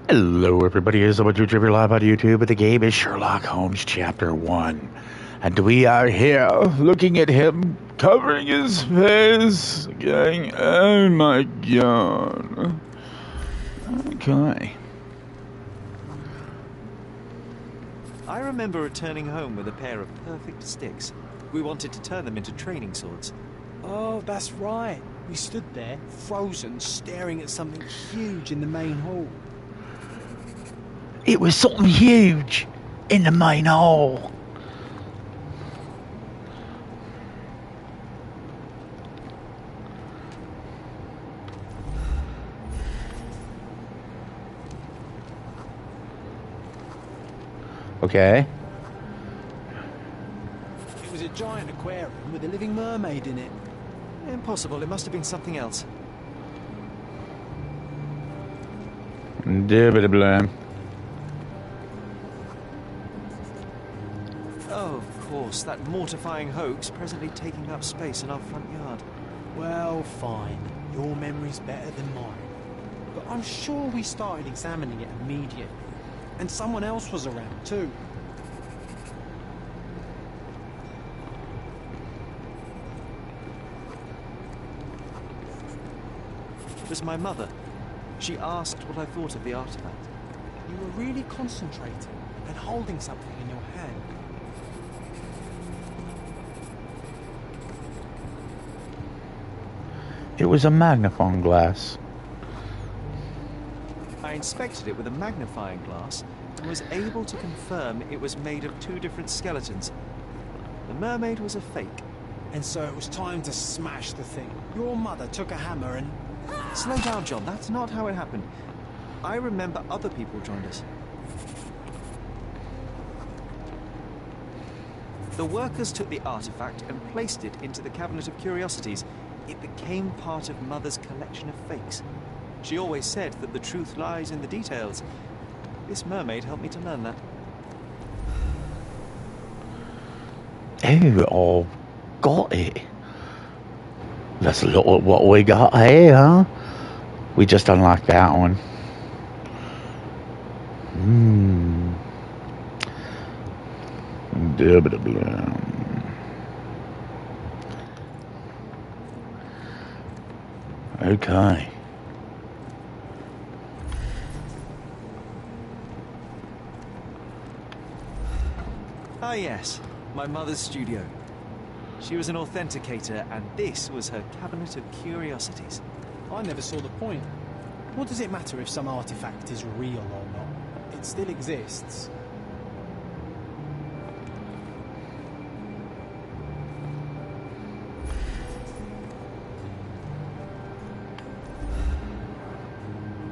Hello everybody, it's about YouTuber live on YouTube, and the game is Sherlock Holmes Chapter 1. And we are here looking at him, covering his face, going, oh my god. Okay. I remember returning home with a pair of perfect sticks. We wanted to turn them into training swords. Oh, that's right. We stood there, frozen, staring at something huge in the main hall. It was something huge in the main hall. Okay. It was a giant aquarium with a living mermaid in it. Impossible, it must have been something else. Blah. Oh, of course, that mortifying hoax presently taking up space in our front yard. Well, fine. Your memory's better than mine. But I'm sure we started examining it immediately. And someone else was around too. It was my mother. She asked what I thought of the artifact. You were really concentrating and holding something in your hand. It was a magnifying glass. I inspected it with a magnifying glass and was able to confirm it was made of two different skeletons. The mermaid was a fake. And so it was time to smash the thing. Your mother took a hammer and... Slow down, John. That's not how it happened. I remember other people joined us. The workers took the artifact and placed it into the cabinet of curiosities. It became part of Mother's collection of fakes. She always said that the truth lies in the details. This mermaid helped me to learn that. Oh, got it. Let's look at what we got here, huh? We just unlocked that one. Okay. Ah yes, my mother's studio. She was an authenticator, and this was her cabinet of curiosities. I never saw the point. What does it matter if some artifact is real or not? It still exists.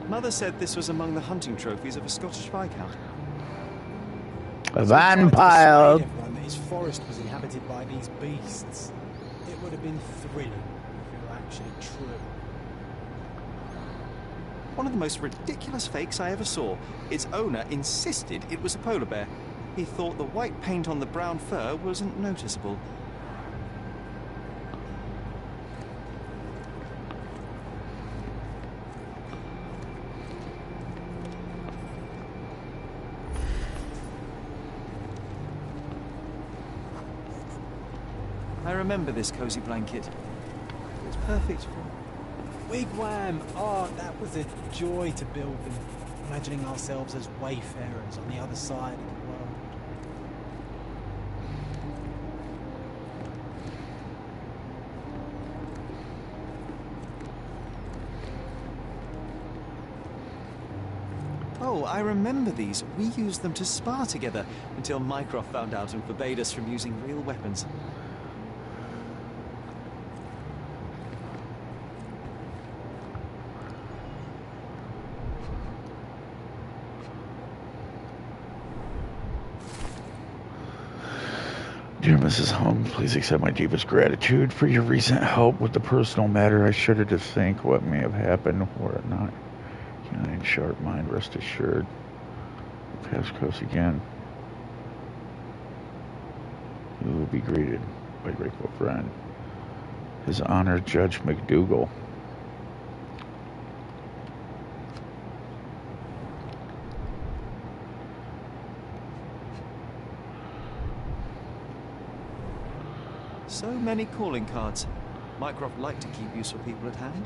Mother said this was among the hunting trophies of a Scottish Viscount. A vampire. Everyone that his forest was inhabited by these beasts. It would have been thrilling if it were actually true. One of the most ridiculous fakes I ever saw. Its owner insisted it was a polar bear. He thought the white paint on the brown fur wasn't noticeable. I remember this cozy blanket. It was perfect for... Wigwam! Oh, that was a joy to build them. Imagining ourselves as wayfarers on the other side of the world. Oh, I remember these. We used them to spar together until Mycroft found out and forbade us from using real weapons. Dear Mrs. Holmes, please accept my deepest gratitude for your recent help with the personal matter. I shudder to think what may have happened were it not. Keen and sharp mind, rest assured. Pass close again. You will be greeted by grateful friend. His Honor Judge McDougal. So many calling cards. Mycroft liked to keep useful people at hand.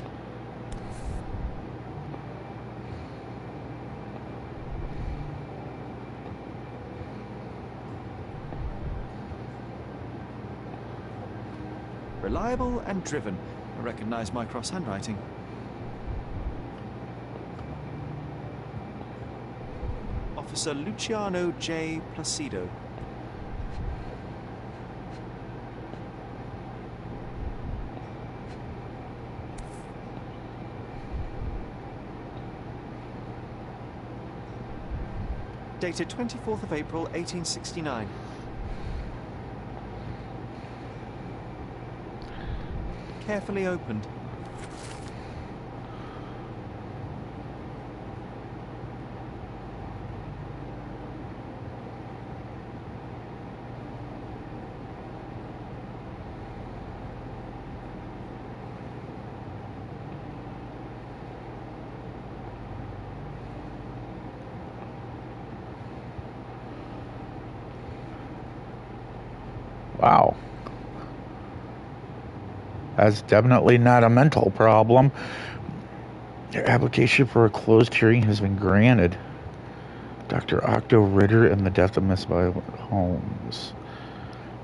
Reliable and driven. I recognise Mycroft's handwriting. Officer Luciano J. Placido. Dated 24th of April, 1869. Carefully opened. Wow. That's definitely not a mental problem. Your application for a closed hearing has been granted. Dr. Octo Ritter and the death of Miss Violet Holmes.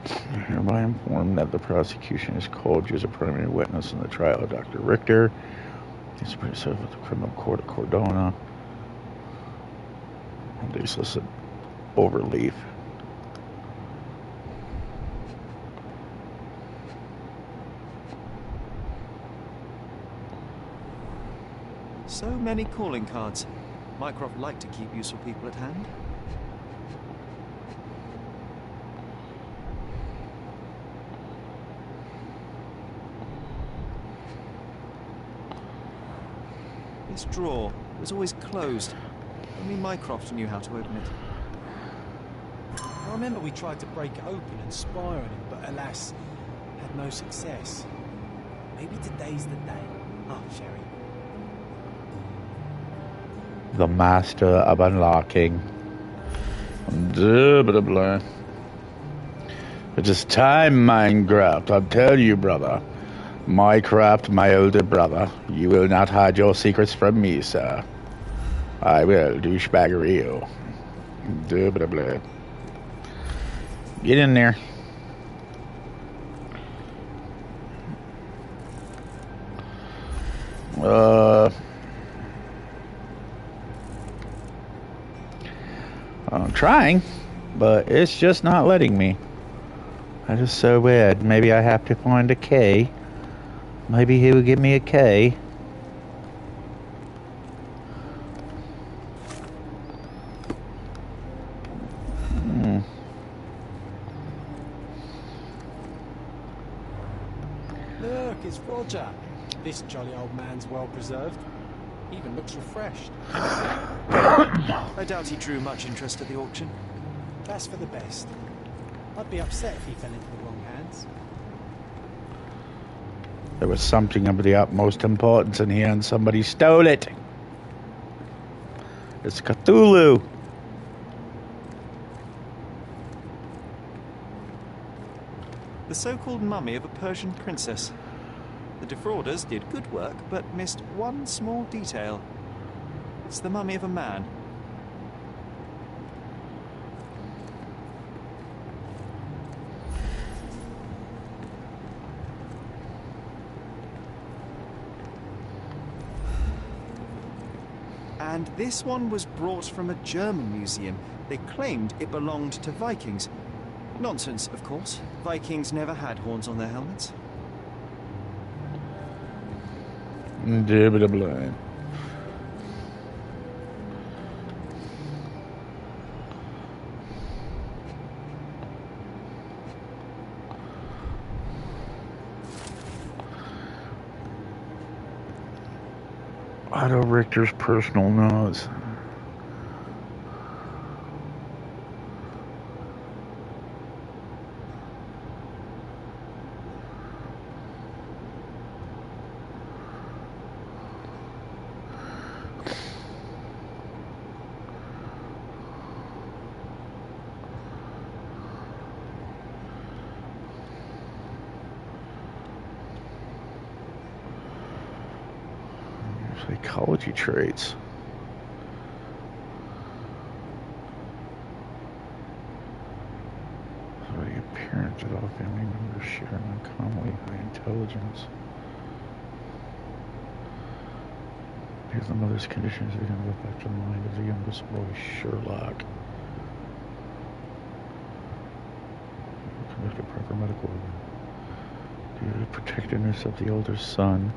I hereby informed that the prosecution is called you as a primary witness in the trial of Dr. Richter. He's presented with the criminal court of Cordona. They solicit overleaf. So many calling cards. Mycroft liked to keep useful people at hand. This drawer was always closed. Only Mycroft knew how to open it. I remember we tried to break it open and spy on him, but alas, had no success. Maybe today's the day. Oh, Sherry. The master of unlocking. Blah, blah, blah. It is time, Minecraft. I'll tell you, brother. Mycroft, my older brother. You will not hide your secrets from me, sir. I will, douchebaggery. Blah, blah, blah. Get in there. I'm trying, but it's just not letting me. That is so weird. Maybe I have to find a key. Maybe he will give me a key. Look, it's Roger. This jolly old man's well preserved. Even looks refreshed. I doubt he drew much interest at the auction. That's for the best. I'd be upset if he fell into the wrong hands. There was something of the utmost importance in here and somebody stole it. It's Cthulhu. The so-called mummy of a Persian princess. The defrauders did good work, but missed one small detail. It's the mummy of a man. And this one was brought from a German museum. They claimed it belonged to Vikings. Nonsense, of course. Vikings never had horns on their helmets. Blah. Otto Richter's personal notes. Psychology traits. So the appearance of all family members share an uncommonly high intelligence. Here's the mother's condition as a young effect on the mind of the youngest boy, Sherlock. Conduct a proper medical review. Due to the protectiveness of the older son,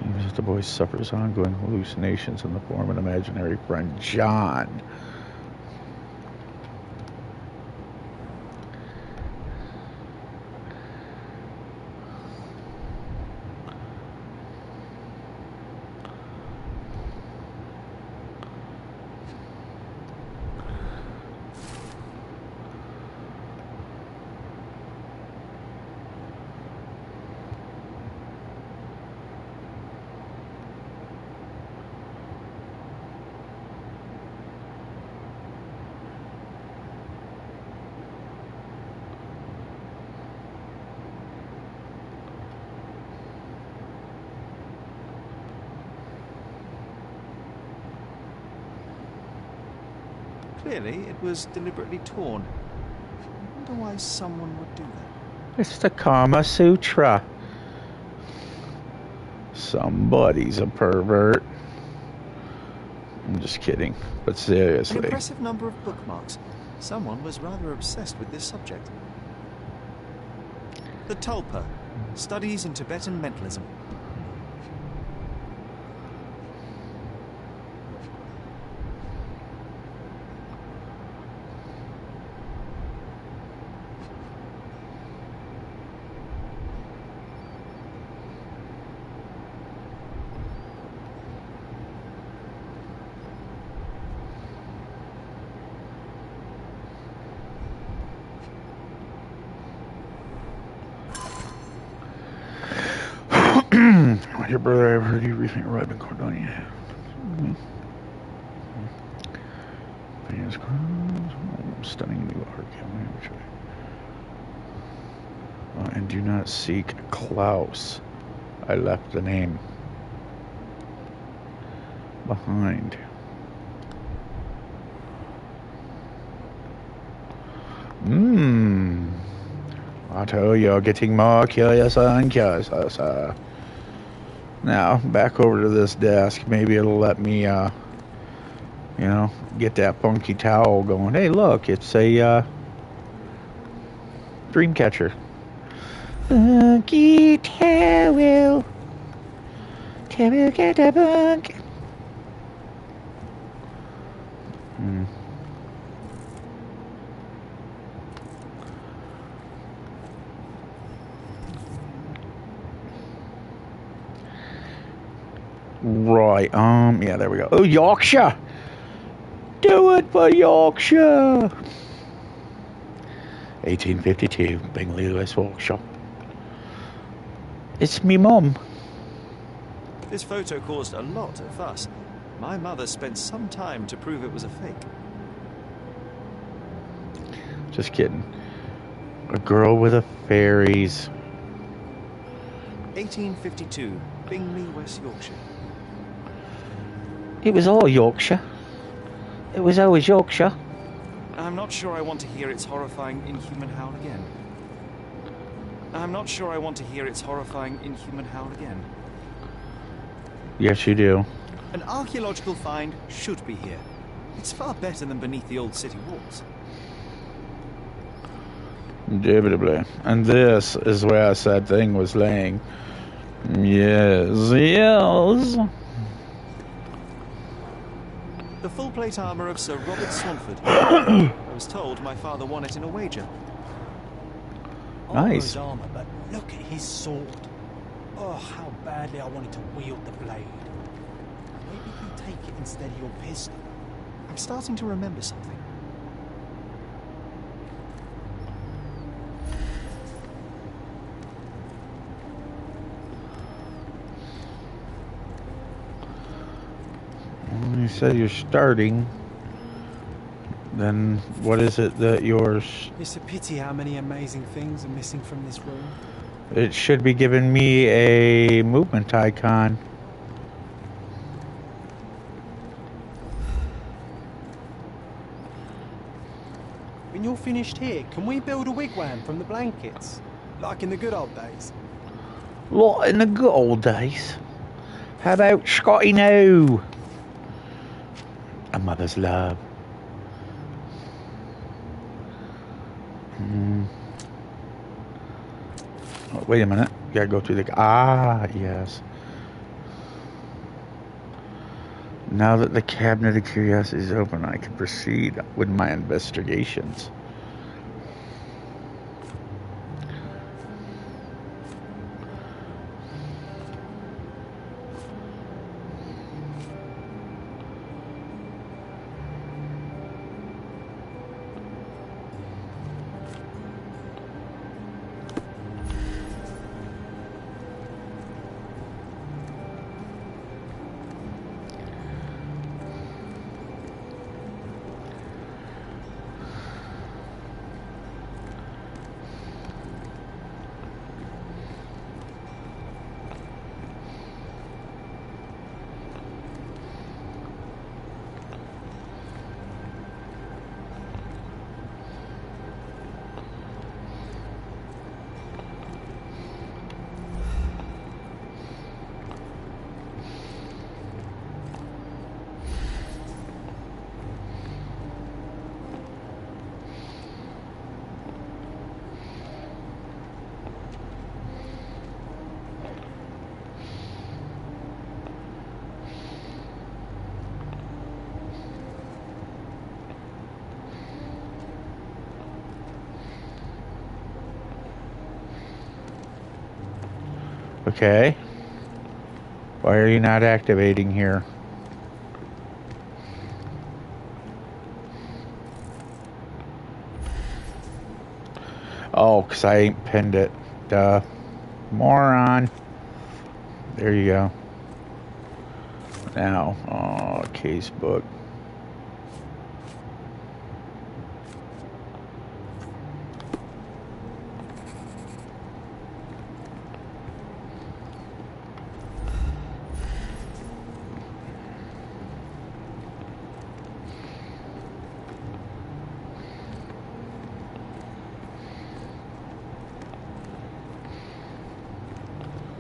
seems that the boy suffers ongoing hallucinations in the form of an imaginary friend, John. Clearly, it was deliberately torn. I wonder why someone would do that. It's the Kama Sutra. Somebody's a pervert. I'm just kidding, but seriously. An impressive number of bookmarks. Someone was rather obsessed with this subject. The Tulpa, Studies in Tibetan Mentalism. Your brother, I've heard you recently arrived in Cordonia. Stunning new art gallery. And do not seek Klaus. I left the name behind. Otto, you're getting more curious and curious. Now, back over to this desk. Maybe it'll let me, you know, get that funky towel going. Hey, look, it's a, dream catcher. Funky towel. Towel get a bunk. Right, yeah, there we go. Oh, Yorkshire! Do it for Yorkshire! 1852, Bingley, West Yorkshire. It's me mum. This photo caused a lot of fuss. My mother spent some time to prove it was a fake. Just kidding. A girl with a fairies. 1852, Bingley, West Yorkshire. It was all Yorkshire. It was always Yorkshire. I'm not sure I want to hear its horrifying, inhuman howl again. I'm not sure I want to hear its horrifying, inhuman howl again. Yes, you do. An archaeological find should be here. It's far better than beneath the old city walls. Indubitably. And this is where said thing was laying. Yes, yes. The full plate armor of Sir Robert Swanford. I was told my father won it in a wager. Nice. Armor, but look at his sword. Oh, how badly I wanted to wield the blade. Maybe you take it instead of your pistol. I'm starting to remember something. When you say you're starting, then what is it that you're... It's a pity how many amazing things are missing from this room. It should be giving me a movement icon. When you're finished here, can we build a wigwam from the blankets? Like in the good old days? Lot in the good old days. How about Scotty No? A mother's love. Oh, wait a minute. You gotta go through the... Ah, yes. Now that the Cabinet of Curiosities is open, I can proceed with my investigations. Okay. Why are you not activating here? Oh, because I ain't pinned it. Duh. Moron. There you go. Now, oh, case book.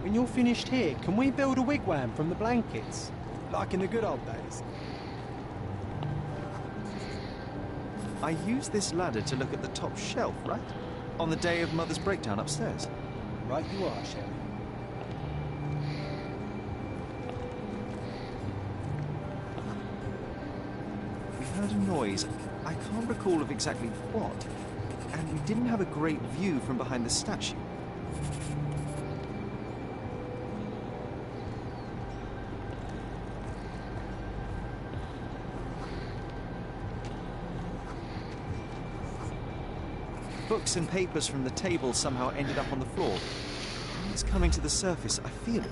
When you're finished here, can we build a wigwam from the blankets? Like in the good old days? I used this ladder to look at the top shelf, right? On the day of Mother's breakdown upstairs. Right you are, Sherry. We heard a noise. I can't recall of exactly what. And we didn't have a great view from behind the statue. Books and papers from the table somehow ended up on the floor. When it's coming to the surface, I feel it.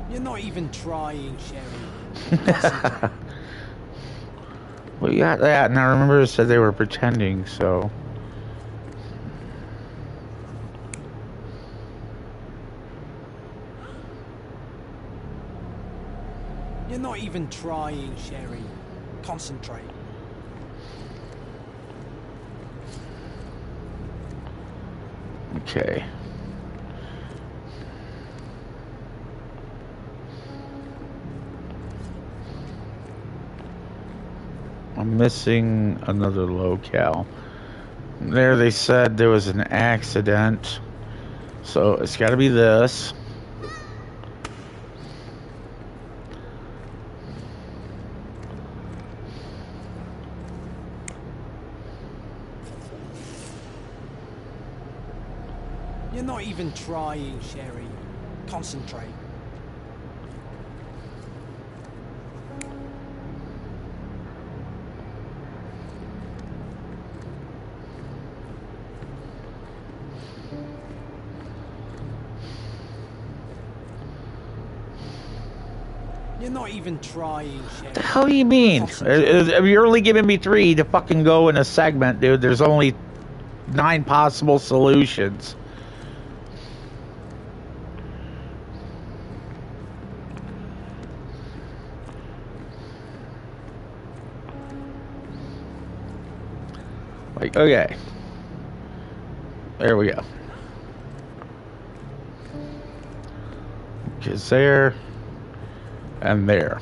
You're not even trying, Sherry. We got that, and I remember it said they were pretending, so... You're not even trying, Sherry. Concentrate. Okay. I'm missing another locale. There they said there was an accident. So it's got to be this. You're not even trying, Sherry. Concentrate. You're not even trying, Sherry. What the hell do you mean? You're only giving me 3 to fucking go in a segment, dude. There's only 9 possible solutions. Like, okay. There we go. Because there and there.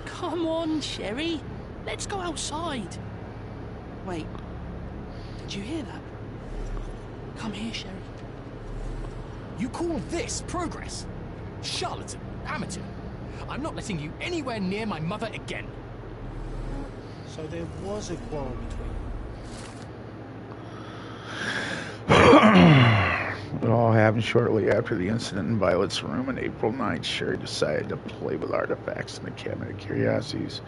Come on, Sherry. Let's go outside. Wait. Did you hear that? Come here, Sherry. You call this progress? Charlatan, amateur. I'm not letting you anywhere near my mother again. So there was a quarrel between It all happened shortly after the incident in Violet's room on April 9th. Sherry decided to play with artifacts in the cabinet of curiosities.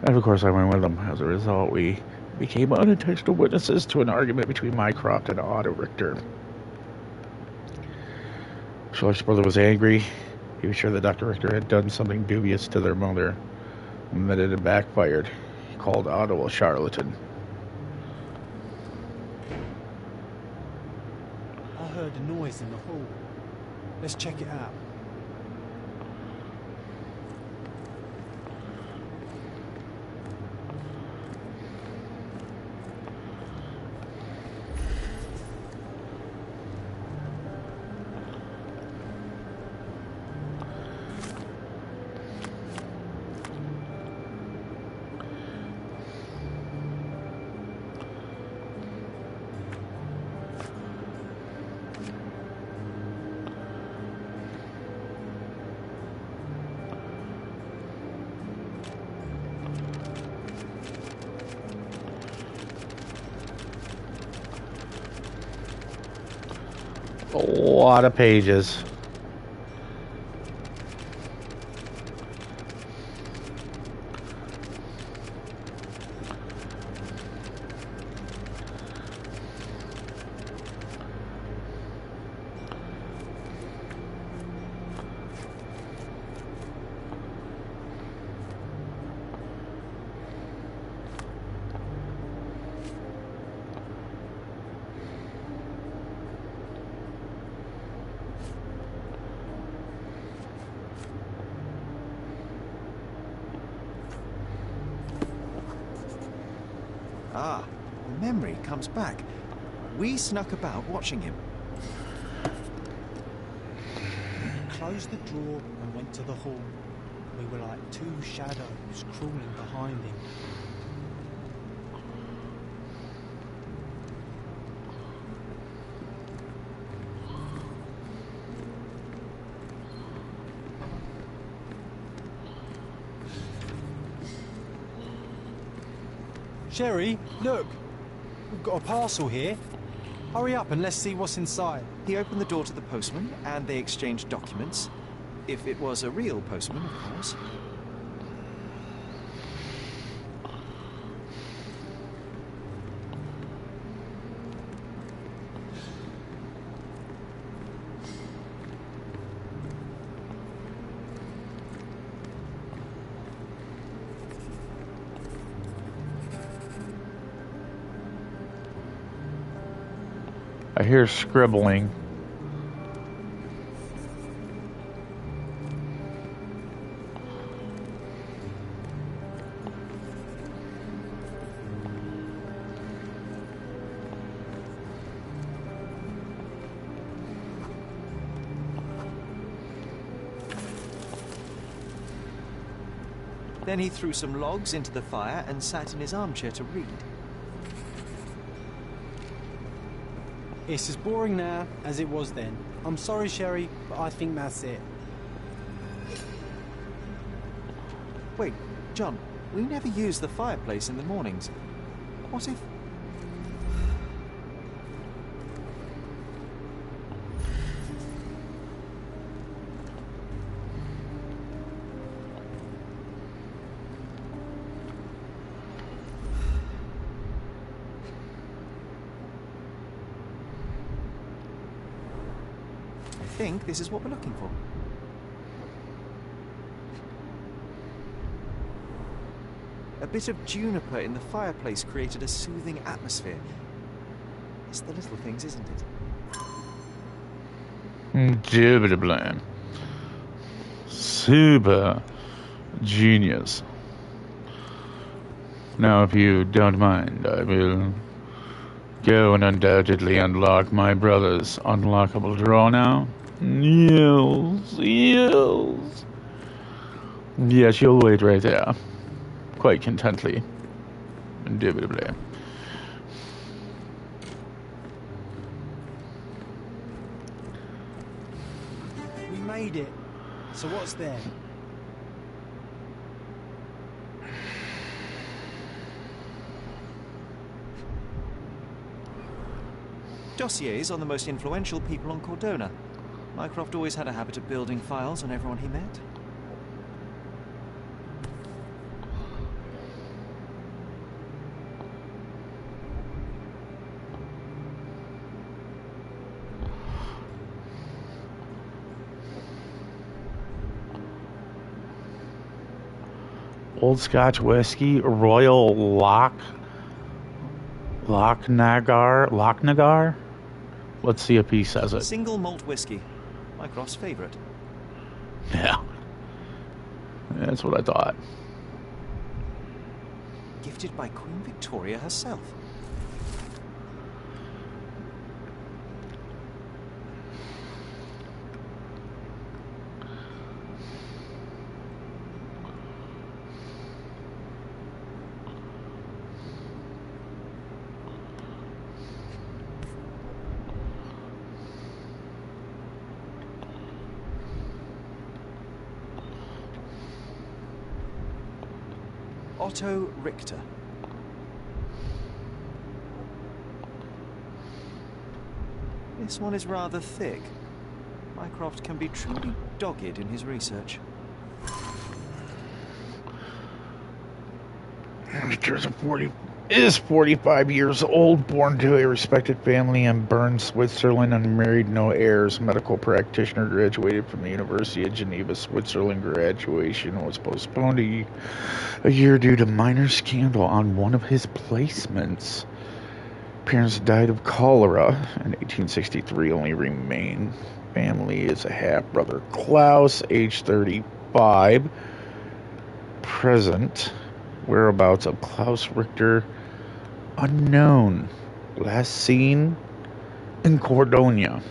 And of course I went with them. As a result, we became unintentional witnesses to an argument between Mycroft and Otto Richter. Sherlock's brother was angry. He was sure that Dr. Richter had done something dubious to their mother, and that it had backfired. He called Otto a charlatan. I heard a noise in the hall. Let's check it out. A lot of pages. Ah, the memory comes back. We snuck about watching him. We closed the drawer and went to the hall. We were like 2 shadows crawling behind him. Sherry, look. We've got a parcel here. Hurry up and let's see what's inside. He opened the door to the postman, and they exchanged documents. If it was a real postman, of course. I hear scribbling. Then he threw some logs into the fire and sat in his armchair to read. It's as boring now as it was then. I'm sorry, Sherry, but I think that's it. Wait, John, we never use the fireplace in the mornings. What if... I think this is what we're looking for. A bit of juniper in the fireplace created a soothing atmosphere. It's the little things, isn't it? Indubitably. Super genius. Now, if you don't mind, I will go and undoubtedly unlock my brother's unlockable drawer now. Yes, yes. Yes, you'll wait right there. Quite contently. Indubitably. We made it. So what's there? Dossiers on the most influential people on Cordona. Mycroft always had a habit of building files on everyone he met. Old Scotch whiskey, Royal Lochnagar. Let's see if he says it. Single malt whiskey. Mycroft's favourite. Yeah. That's what I thought. Gifted by Queen Victoria herself. Otto Richter. This one is rather thick. Mycroft can be truly dogged in his research. Richter's is 45 years old, born to a respected family in Bern, Switzerland, unmarried, no heirs, medical practitioner, graduated from the University of Geneva, Switzerland. Graduation was postponed a year due to minor scandal on one of his placements. Parents died of cholera in 1863, only remain family is a half-brother, Klaus, age 35, present. Whereabouts of Klaus Richter unknown. Last seen in Cordona.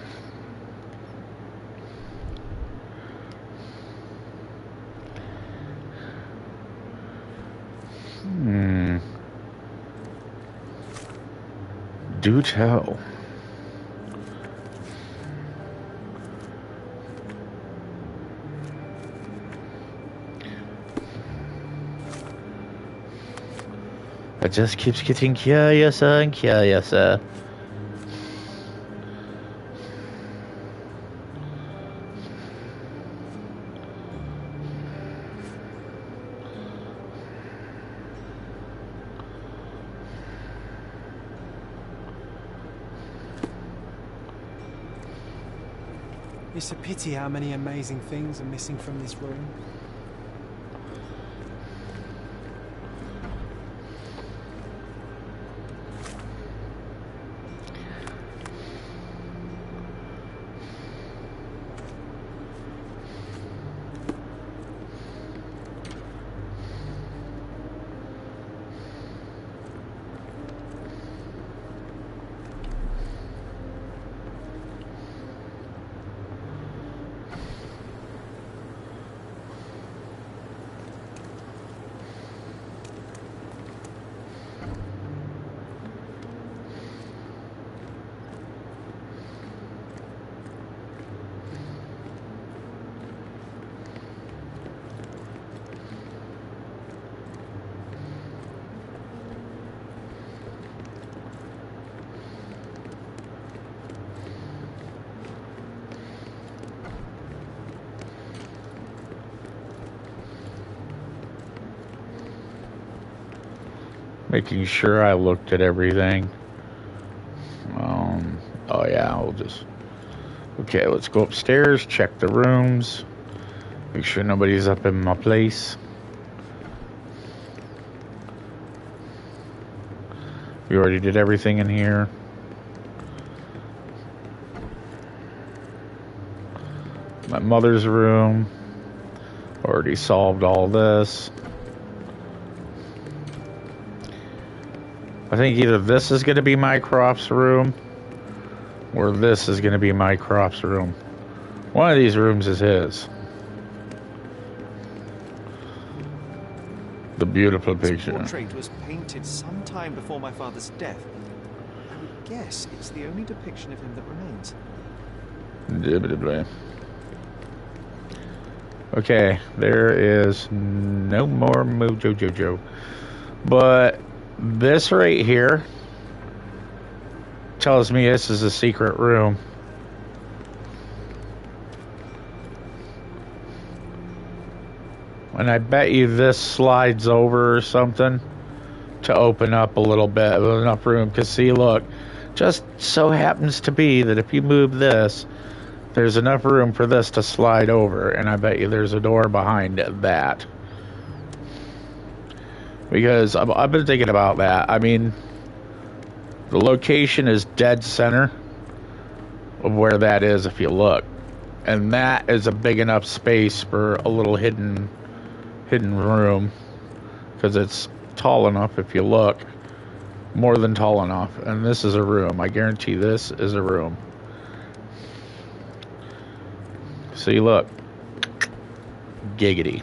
Do tell. It just keeps getting curiouser and curiouser. It's a pity how many amazing things are missing from this room. Making sure I looked at everything. Oh yeah, we'll just... Okay, let's go upstairs, check the rooms. Make sure nobody's up in my place. We already did everything in here. My mother's room. Already solved all this. I think either this is going to be Mycroft's room or this is going to be Mycroft's room. One of these rooms is his. The beautiful picture. This portrait was painted some time before my father's death. I would guess it's the only depiction of him that remains. Okay, there is no more Mojo Jojo. But this right here tells me this is a secret room. And I bet you this slides over or something to open up a little bit of enough room. Because see, look, just so happens to be that if you move this, there's enough room for this to slide over. And I bet you there's a door behind that. Because I've been thinking about that. I mean, the location is dead center of where that is if you look. And that is a big enough space for a little hidden room. Because it's tall enough if you look. More than tall enough. And this is a room. I guarantee this is a room. See, look. Giggity.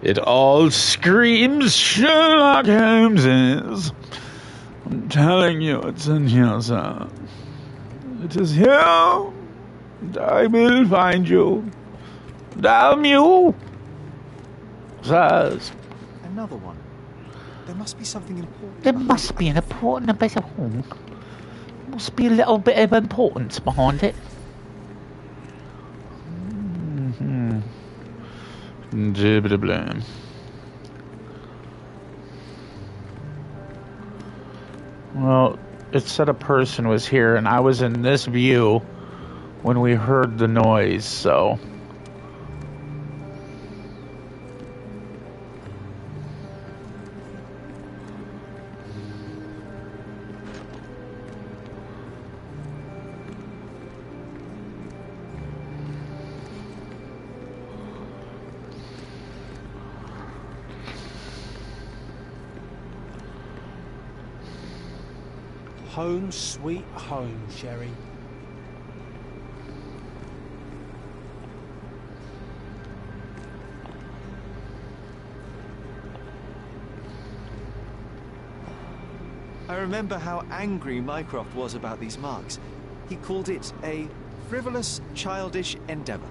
It all screams Sherlock Holmes. I'm telling you, it's in here, sir. It is here. And I will find you. Damn you, sirs. Another one. There must be something important. There must be an important bit of must be a little bit of importance behind it. Well, it said a person was here, and I was in this view when we heard the noise, so... Home sweet home, Sherry. I remember how angry Mycroft was about these marks. He called it a frivolous, childish endeavor.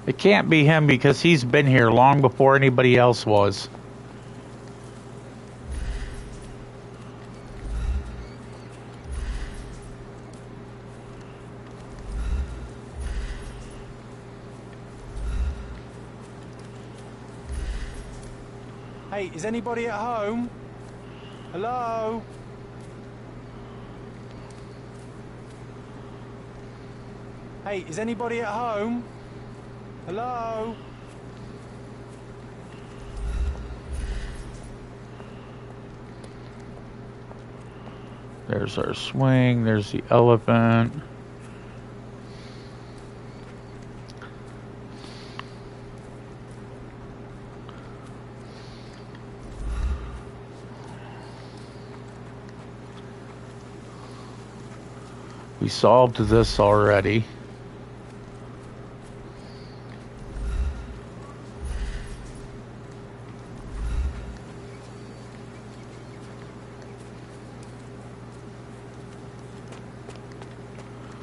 It can't be him because he's been here long before anybody else was. Hey, is anybody at home? Hello? Hey, is anybody at home? Hello? There's our swing, there's the elephant. We solved this already.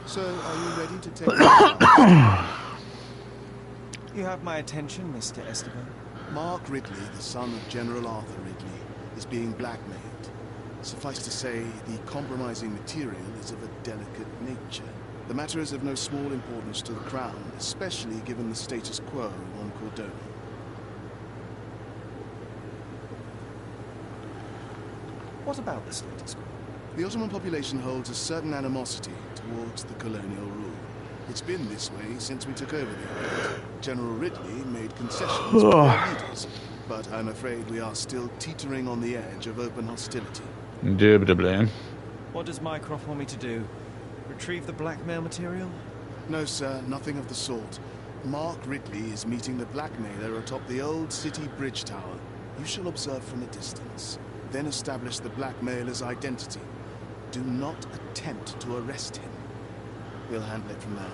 So, are you ready to take You have my attention, Mr. Esteban. Mark Ridley, the son of General Arthur Ridley, is being blackmailed. Suffice to say, the compromising material is of a delicate nature. The matter is of no small importance to the Crown, especially given the status quo on Cordona. What about the status quo? The Ottoman population holds a certain animosity towards the colonial rule. It's been this way since we took over the island. General Ridley made concessions for our leaders, but I'm afraid we are still teetering on the edge of open hostility. Indubitably. What does Mycroft want me to do? Retrieve the blackmail material? No, sir, nothing of the sort. Mark Ridley is meeting the blackmailer atop the old city bridge tower. You shall observe from a distance, then establish the blackmailer's identity. Do not attempt to arrest him. We'll handle it from there.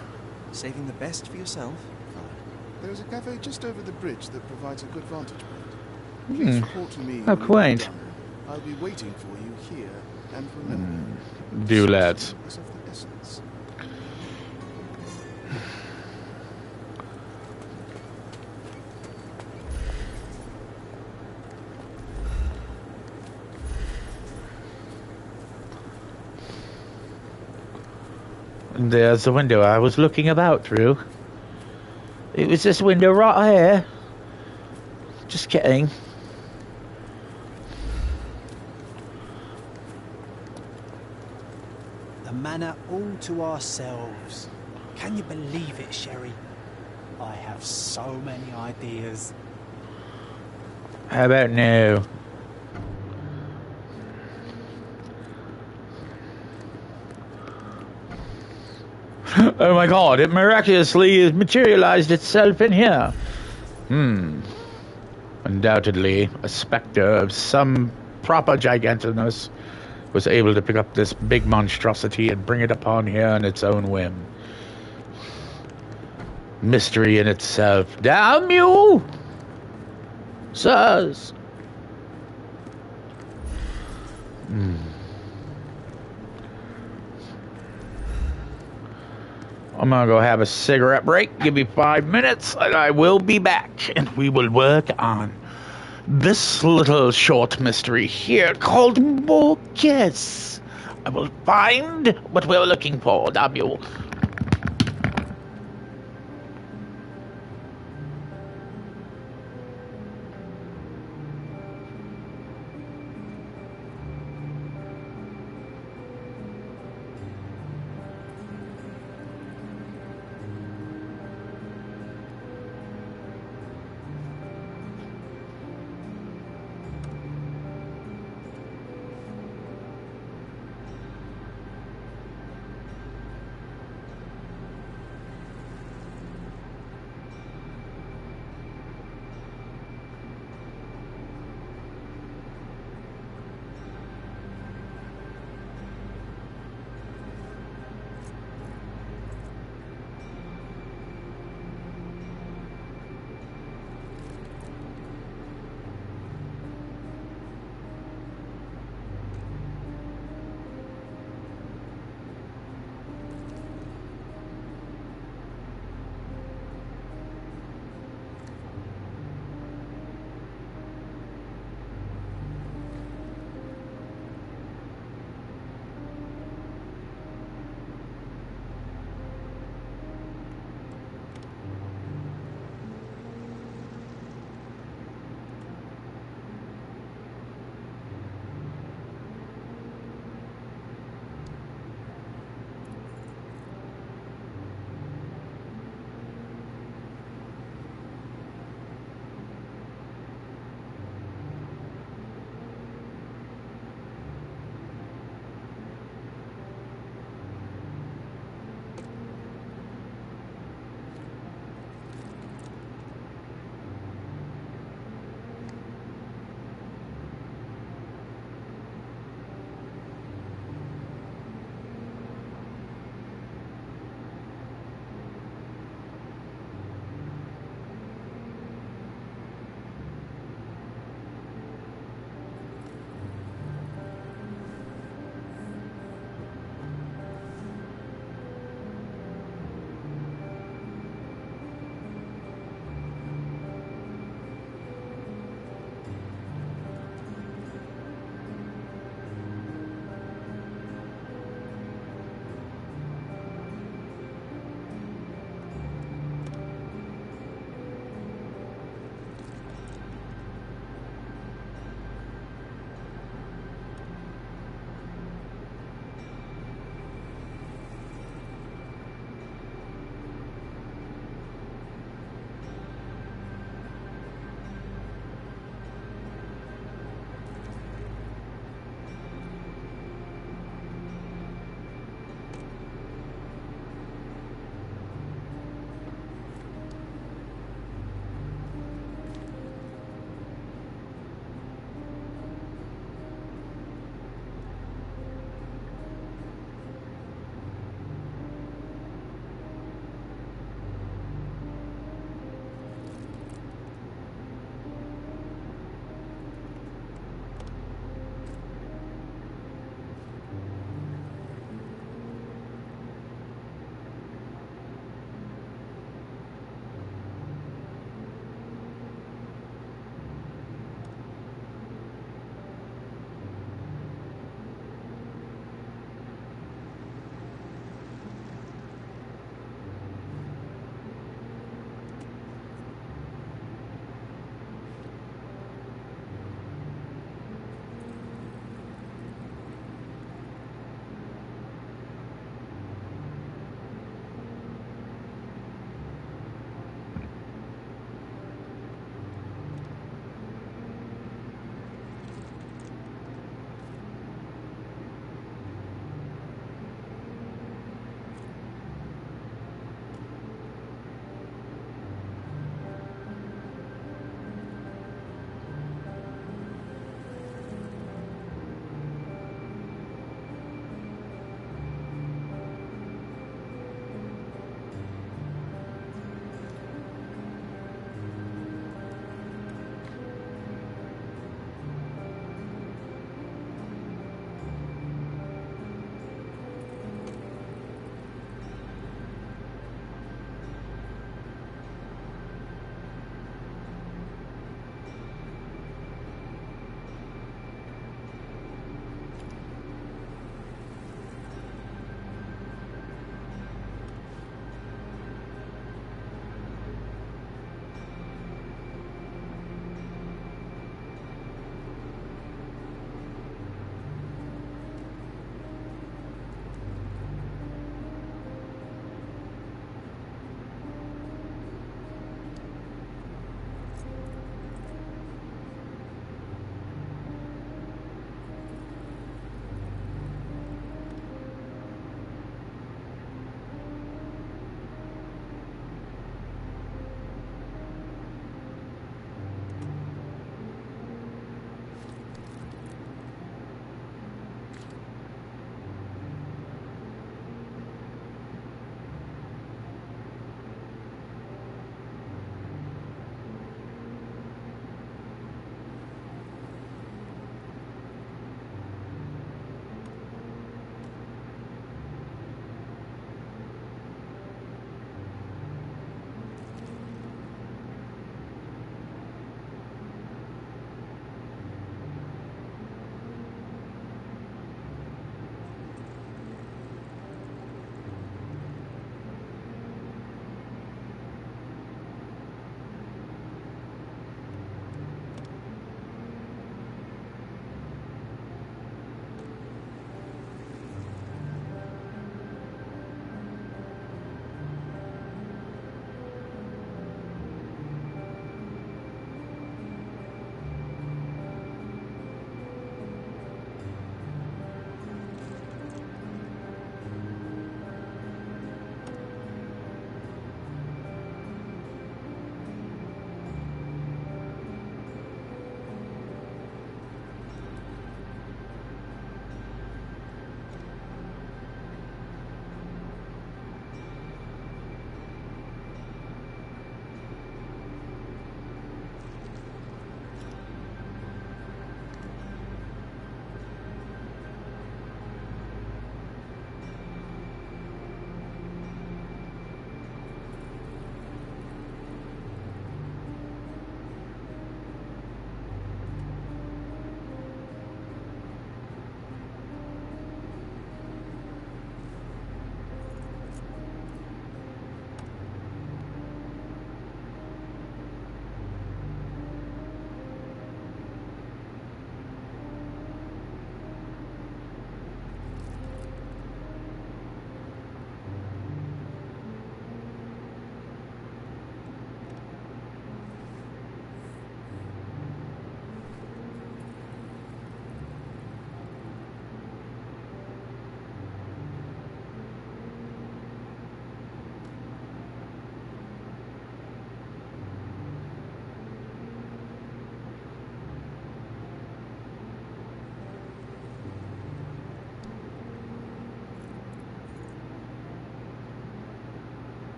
Saving the best for yourself? There is a cafe just over the bridge that provides a good vantage point. Please report to me. How when quaint. you're done. I'll be waiting for you here, and remember, Do lads. is of the essence. There's the window I was looking about through. It was this window right here. Just kidding. The manor all to ourselves. Can you believe it, Sherry? I have so many ideas. How about now? Oh my god, it miraculously has materialized itself in here. Undoubtedly, a specter of some proper gigantinous was able to pick up this big monstrosity and bring it upon here on its own whim. Mystery in itself. Damn you! Sirs! I'm gonna go have a cigarette break. Give me 5 minutes and I will be back. And we will work on this little short mystery here called Morgus. I will find what we're looking for, damn you.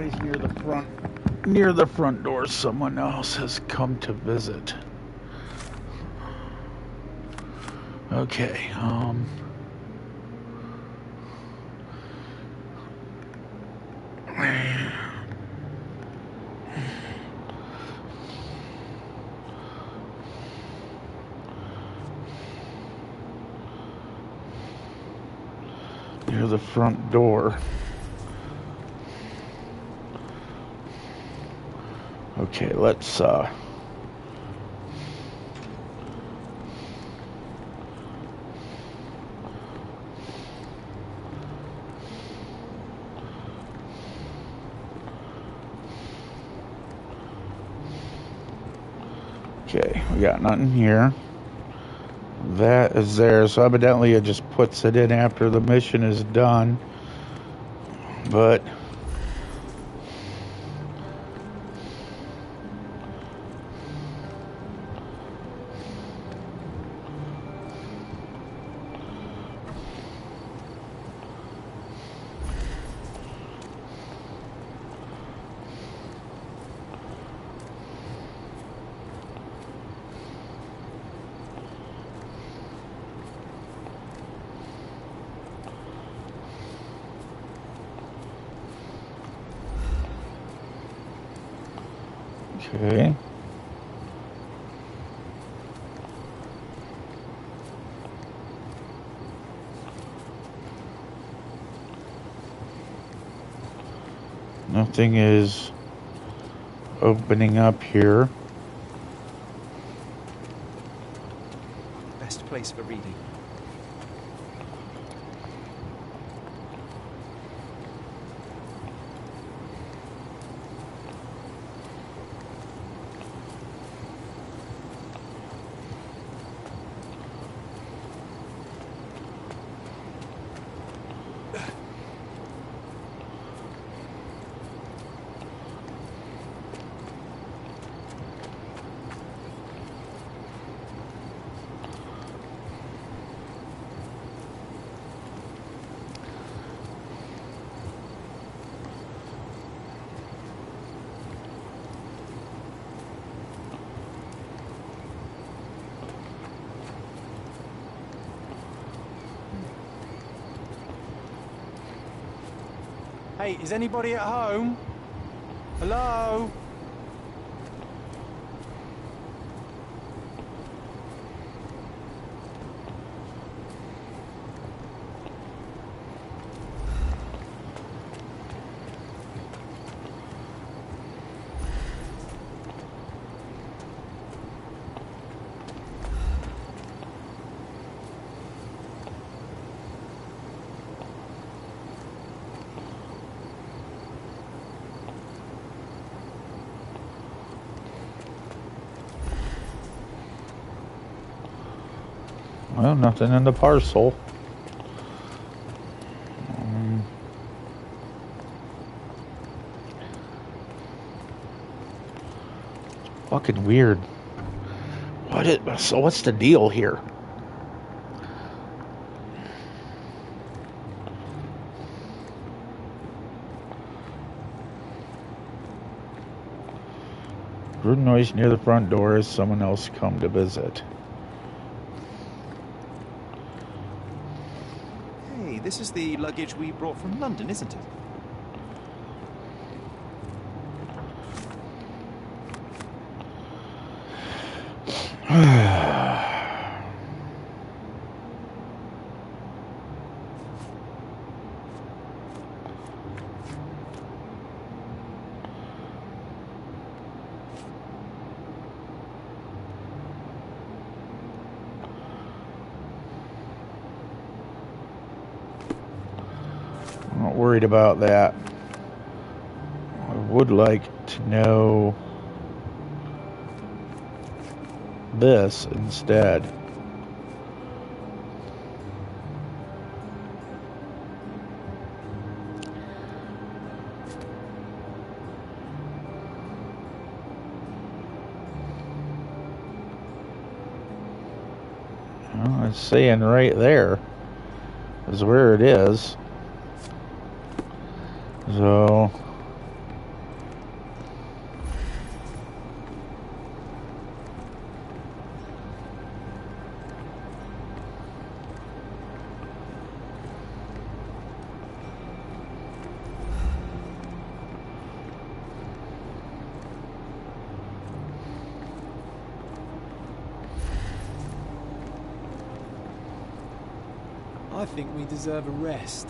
noise near the front door. Someone else has come to visit. Okay, near the front door. Okay, let's okay, we got nothing here. That is there, so evidently it just puts it in after the mission is done. But okay. Nothing is opening up here. Best place for reading. Hey, is anybody at home? Hello? Well, nothing in the parcel. Fucking weird. So what's the deal here? Rude noise near the front door as someone else come to visit. Hey, this is the luggage we brought from London, isn't it? I'm not worried about that. I would like to know this instead. Well, it's saying right there is where it is. So I think we deserve a rest.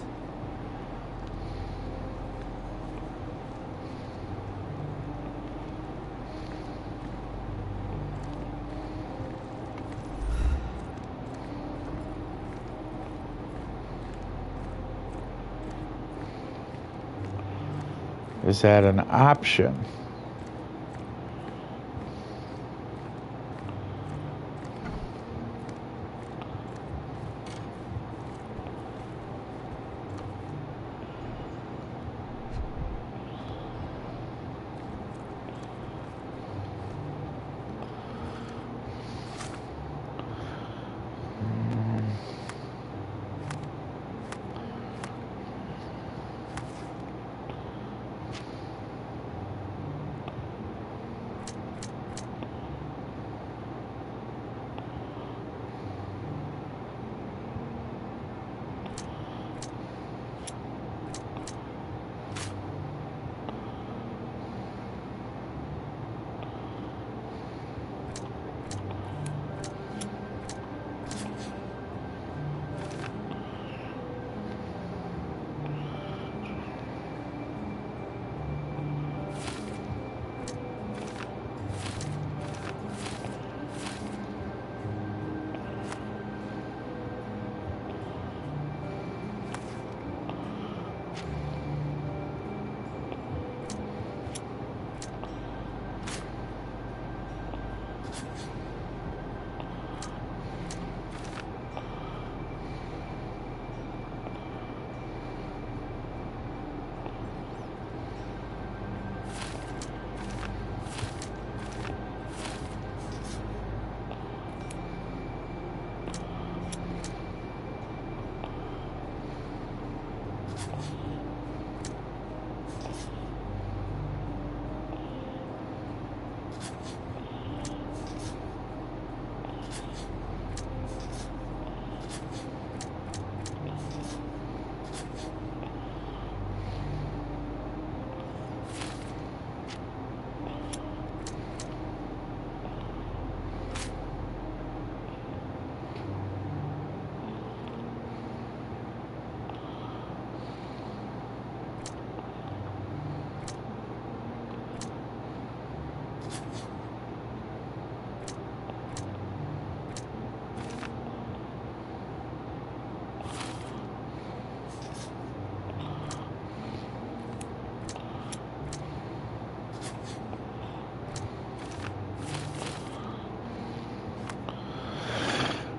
Is that an option?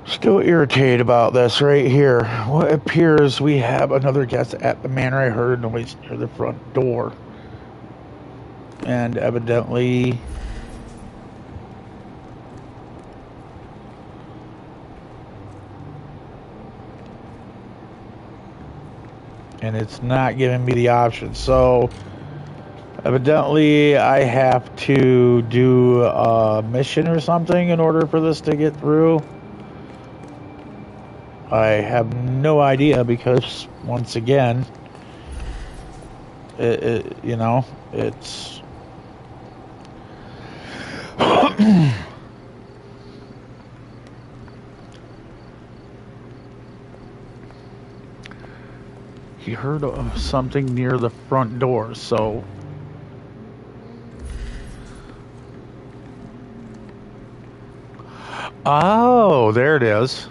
Still irritated about this right here. What appears we have another guest at the manor. I heard a noise near the front door. And evidently... and it's not giving me the option. So, evidently I have to do a mission or something in order for this to get through. I have no idea because, once again, you know, it's... He heard something near the front door, so... Oh, there it is.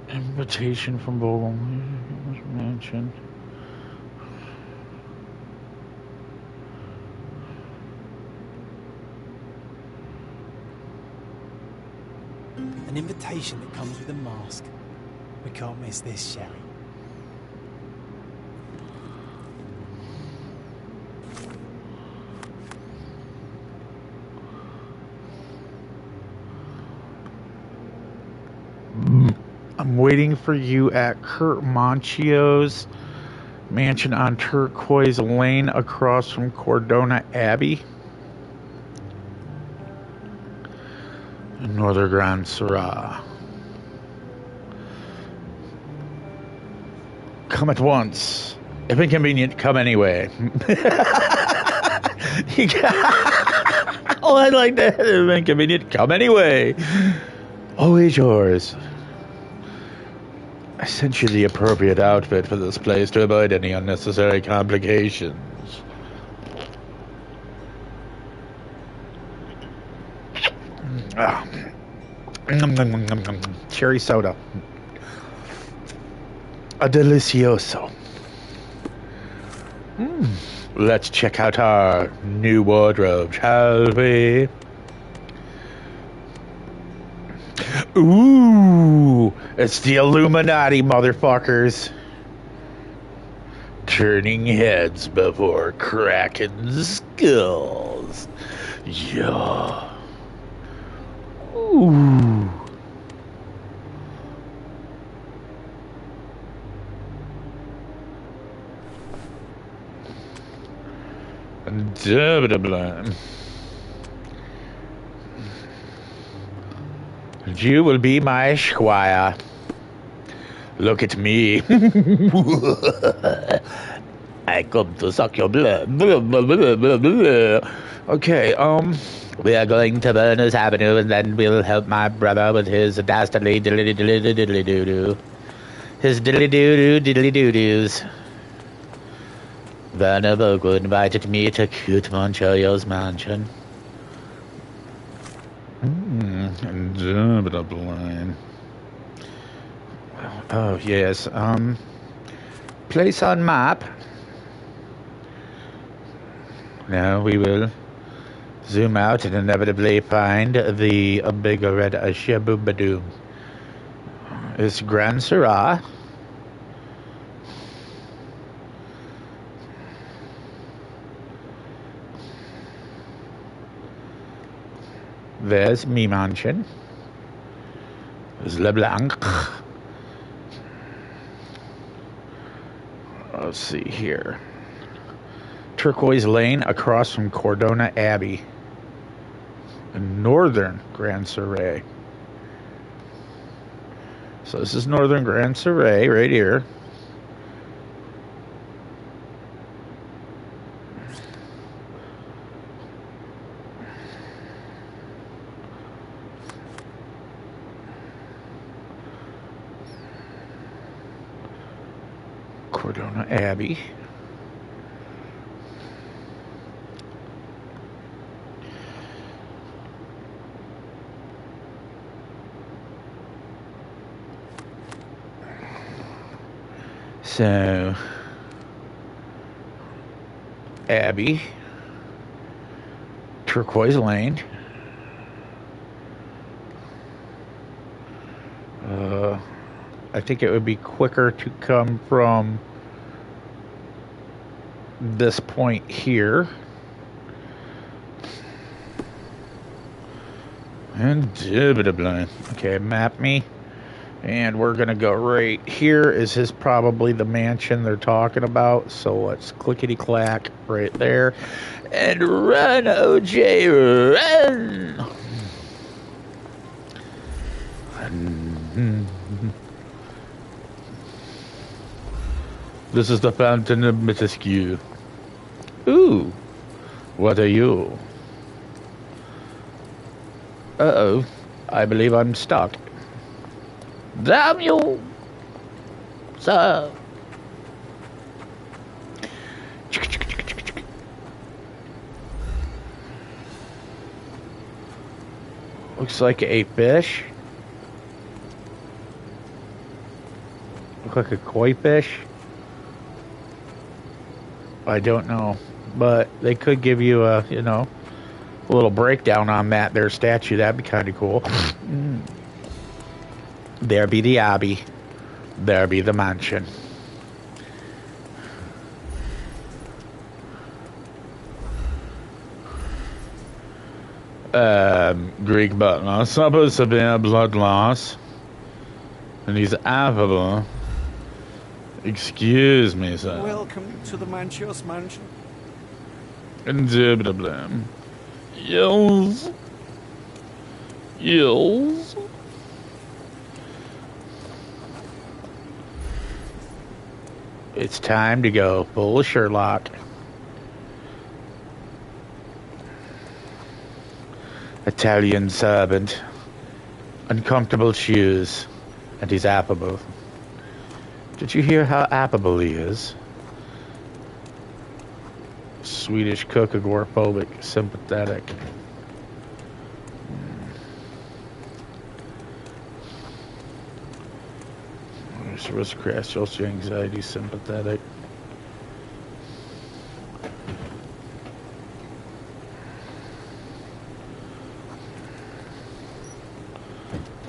Invitation from Bogle Mansion. An invitation that comes with a mask. We can't miss this, Sherry. I'm waiting for you at Kurt Monchio's mansion on Turquoise Lane across from Cordona Abbey in Northern Grand Syrah. Come at once. If inconvenient, come anyway. Oh, I like that. If inconvenient, come anyway. Always yours. I sent you the appropriate outfit for this place to avoid any unnecessary complications. Ah. Cherry soda. A delicioso. Let's check out our new wardrobe, shall we? Ooh, it's the Illuminati, motherfuckers. Turning heads before cracking skulls. Yeah. Ooh. Indubitably. You will be my squire. Look at me. I come to suck your blood. Okay, we are going to Berners Avenue, and then we'll help my brother with his dastardly diddly-diddly-diddly-doo-doo. His diddly-doo-doo, diddly-doo-doos. Werner Vogel invited me to cute Monchoyo's mansion. Oh, yes, place on map. Now we will zoom out and inevitably find the big red shaboobadoo. It's Grand Syrah. There's me mansion. There's LeBlanc. Let's see here. Turquoise Lane across from Cordona Abbey. In northern Grand Syrah. So this is northern Grand Syrah right here. Cordona Abbey. So, Abbey, Turquoise Lane. I think it would be quicker to come from this point here. Indubitably. Okay, map me. And we're going to go right here. Is probably the mansion they're talking about. So let's clickety-clack right there. And run, OJ, run! This is the Fountain of Mitiscue. Ooh, what are you? Uh-oh, I believe I'm stuck. Damn you, sir. Looks like a fish. Looks like a koi fish. I don't know, but they could give you a, a little breakdown on that their statue. That'd be kind of cool. There be the abbey. There be the mansion. Greek butler suffers severe blood loss, and he's affable. Excuse me, sir. Welcome to the Manchios mansion. Indubitably. Yells. Yells. It's time to go full Sherlock. Italian servant. uncomfortable shoes, and he's affable. Did you hear how affable he is? Swedish cook, agoraphobic, sympathetic. Risk crash, social anxiety, sympathetic.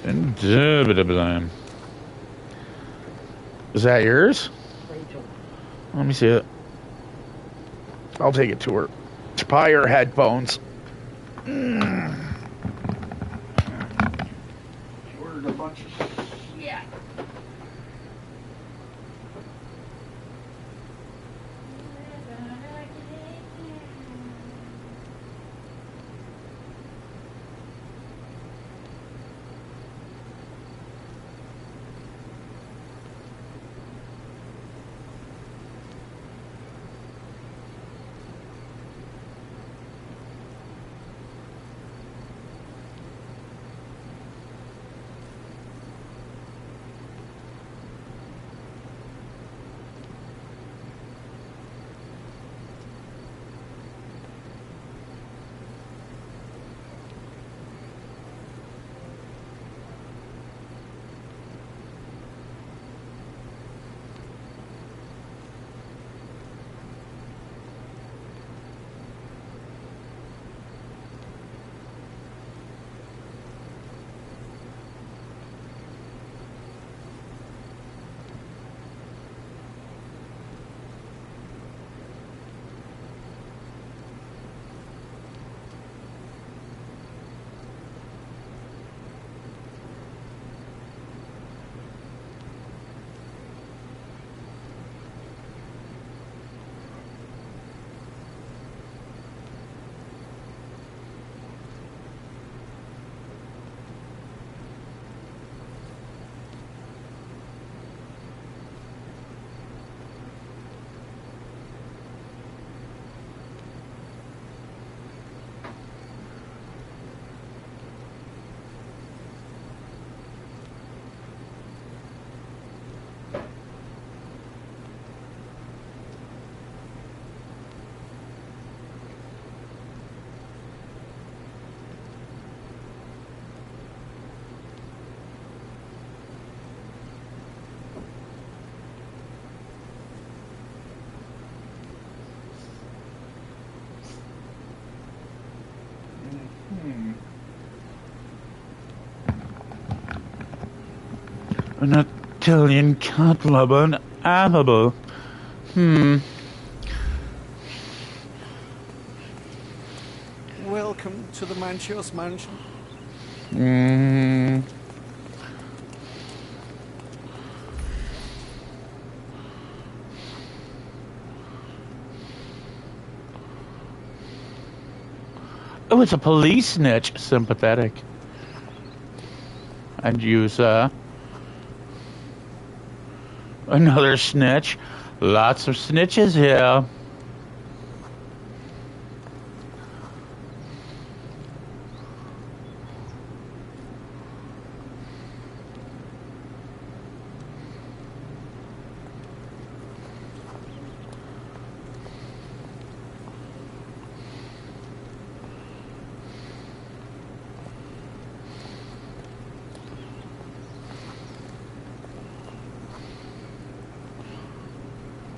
Indubitably. Is that yours? Let me see it. I'll take it to her. Spire headphones. Ordered a bunch of shit. An Italian cat lover and affable. Welcome to the Manchios mansion. Oh, it's a police snitch. Sympathetic. And you, sir? Another snitch. Lots of snitches here.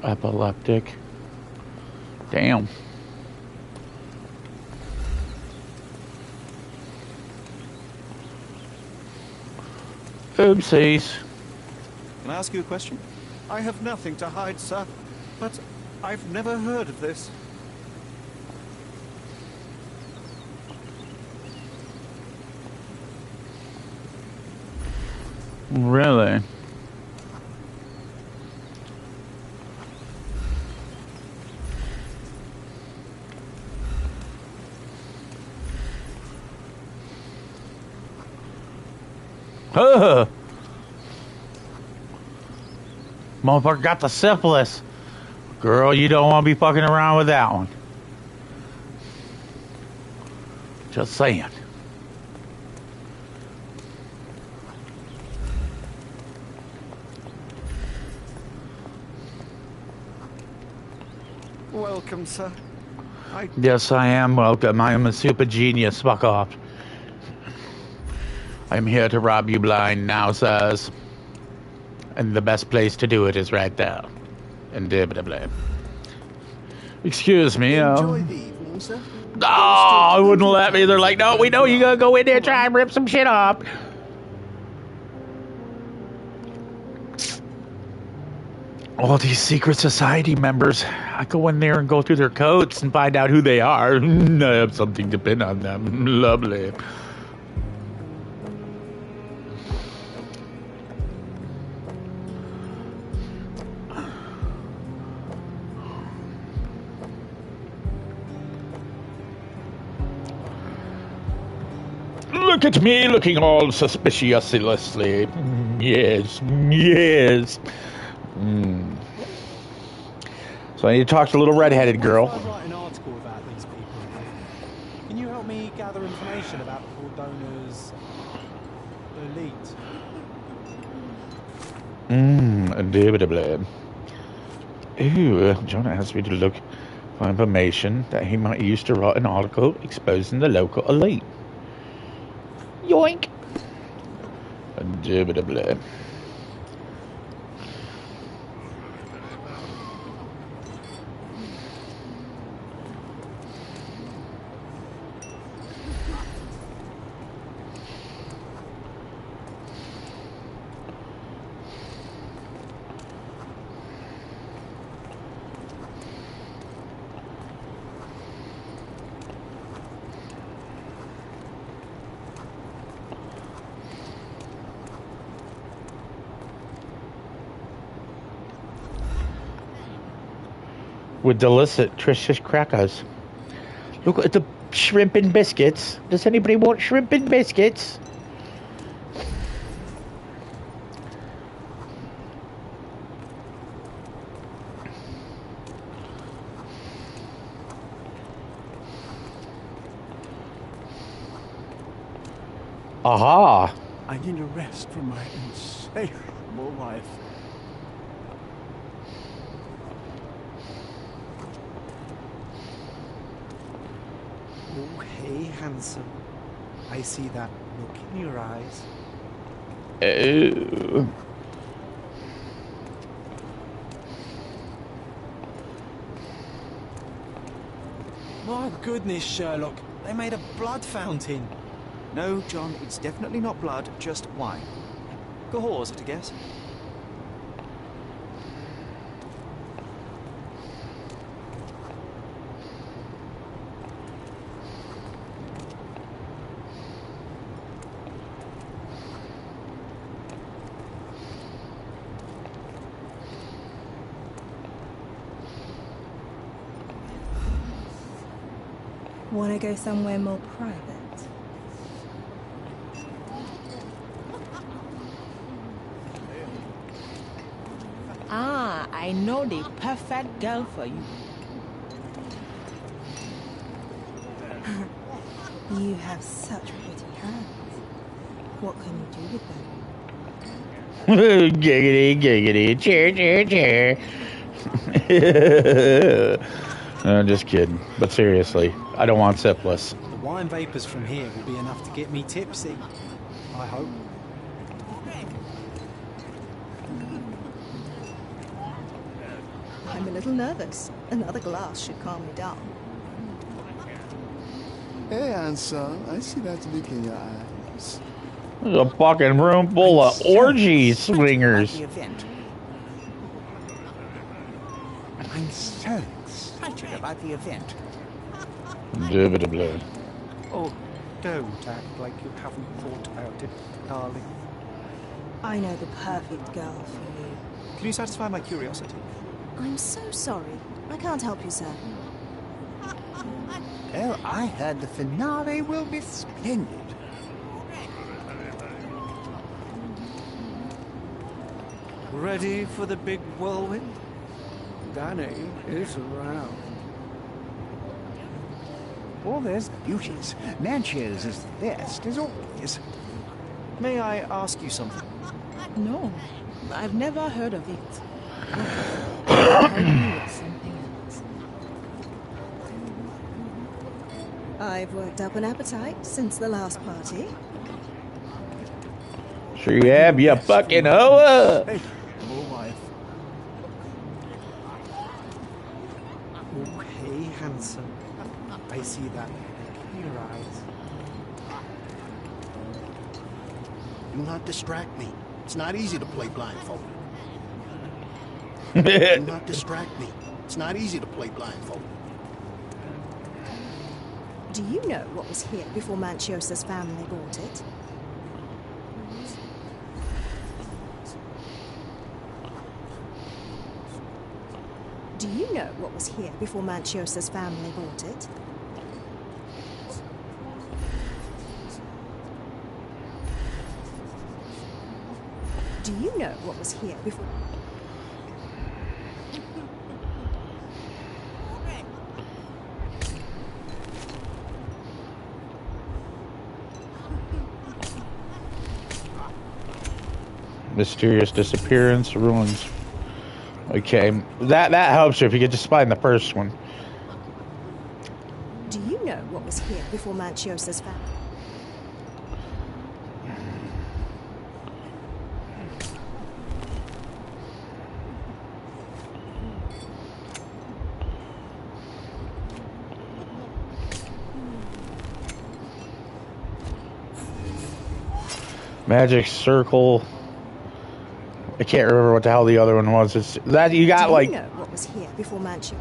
Epileptic. Damn. Oopsies. Can I ask you a question? I have nothing to hide, sir, but I've never heard of this. Really? Motherfucker got the syphilis. Girl, you don't want to be fucking around with that one. Just saying. Welcome, sir. Yes, I am welcome. I am a super genius. Fuck off. I'm here to rob you blind now, sirs. And the best place to do it is right there. Indubitably. Excuse me, Enjoy the evening, sir. Oh, I wouldn't let me. They're like, no, we know you gotta go in there, try and rip some shit up. All these secret society members, I go in there and go through their coats and find out who they are. I have something to pin on them. Lovely. Look at me looking all suspiciously. Yes, yes. So I need to talk to the little redheaded girl. I'd write an article about these people. Can you help me gather information about Cordona's elite? Indubitably. Ooh, John asked me to look for information that he might use to write an article exposing the local elite. Yoink. Indubitably. With delicious crackers. Look at the shrimp and biscuits. Does anybody want shrimp and biscuits? Aha! I need a rest from my insatiable wife. Oh, hey, handsome. I see that look in your eyes. Oh. My goodness, Sherlock. They made a blood fountain. No, John, it's definitely not blood, just wine. Cahors, is it a guess? Want to go somewhere more private? Ah, I know the perfect girl for you. You have such pretty hands. What can you do with them? Giggity, giggity, cheer. Just kidding. But seriously, I don't want syphilis. The wine vapours from here will be enough to get me tipsy. I hope. I'm a little nervous. Another glass should calm me down. Hey, Ansel, I see that look in your eyes. There's a fucking room full of orgy swingers. I'm so excited about the event. Indubitably. Oh, don't act like you haven't thought about it, darling. I know the perfect girl for you. Can you satisfy my curiosity? I'm so sorry. I can't help you, sir. Oh, I heard the finale will be splendid. Ready for the big whirlwind? Danny is around. All those beauties. Natchez is the best, as always. May I ask you something? No, I've never heard of it. I'll tell you something else. I've worked up an appetite since the last party. Sure you have, you fucking hoe. Hey, more wife. Oh, hey, handsome. I see that in your eyes. Do not distract me. It's not easy to play blindfolded. Do not distract me. It's not easy to play blindfolded. Do you know what was here before Manchiosa's family bought it? Do you know what was here before Manchiosa's family bought it? Do you know what was here before... Mysterious disappearance, ruins. Okay, that helps you if you could just find the first one. Do you know what was here before Manchiosa's family? Magic circle. I can't remember what the hell the other one was. It's that you got like. Do you know what was here before Manchio?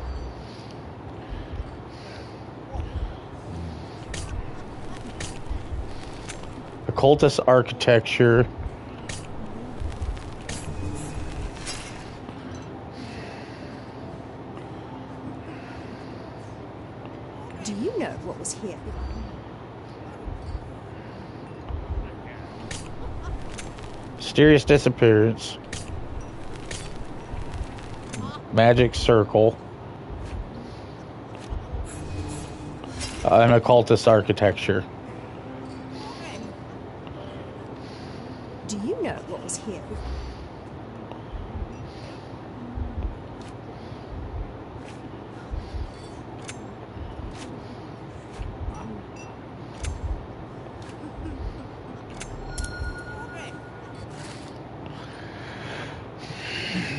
Occultist architecture. Do you know what was here? Mysterious disappearance. Magic circle. And occultist architecture. Do you know what was here?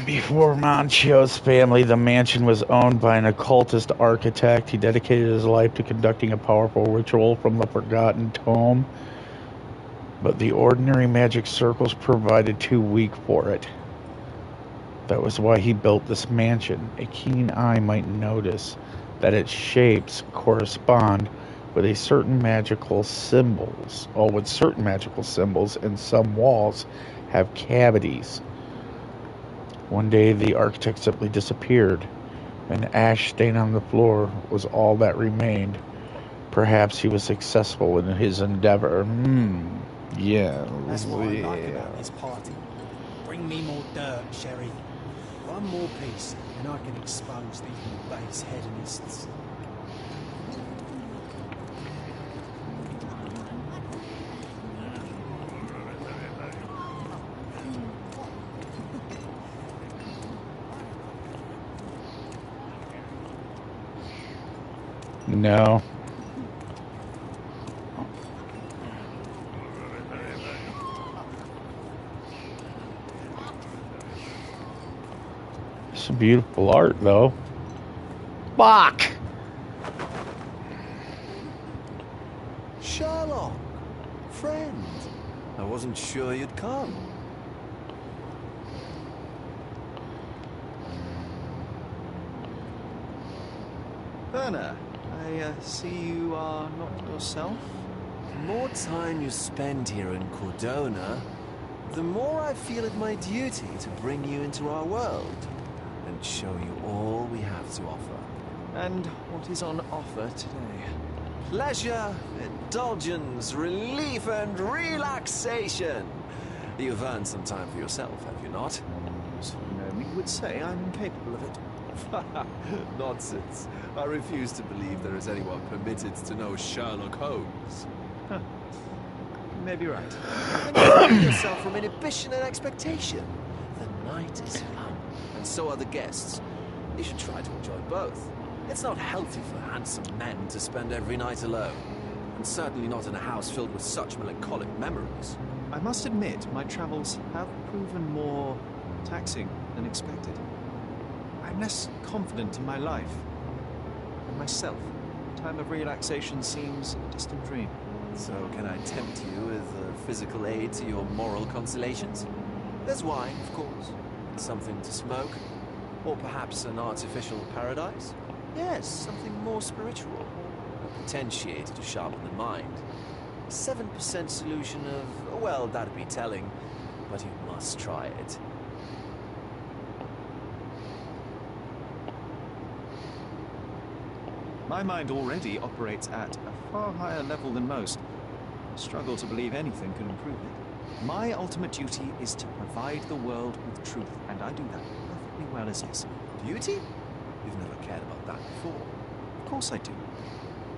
Before Manchio's family, the mansion was owned by an occultist architect. He dedicated his life to conducting a powerful ritual from the Forgotten Tome, but the ordinary magic circles provided too weak for it. That was why he built this mansion. A keen eye might notice that its shapes correspond with certain magical symbols, and some walls have cavities. One day, the architect simply disappeared. An ash stain on the floor was all that remained. Perhaps he was successful in his endeavor. Yeah. That's what I like about this party. Bring me more dirt, Sherry. One more piece, and I can expose these base hedonists. No. Some beautiful art, though. Fuck! Sherlock! Friend! I wasn't sure you'd come. Werner, I see you are not yourself. The more time you spend here in Cordona, the more I feel it my duty to bring you into our world and show you all we have to offer. And what is on offer today? Pleasure, indulgence, relief, and relaxation. You've earned some time for yourself, have you not? So you know me would say I'm incapable of it. Nonsense. I refuse to believe there is anyone permitted to know Sherlock Holmes. Huh. You may be right. And free yourself from inhibition and expectation. The night is young, and so are the guests. You should try to enjoy both. It's not healthy for handsome men to spend every night alone, and certainly not in a house filled with such melancholic memories. I must admit, my travels have proven more taxing than expected. I'm less confident in my life and myself. Time of relaxation seems a distant dream. So can I tempt you with a physical aid to your moral consolations? There's wine, of course, and something to smoke, or perhaps an artificial paradise? Yes, something more spiritual, a potentiator to sharpen the mind. 7% solution of, well, that'd be telling, but you must try it. My mind already operates at a far higher level than most. I struggle to believe anything can improve it. My ultimate duty is to provide the world with truth, and I do that perfectly well as is. Duty? You've never cared about that before. Of course I do.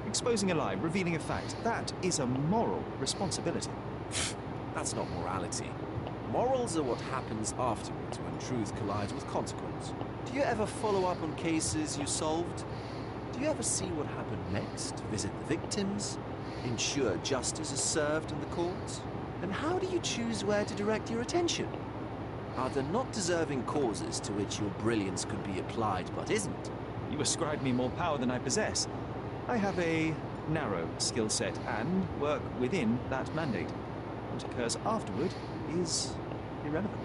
Exposing a lie, revealing a fact, that is a moral responsibility. That's not morality. Morals are what happens afterwards when truth collides with consequence. Do you ever follow up on cases you solved? Do you ever see what happened next? Visit the victims? Ensure justice is served in the courts? And how do you choose where to direct your attention? Are there not deserving causes to which your brilliance could be applied but isn't? You ascribe me more power than I possess. I have a narrow skill set and work within that mandate. What occurs afterward is irrelevant.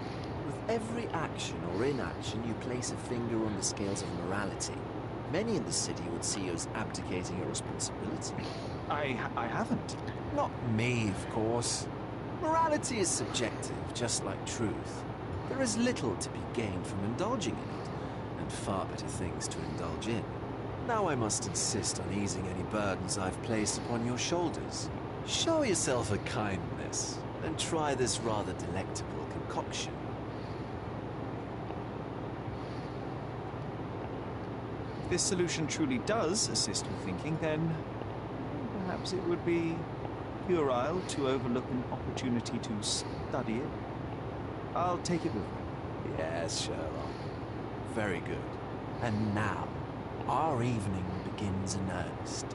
With every action or inaction, you place a finger on the scales of morality. Many in the city would see you as abdicating your responsibility. I haven't. Not me, of course. Morality is subjective, just like truth. There is little to be gained from indulging in it, and far better things to indulge in. Now I must insist on easing any burdens I've placed upon your shoulders. Show yourself a kindness, and try this rather delectable concoction. If this solution truly does assist with thinking, then perhaps it would be puerile to overlook an opportunity to study it. I'll take it with me. Yes, Sherlock. Very good. And now, our evening begins in earnest.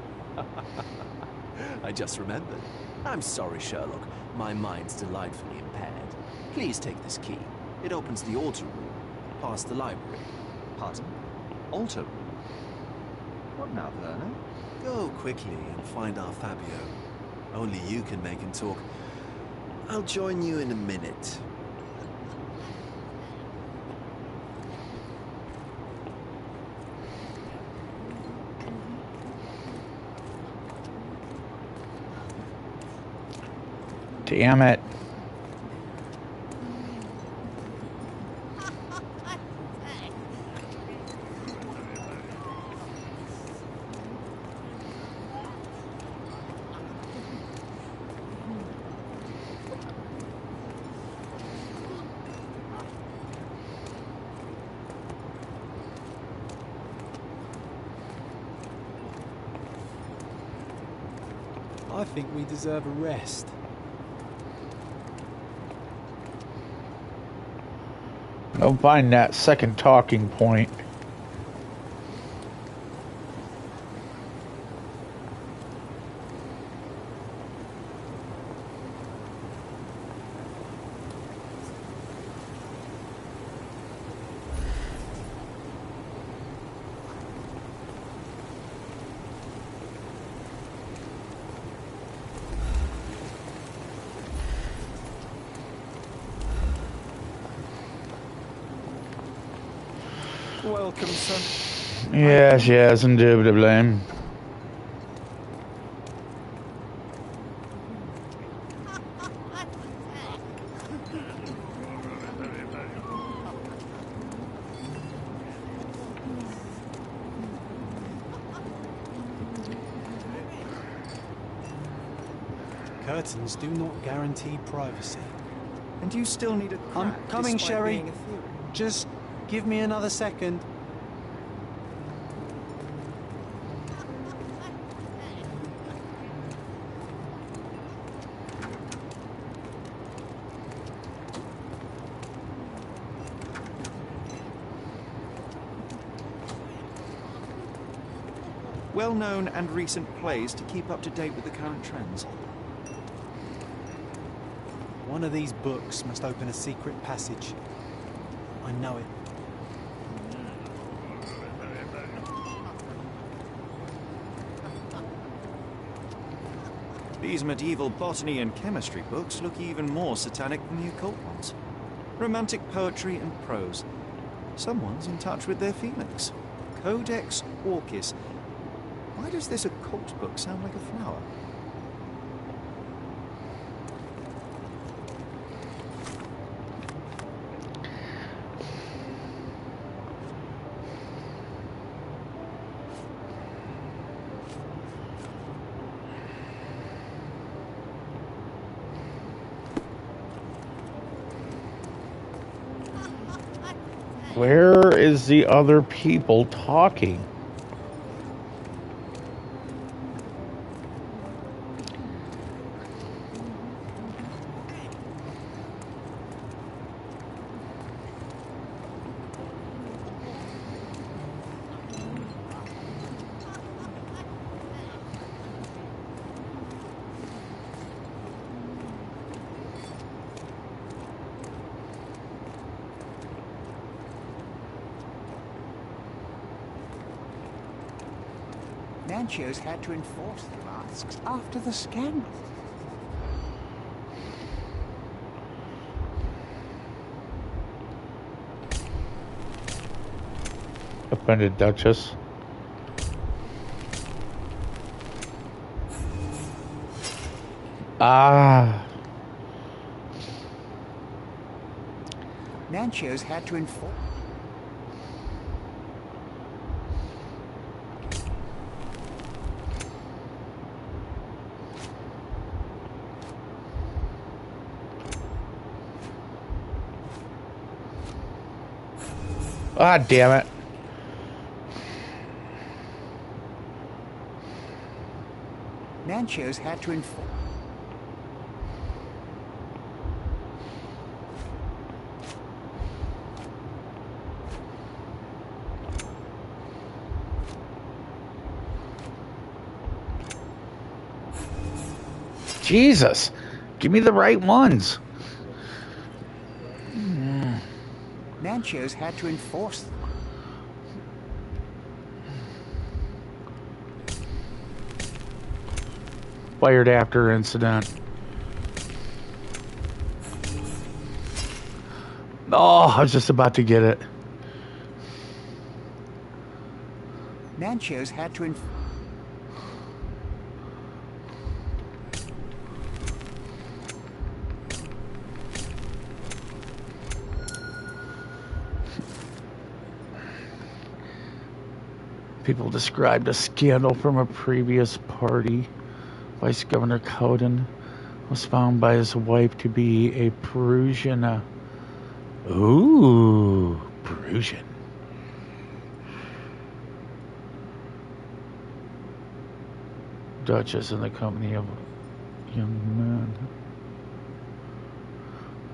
I just remembered. I'm sorry, Sherlock. My mind's delightfully impaired. Please take this key. It opens the altar room, past the library. Pardon? Altar room? What now, Werner? Go quickly and find our Fabio. Only you can make him talk. I'll join you in a minute. Damn it. I think we deserve a rest. I'll find that second talking point. Welcome, son. Yes, yes, indubitably. Curtains do not guarantee privacy. And you still need a I'm crack coming, despite Sherry. being a theory. Just give me another second. well-known and recent plays to keep up to date with the current trends. One of these books must open a secret passage. I know it. These medieval botany and chemistry books look even more satanic than the occult ones. Romantic poetry and prose. Someone's in touch with their feelings. Codex Orchis. Why does this occult book sound like a flower? Where is the other people talking? Nancho's had to enforce the masks after the scandal. Offended Duchess. Ah. Nancho's had to enforce. Ah, damn it. Nancho's had to enforce. Jesus. Give me the right ones. Nancho's had to enforce. Fired after incident. Oh, I was just about to get it. Nancho's had to enforce. People described a scandal from a previous party. Vice Governor Cowden was found by his wife to be a Perusian. Perusian. Duchess in the company of young men.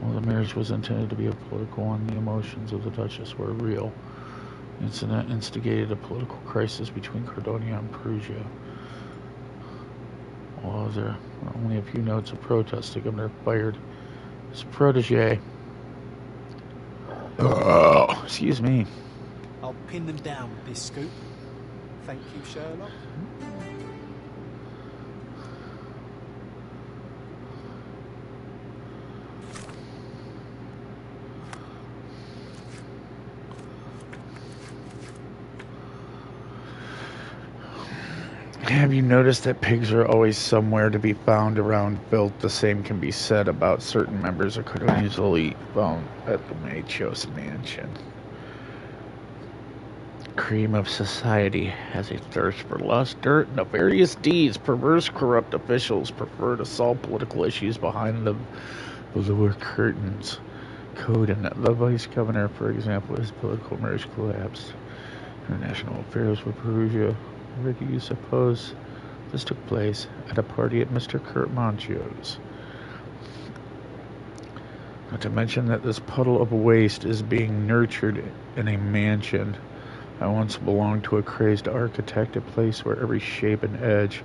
While the marriage was intended to be a political one, the emotions of the Duchess were real. The incident instigated a political crisis between Cardonia and Perugia. While there were only a few notes of protest, the governor fired his protege. Excuse me. I'll pin them down with this scoop. Thank you, Sherlock. Have you noticed that pigs are always somewhere to be found around Built? The same can be said about certain members of Cardonia's elite found at the Machos mansion. Cream of society has a thirst for lust, dirt, and nefarious deeds. Perverse, corrupt officials prefer to solve political issues behind the lower curtains. Code and the vice governor, for example, his political marriage collapsed. International affairs with Perugia. Where do you suppose this took place? At a party at Mr. Kurt Monchio's. Not to mention that this puddle of waste is being nurtured in a mansion I once belonged to a crazed architect, a place where every shape and edge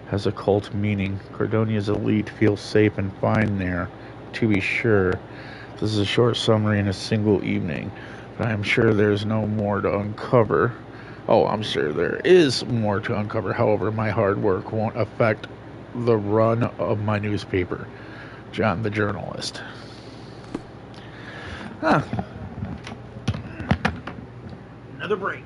has occult meaning. Cordonia's elite feels safe and fine there, to be sure. This is a short summary in a single evening, but I am sure there is no more to uncover. Oh, I'm sure there is more to uncover. However, my hard work won't affect the run of my newspaper. John the journalist. Huh. Another break.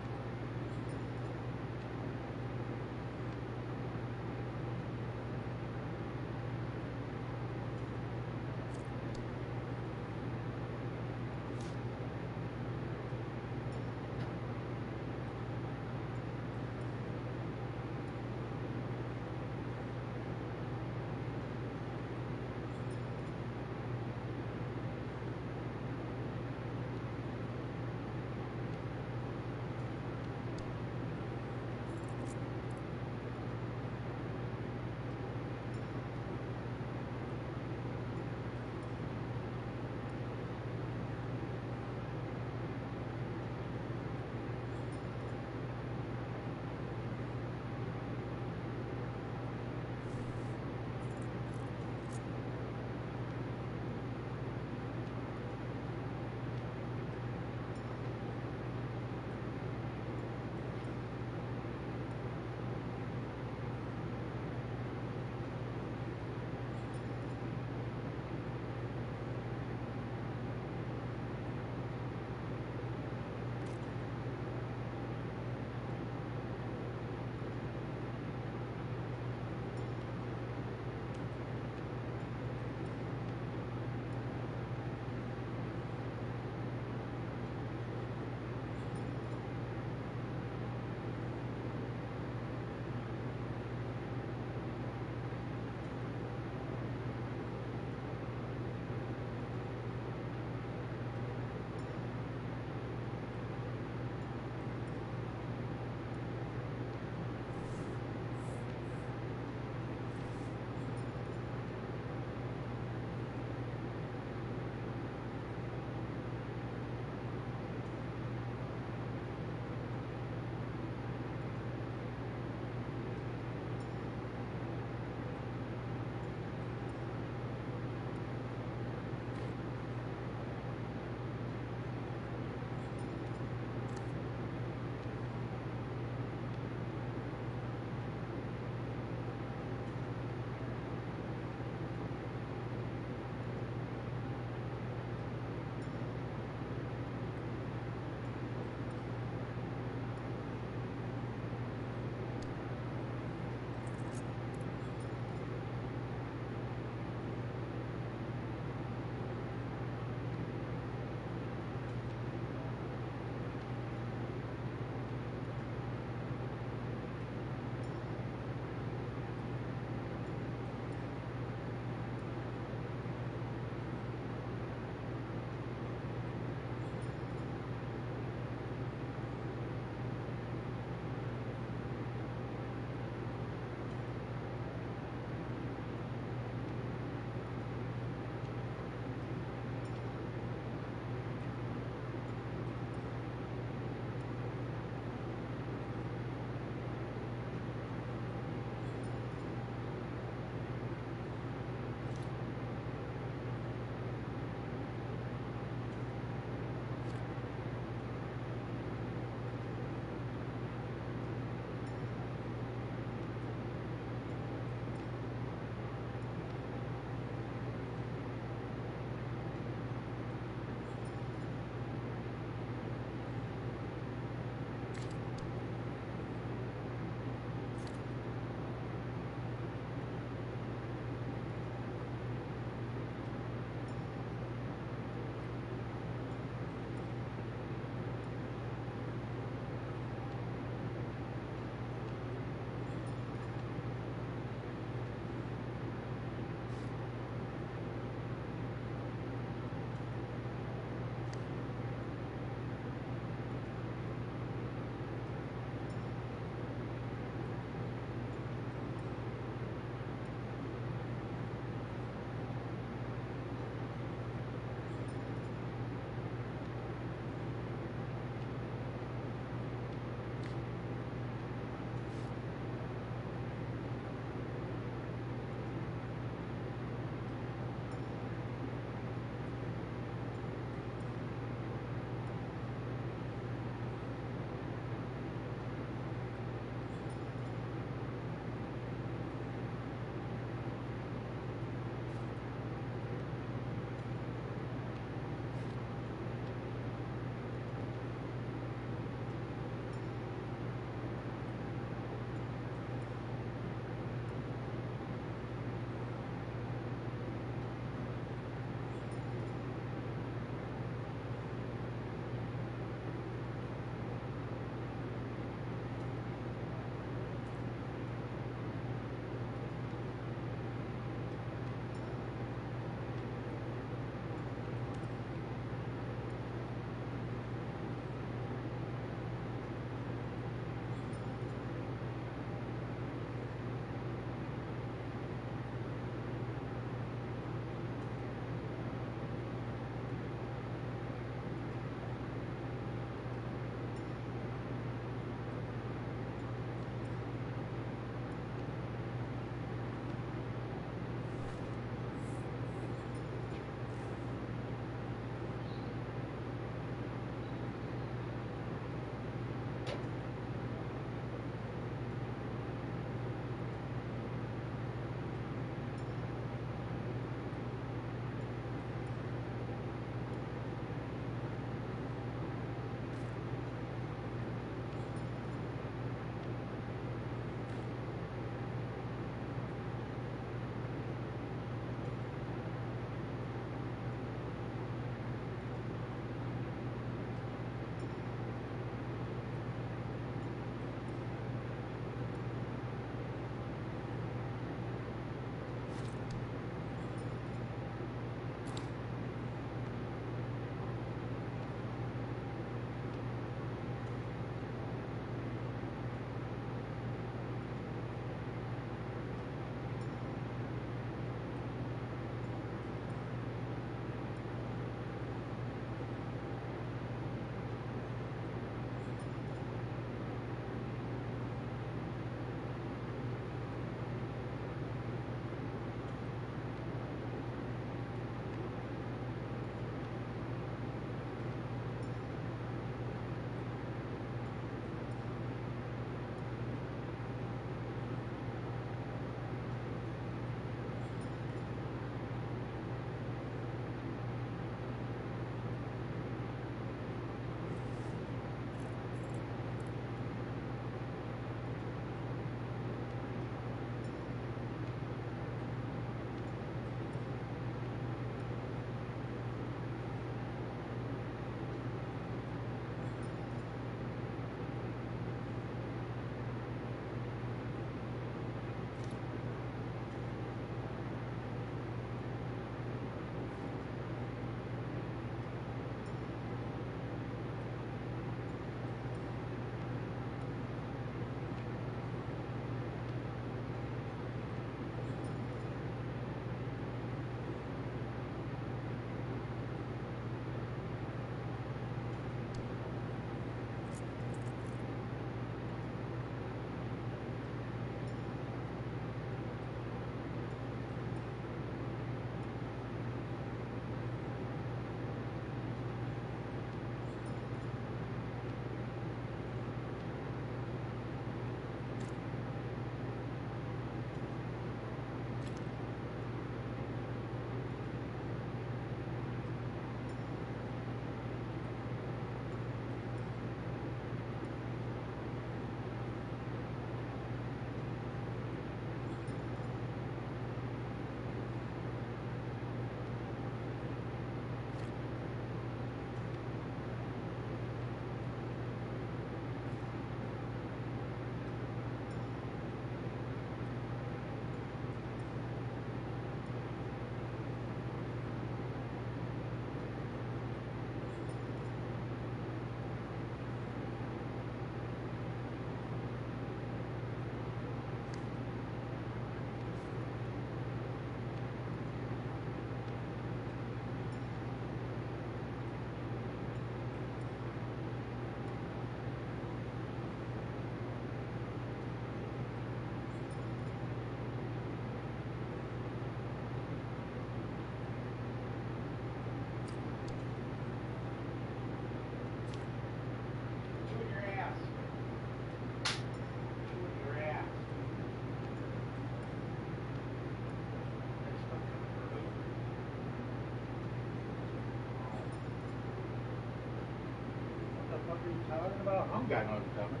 talking about? I'm got no coming.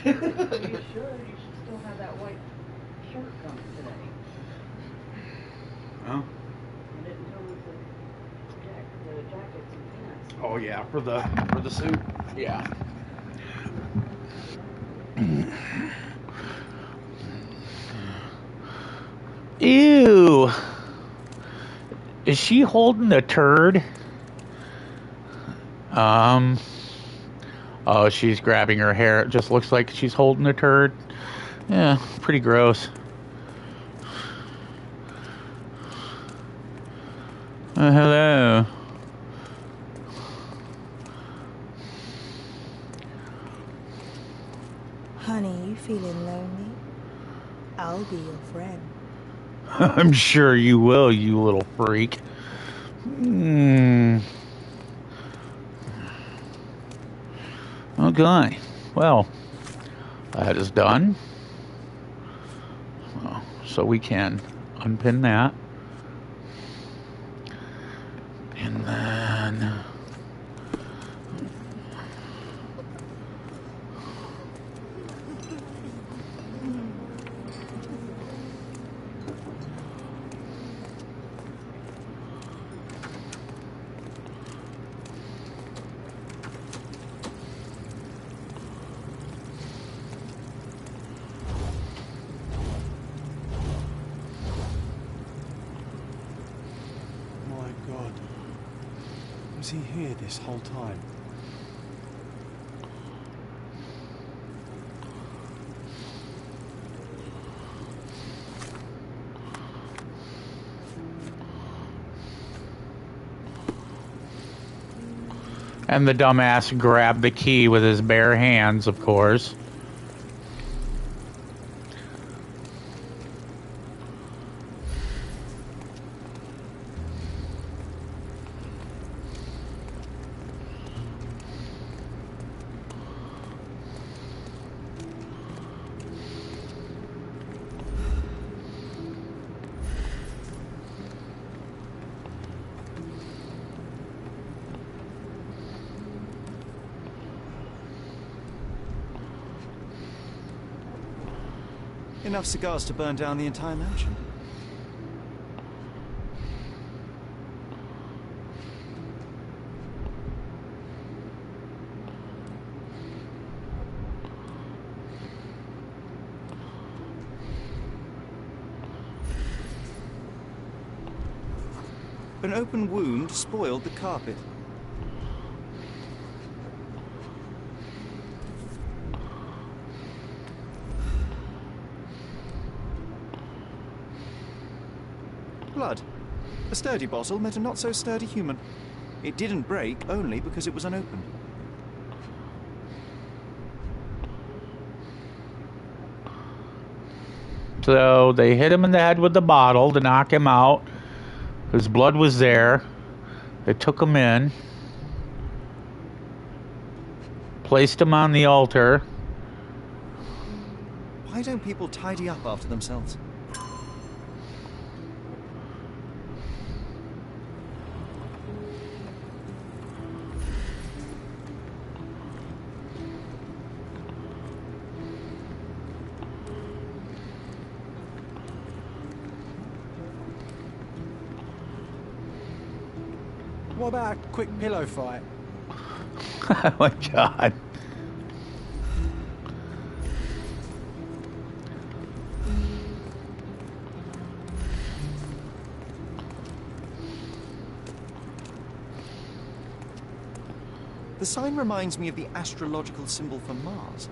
Are you sure? You should still have that white shirt coming today. Huh? You didn't tell me the jackets and pants. Oh yeah, for the suit. Yeah. Ew. Is she holding a turd? Oh, she's grabbing her hair. It just looks like she's holding a turd. Yeah, pretty gross. Hello. Honey, you feeling lonely? I'll be your friend. I'm sure you will, you little freak. Okay. Well, that is done. So we can unpin that. And then... Was he here this whole time? And the dumbass grabbed the key with his bare hands, of course. Enough cigars to burn down the entire mansion. An open wound spoiled the carpet. Blood. A sturdy bottle met a not-so-sturdy human. It didn't break only because it was unopened. So they hit him in the head with the bottle to knock him out. His blood was there. They took him in. Placed him on the altar. Why don't people tidy up after themselves? What about a quick pillow fight? Oh my god. The sign reminds me of the astrological symbol for Mars.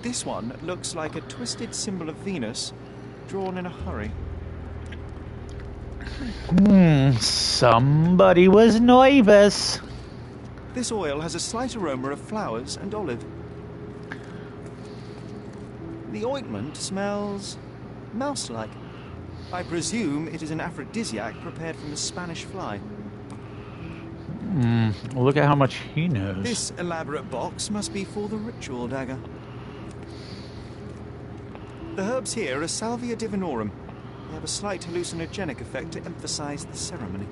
This one looks like a twisted symbol of Venus, drawn in a hurry. Somebody was nervous. This oil has a slight aroma of flowers and olive. The ointment smells mouse-like. I presume it is an aphrodisiac prepared from a Spanish fly. Look at how much he knows. This elaborate box must be for the ritual dagger. The herbs here are Salvia divinorum. They have a slight hallucinogenic effect to emphasize the ceremony.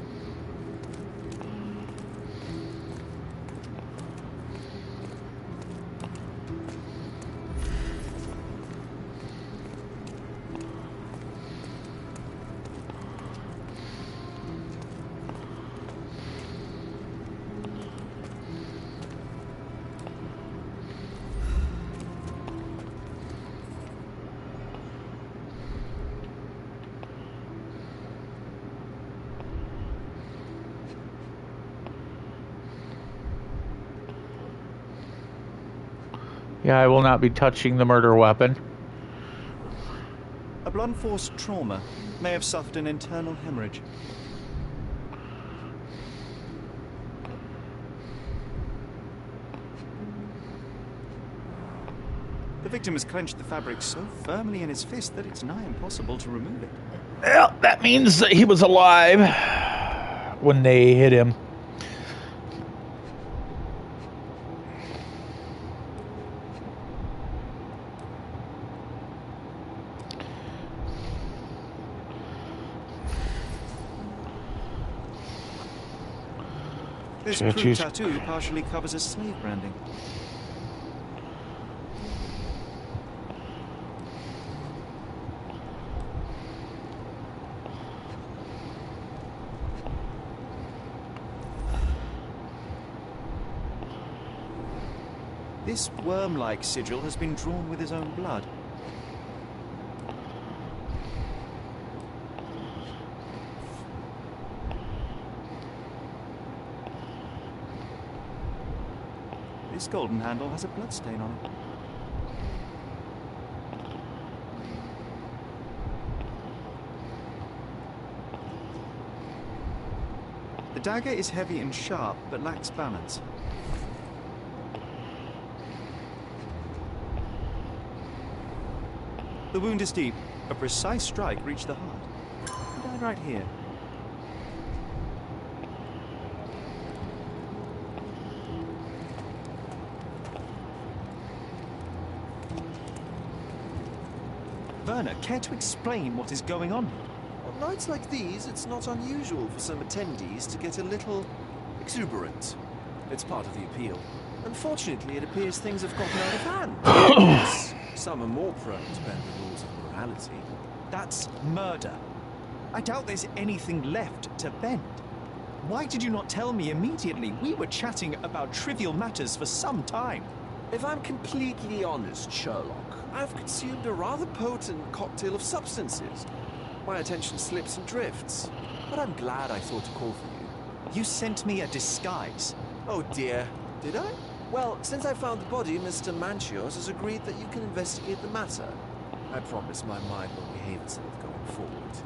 Yeah, I will not be touching the murder weapon. A blunt force trauma may have suffered an internal hemorrhage. The victim has clenched the fabric so firmly in his fist that it's nigh impossible to remove it. Well, that means that he was alive when they hit him. This crude tattoo partially covers a slave branding. This worm-like sigil has been drawn with his own blood. This golden handle has a bloodstain on it. The dagger is heavy and sharp, but lacks balance. The wound is deep. A precise strike reached the heart. He died right here. Werner, care to explain what is going on here? On nights like these, it's not unusual for some attendees to get a little exuberant. It's part of the appeal. Unfortunately, it appears things have gotten out of hand. Yes, some are more prone to bend the rules of morality. That's murder. I doubt there's anything left to bend. Why did you not tell me immediately? We were chatting about trivial matters for some time. If I'm completely honest, Sherlock, I've consumed a rather potent cocktail of substances. My attention slips and drifts. But I'm glad I thought to call for you. You sent me a disguise. Oh dear, did I? Well, since I found the body, Mr. Manchios has agreed that you can investigate the matter. I promise my mind will behave itself going forward.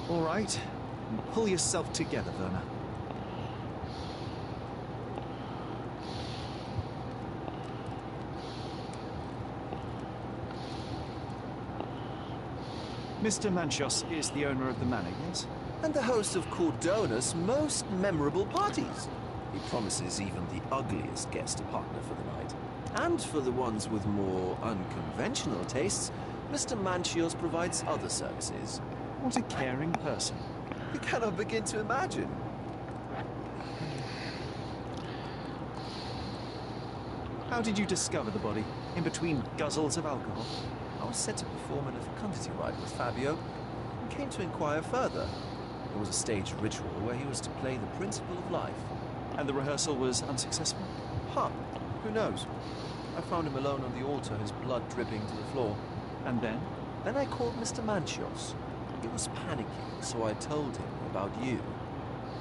All right. Pull yourself together, Werner. Mr. Manchios is the owner of the manor, yes? And the host of Cordona's most memorable parties. He promises even the ugliest guest a partner for the night. And for the ones with more unconventional tastes, Mr. Manchios provides other services. What a caring person. You cannot begin to imagine. How did you discover the body? In between guzzles of alcohol? I was set to perform in a fecundity rite with Fabio, and came to inquire further. There was a staged ritual where he was to play the principle of life. And the rehearsal was unsuccessful? Huh, who knows? I found him alone on the altar, his blood dripping to the floor. And then? Then I called Mr. Manchios. He was panicking, so I told him about you.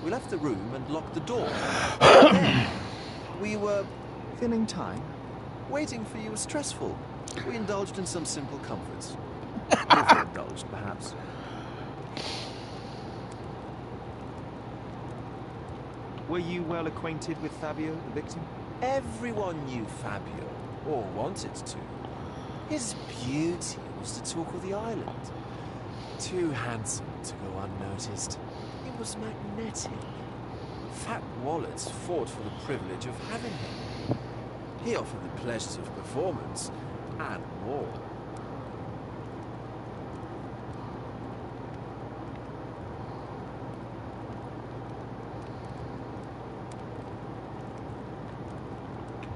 We left the room and locked the door. Then we were... filling time? Waiting for you was stressful. We indulged in some simple comforts. Overindulged, perhaps. Were you well acquainted with Fabio, the victim? Everyone knew Fabio, or wanted to. His beauty was the talk of the island. Too handsome to go unnoticed. He was magnetic. Fat wallets fought for the privilege of having him. He offered the pleasures of performance and more.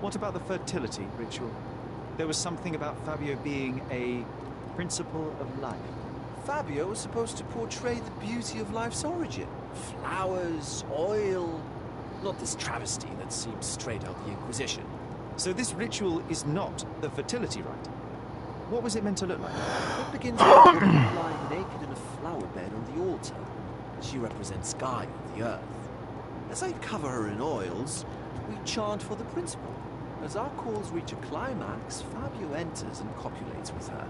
What about the fertility ritual? There was something about Fabio being a principle of life. Fabio was supposed to portray the beauty of life's origin. Flowers, oil... Not this travesty that seems straight out of the Inquisition. So this ritual is not the fertility rite. What was it meant to look like? It begins with a woman lying naked in a flower bed on the altar. She represents Gaia, the earth. As I cover her in oils, we chant for the principle. As our calls reach a climax, Fabio enters and copulates with her.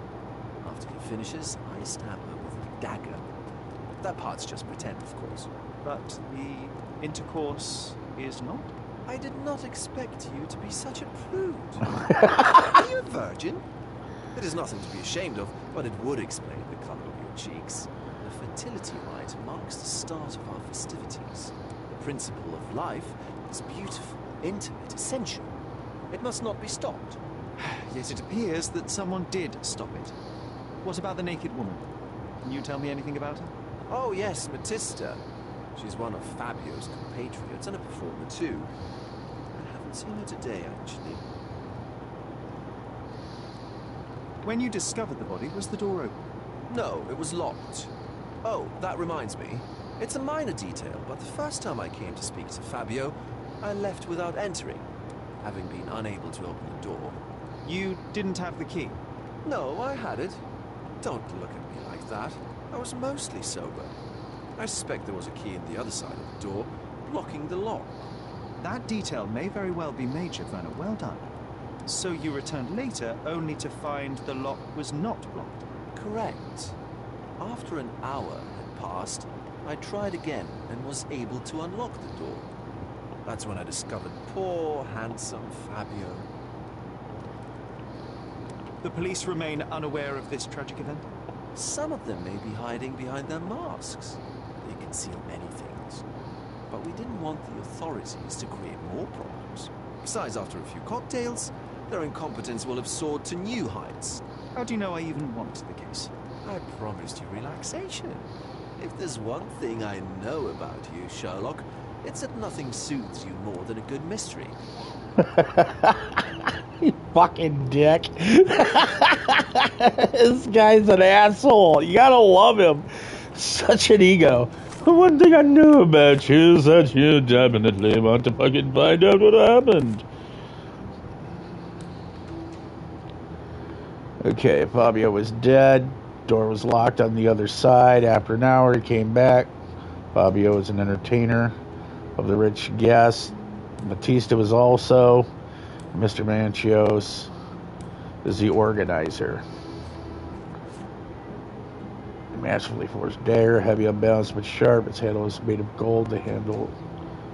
After he finishes, I stab her with a dagger. That part's just pretend, of course. But the intercourse is not? I did not expect you to be such a prude. Are you a virgin? It is nothing to be ashamed of, but it would explain the color of your cheeks. The fertility rite marks the start of our festivities. The principle of life is beautiful, intimate, essential. It must not be stopped. Yet it appears that someone did stop it. What about the naked woman? Can you tell me anything about her? Oh yes, Matista. She's one of Fabio's compatriots and a performer too. I haven't seen her today, actually. When you discovered the body, was the door open? No, it was locked. Oh, that reminds me. It's a minor detail, but the first time I came to speak to Fabio, I left without entering, having been unable to open the door. You didn't have the key? No, I had it. Don't look at me like that. I was mostly sober. I suspect there was a key in the other side of the door, blocking the lock. That detail may very well be major, Werner. Well done. So you returned later, only to find the lock was not blocked? Correct. After an hour had passed, I tried again and was able to unlock the door. That's when I discovered poor, handsome Fabio. The police remain unaware of this tragic event? Some of them may be hiding behind their masks. They conceal many things. But we didn't want the authorities to create more problems. Besides, after a few cocktails, their incompetence will have soared to new heights. How do you know I even want the case? I promised you relaxation. If there's one thing I know about you, Sherlock, it's that nothing soothes you more than a good mystery. You fucking dick. This guy's an asshole. You gotta love him. Such an ego. The one thing I knew about you is that you definitely want to fucking find out what happened. Okay, Fabio was dead. Door was locked on the other side. After an hour, he came back. Fabio was an entertainer of the rich guests. Matista was also. Mr. Manchios is the organizer. Massively forged dagger, heavy, unbalanced, but sharp. Its handle is made of gold. The handle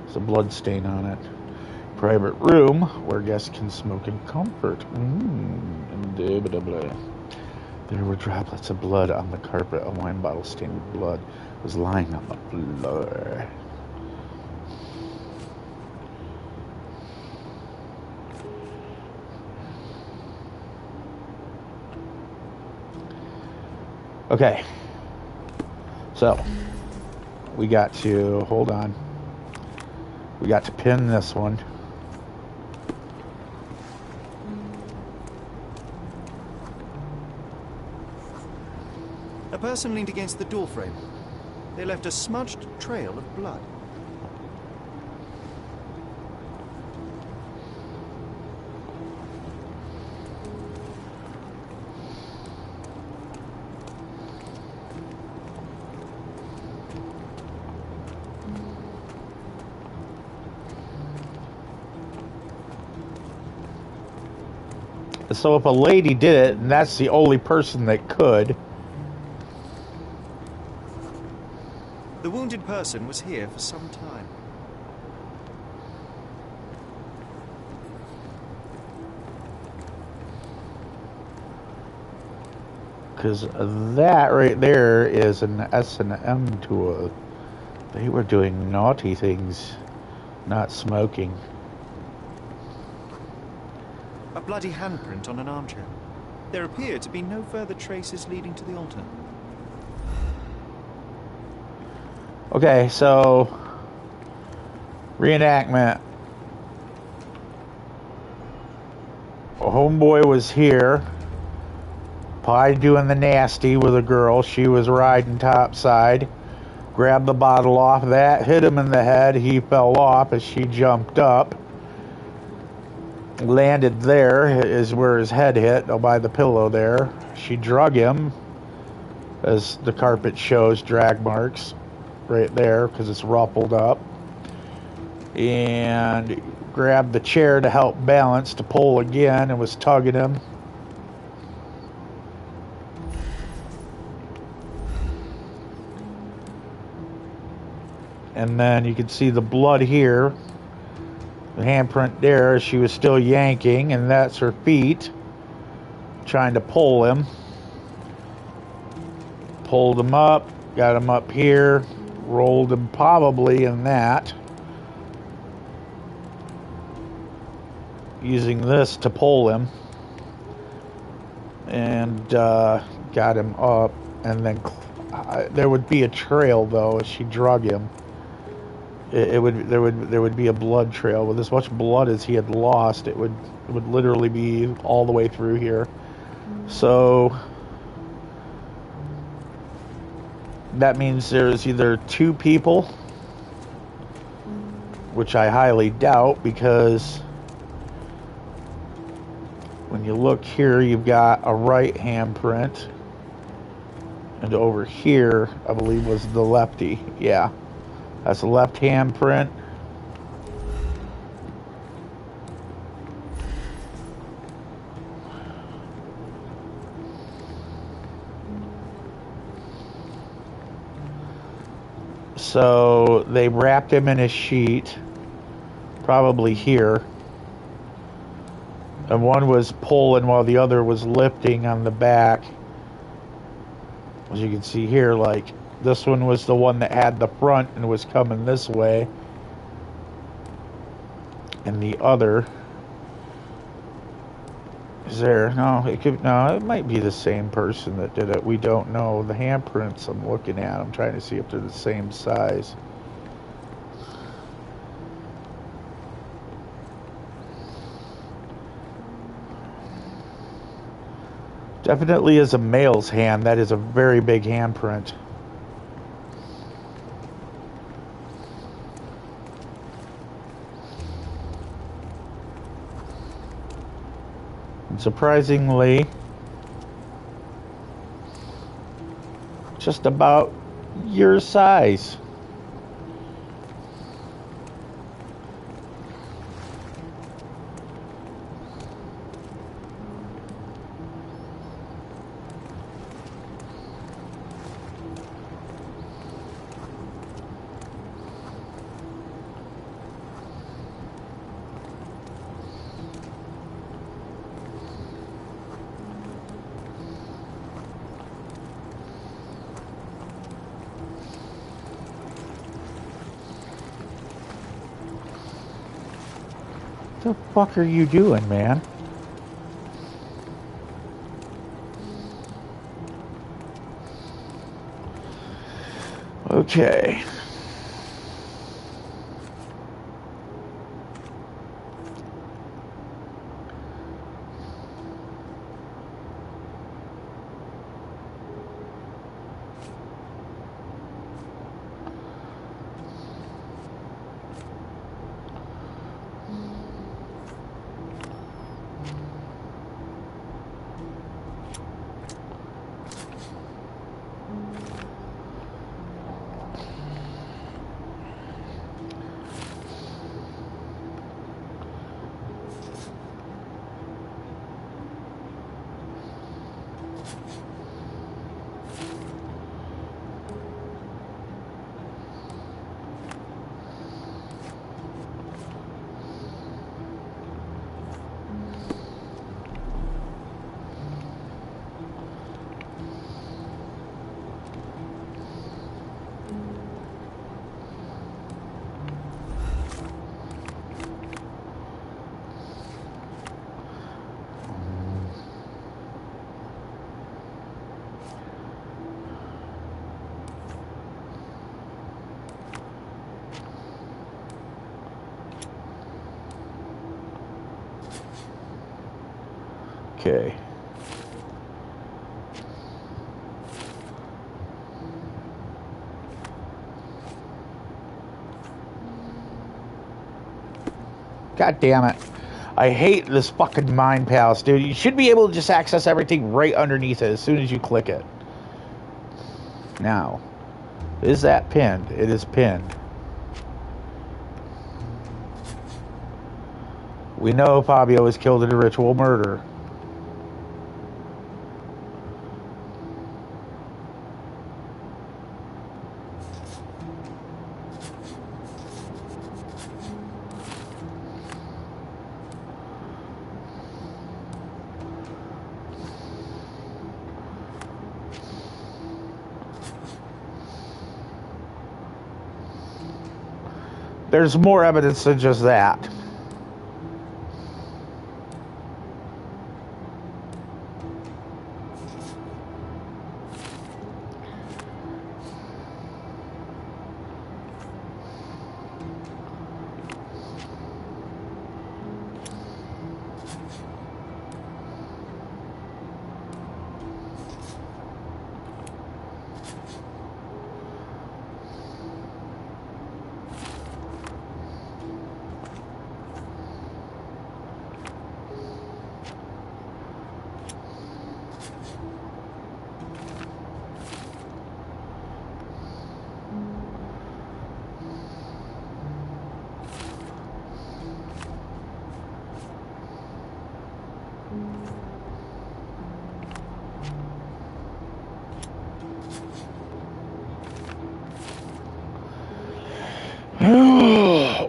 has a blood stain on it. Private room where guests can smoke in comfort. Indubitably. There were droplets of blood on the carpet. A wine bottle stained with blood was lying on the floor. Okay, so we got to, hold on, we got to pin this one. A person leaned against the doorframe. They left a smudged trail of blood. So if a lady did it, and that's the only person that could. The wounded person was here for some time. Because that right there is an S&M tool. They were doing naughty things, not smoking. A bloody handprint on an armchair. There appear to be no further traces leading to the altar. Okay, so reenactment. Homeboy was here, probably doing the nasty with a girl. She was riding topside, grabbed the bottle off that, hit him in the head. He fell off as she jumped up. Landed there is where his head hit, by the pillow there. She drug him, as the carpet shows drag marks right there because it's ruffled up, and grabbed the chair to help balance to pull again and was tugging him. And then you can see the blood here, the handprint there. She was still yanking, and that's her feet trying to pull him. Pulled him up, got him up here, rolled him probably in that, using this to pull him, and got him up. And then there would be a trail though as she drug him. There would be a blood trail. With as much blood as he had lost, it would literally be all the way through here. So that means there's either two people, which I highly doubt, because when you look here, you've got a right handprint, and over here, I believe, was the lefty. Yeah, that's a left handprint. So they wrapped him in a sheet, probably here. And one was pulling while the other was lifting on the back. As you can see here, like, this one was the one that had the front and was coming this way. And the other is there. No, it might be the same person that did it. We don't know. The handprints I'm looking at, I'm trying to see if they're the same size. Definitely is a male's hand. That is a very big handprint. And surprisingly, just about your size. What the fuck are you doing, man? Okay. Okay. God damn it. I hate this fucking Mind Palace, dude. You should be able to just access everything right underneath it as soon as you click it. Now, is that pinned? It is pinned. We know Fabio was killed in a ritual murder. There's more evidence than just that.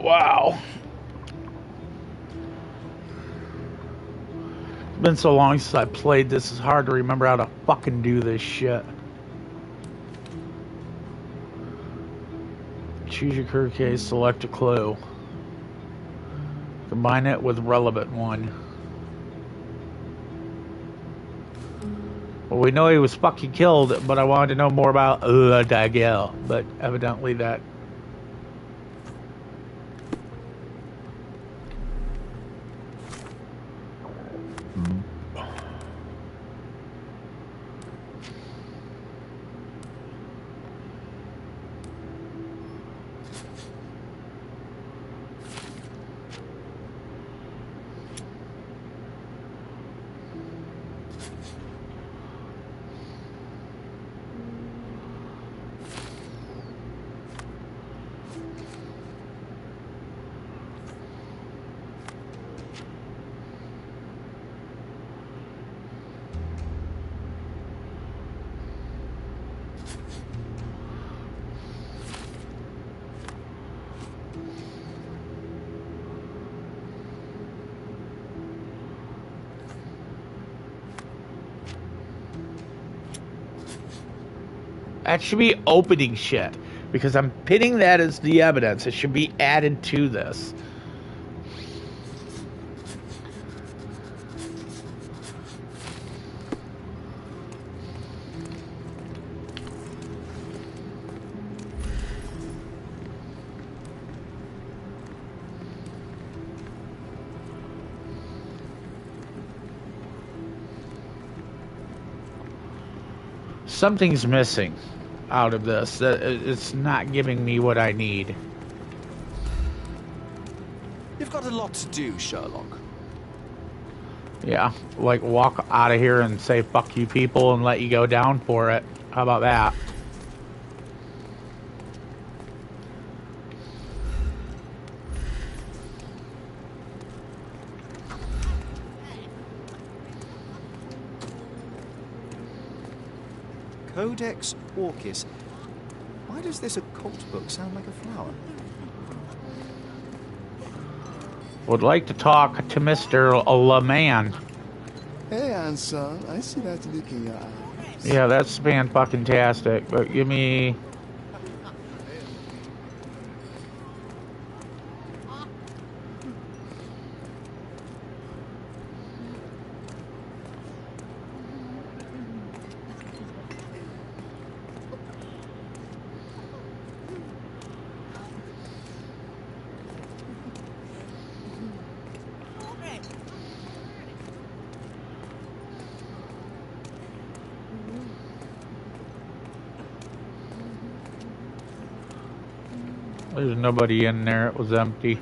Wow. It's been so long since I played this, it's hard to remember how to fucking do this shit. Choose your career case, select a clue. Combine it with relevant one. Well, we know he was fucking killed, but I wanted to know more about La Daguerre. But evidently that... That should be opening shit, because I'm pinning that as the evidence. It should be added to this. Something's missing out of this. It's not giving me what I need. You've got a lot to do, Sherlock. Yeah, like walk out of here and say fuck you people and let you go down for it. How about that? Codex Orchis. Why does this occult book sound like a flower? Would like to talk to Mr. LeMan. Hey, Anson, I see that look in your eyes. Yeah, that's fan-fucking-tastic, but give me... There's nobody in there. It was empty.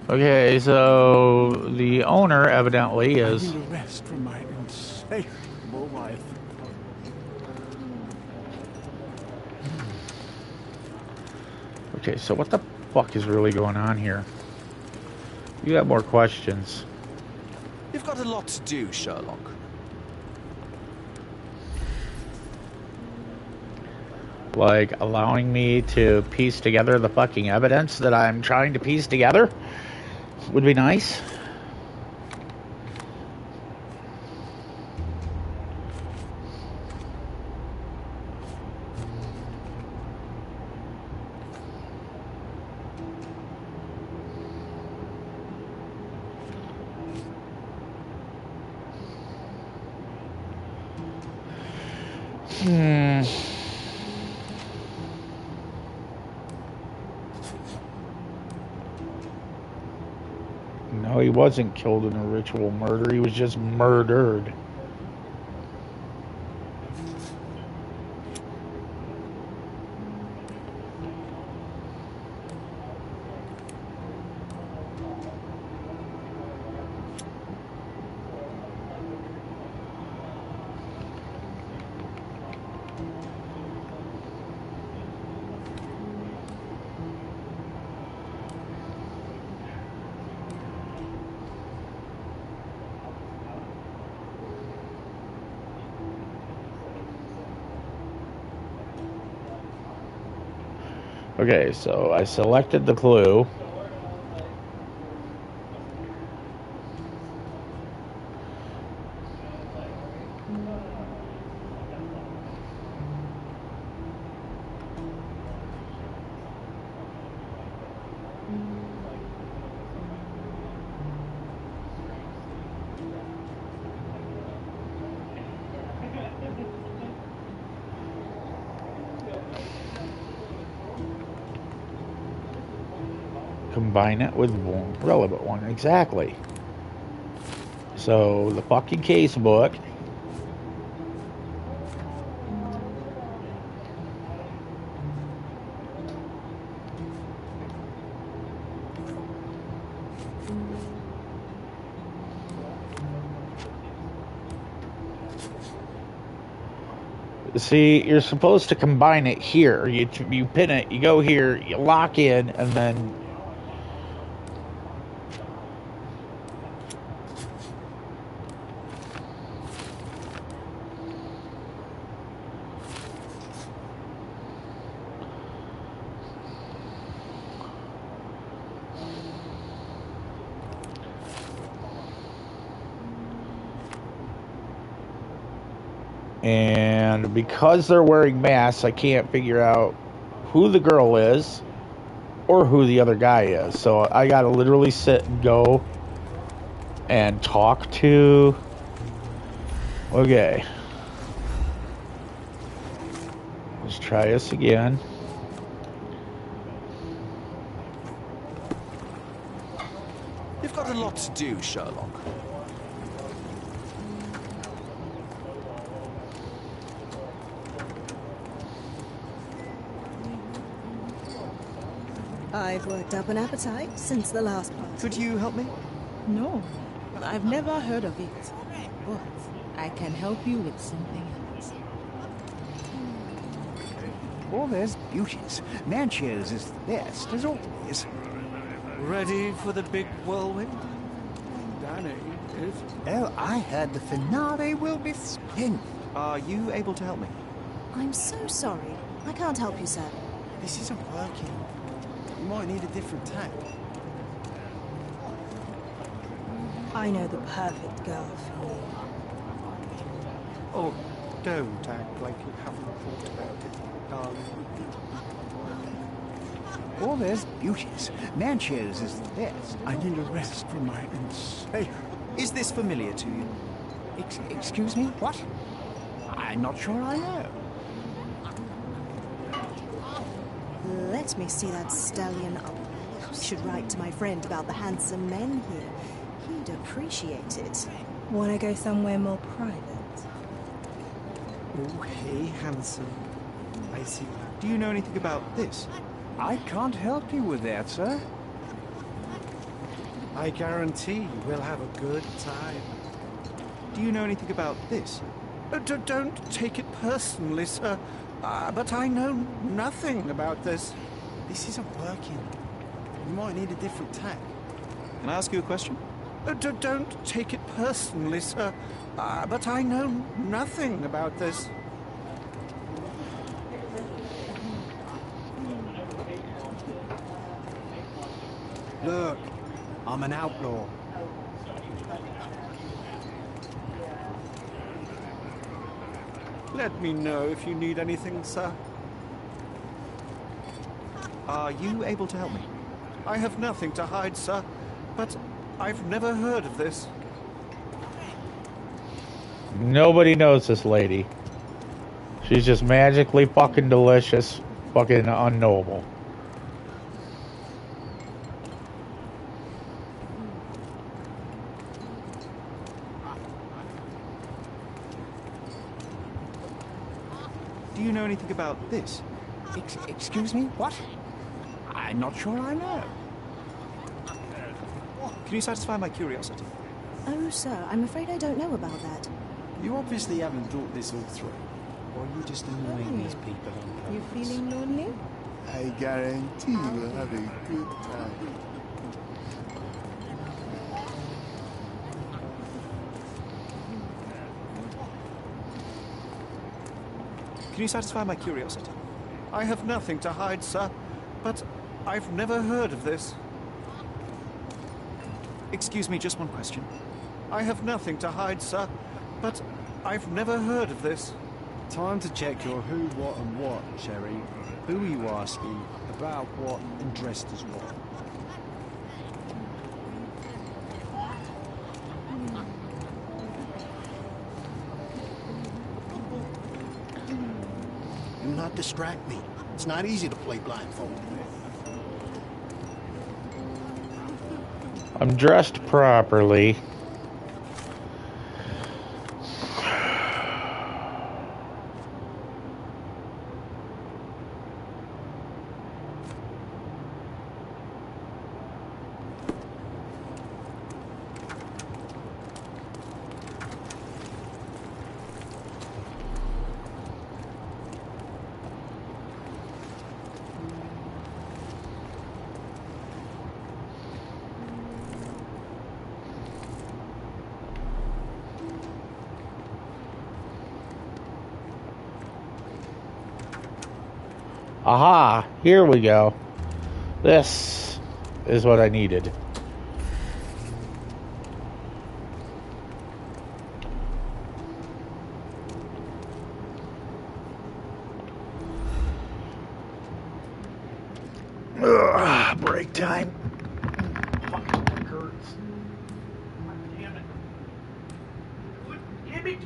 Okay, so the owner evidently is... I need a rest from my insatiable wife. Okay, so what the fuck is really going on here? You have more questions. You've got a lot to do, Sherlock. Like, allowing me to piece together the fucking evidence that I'm trying to piece together would be nice. No, he wasn't killed in a ritual murder. He was just murdered. Okay, so I selected the clue. Combine it with one relevant one. Exactly. So the fucking case book. See, you're supposed to combine it here. You pin it, you go here, you lock in, and then... And because they're wearing masks, I can't figure out who the girl is or who the other guy is. So I gotta literally sit and go and talk to... Okay. Let's try this again. You've got a lot to do, Sherlock. I've worked up an appetite since the last party. Could you help me? No, I've never heard of it. But I can help you with something else. Oh, there's beauties. Natchez is the best, as always. Ready for the big whirlwind? Danny, oh, I heard the finale will be splendid. Are you able to help me? I'm so sorry. I can't help you, sir. This isn't working. You might need a different tack. I know the perfect girl for you. Oh, don't act like you haven't thought about it, darling. Oh, there's beauties. Natchez is the best. I need a rest from my insatiable... Is this familiar to you? Excuse me? What? I'm not sure I know. Let me see that stallion up. I should write to my friend about the handsome men here. He'd appreciate it. Want to go somewhere more private? Oh, hey, handsome. I see. Do you know anything about this? I can't help you with that, sir. I guarantee we'll have a good time. Do you know anything about this? Don't take it personally, sir. But I know nothing about this. This isn't working. You might need a different tack. Can I ask you a question? Don't take it personally, sir. But I know nothing about this. Look, I'm an outlaw. Let me know if you need anything, sir. Are you able to help me? I have nothing to hide, sir, but I've never heard of this. Nobody knows this lady. She's just magically fucking delicious, fucking unknowable. Do you know anything about this? Excuse me? What? I'm not sure I know. Can you satisfy my curiosity? Oh, sir, I'm afraid I don't know about that. You obviously haven't thought this all through. Or are you just annoying these people on purpose? You feeling lonely? I guarantee we'll have a good time. Can you satisfy my curiosity? I have nothing to hide, sir, but I've never heard of this. Excuse me, just one question. I have nothing to hide, sir, but I've never heard of this. Time to check your who, what, and what, Sherry. Who are you asking, about what, and dressed as what? Do not distract me. It's not easy to play blindfolded. I'm dressed properly. Aha! Here we go. This is what I needed. Ugh, break time. Fucking neck hurts. God damn it. God damn it.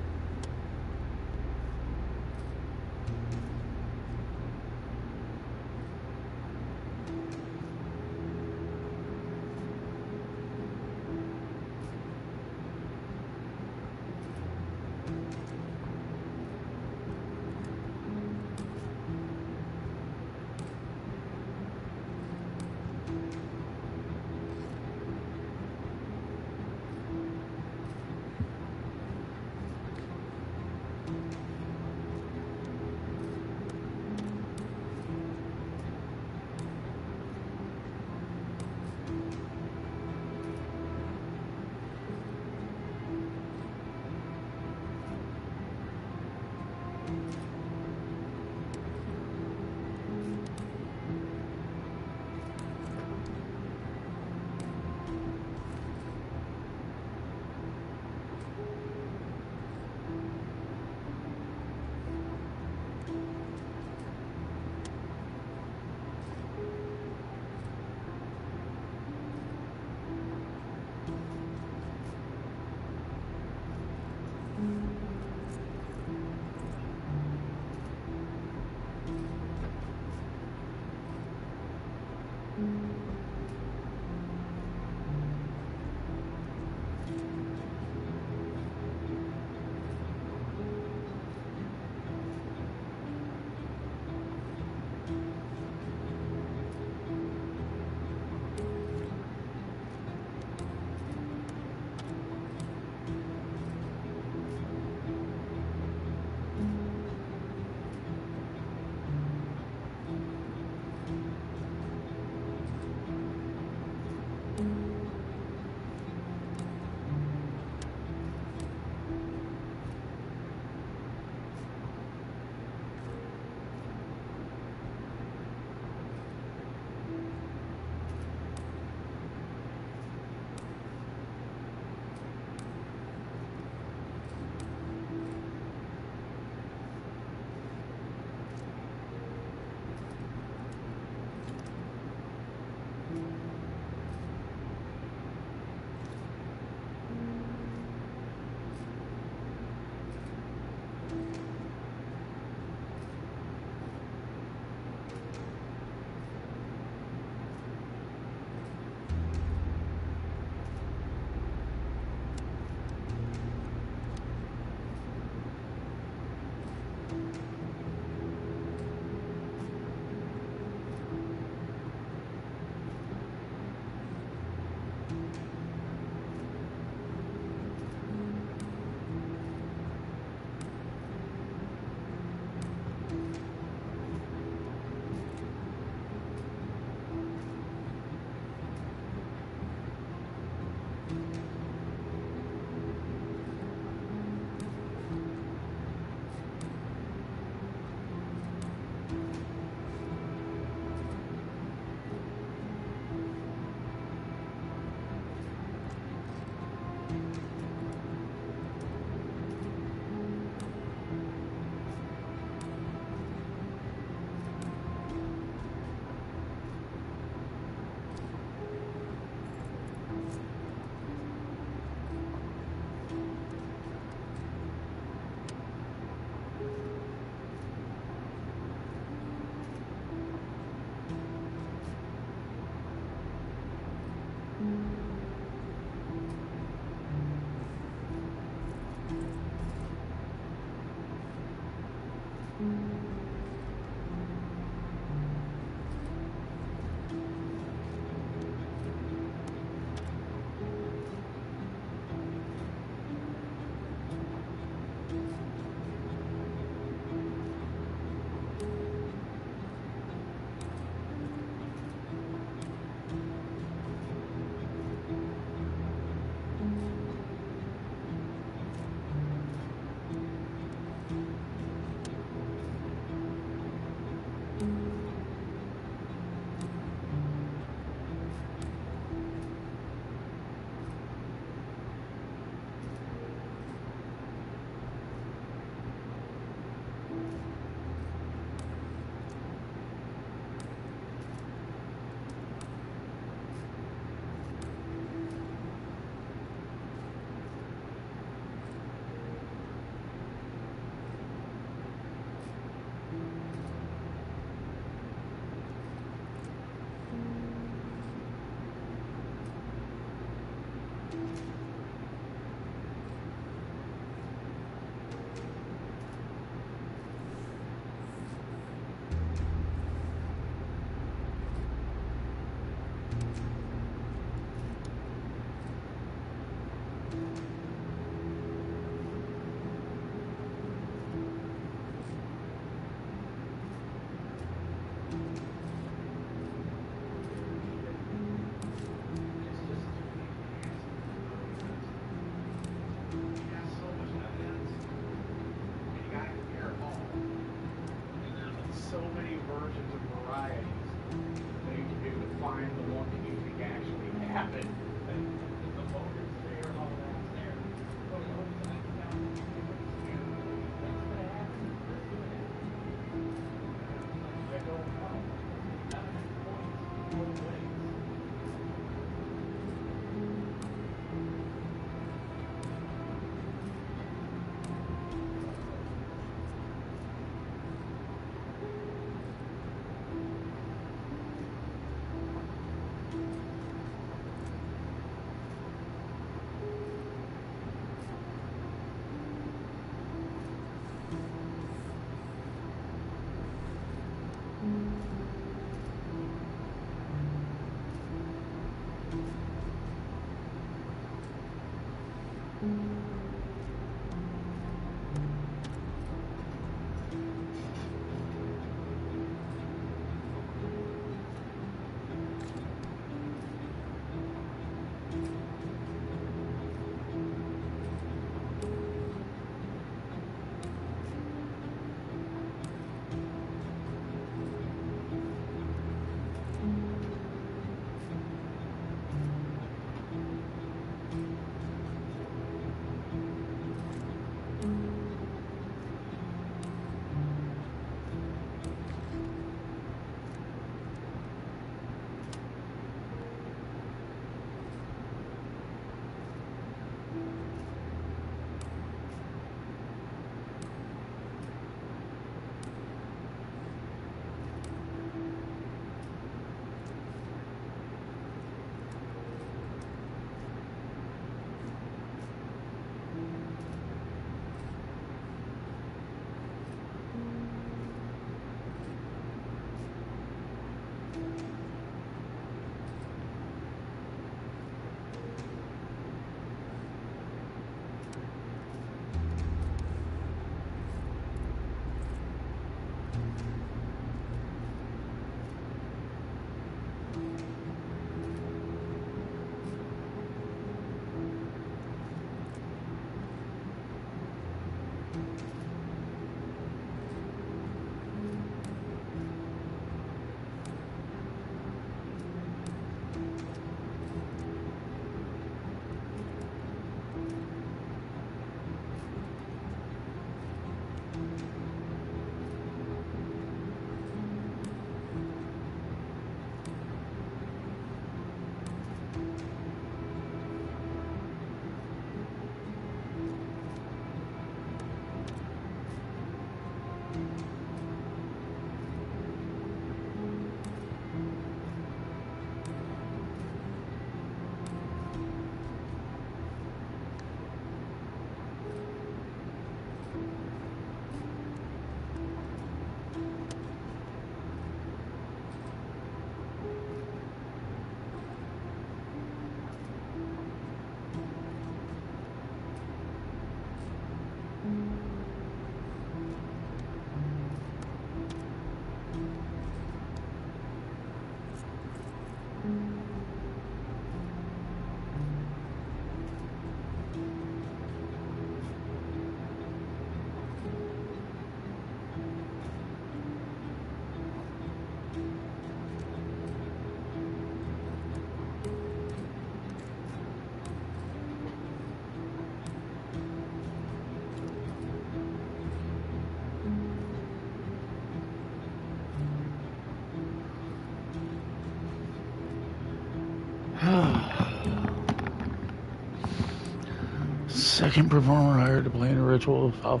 second performer hired to play in a ritual. Blah,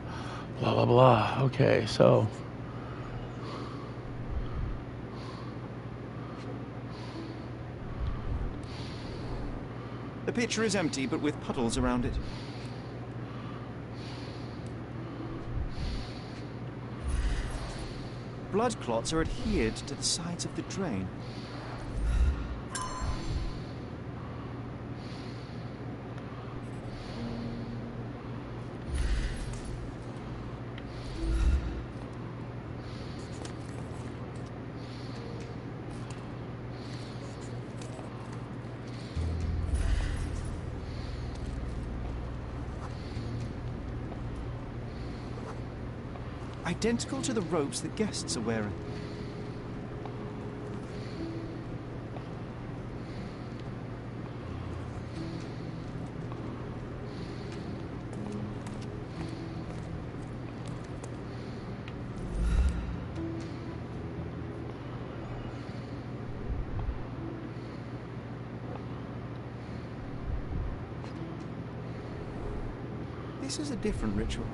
blah, blah. Okay, so... The pitcher is empty, but with puddles around it. Blood clots are adhered to the sides of the drain. Identical to the robes that guests are wearing. This is a different ritual.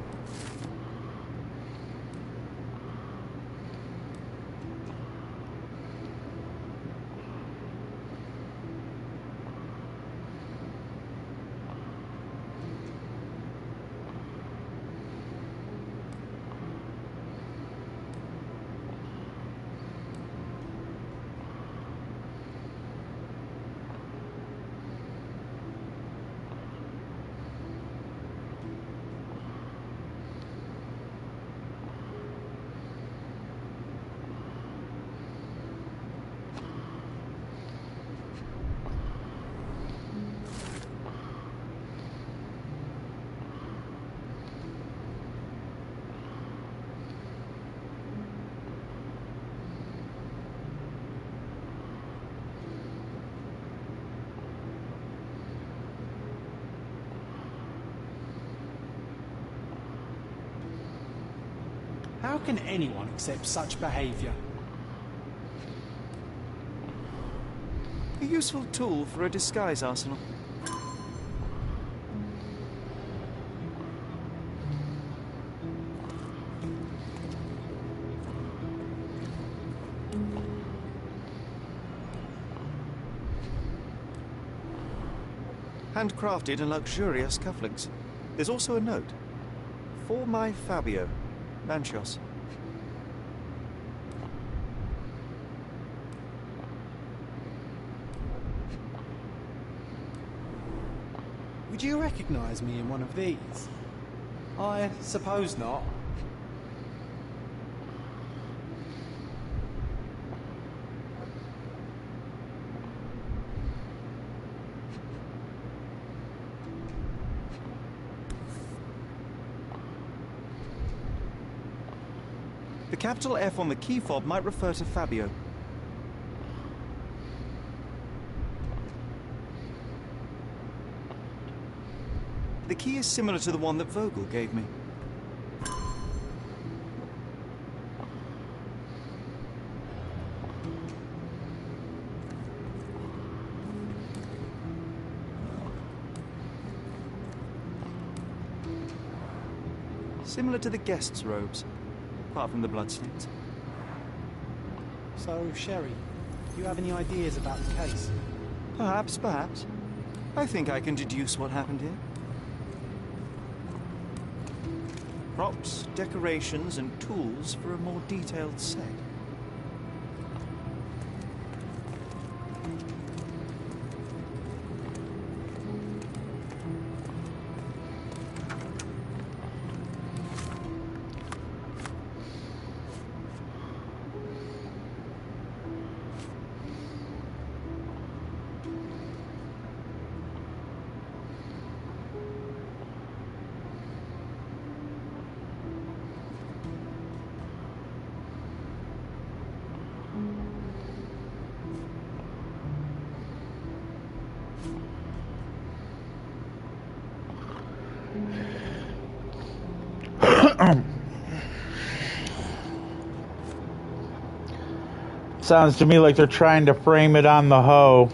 How can anyone accept such behaviour? A useful tool for a disguise arsenal. Handcrafted and luxurious cufflinks. There's also a note. For my Fabio, Manchos. Would you recognise me in one of these? I suppose not. The capital F on the key fob might refer to Fabio. The key is similar to the one that Vogel gave me. Similar to the guests' robes, apart from the bloodstains. So, Sherry, do you have any ideas about the case? Perhaps, perhaps. I think I can deduce what happened here. Props, decorations, and tools for a more detailed set. Sounds to me like they're trying to frame it on the hoe.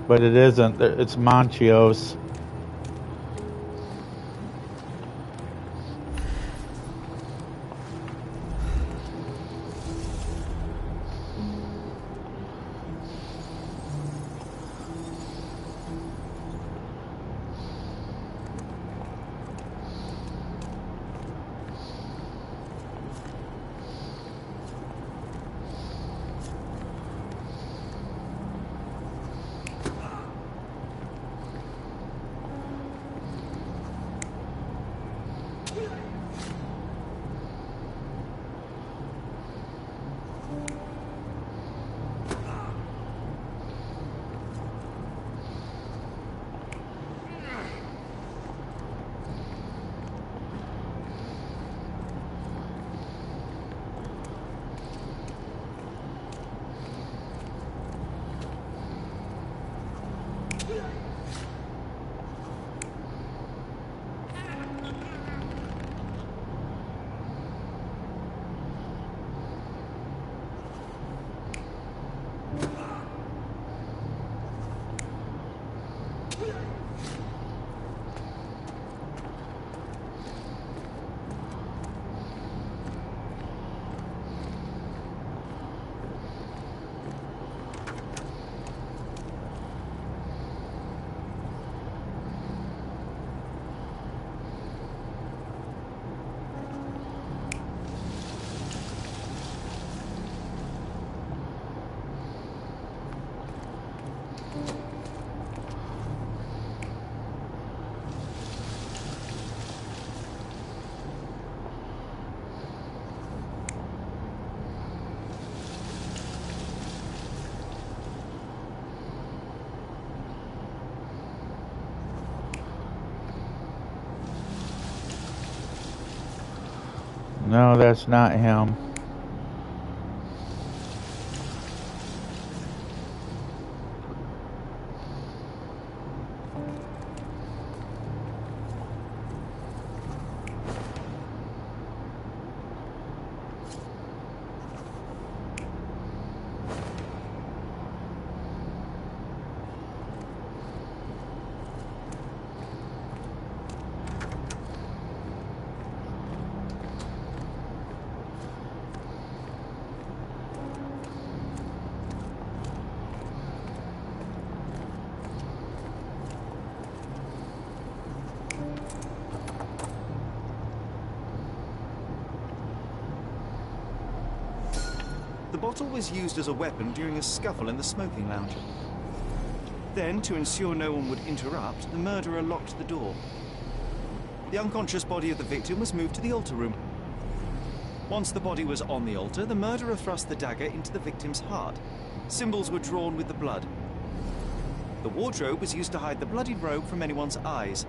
But it isn't. It's Manchios. No, that's not him. The bottle was used as a weapon during a scuffle in the smoking lounge. Then, to ensure no one would interrupt, the murderer locked the door. The unconscious body of the victim was moved to the altar room. Once the body was on the altar, the murderer thrust the dagger into the victim's heart. Symbols were drawn with the blood. The wardrobe was used to hide the bloodied robe from anyone's eyes.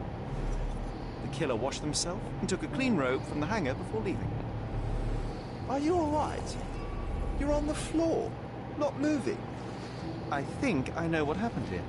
The killer washed himself and took a clean robe from the hanger before leaving. Are you all right? You're on the floor, not moving. I think I know what happened here.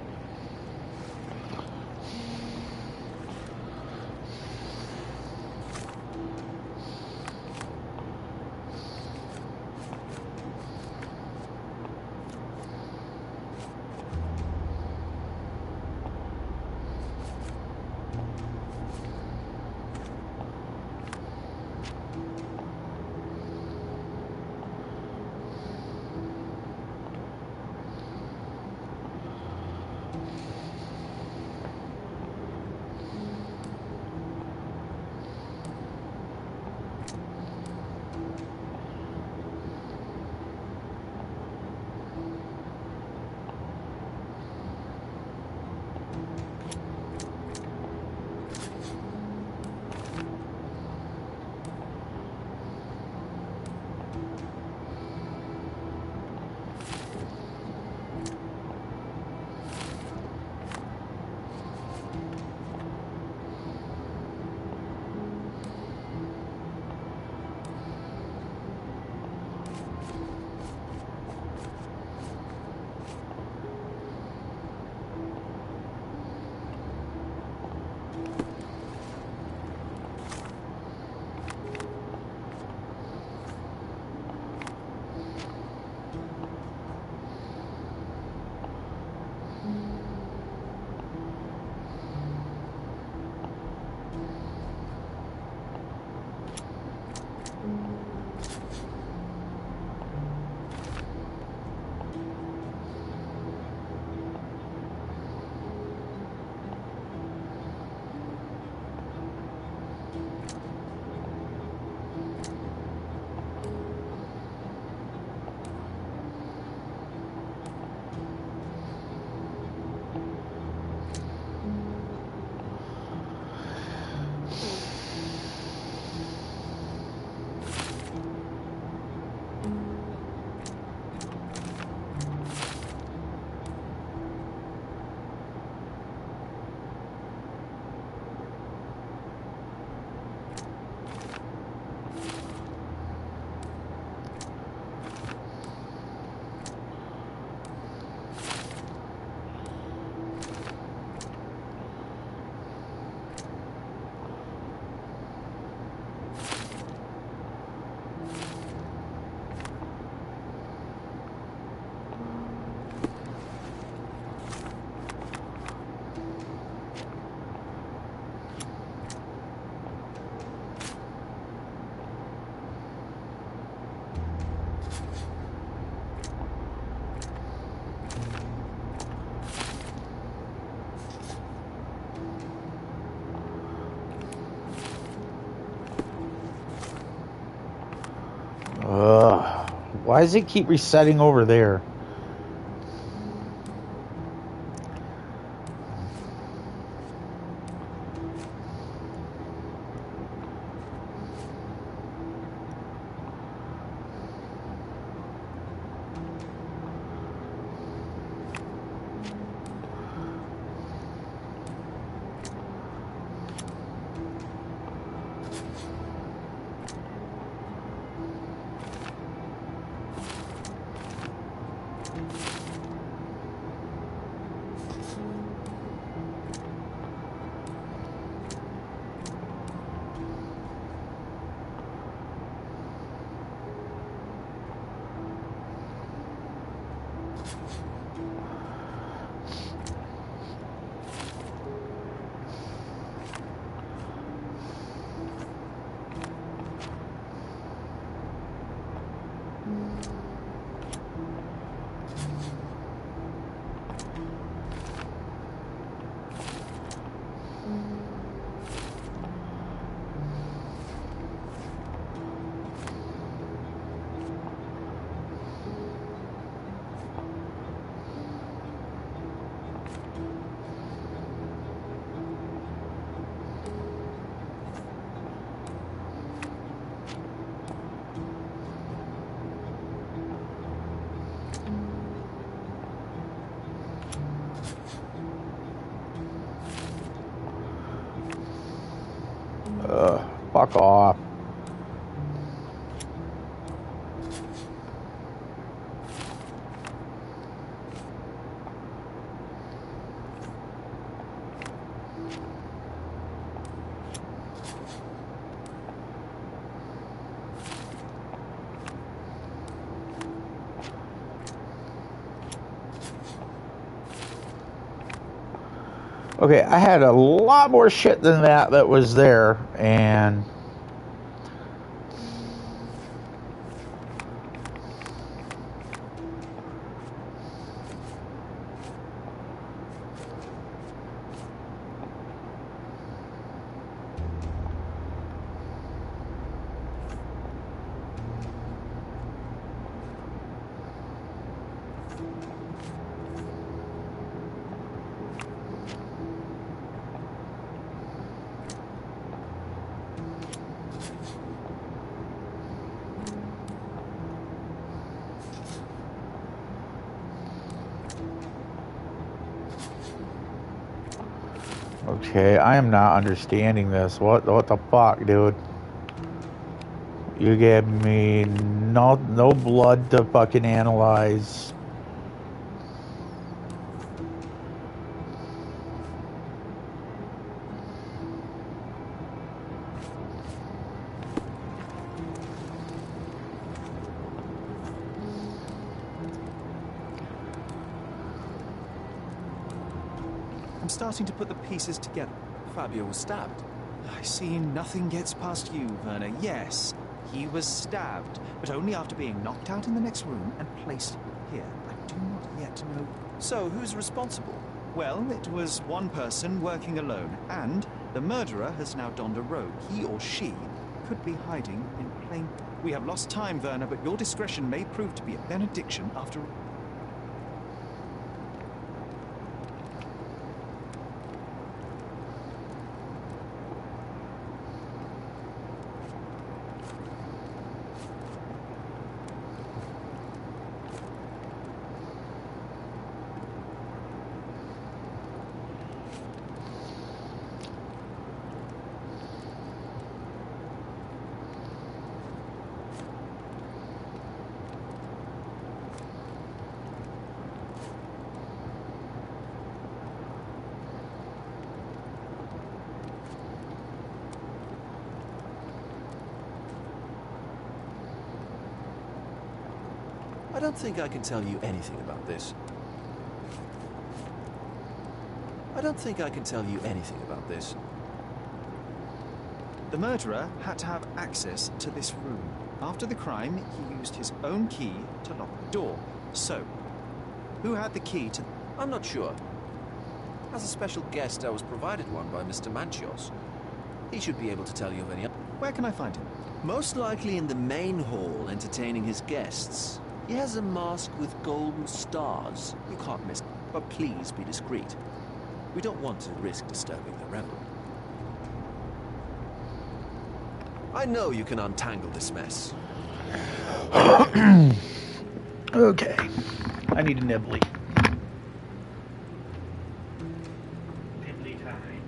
Why does it keep resetting over there? Fuck off. Okay, I had a lot more shit than that was there, and okay, I am not understanding this. What the fuck, dude? You gave me no blood to fucking analyze. I'm starting to put the pieces together. Fabio was stabbed. I see nothing gets past you, Werner. Yes, he was stabbed, but only after being knocked out in the next room and placed here. I do not yet know. So, who's responsible? Well, it was one person working alone, and the murderer has now donned a robe. He or she could be hiding in plain... We have lost time, Werner, but your discretion may prove to be a benediction after... I don't think I can tell you anything about this. I don't think I can tell you anything about this. The murderer had to have access to this room. After the crime, he used his own key to lock the door. So, who had the key to... I'm not sure. As a special guest, I was provided one by Mr. Manchios. He should be able to tell you of any... Where can I find him? Most likely in the main hall, entertaining his guests. He has a mask with golden stars. You can't miss it, but please be discreet. We don't want to risk disturbing the revel. I know you can untangle this mess. Okay. I need a nibbly. Nibbly time.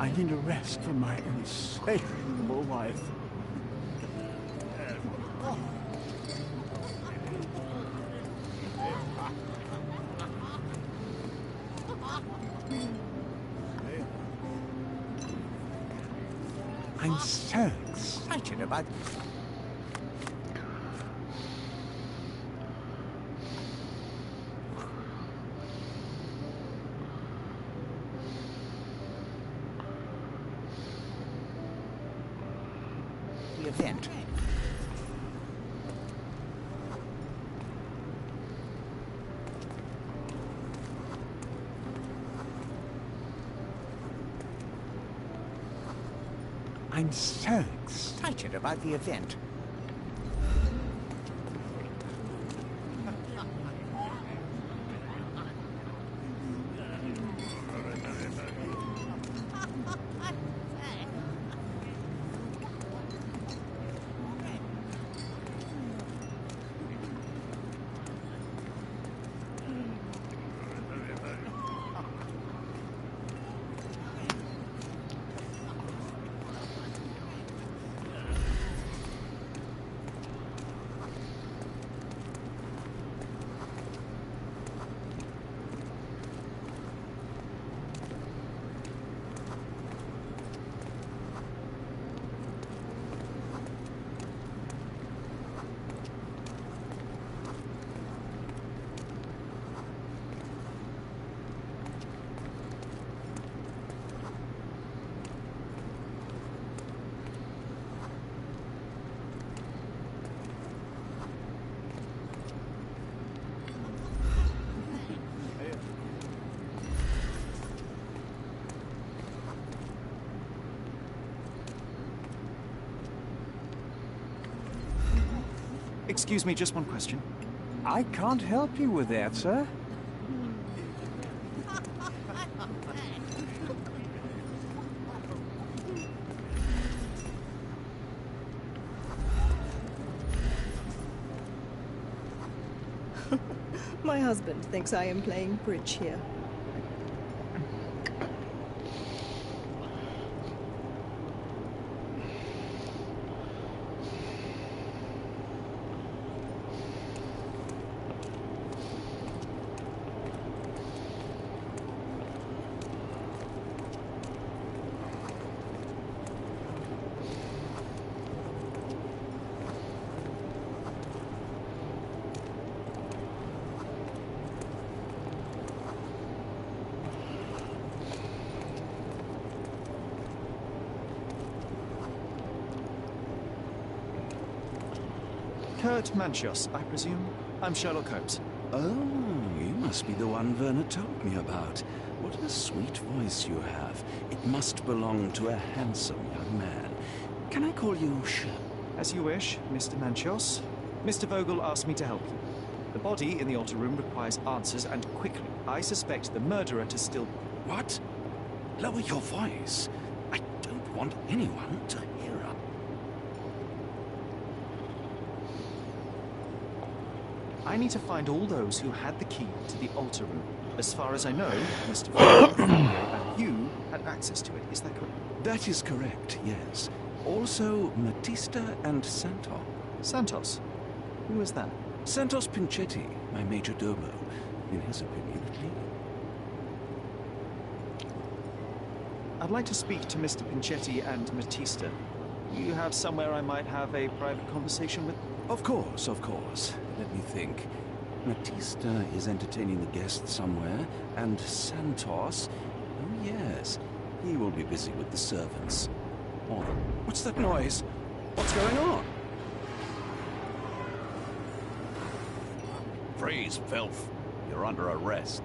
I need a rest from my insatiable wife. I'm so excited about the event. I'm so excited about the event. Excuse me, just one question. I can't help you with that, sir. My husband thinks I am playing bridge here. Kurt Manchios, I presume? I'm Sherlock Holmes. Oh, you must be the one Werner told me about. What a sweet voice you have. It must belong to a handsome young man. Can I call you Sherlock? As you wish, Mr. Manchios. Mr. Vogel asked me to help you. The body in the altar room requires answers, and quickly. I suspect the murderer to still... What? Lower your voice. I don't want anyone to hear us. I need to find all those who had the key to the altar room. As far as I know, Mr. Vogel and you had access to it. Is that correct? That is correct, yes. Also, Matista and Santos. Santos? Who is that? Santos Pinchetti, my major domo. In his opinion, at least. I'd like to speak to Mr. Pinchetti and Matista. You have somewhere I might have a private conversation with? Of course, of course. Let me think. Matista is entertaining the guests somewhere, and Santos... Oh, yes. He will be busy with the servants. Oh, what's that noise? What's going on? Freeze, filth. You're under arrest.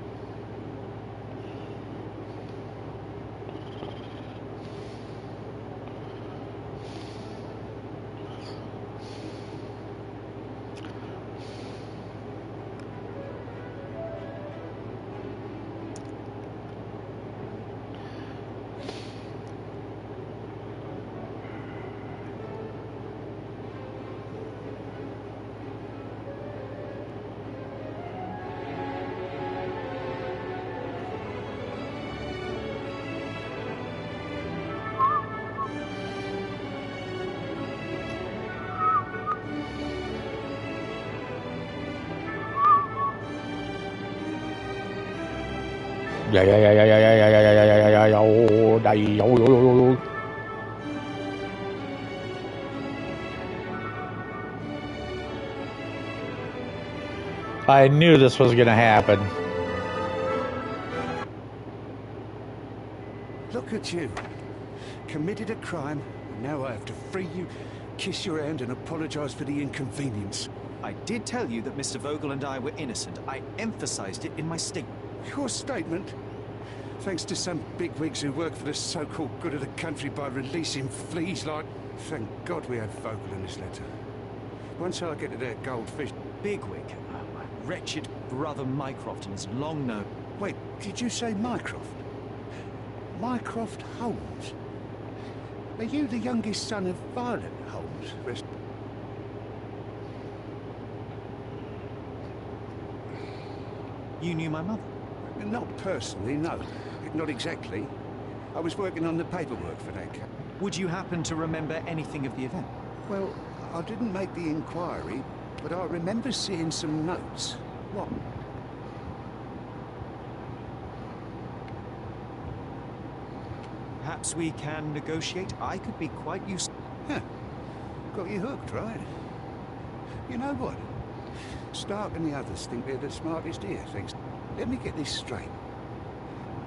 I knew this was going to happen. Look at you. Committed a crime, and now I have to free you, kiss your hand, and apologize for the inconvenience. I did tell you that Mr. Vogel and I were innocent. I emphasized it in my statement. Your statement? Thanks to some bigwigs who work for the so-called good of the country by releasing fleas like... Thank God we had Vogel in this letter. Once I get to their goldfish... Bigwig? My wretched brother Mycroft is long known. Wait, did you say Mycroft? Mycroft Holmes? Are you the youngest son of Violet Holmes? You knew my mother? Not personally, no. Not exactly. I was working on the paperwork for that case. Would you happen to remember anything of the event? Well, I didn't make the inquiry, but I remember seeing some notes. What? Perhaps we can negotiate. I could be quite useful. Huh. Got you hooked, right? You know what? Stark and the others think they're the smartest here, thanks. Let me get this straight.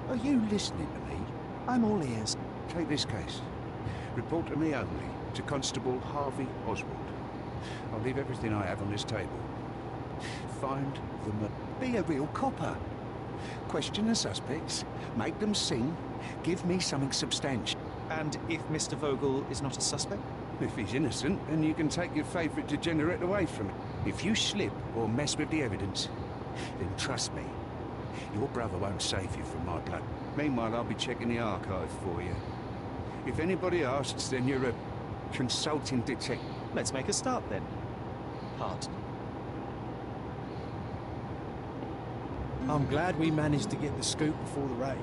Are you listening to me? I'm all ears. Take this case. Report to me only, to Constable Harvey Oswald. I'll leave everything I have on this table. Find the... Be a real copper. Question the suspects, make them sing, give me something substantial. And if Mr. Vogel is not a suspect? If he's innocent, then you can take your favourite degenerate away from him. If you slip or mess with the evidence, then trust me, your brother won't save you from my blood. Meanwhile, I'll be checking the archive for you. If anybody asks, then you're a consulting detective. Let's make a start then. Hard. I'm glad we managed to get the scoop before the raid.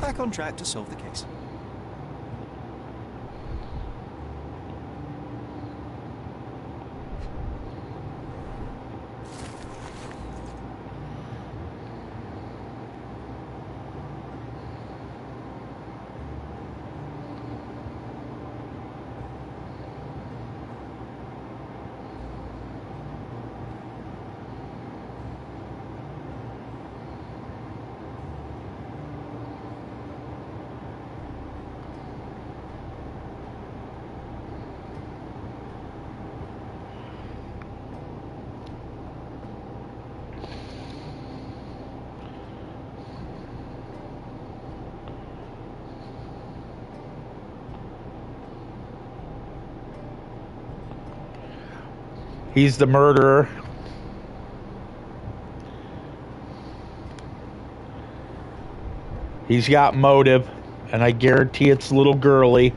Back on track to solve the case. He's the murderer. He's got motive, and I guarantee it's little girly.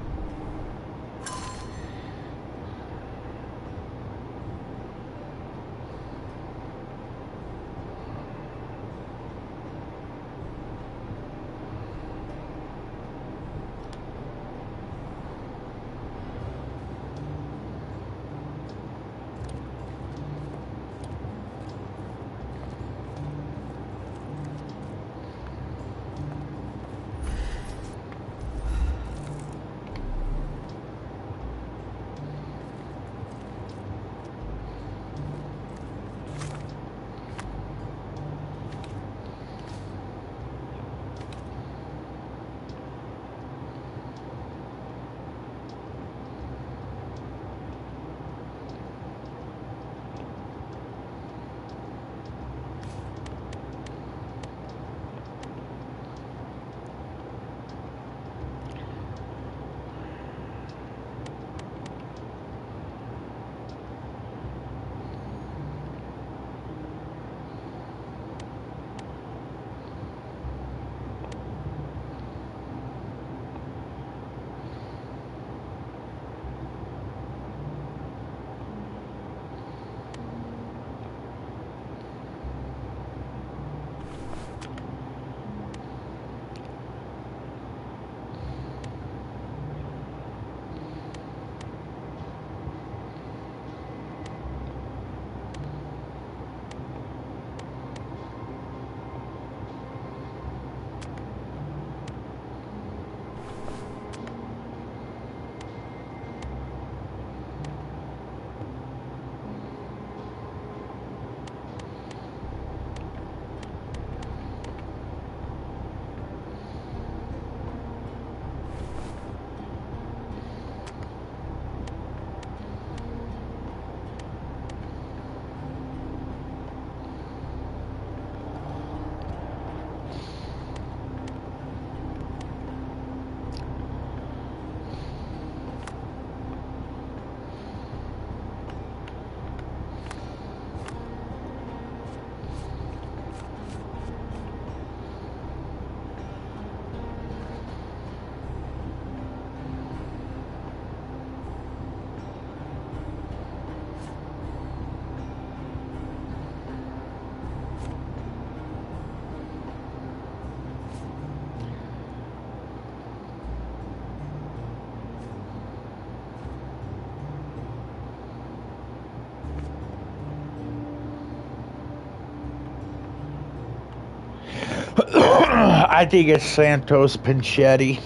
I think it's Santos Pinchetti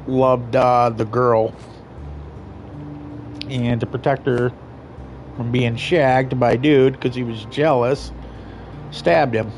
loved the girl, and to protect her from being shagged by a dude because he was jealous, stabbed him.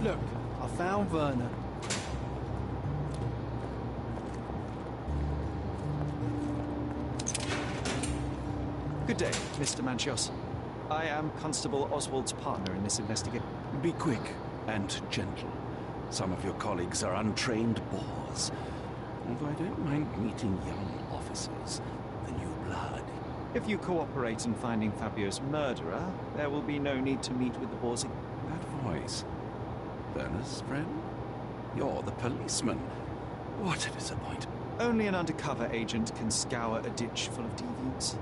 Look, I found Werner. Good day, Mr. Manchios. I am Constable Oswald's partner in this investigation. Be quick and gentle. Some of your colleagues are untrained bores. Although I don't mind meeting young officers, the new blood. If you cooperate in finding Fabio's murderer, there will be no need to meet with the boars. That voice. Werner's friend? You're the policeman. What a disappointment. Only an undercover agent can scour a ditch full of deviants.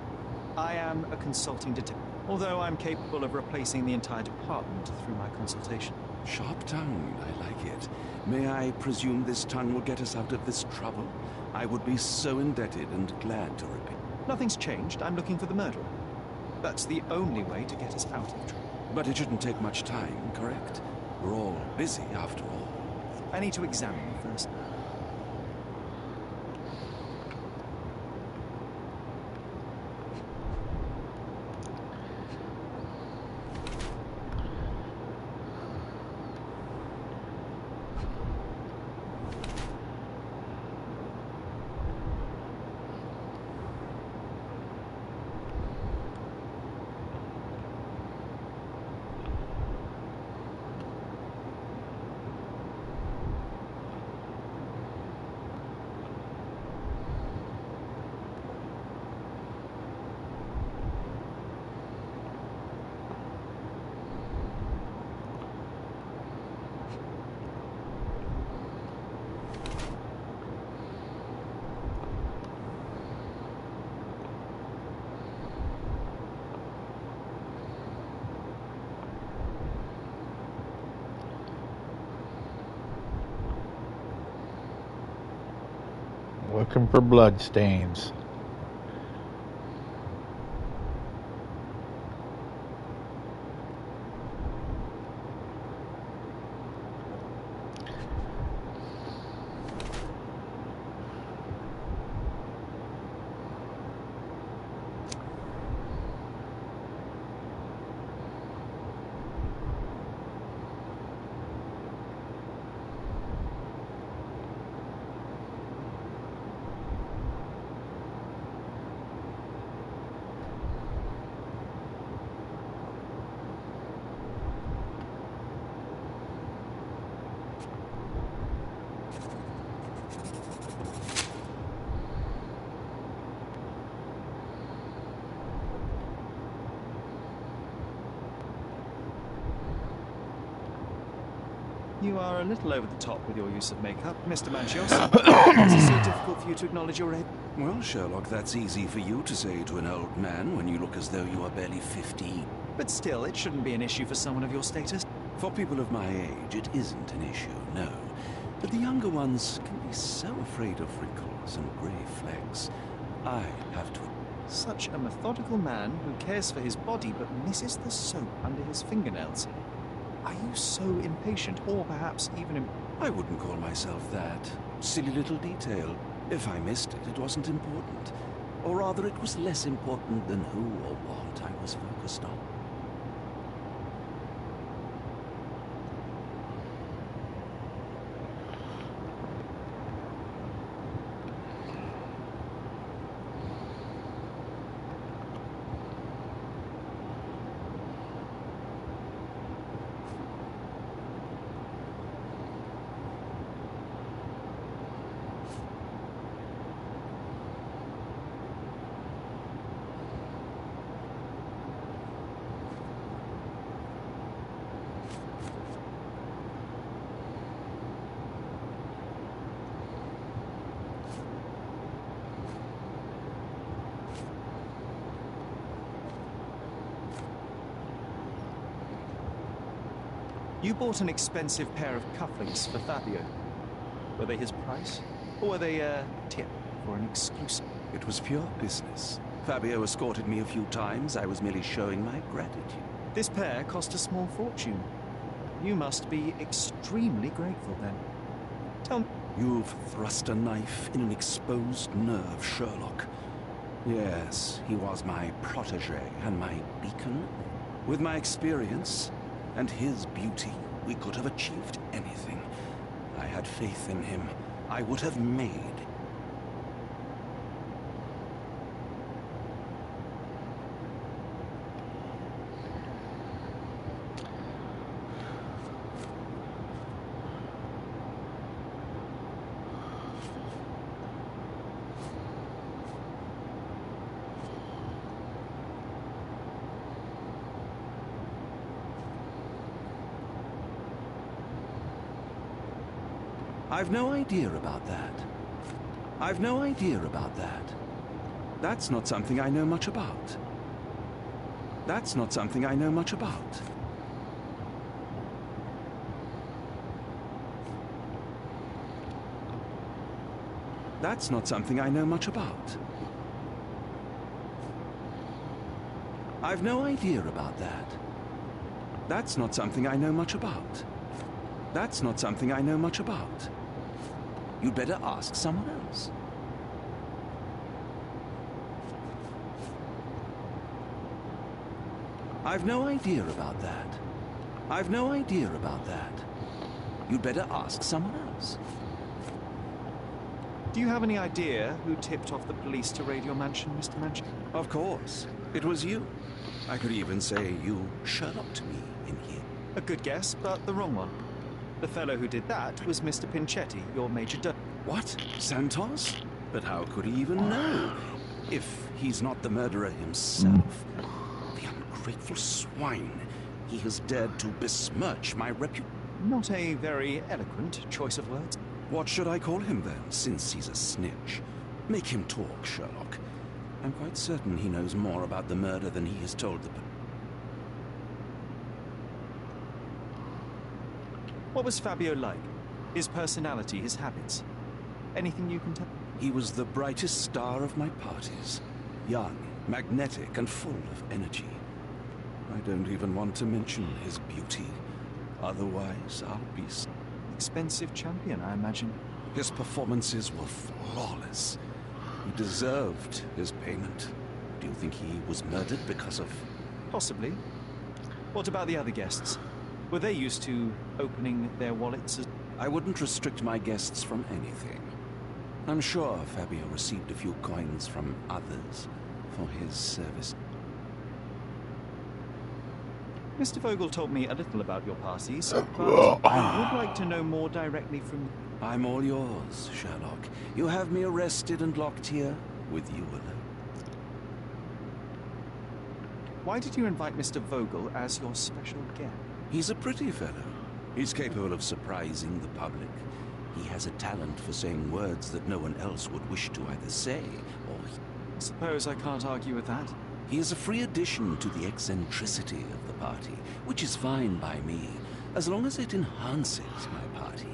I am a consulting detective, although I'm capable of replacing the entire department through my consultation. Sharp-tongued, I like it. May I presume this tongue will get us out of this trouble? I would be so indebted and glad to repay. Nothing's changed. I'm looking for the murderer. That's the only way to get us out of trouble. But it shouldn't take much time, correct? We're all busy, after all. I need to examine you first. Looking for blood stains. You are a little over the top with your use of makeup, Mr. Manchios. Is it so difficult for you to acknowledge your age? Well, Sherlock, that's easy for you to say to an old man when you look as though you are barely 15. But still, it shouldn't be an issue for someone of your status. For people of my age, it isn't an issue, no. But the younger ones can be so afraid of wrinkles and grey flecks. I have to... Such a methodical man who cares for his body but misses the soap under his fingernails. Are you so impatient, or perhaps even I wouldn't call myself that. Silly little detail. If I missed it, it wasn't important. Or rather, it was less important than who or what I was focused on. You bought an expensive pair of cufflinks for Fabio. Were they his price? Or were they a tip for an exclusive? It was pure business. Fabio escorted me a few times. I was merely showing my gratitude. This pair cost a small fortune. You must be extremely grateful then. Tell me... You've thrust a knife in an exposed nerve, Sherlock. Yes, he was my protege and my beacon. With my experience and his beauty, we could have achieved anything. I had faith in him. I would have made. I've no idea about that. I've no idea about that. That's not something I know much about. That's not something I know much about. That's not something I know much about. I've no idea about that. That's not something I know much about. That's not something I know much about. You'd better ask someone else. I've no idea about that. I've no idea about that. You'd better ask someone else. Do you have any idea who tipped off the police to raid your mansion, Mr. Manchin? Of course. It was you. I could even say you Sherlocked me in here. A good guess, but the wrong one. The fellow who did that was Mr. Pinchetti, your major domo. What? Santos? But how could he even know? If he's not the murderer himself. The ungrateful swine. He has dared to besmirch my reputation. Not a very eloquent choice of words. What should I call him then, since he's a snitch? Make him talk, Sherlock. I'm quite certain he knows more about the murder than he has told the police. What was Fabio like? His personality, his habits? Anything you can tell? He was the brightest star of my parties. Young, magnetic, and full of energy. I don't even want to mention his beauty. Otherwise, I'll be... Expensive champion, I imagine. His performances were flawless. He deserved his payment. Do you think he was murdered because of... Possibly. What about the other guests? Were they used to opening their wallets? I wouldn't restrict my guests from anything. I'm sure Fabio received a few coins from others for his service. Mr. Vogel told me a little about your parties, but I would like to know more directly from you. I'm all yours, Sherlock. You have me arrested and locked here with you alone. Why did you invite Mr. Vogel as your special guest? He's a pretty fellow. He's capable of surprising the public. He has a talent for saying words that no one else would wish to either say or hear. I suppose I can't argue with that. He is a free addition to the eccentricity of the party, which is fine by me, as long as it enhances my party.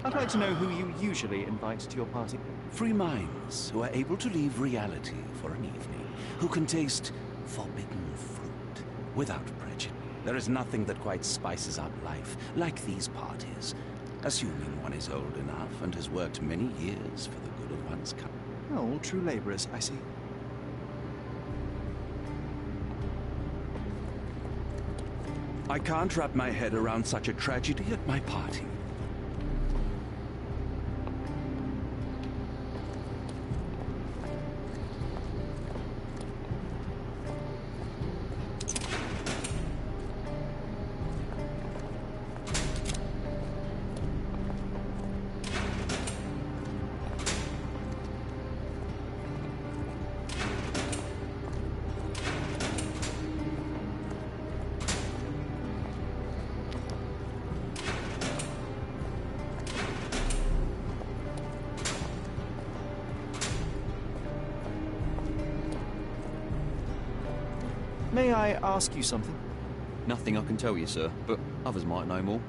I'd like to know who you usually invite to your party. Free minds who are able to leave reality for an evening, who can taste forbidden fruit without prejudice. There is nothing that quite spices up life like these parties, assuming one is old enough and has worked many years for the good of one's country. Oh, true laborers, I see. I can't wrap my head around such a tragedy at my party. May I ask you something? Nothing I can tell you, sir, but others might know more.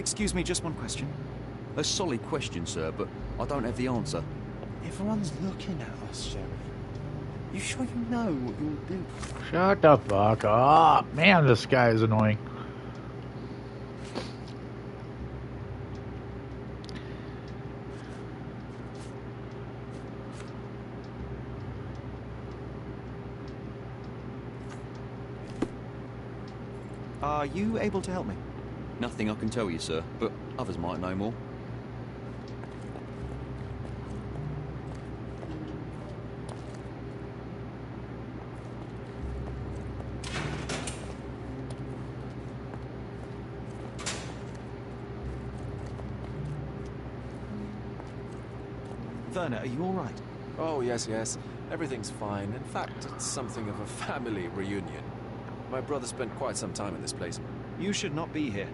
Excuse me, just one question. A solid question, sir, but I don't have the answer. Everyone's looking at us, Sherry. You sure you know what you'll do? Shut the fuck up. Man, this guy is annoying. Are you able to help me? Nothing I can tell you, sir, but others might know more. Werner, are you all right? Oh, yes. Everything's fine. In fact, it's something of a family reunion. My brother spent quite some time in this place. You should not be here.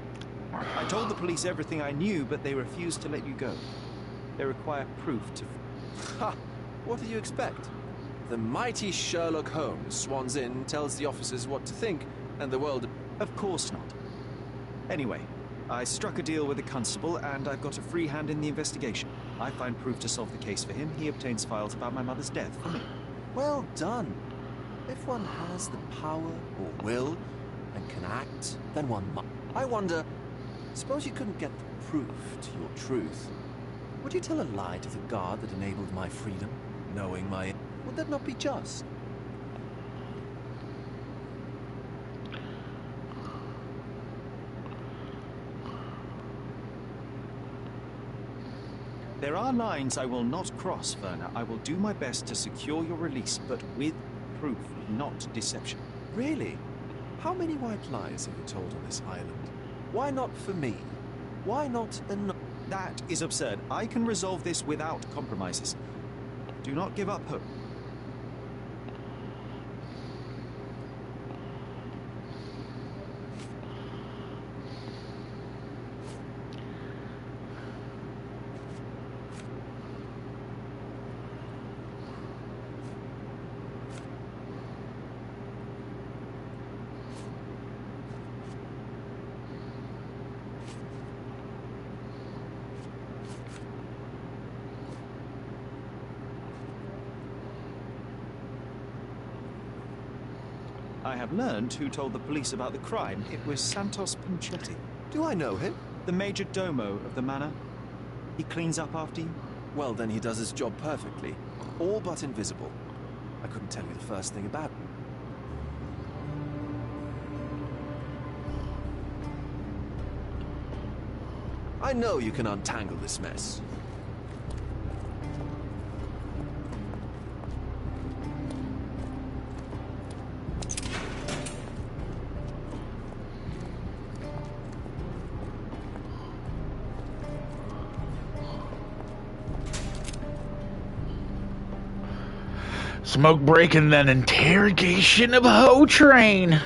I told the police everything I knew, but they refused to let you go. They require proof to... Ha! What do you expect? The mighty Sherlock Holmes swans in, tells the officers what to think, and the world... Of course not. Anyway, I struck a deal with the constable, and I've got a free hand in the investigation. I find proof to solve the case for him. He obtains files about my mother's death for me. Well done. If one has the power or will and can act, then one must. I wonder, suppose you couldn't get the proof to your truth. Would you tell a lie to the guard that enabled my freedom, knowing my... Would that not be just? There are lines I will not cross, Werner. I will do my best to secure your release, but with proof, not deception. Really? How many white lies have you told on this island? Why not for me? Why not enough? That is absurd. I can resolve this without compromises. Do not give up hope. I have learned who told the police about the crime. It was Santos Pinchetti. Do I know him? The major domo of the manor. He cleans up after you? Well, then he does his job perfectly. All but invisible. I couldn't tell you the first thing about him. I know you can untangle this mess. Smoke break and then interrogation of Ho Train.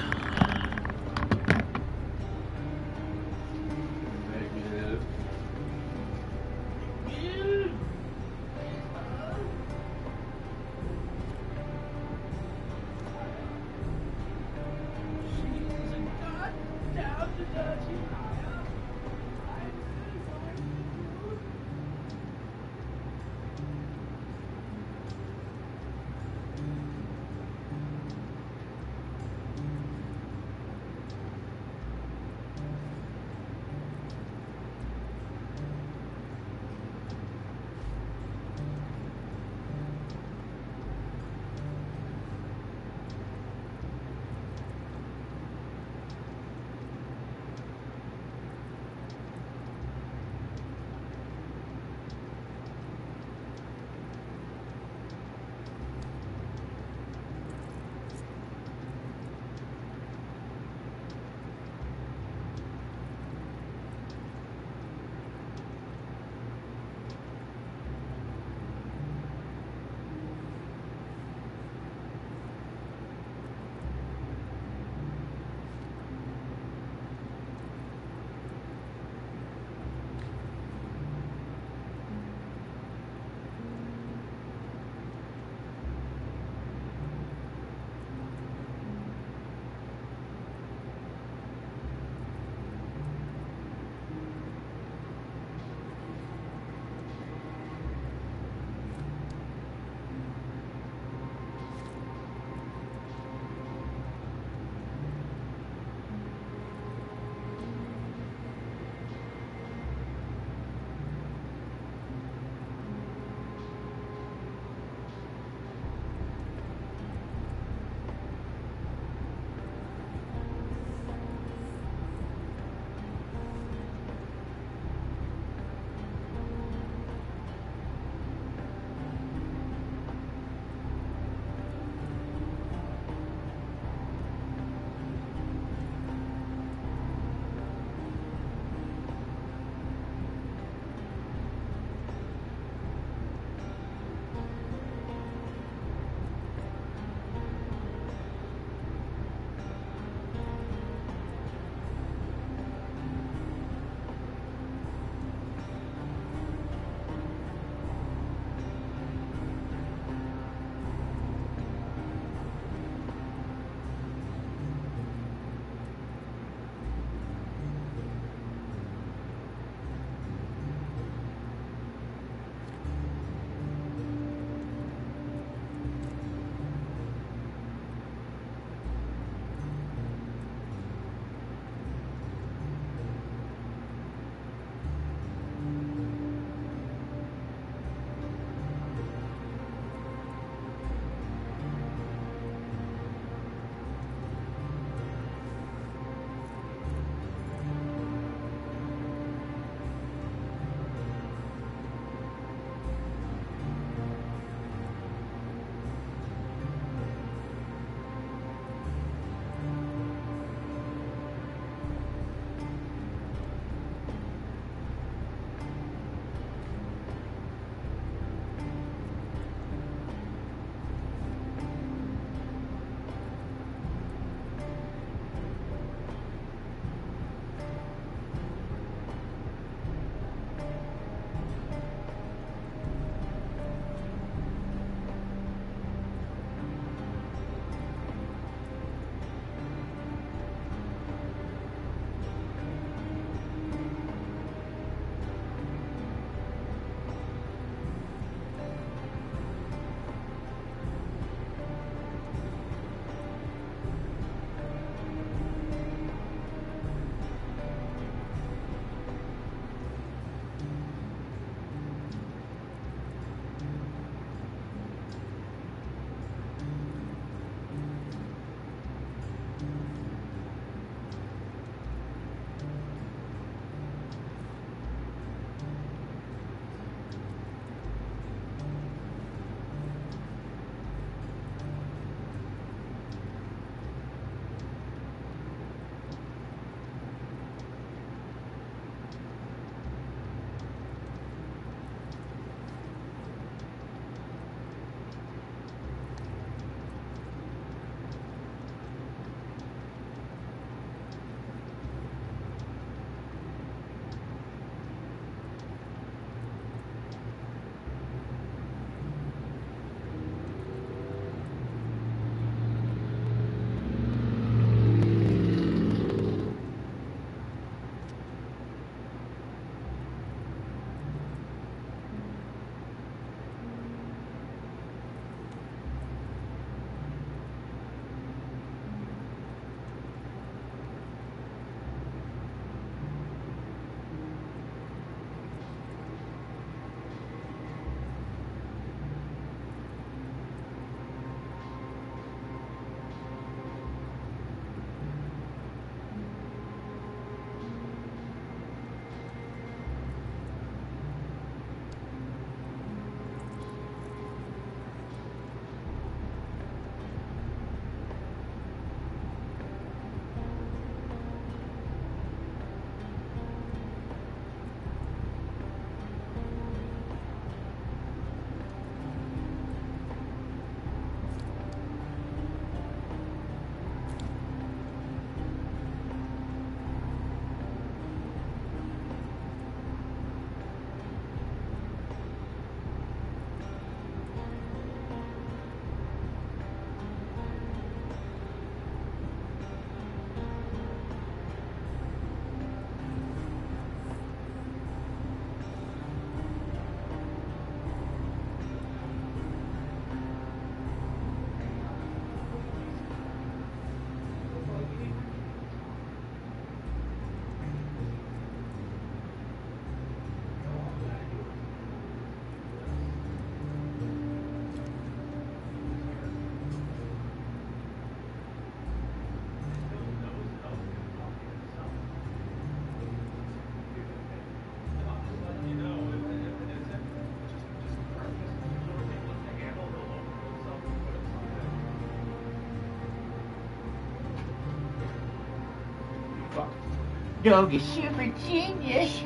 dog is super genius.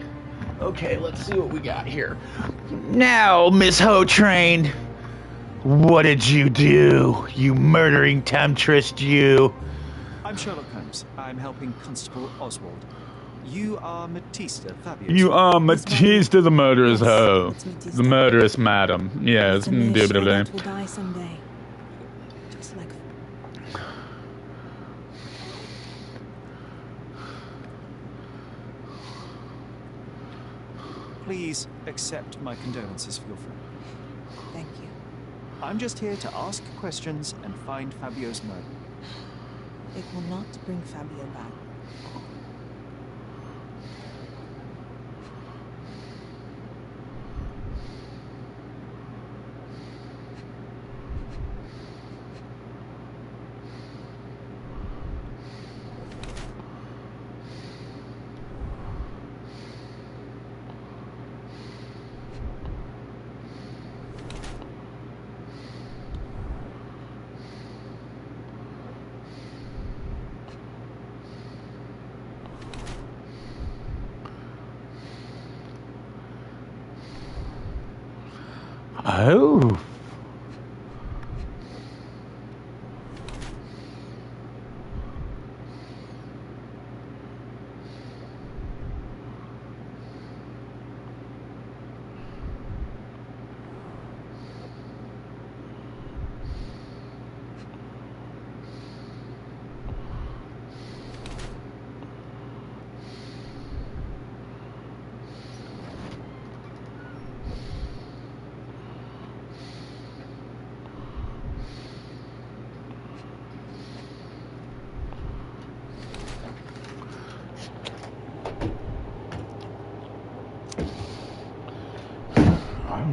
Okay, let's see what we got here. Now, Miss Ho Train, what did you do? You murdering temptress, you. I'm Sherlock Holmes. I'm helping Constable Oswald. You are Matista, Fabio. You are Matista, the murderous hoe. The murderous madam. Yes, That will indubitably. die someday. Just like... Please accept my condolences for your friend. Thank you. I'm just here to ask questions and find Fabio's murder. It will not bring Fabio back. Oh.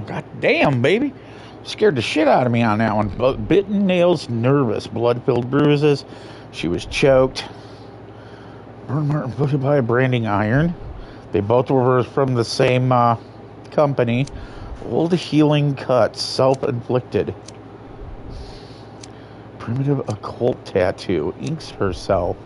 God damn, baby. Scared the shit out of me on that one. Bitten nails, nervous, blood-filled bruises. She was choked. Martin put by a branding iron. They both were from the same company. Old healing cuts, self-inflicted. Primitive occult tattoo. Inks herself.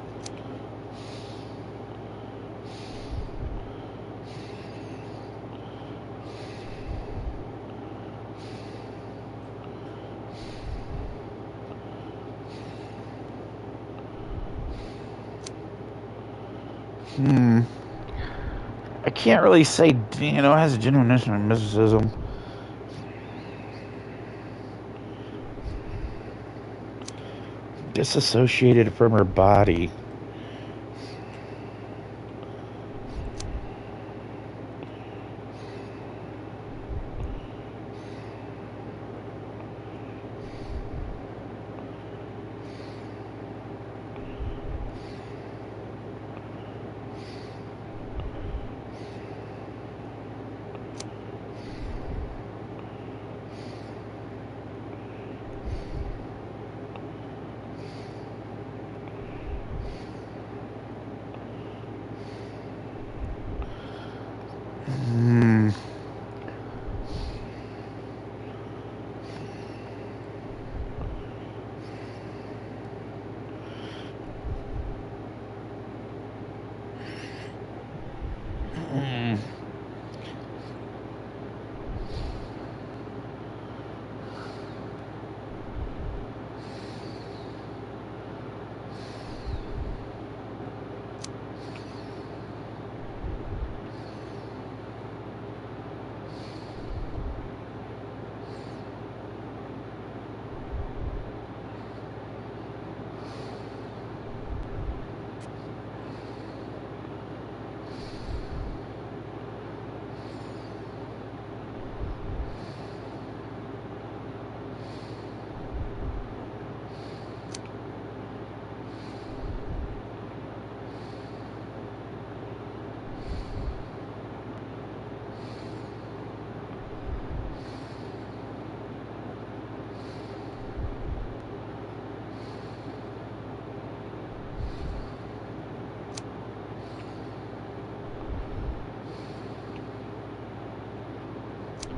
I can't really say, it has a genuine mysticism. Disassociated from her body.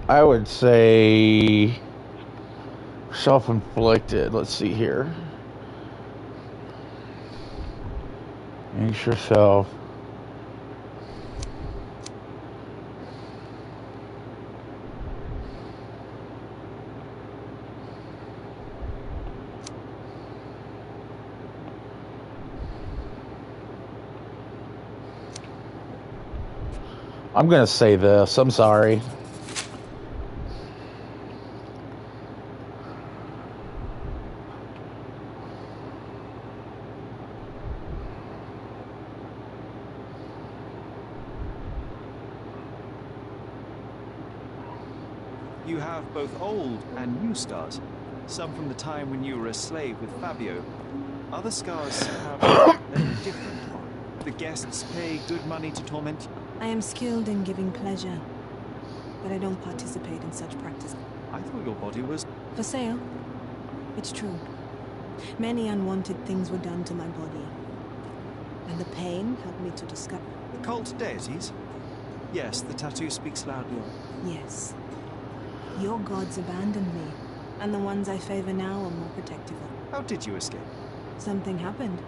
I would say self-inflicted. Let's see here. Inks yourself. I'm gonna say this. I'm sorry. You have both old and new scars. Some from the time when you were a slave with Fabio. Other scars have a different one. The guests pay good money to torment you. I am skilled in giving pleasure, but I don't participate in such practice. I thought your body was... For sale? It's true. Many unwanted things were done to my body. And the pain helped me to discover... The cult deities? Yes, the tattoo speaks loudly on. Yes. Your gods abandoned me, and the ones I favor now are more protective of. How did you escape? Something happened.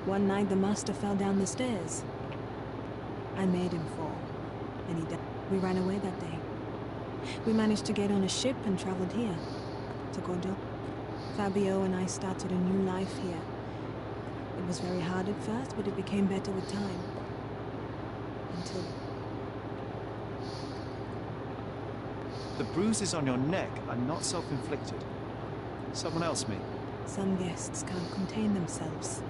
One night the master fell down the stairs. I made him fall, and he died. We ran away that day. We managed to get on a ship and traveled here, to Gordo. Fabio and I started a new life here. It was very hard at first, but it became better with time. Until... The bruises on your neck are not self-inflicted. Someone else may. Some guests can't contain themselves.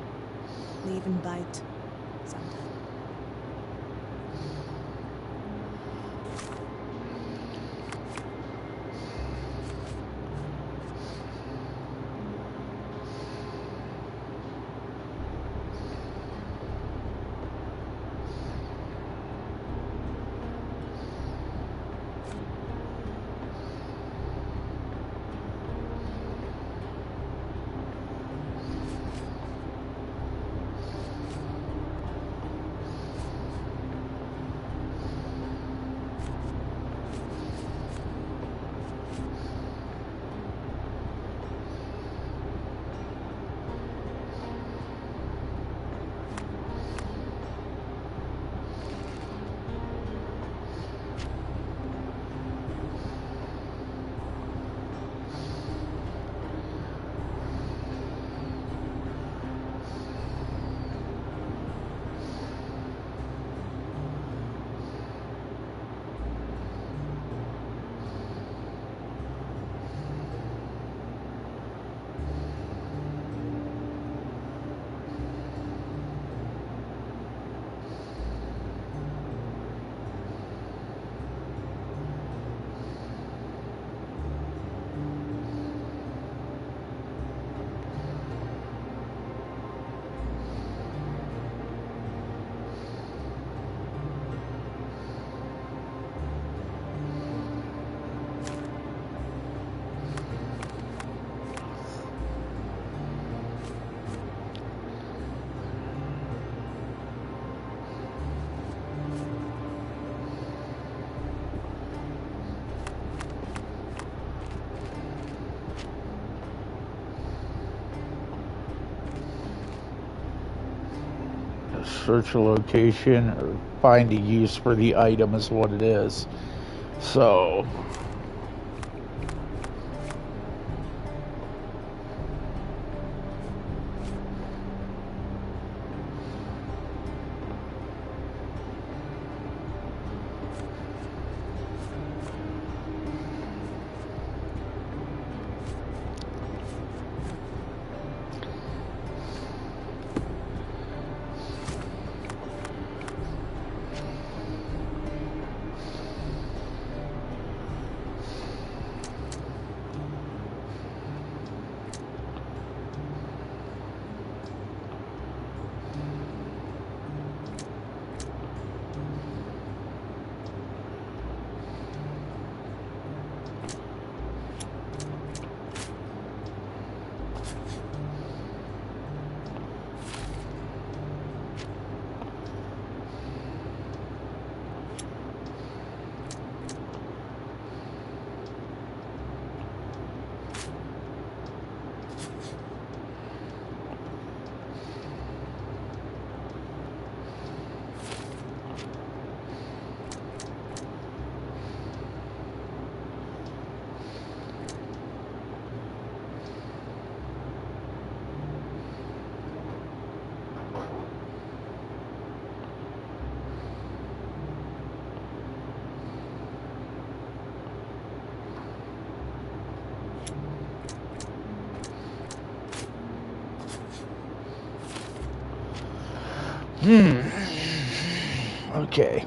They even bite, sometimes. Search a location or find a use for the item is what it is. So Okay.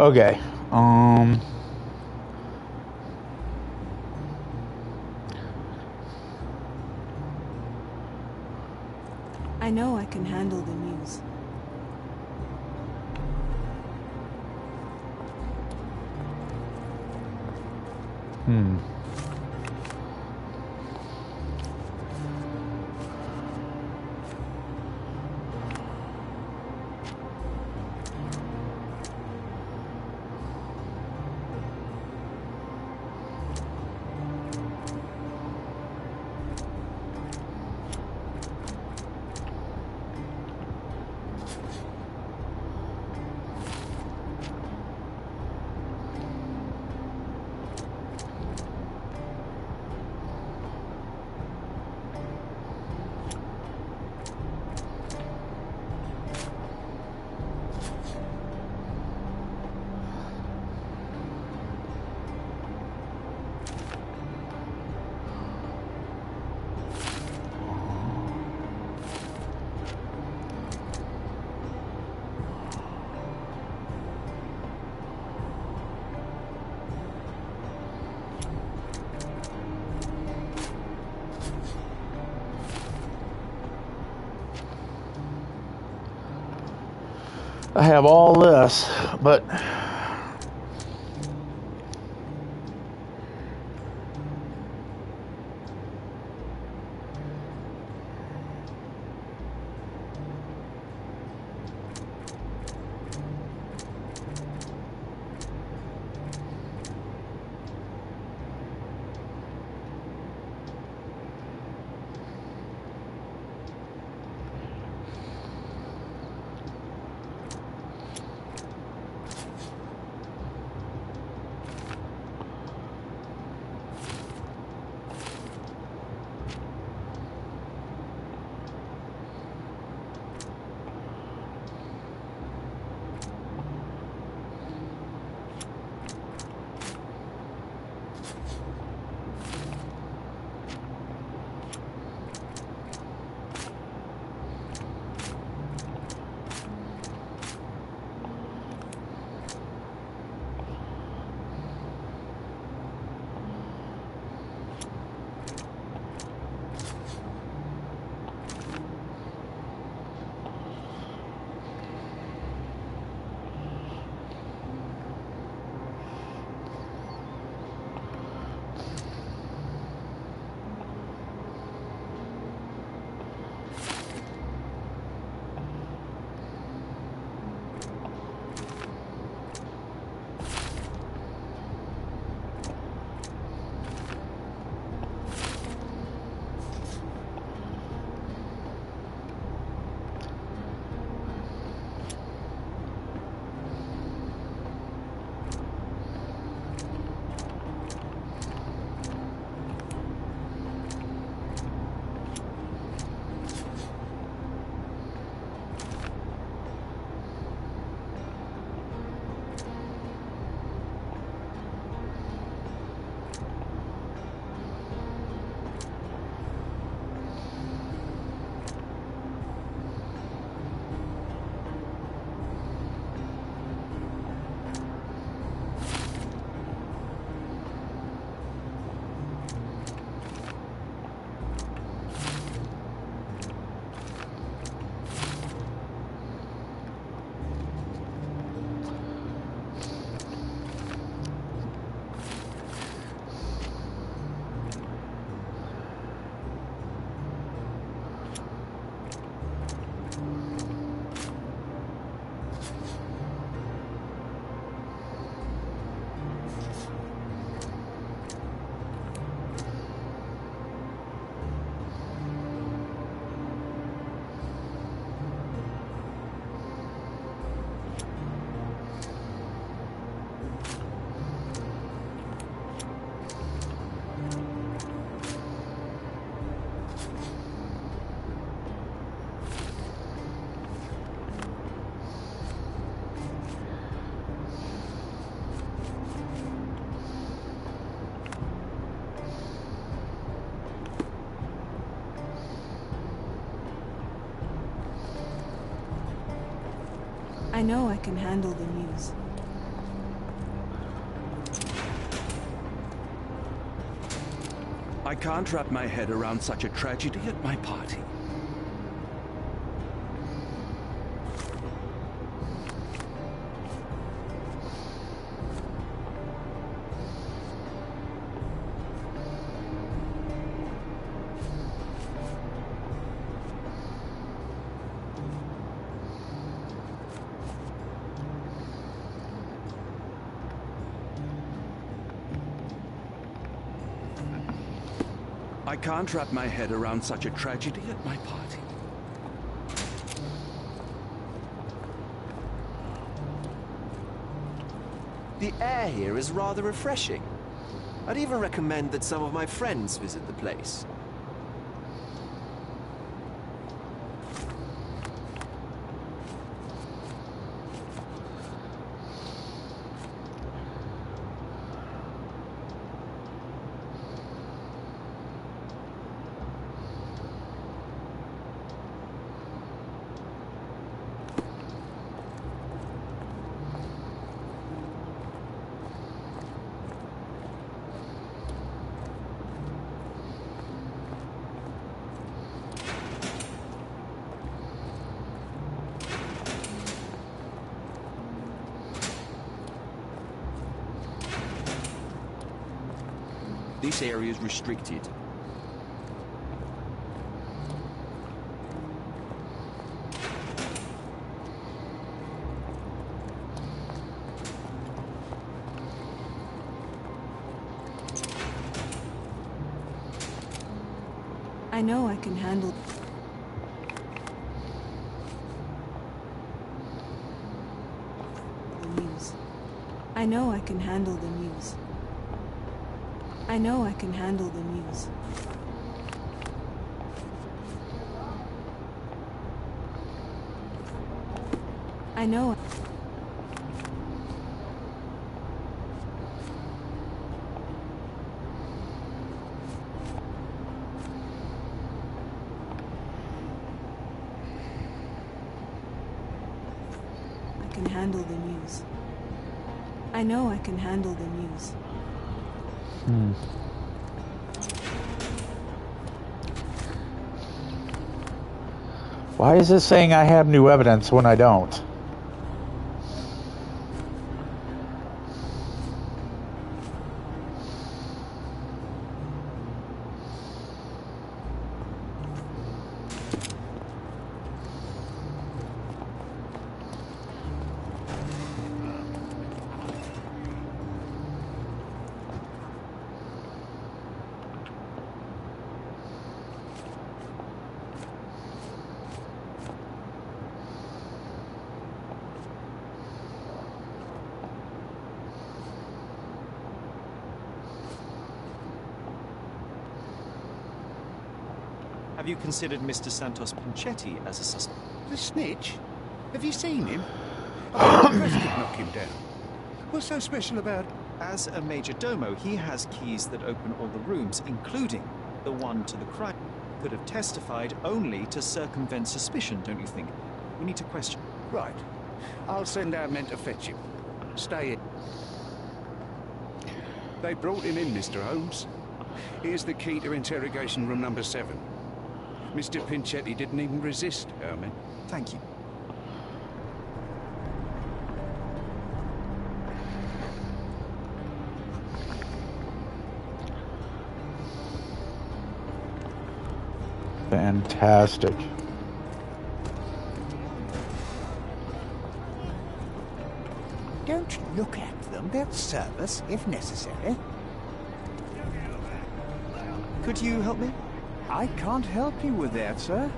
Okay. I know I can handle the news. I have all this, but I know I can handle the news. I can't wrap my head around such a tragedy at my party. I can't wrap my head around such a tragedy at my party. The air here is rather refreshing. I'd even recommend that some of my friends visit the place. This area is restricted. I know I can handle... the news. I know I can handle the news. I know I can handle the news. I know... I can handle the news. I know I can handle the news. Why is this saying I have new evidence when I don't? Have you considered Mr. Santos Pinchetti as a suspect? The snitch? Have you seen him? The press could knock him down. What's so special about it? As a major domo, he has keys that open all the rooms, including the one to the crime. Could have testified only to circumvent suspicion, don't you think? We need to question. Right. I'll send our men to fetch him. Stay in. They brought him in, Mr. Holmes. Here's the key to interrogation room number 7. Mr. Pinchetti didn't even resist, our men. Thank you. Fantastic. Don't look at them. They'll serve us if necessary. Could you help me? I can't help you with that, sir.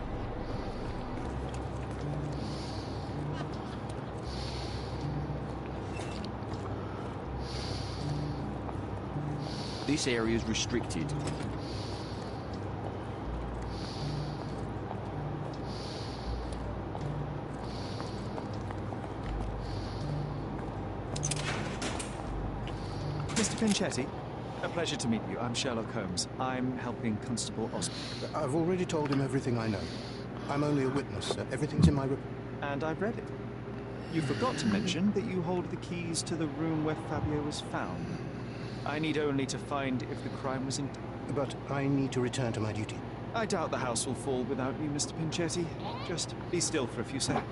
This area is restricted. Mr. Pinchetti, a pleasure to meet you. I'm Sherlock Holmes. I'm helping Constable Osborne. I've already told him everything I know. I'm only a witness, sir. Everything's in my report. And I've read it. You forgot to mention that you hold the keys to the room where Fabio was found. I need only to find if the crime was in... But I need to return to my duty. I doubt the house will fall without you, Mr. Pinchetti. Just be still for a few seconds.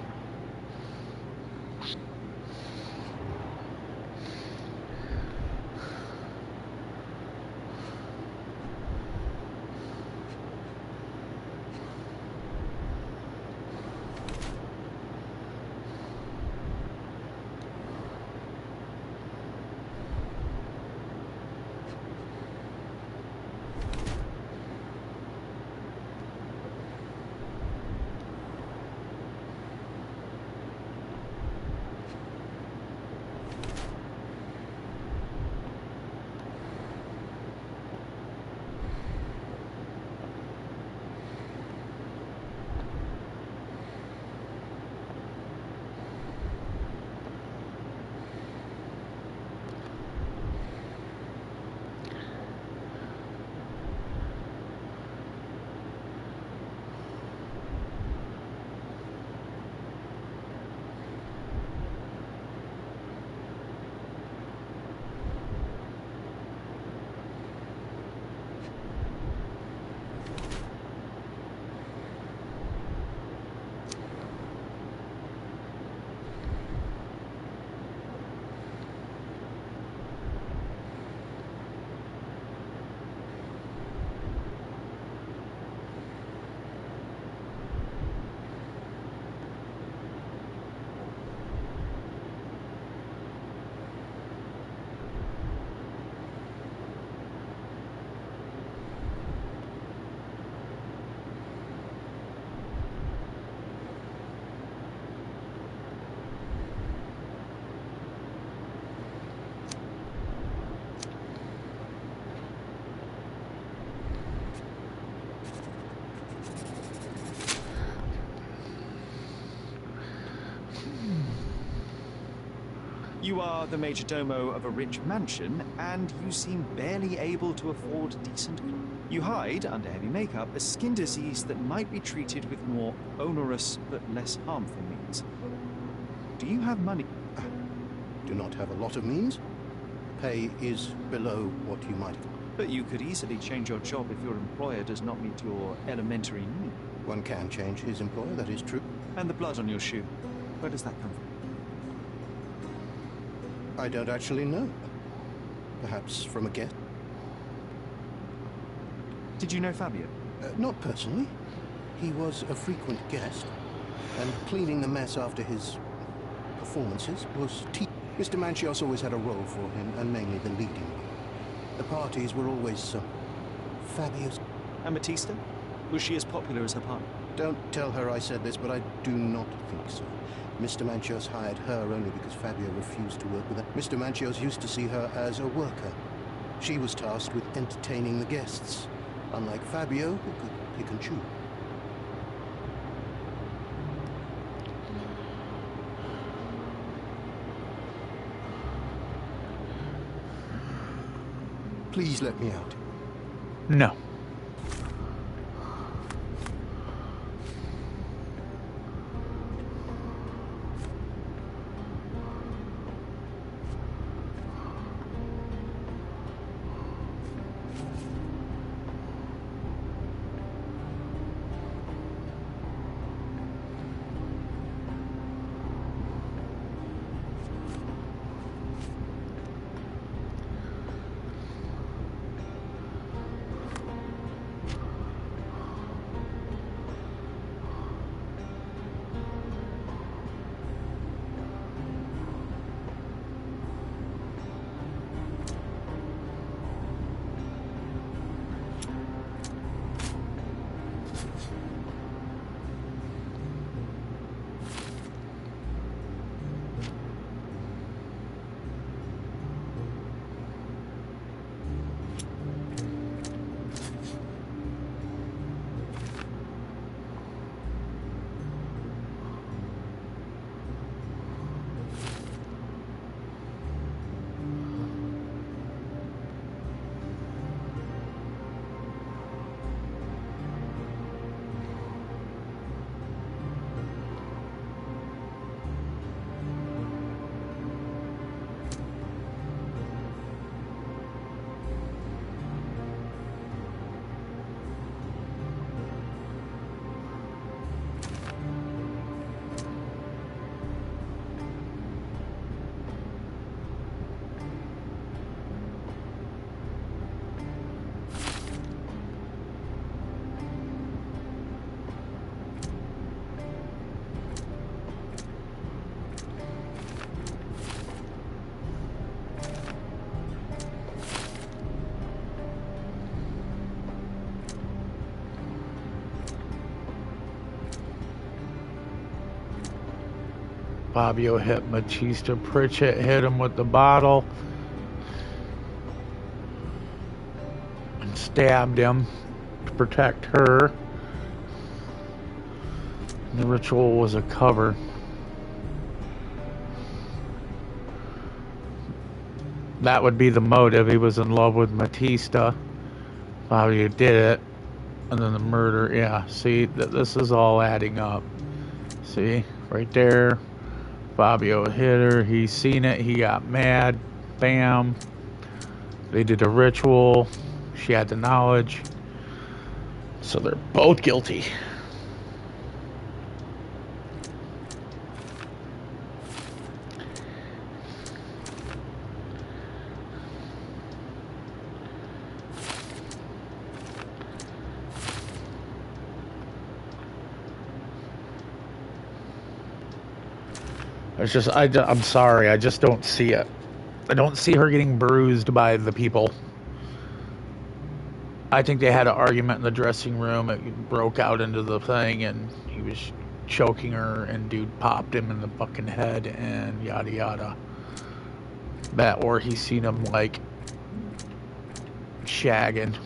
You are the majordomo of a rich mansion, and you seem barely able to afford decent... You hide, under heavy makeup, a skin disease that might be treated with more onerous but less harmful means. Do you have money? Do not have a lot of means. Pay is below what you might... But you could easily change your job if your employer does not meet your elementary need. One can change his employer, that is true. And the blood on your shoe, where does that come from? I don't actually know. Perhaps from a guest. Did you know Fabio? Not personally. He was a frequent guest, and cleaning the mess after his performances was Mr. Manchios always had a role for him, and mainly the leading one. The parties were always Fabio's. And Batista? Was she as popular as her partner? Don't tell her I said this, but I do not think so. Mr. Manchios hired her only because Fabio refused to work with her. Mr. Manchios used to see her as a worker. She was tasked with entertaining the guests, unlike Fabio, who could pick and choose. Please let me out. No. Fabio hit Batista. Pritchett hit him with the bottle and stabbed him to protect her. The ritual was a cover. That would be the motive. He was in love with Batista. Fabio did it. And then the murder. Yeah, see, this is all adding up. See, right there. Fabio hit her. He's seen it. He got mad. Bam. They did a ritual. She had the knowledge. So they're both guilty. It's just, I'm sorry, I just don't see it. I don't see her getting bruised by the people. I think they had an argument in the dressing room. It broke out into the thing, and he was choking her, and dude popped him in the fucking head, and yada yada. That, or he's seen him, like, shagging.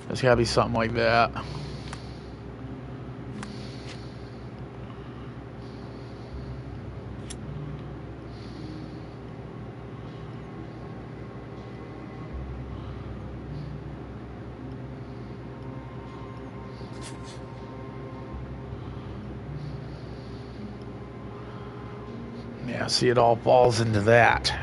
There's gotta be something like that. Yeah, see, it all falls into that.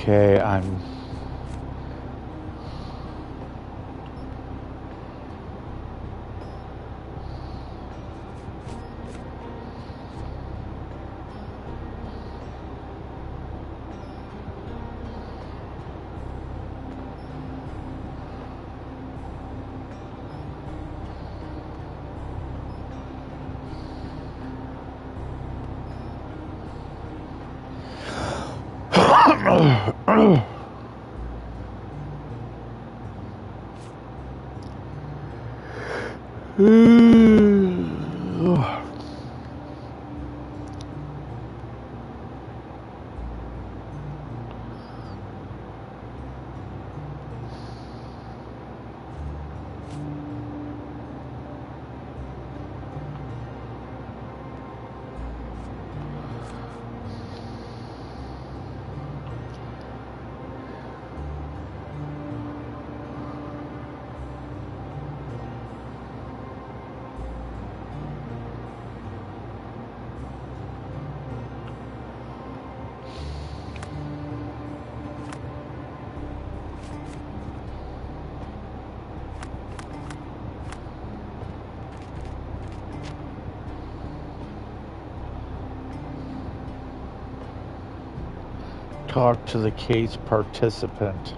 Okay, I'm... Talk to the case participant.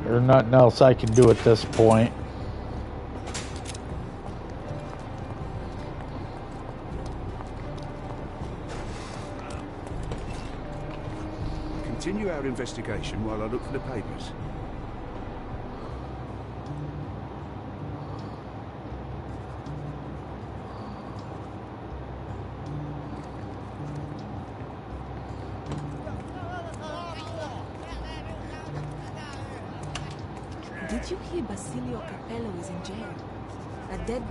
There's nothing else I can do at this point. Continue our investigation while I look for the papers. Did you hear Basilio Capello is in jail? A dead...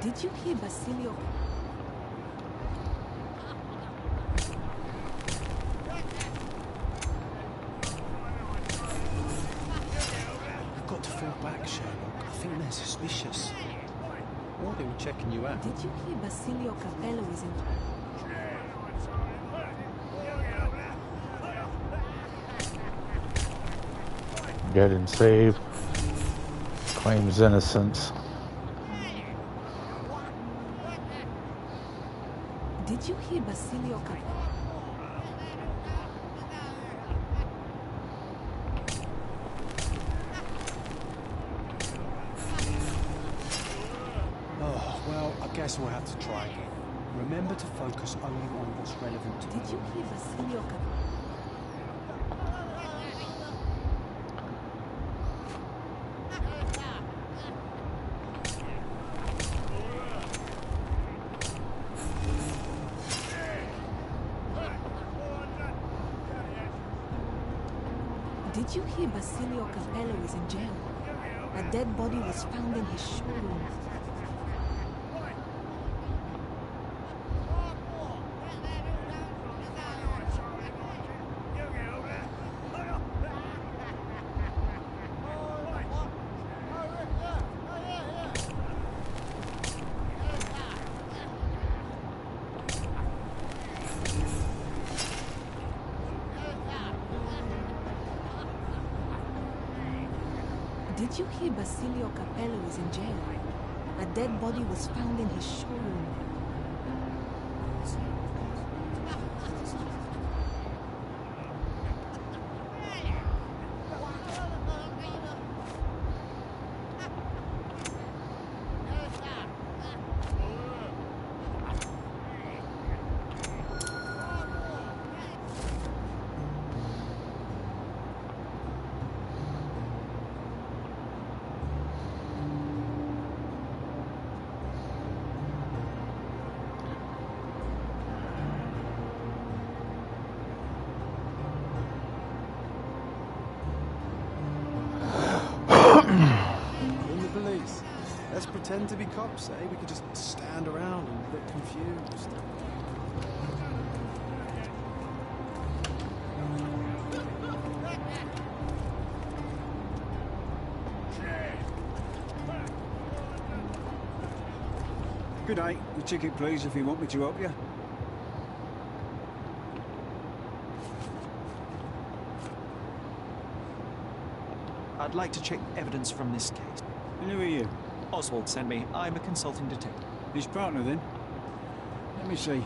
Did you hear Basilio? You've got to fall back, Sherlock. I think they're suspicious. Or they were checking you out. Did you hear Basilio Capello is in... Get him saved. Claims innocence. Did you hear Basilio Capello? Oh, well, I guess we'll have to try again. Remember to focus only on what's relevant to Did you hear Basilio Capello? Did you hear Basilio Capello is in jail? A dead body was found in his showroom. Did you hear Basilio Capello is in jail? A dead body was found in his showroom. In the police. Let's pretend to be cops, eh? We could just stand around and look confused. Good night. Your ticket, please, if you want me to help you. I'd like to check evidence from this case. And who are you? Oswald sent me. I'm a consulting detective. His partner, then? Let me see.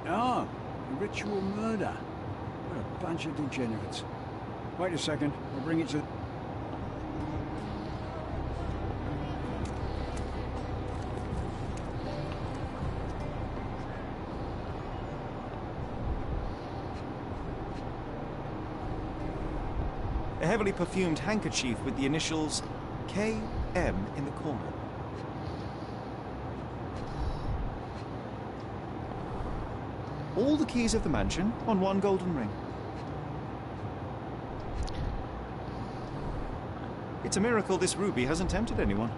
Ah, ritual murder. What a bunch of degenerates. Wait a second. I'll bring it to... A heavily perfumed handkerchief with the initials KM in the corner. All the keys of the mansion on one golden ring. It's a miracle this ruby hasn't tempted anyone.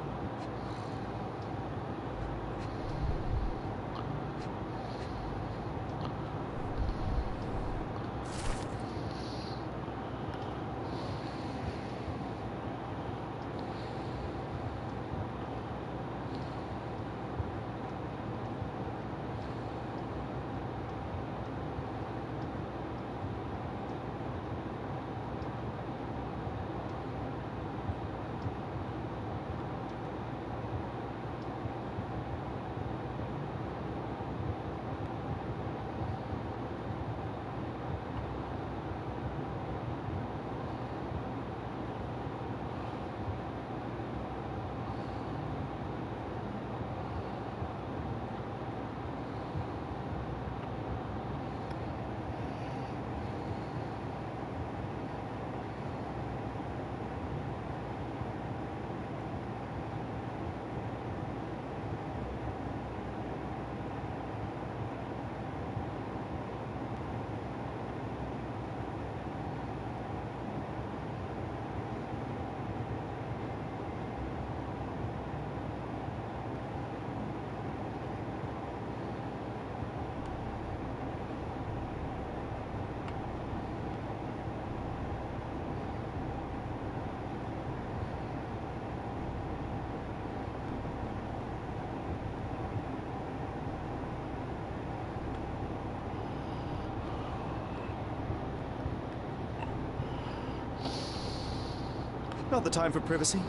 Not the time for privacy.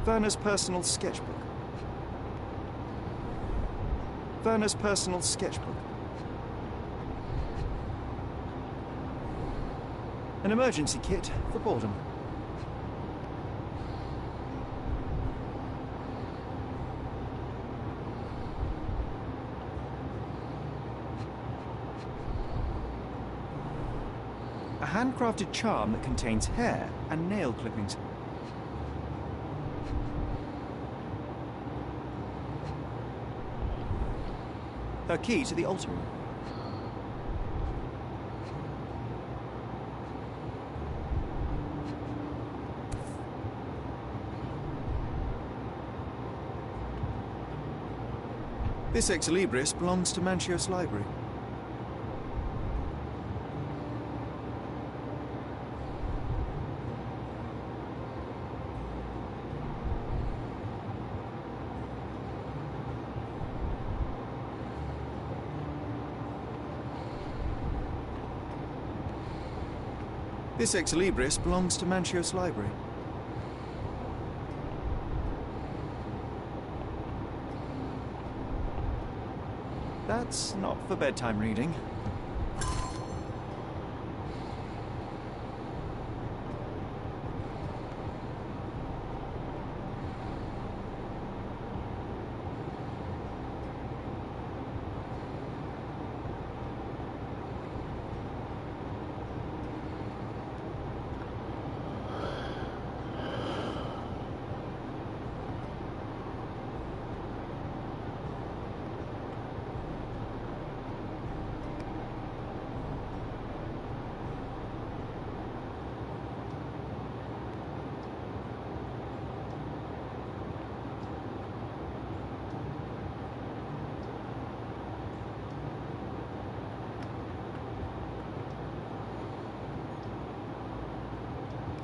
Werner's personal sketchbook. Werner's personal sketchbook. An emergency kit for boredom. A handcrafted charm that contains hair and nail clippings. Her key to the altar room. This ex libris belongs to Manchios Library. This ex libris belongs to Manchios Library. That's not for bedtime reading.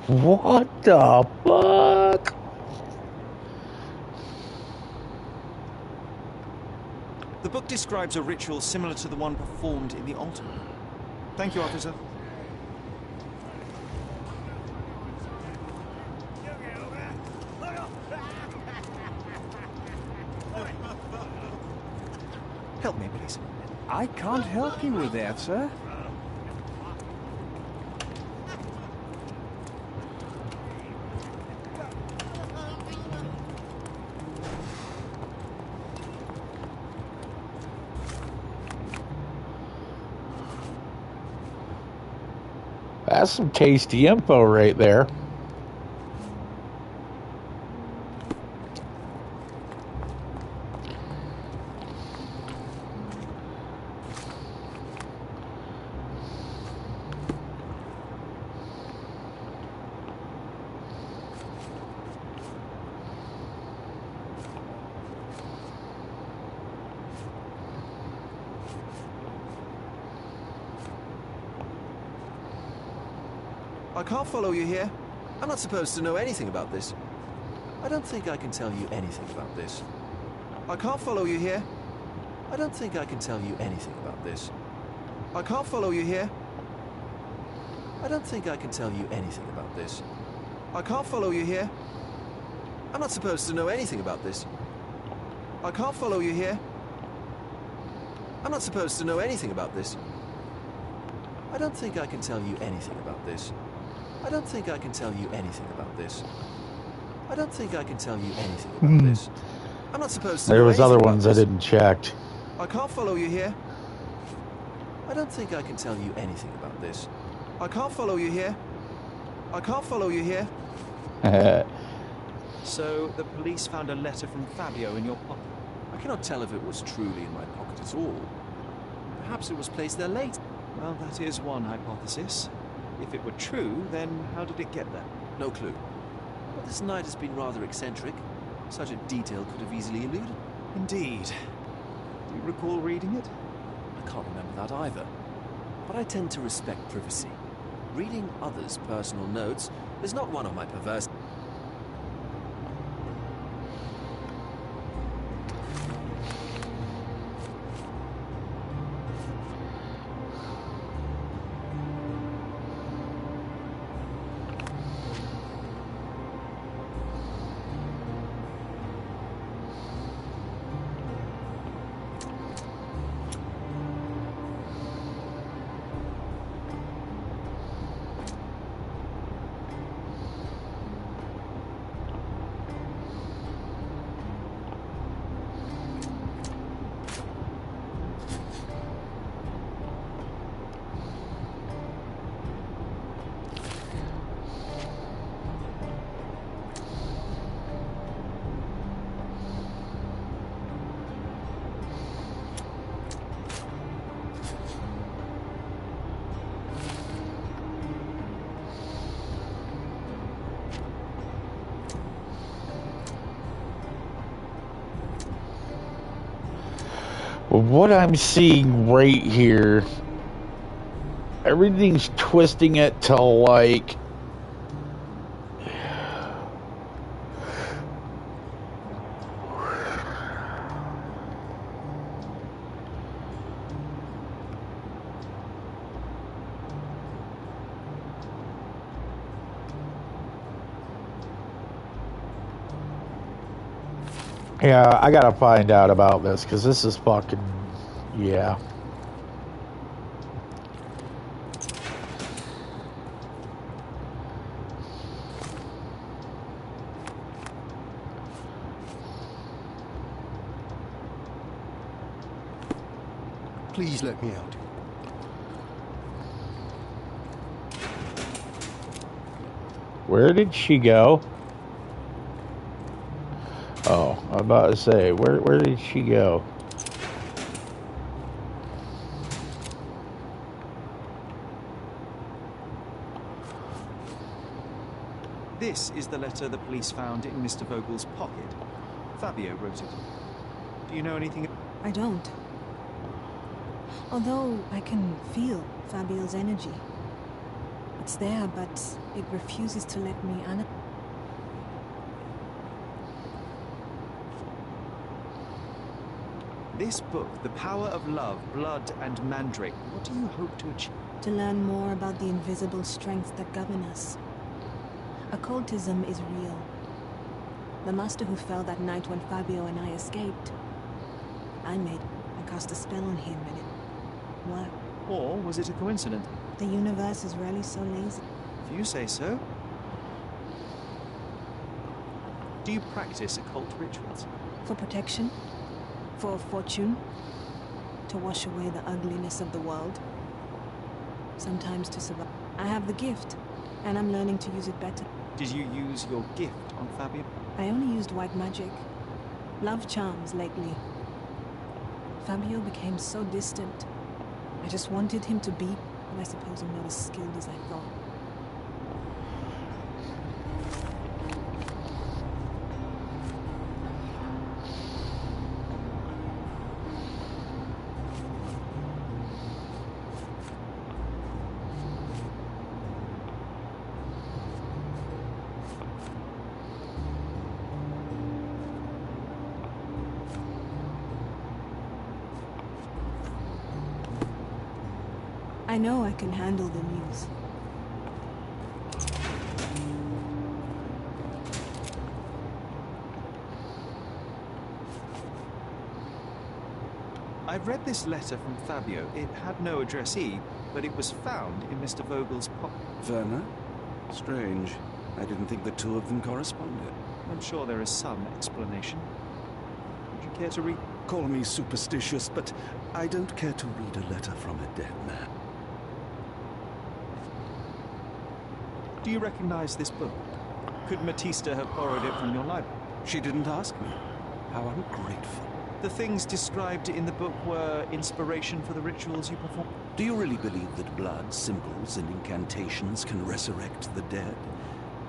What the fuck? The book describes a ritual similar to the one performed in the altar room. Thank you, officer. Help me, please. I can't help you with that, sir. That's some tasty info right there. I can't follow you here. I'm not supposed to know anything about this. I don't think I can tell you anything about this. I can't follow you here. I don't think I can tell you anything about this. I can't follow you here. I don't think I can tell you anything about this. I can't follow you here. I'm not supposed to know anything about this. I can't follow you here. I'm not supposed to know anything about this. I don't think I can tell you anything about this. I don't think I can tell you anything about this. I don't think I can tell you anything about this. I'm not supposed to There know was anything other about ones I this. didn't check. I can't follow you here. I don't think I can tell you anything about this. I can't follow you here. I can't follow you here. So, the police found a letter from Fabio in your pocket? I cannot tell if it was truly in my pocket at all. Perhaps it was placed there late. Well, that is one hypothesis. If it were true, then how did it get there? No clue. But this night has been rather eccentric. Such a detail could have easily eluded. Indeed. Do you recall reading it? I can't remember that either. But I tend to respect privacy. Reading others' personal notes is not one of my perverse... What I'm seeing right here, everything's twisting it to like yeah, I gotta find out about this because this is fucking, yeah. Please let me out. Where did she go? Oh, I'm about to say, where did she go? This is the letter the police found in Mr. Vogel's pocket. Fabio wrote it. Do you know anything? I don't. Although I can feel Fabio's energy. It's there, but it refuses to let me analyze. This book, The Power of Love, Blood and Mandrake, what do you hope to achieve? To learn more about the invisible strengths that govern us. Occultism is real. The master who fell that night when Fabio and I escaped. I cast a spell on him and it worked. Or was it a coincidence? The universe is rarely so lazy. If you say so. Do you practice occult rituals? For protection? For fortune? To wash away the ugliness of the world? Sometimes to survive. I have the gift, and I'm learning to use it better. Did you use your gift on Fabio? I only used white magic. Love charms lately. Fabio became so distant. I just wanted him to be, but I suppose I'm not as skilled as I thought. I know I can handle the news. I've read this letter from Fabio. It had no addressee, but it was found in Mr. Vogel's pocket. Werner? Strange. I didn't think the two of them corresponded. I'm sure there is some explanation. Would you care to read? Call me superstitious, but I don't care to read a letter from a dead man. Do you recognize this book? Could Matista have borrowed it from your library? She didn't ask me. How ungrateful. The things described in the book were inspiration for the rituals you perform? Do you really believe that blood, symbols, and incantations can resurrect the dead?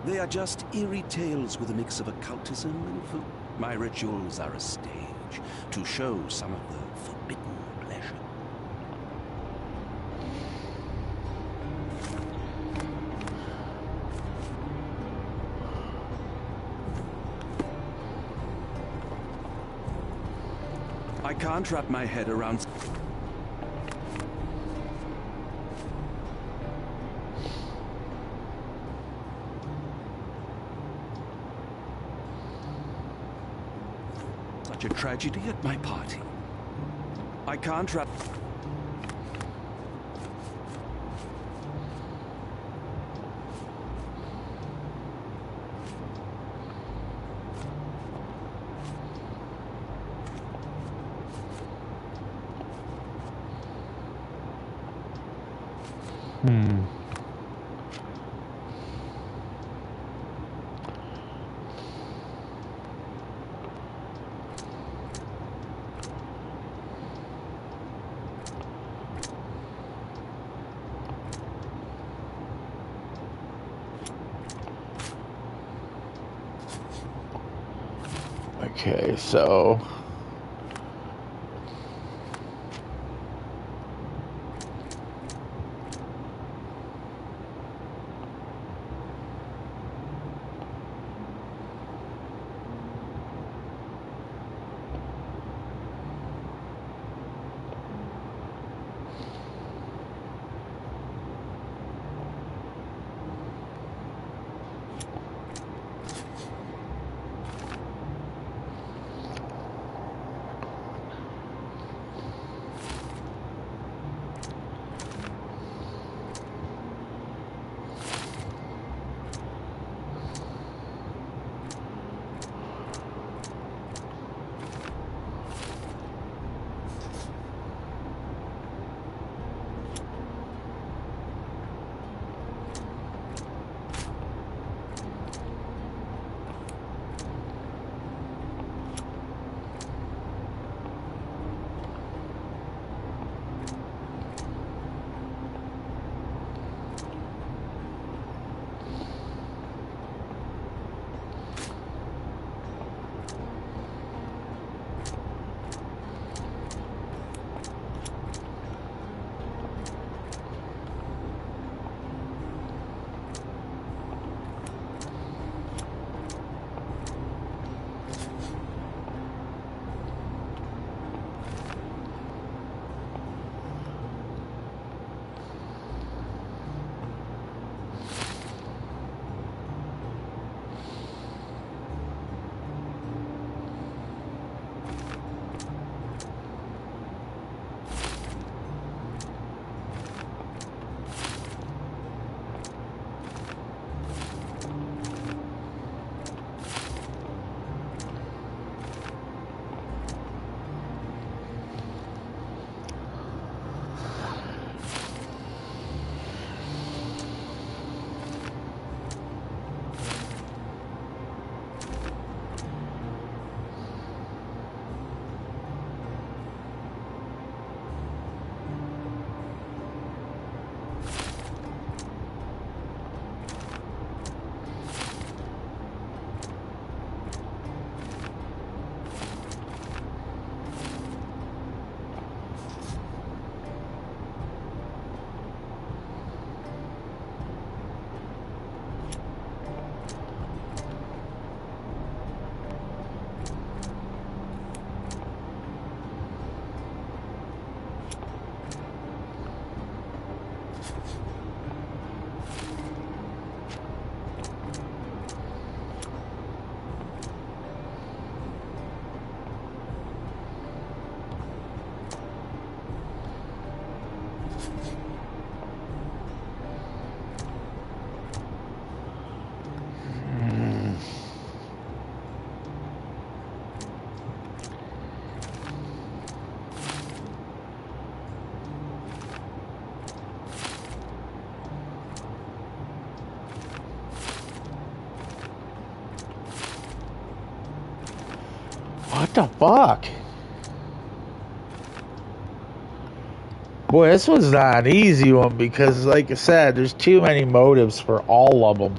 They are just eerie tales with a mix of occultism and food. My rituals are a stage to show some of the forbidden pleasure. I can't wrap my head around... such a tragedy at my party. I can't wrap... Okay, so What the fuck? Boy, this was not an easy one because, like I said, there's too many motives for all of them.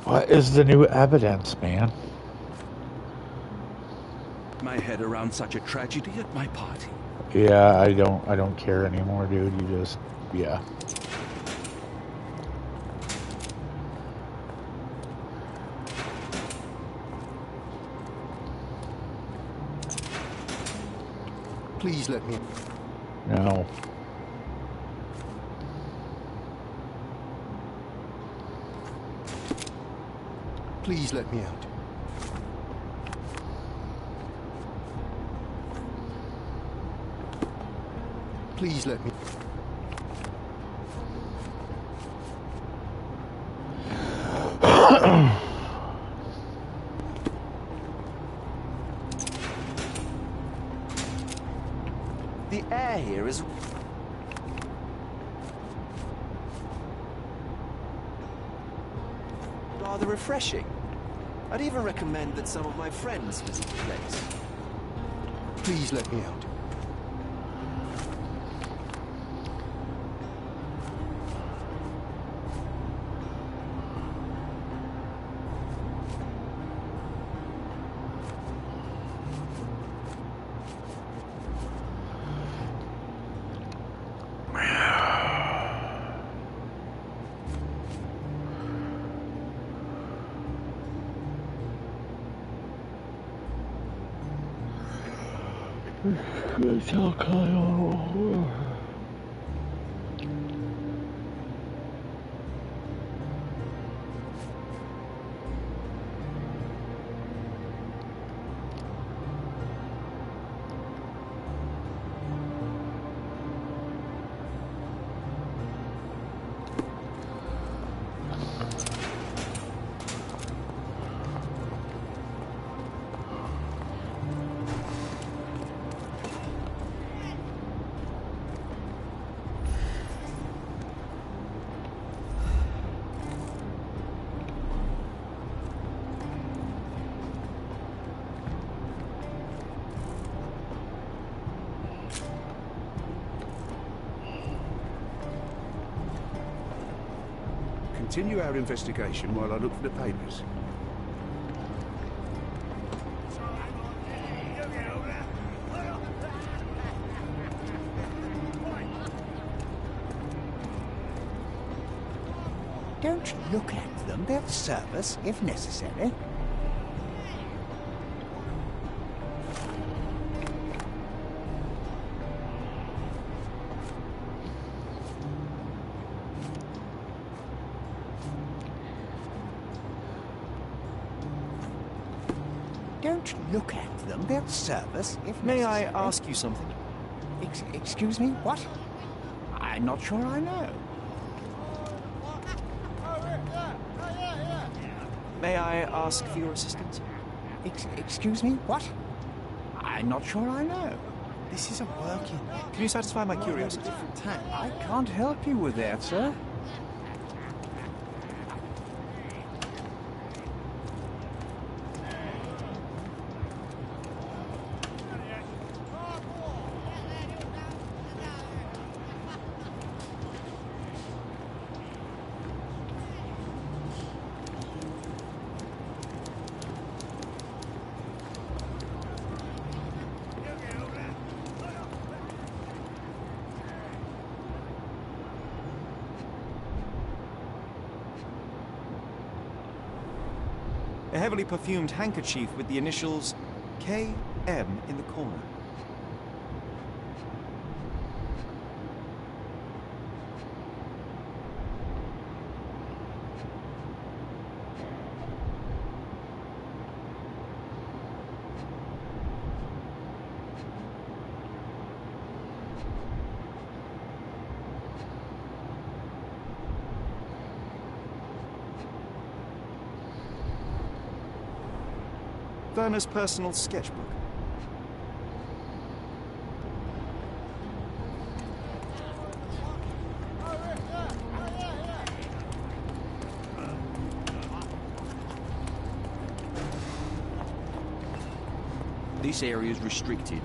What is the new evidence, man? My head around such a tragedy at my party. Yeah, I don't care anymore, dude. You just, yeah. Please let me. No. Please let me out. Please let me. The air here is rather refreshing. I'd even recommend that some of my friends visit the place. Please let me out. Continue our investigation while I look for the papers. Don't look at them. They'll serve us if necessary. Don't look at them. They'll serve us if May I necessary. ask you something? Excuse me? What? I'm not sure I know. May I ask for your assistance? Excuse me? What? I'm not sure I know. This isn't working. Can you satisfy my curiosity? I can't help you with that, sir. A heavily perfumed handkerchief with the initials KM in the corner. Werner's personal sketchbook. This area is restricted.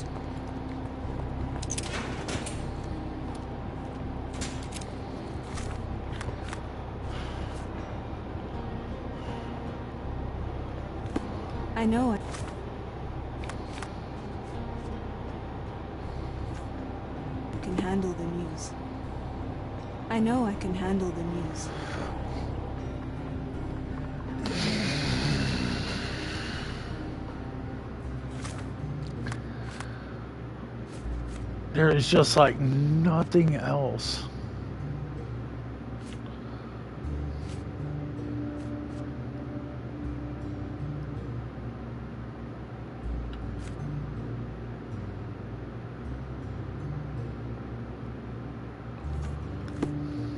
I know I can handle the news. I know I can handle the news. There is just like nothing else.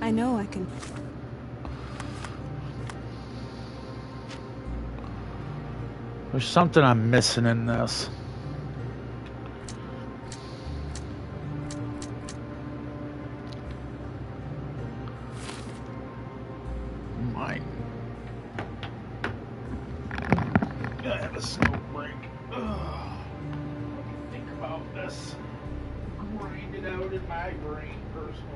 I know I can. There's something I'm missing in this. My. Gotta have a smoke break. Ugh. Think about this. Grind it out in my brain personally.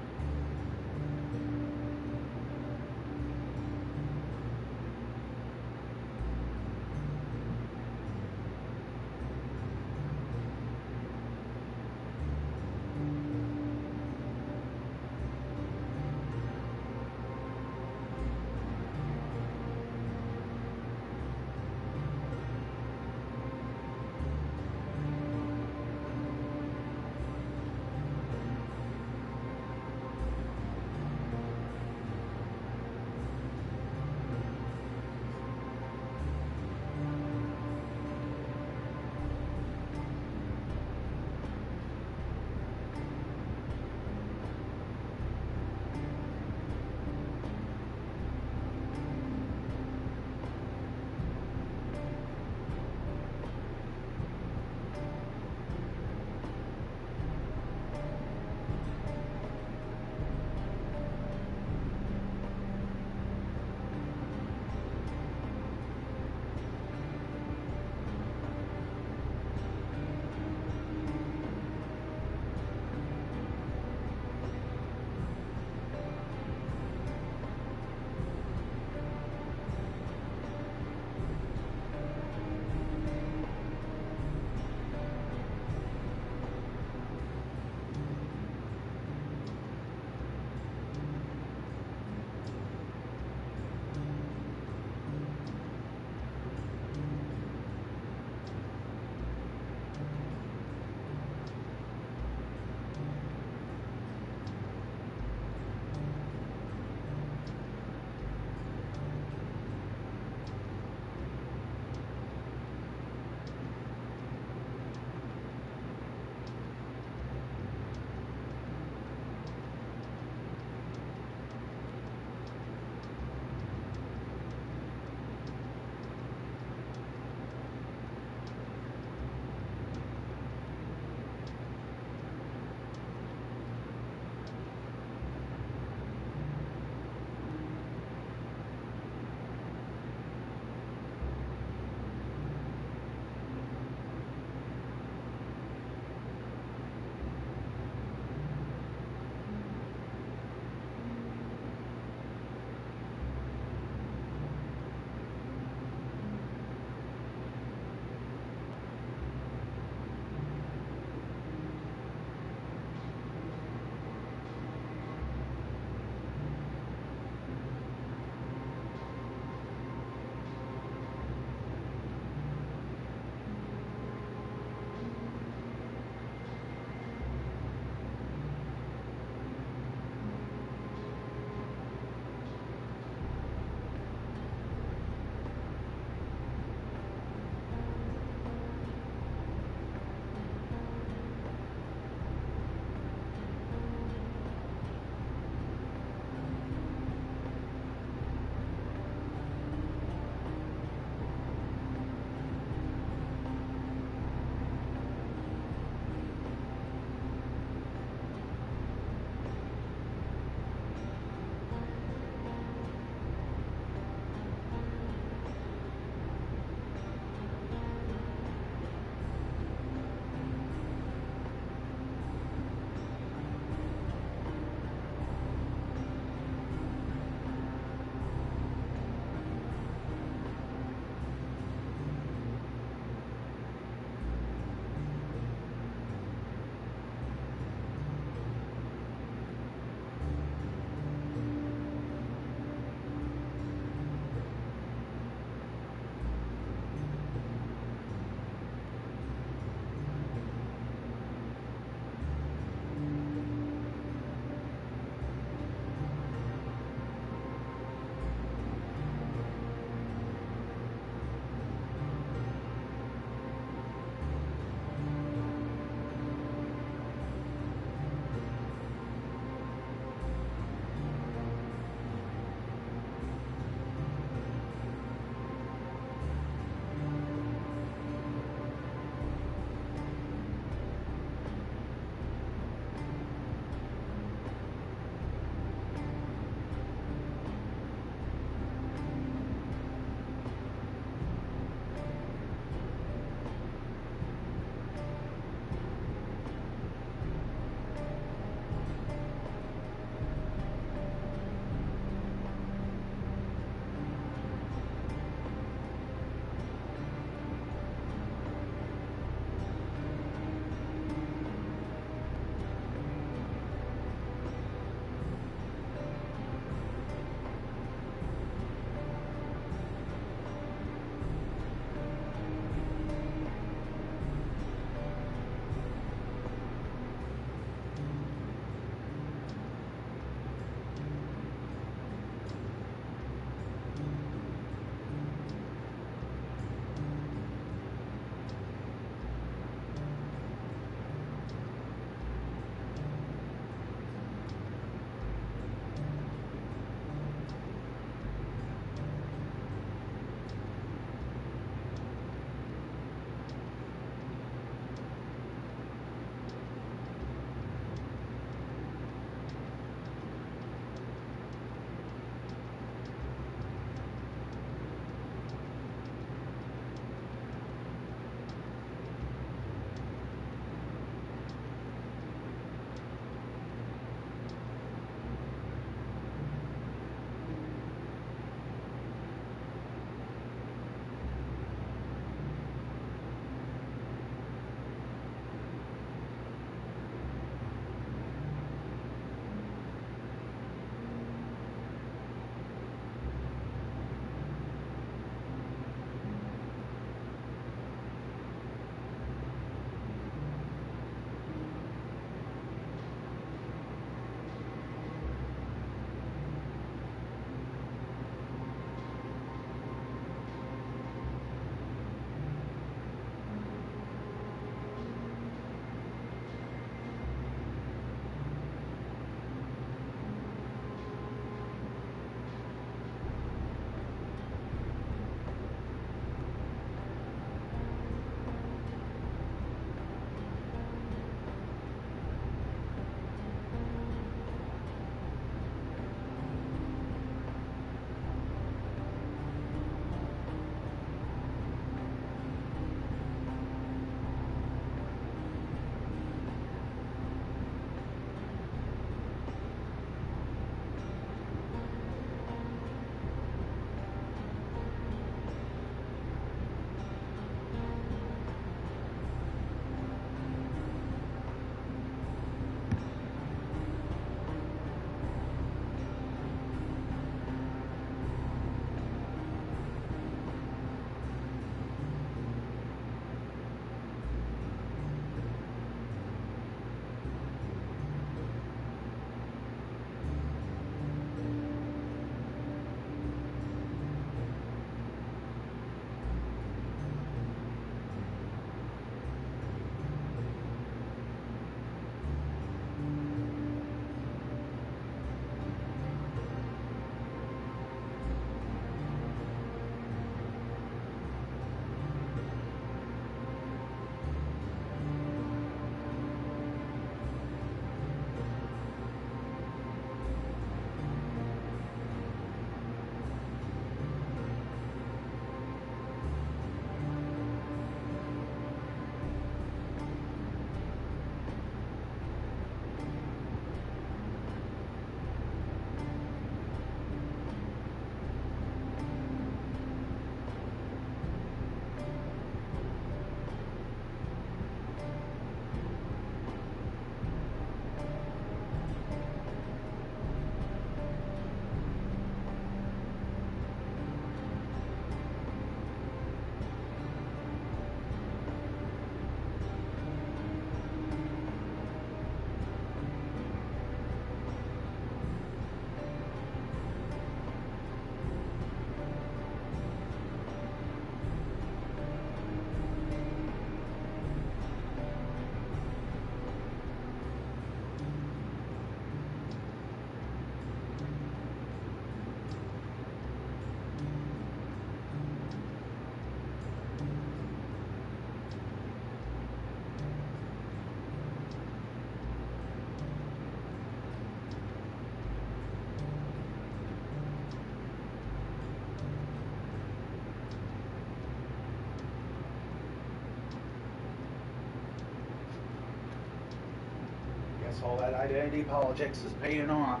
guess all that identity politics is paying off.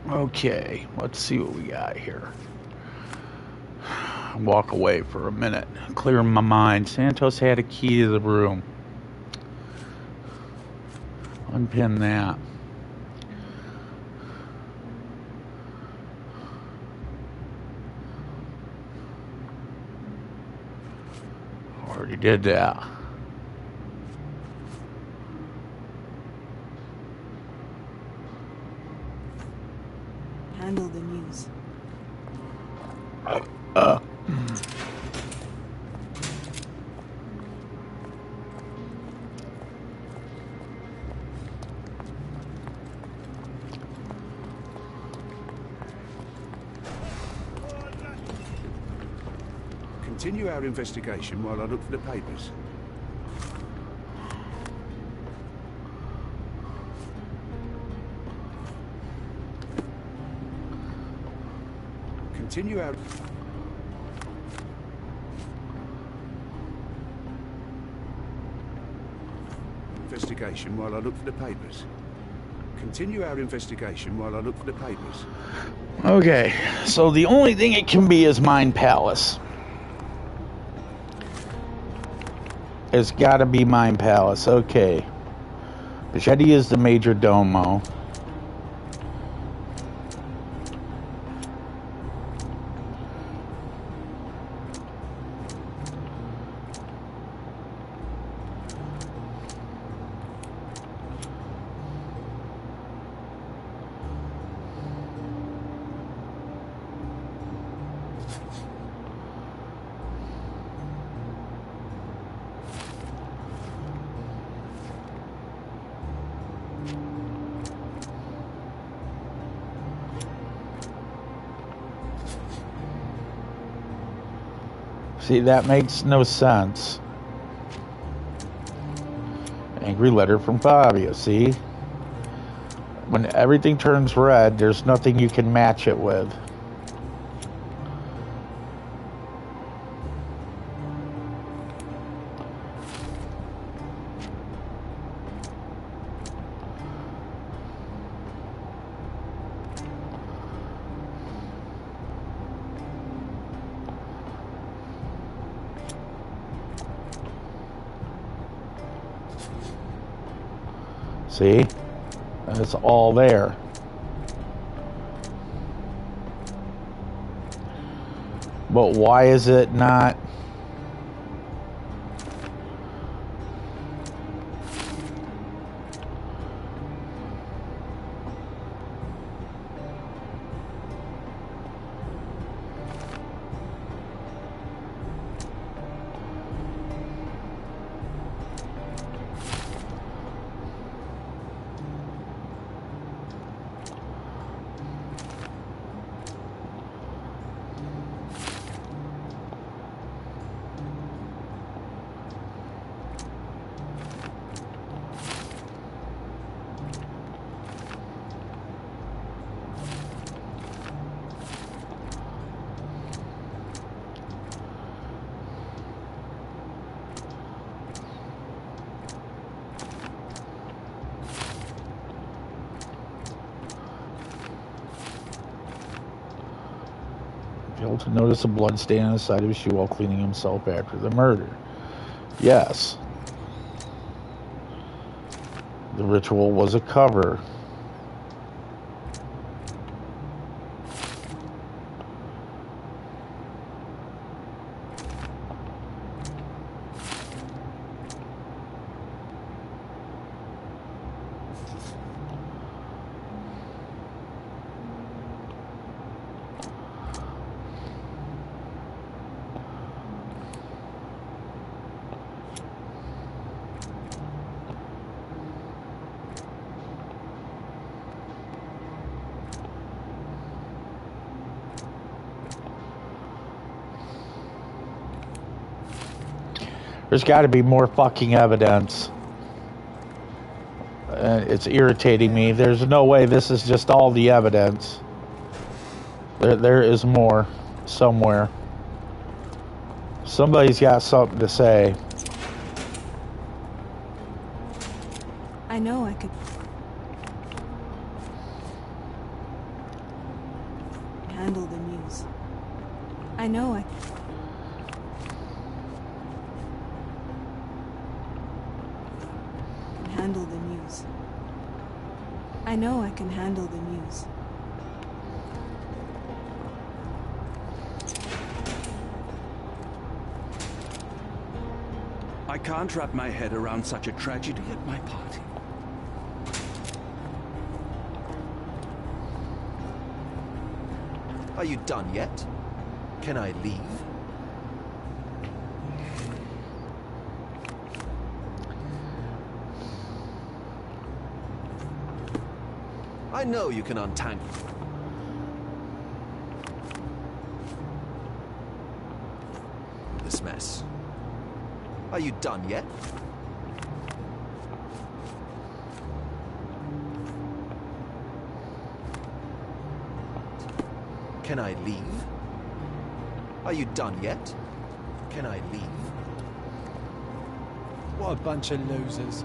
Okay, let's see what we got here. Walk away for a minute, clear my mind. Santos had a key to the room. Unpin that. Already did that. Handle the news. Continue our investigation while I look for the papers. Continue our... investigation while I look for the papers. Continue our investigation while I look for the papers. Okay, so the only thing it can be is Mind Palace. It's got to be Mind Palace. Okay. Bichetti is the major domo. See, that makes no sense. Angry letter from Fabio, see? When everything turns red, there's nothing you can match it with. See? It's all there. But why is it not? Failed to notice a blood stain on the side of his shoe while cleaning himself after the murder. Yes. The ritual was a cover. There's got to be more fucking evidence. It's irritating me. There's no way this is just all the evidence. There is more somewhere. Somebody's got something to say. I know I could handle the news. I know I can handle the news. I know I can handle the news. I can't wrap my head around such a tragedy at my party. Are you done yet? Can I leave? I know you can untangle this mess. Are you done yet? Can I leave? Are you done yet? Can I leave? What a bunch of losers.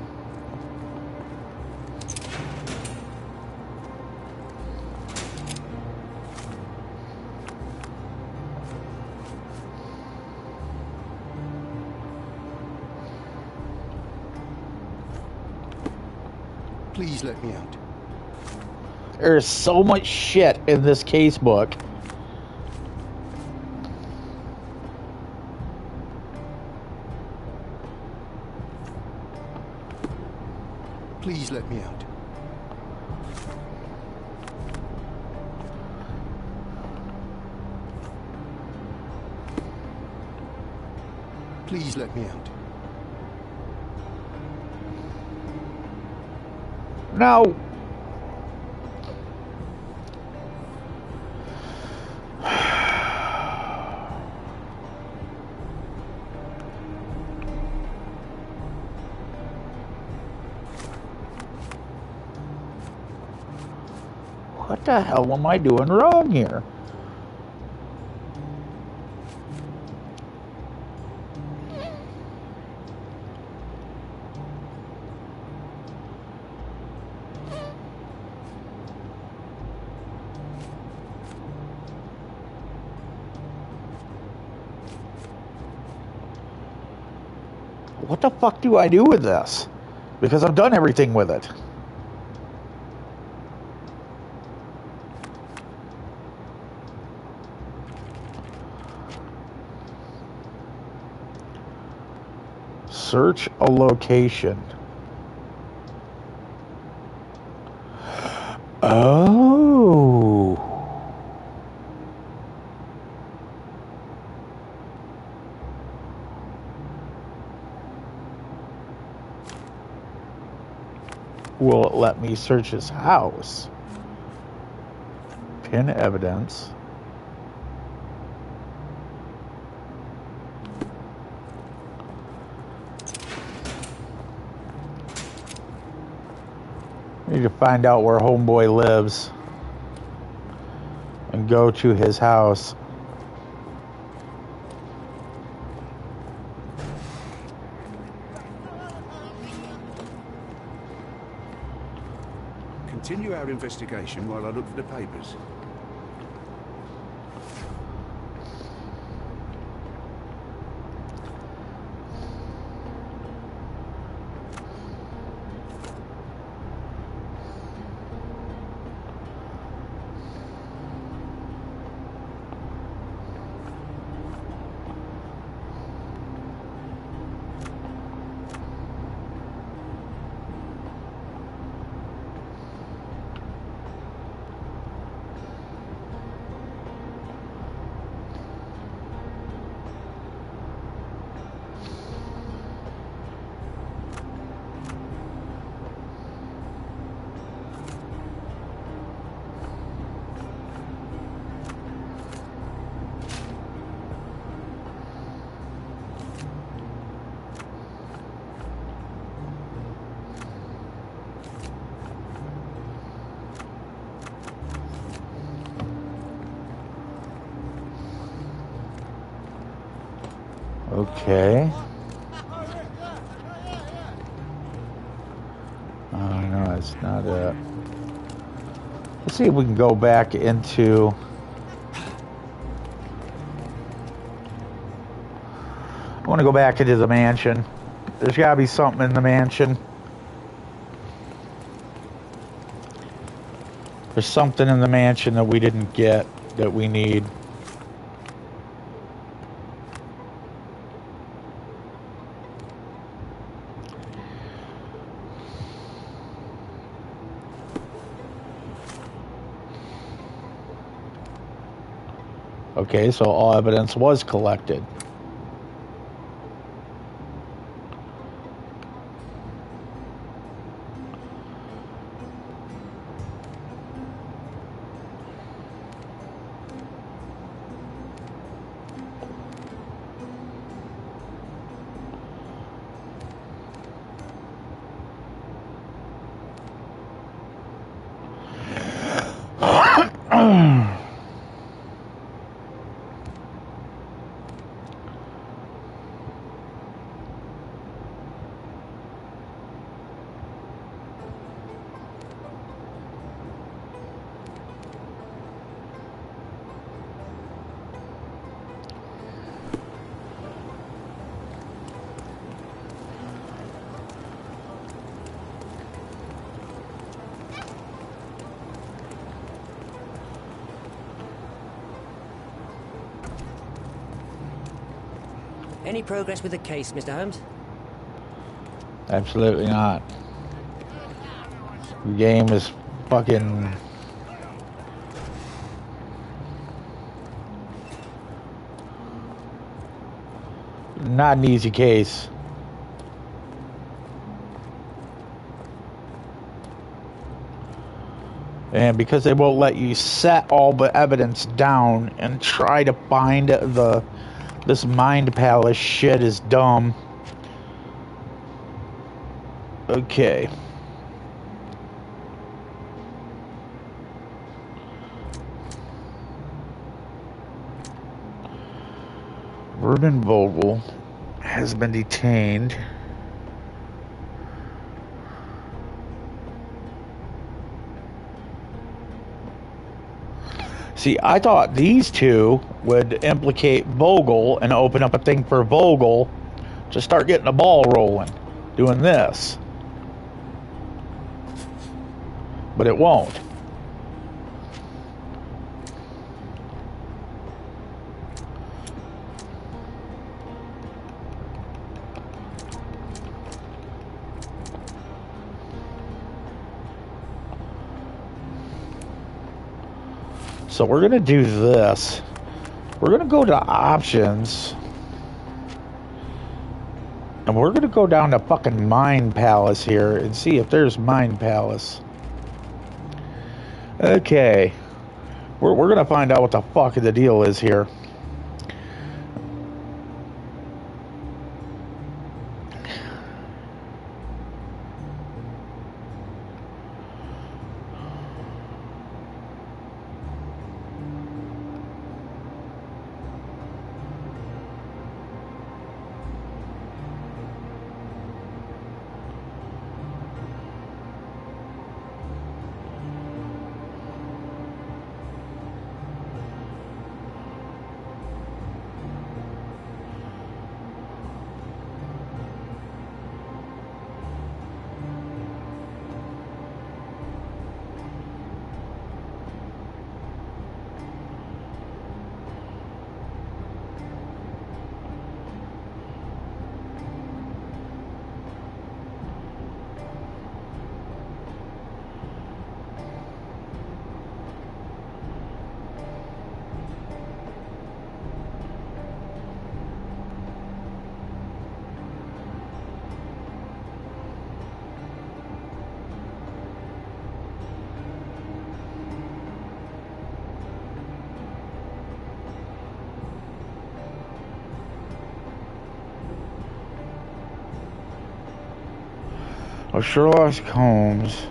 Please let me out. There's so much shit in this case book. Please let me out. Please let me out. No. What the hell am I doing wrong here? What the fuck do I do with this? Because I've done everything with it. Search a location. Oh. Will it let me search his house? Pin evidence. Need to find out where homeboy lives and go to his house. Continue our investigation while I look for the papers. Okay. Oh, no, it's not it. Let's see if we can go back into... I want to go back into the mansion. There's got to be something in the mansion. There's something in the mansion that we didn't get that we need. Okay, so all evidence was collected. Any progress with the case, Mr. Holmes? Absolutely not. The game is fucking... not an easy case. And because they won't let you set all the evidence down and try to find this mind palace shit is dumb. Okay. Reuben Vogel has been detained. See, I thought these two would implicate Vogel and open up a thing for Vogel to start getting the ball rolling, doing this. But it won't. So we're going to do this. We're going to go to options. And we're going to go down to fucking Mind Palace here and see if there's Mind Palace. Okay. We're going to find out what the fuck the deal is here. Oh, Sherlock Holmes.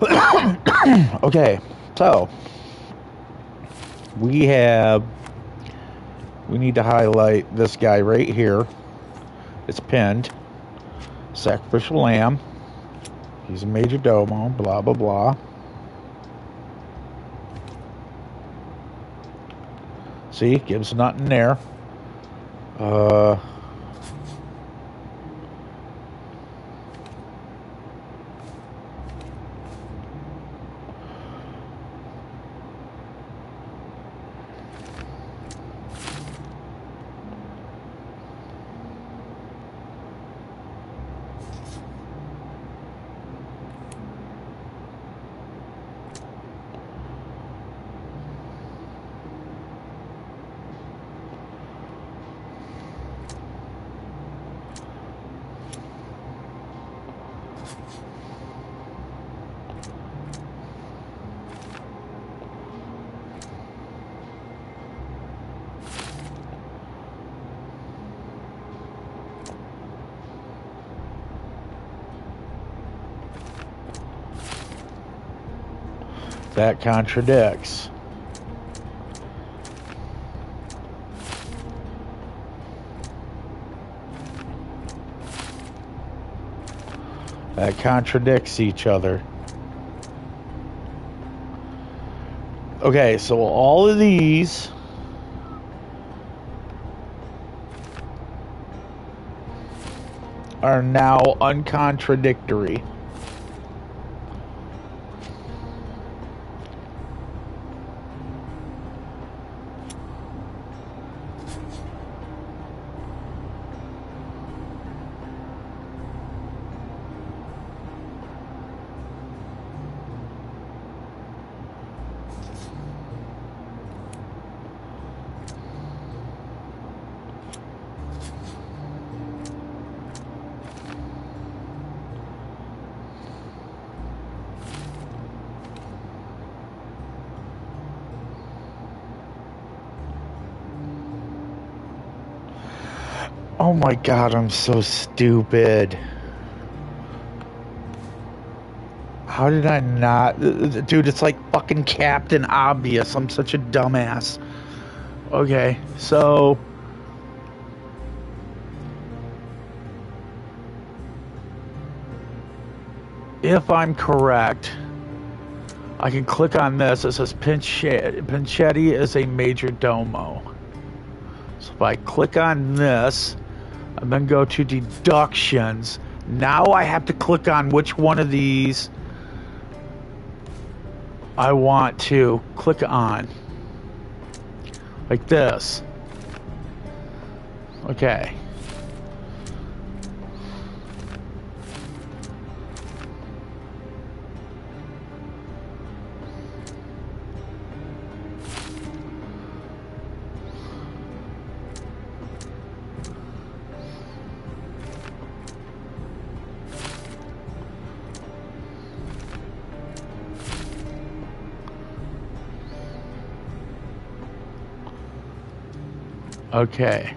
Okay, so we need to highlight this guy right here. It's pinned. Sacrificial lamb. He's a major domo, blah, blah, blah. See, gives nothing there. That contradicts. That contradicts each other. Okay, so all of these are now uncontradictory. Oh my god, I'm so stupid. How did I not? Dude, it's like fucking Captain Obvious. I'm such a dumbass. Okay, so if I'm correct, I can click on this. It says Pinchetti is a major domo. So if I click on this and then go to deductions, now I have to click on which one of these I want to click on. Like this. Okay. Okay.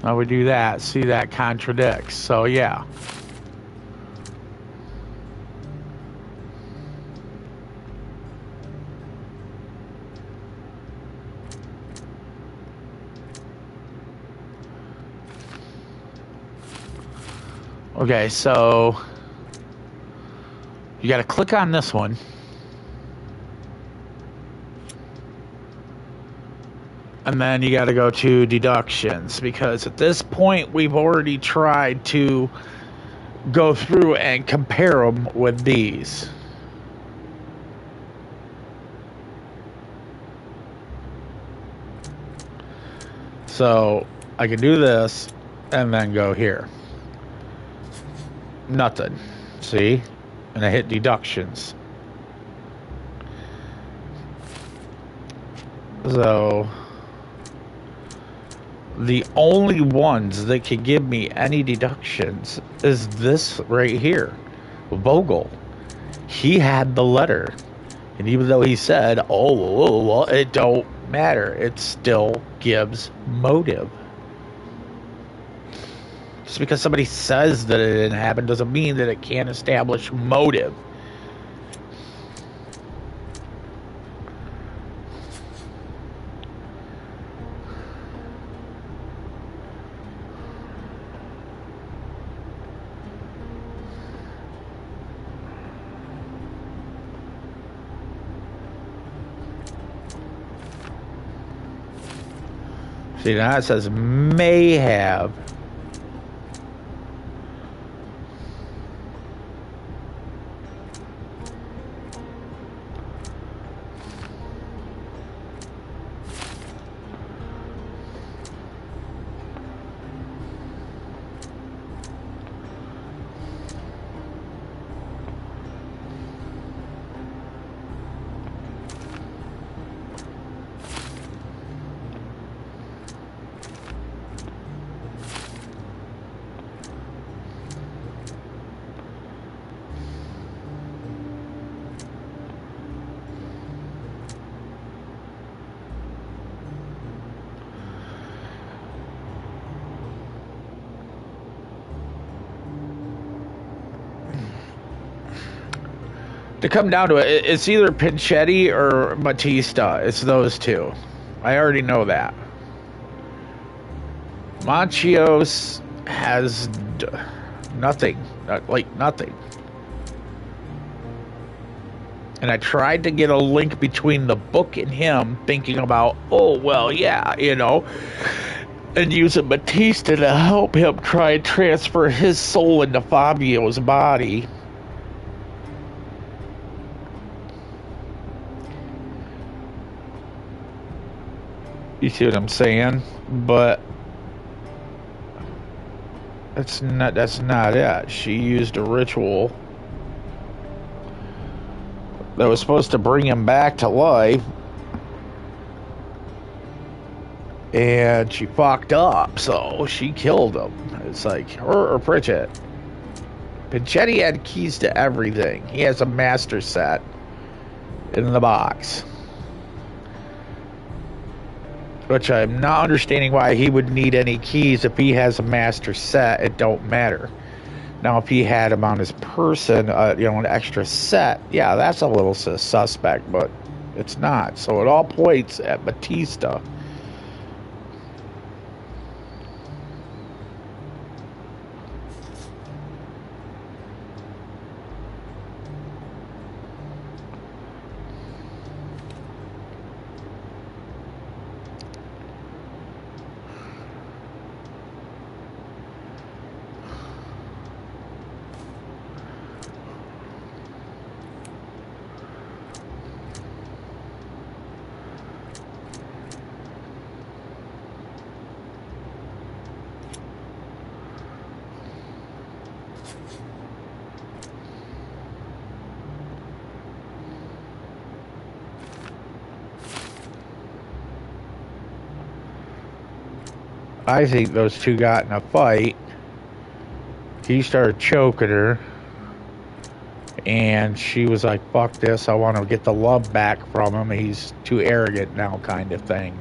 Now we do that. See, that contradicts. So, yeah. Okay, so you got to click on this one. And then you got to go to deductions, because at this point we've already tried to go through and compare them with these. So I can do this and then go here. Nothing. See? And I hit deductions. So the only ones that can give me any deductions is this right here. Vogel. He had the letter. And even though he said, oh, well, it don't matter. It still gives motive. Just because somebody says that it didn't happen doesn't mean that it can't establish motive. See, now it says may have. To come down to it, it's either Pinchetti or Batista. It's those two. I already know that. Manchios has nothing. Like, nothing. And I tried to get a link between the book and him, thinking about, oh, well, yeah, you know, and using Batista to help him try and transfer his soul into Fabio's body. You see what I'm saying? But that's not it. She used a ritual that was supposed to bring him back to life, and she fucked up, so she killed him. It's like her or Pritchett. Pinchetti had keys to everything. He has a master set in the box. Which I'm not understanding why he would need any keys if he has a master set. It don't matter. Now, if he had him on his person, you know, an extra set, yeah, that's a little suspect, but it's not. So it all points at Batista. I think those two got in a fight. He started choking her. And she was like, fuck this, I want to get the love back from him. He's too arrogant now, kind of thing.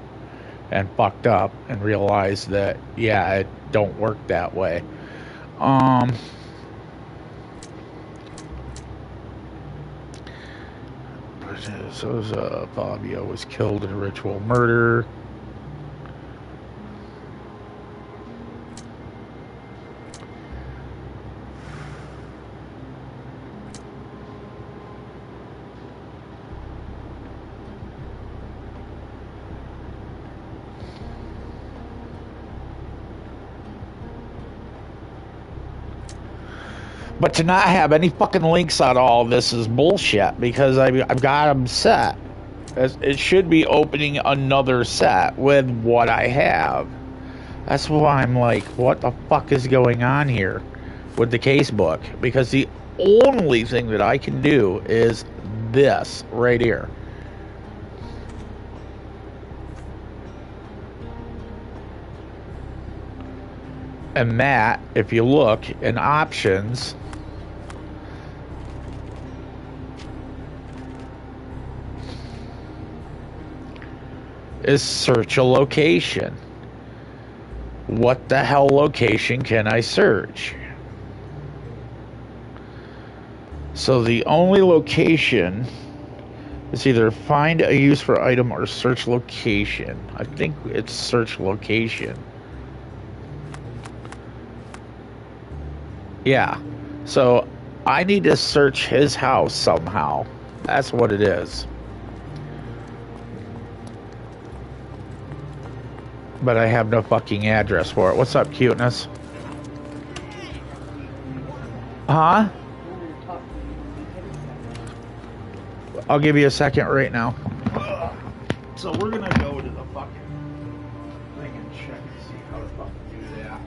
And fucked up and realized that, yeah, it don't work that way. So Fabio was killed in a ritual murder. But to not have any fucking links on all of this is bullshit, because I've got them set. It should be opening another set with what I have. That's why I'm like, what the fuck is going on here with the case book? Because the only thing that I can do is this right here. And that, if you look in options, is search a location. What the hell location can I search? So the only location is either find a use for item or search location. I think it's search location. Yeah. So I need to search his house somehow. That's what it is. But I have no fucking address for it. What's up, cuteness? Huh? I'll give you a second right now. So we're gonna go to the fucking thing and check and see how to fucking do that.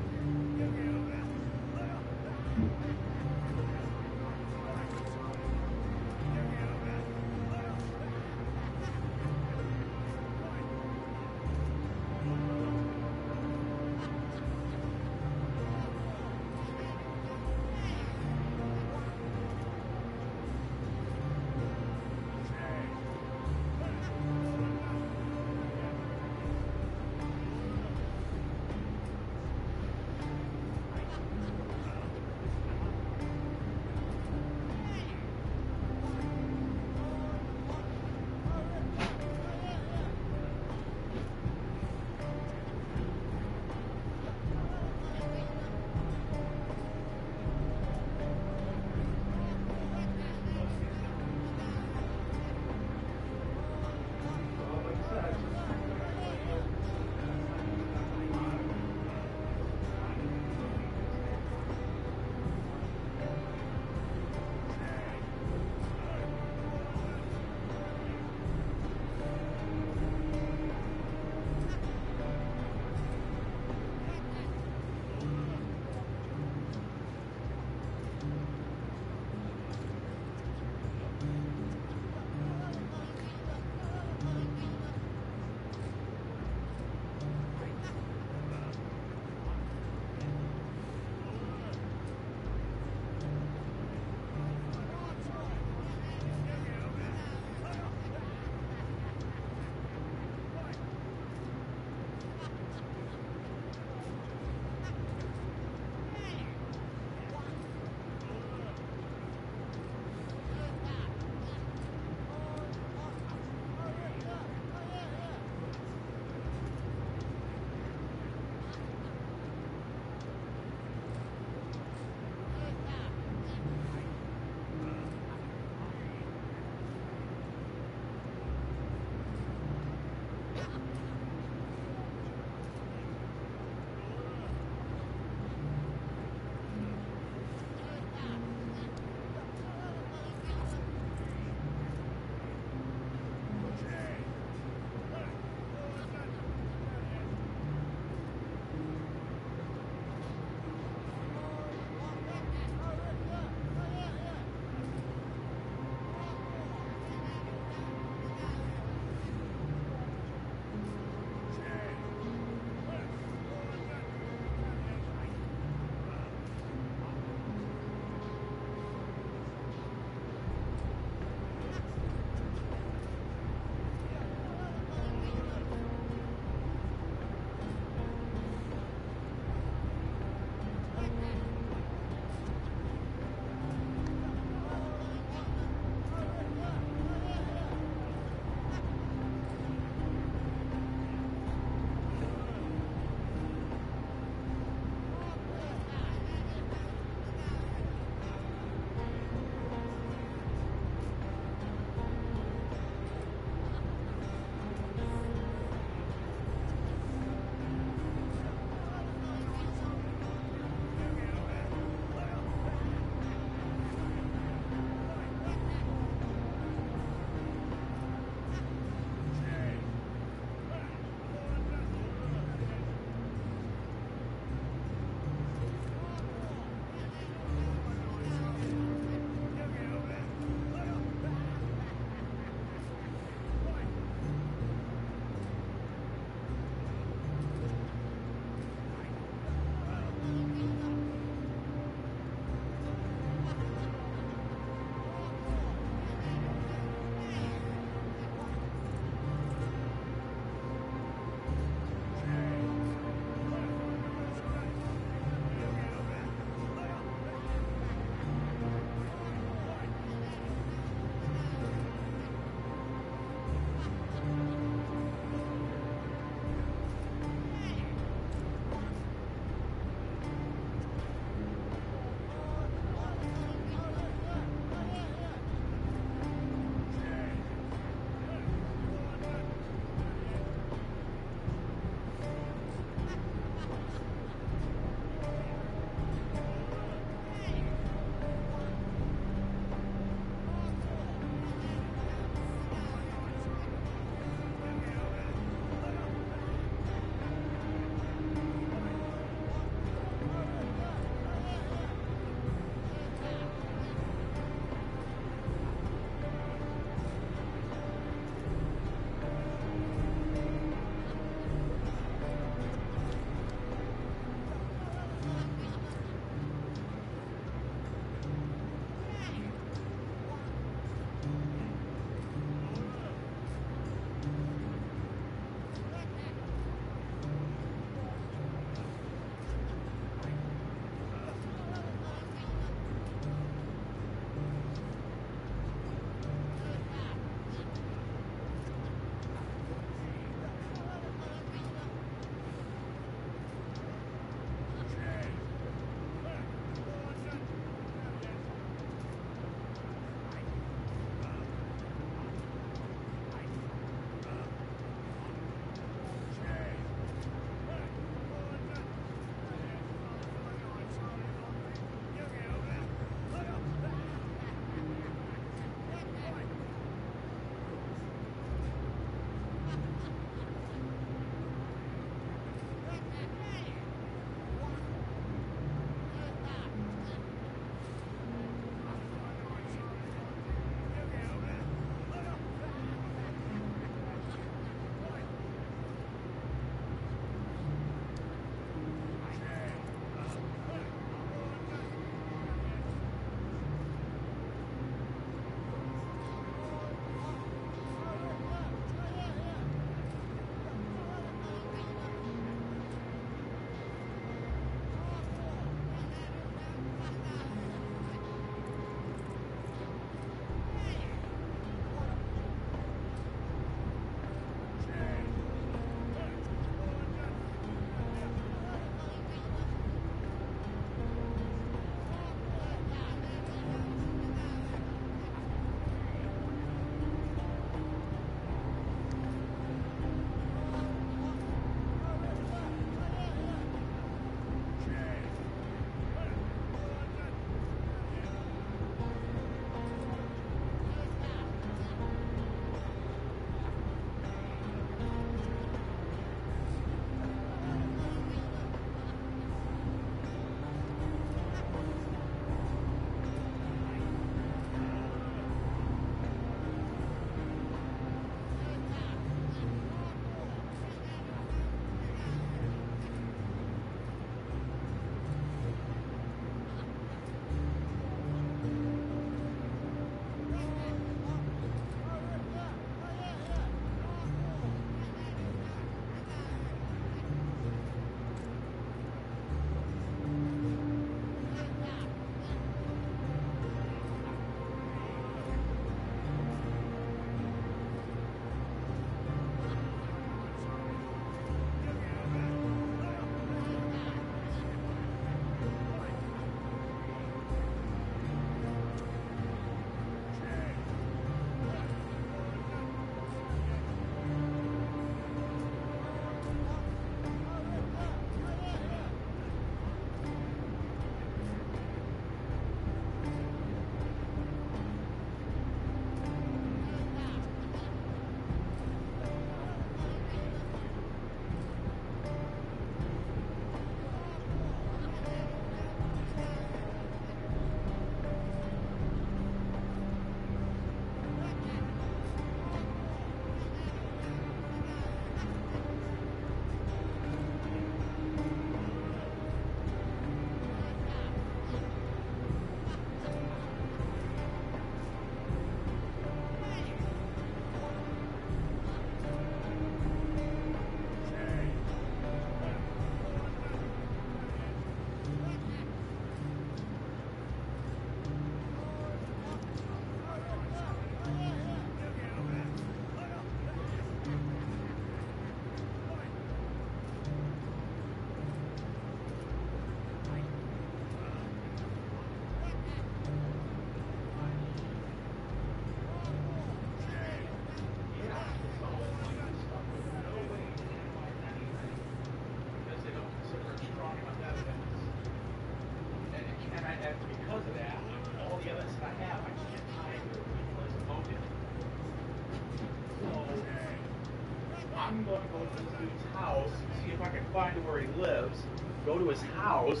going to go to this dude's house, see if I can find where he lives, go to his house,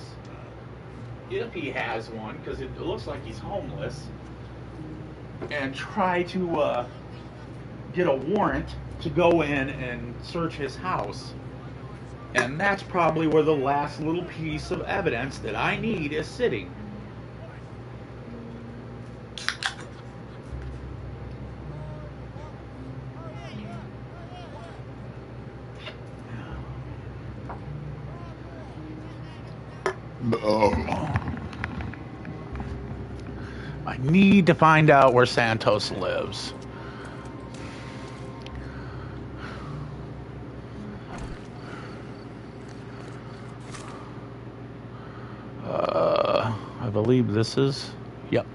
if he has one, because it looks like he's homeless, and try to get a warrant to go in and search his house. And that's probably where the last little piece of evidence that I need is sitting. I need to find out where Santos lives. I believe this is... Yep.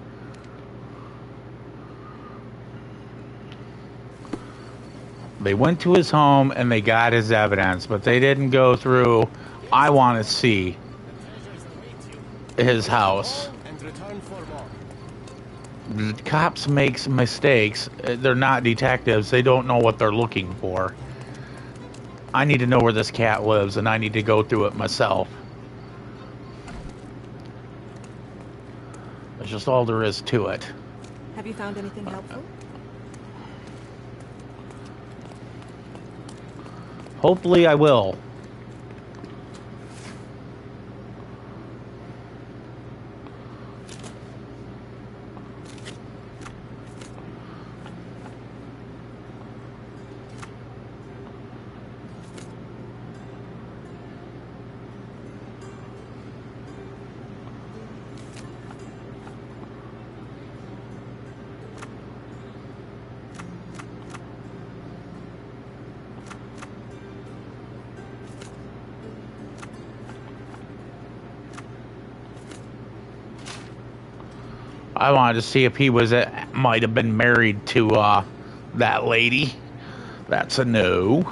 They went to his home and they got his evidence, but they didn't go through... I want to see his house. The cops make mistakes. They're not detectives. They don't know what they're looking for. I need to know where this cat lives, and I need to go through it myself. That's just all there is to it. Have you found anything helpful? Hopefully I will. I wanted to see if he was might have been married to that lady. That's a no.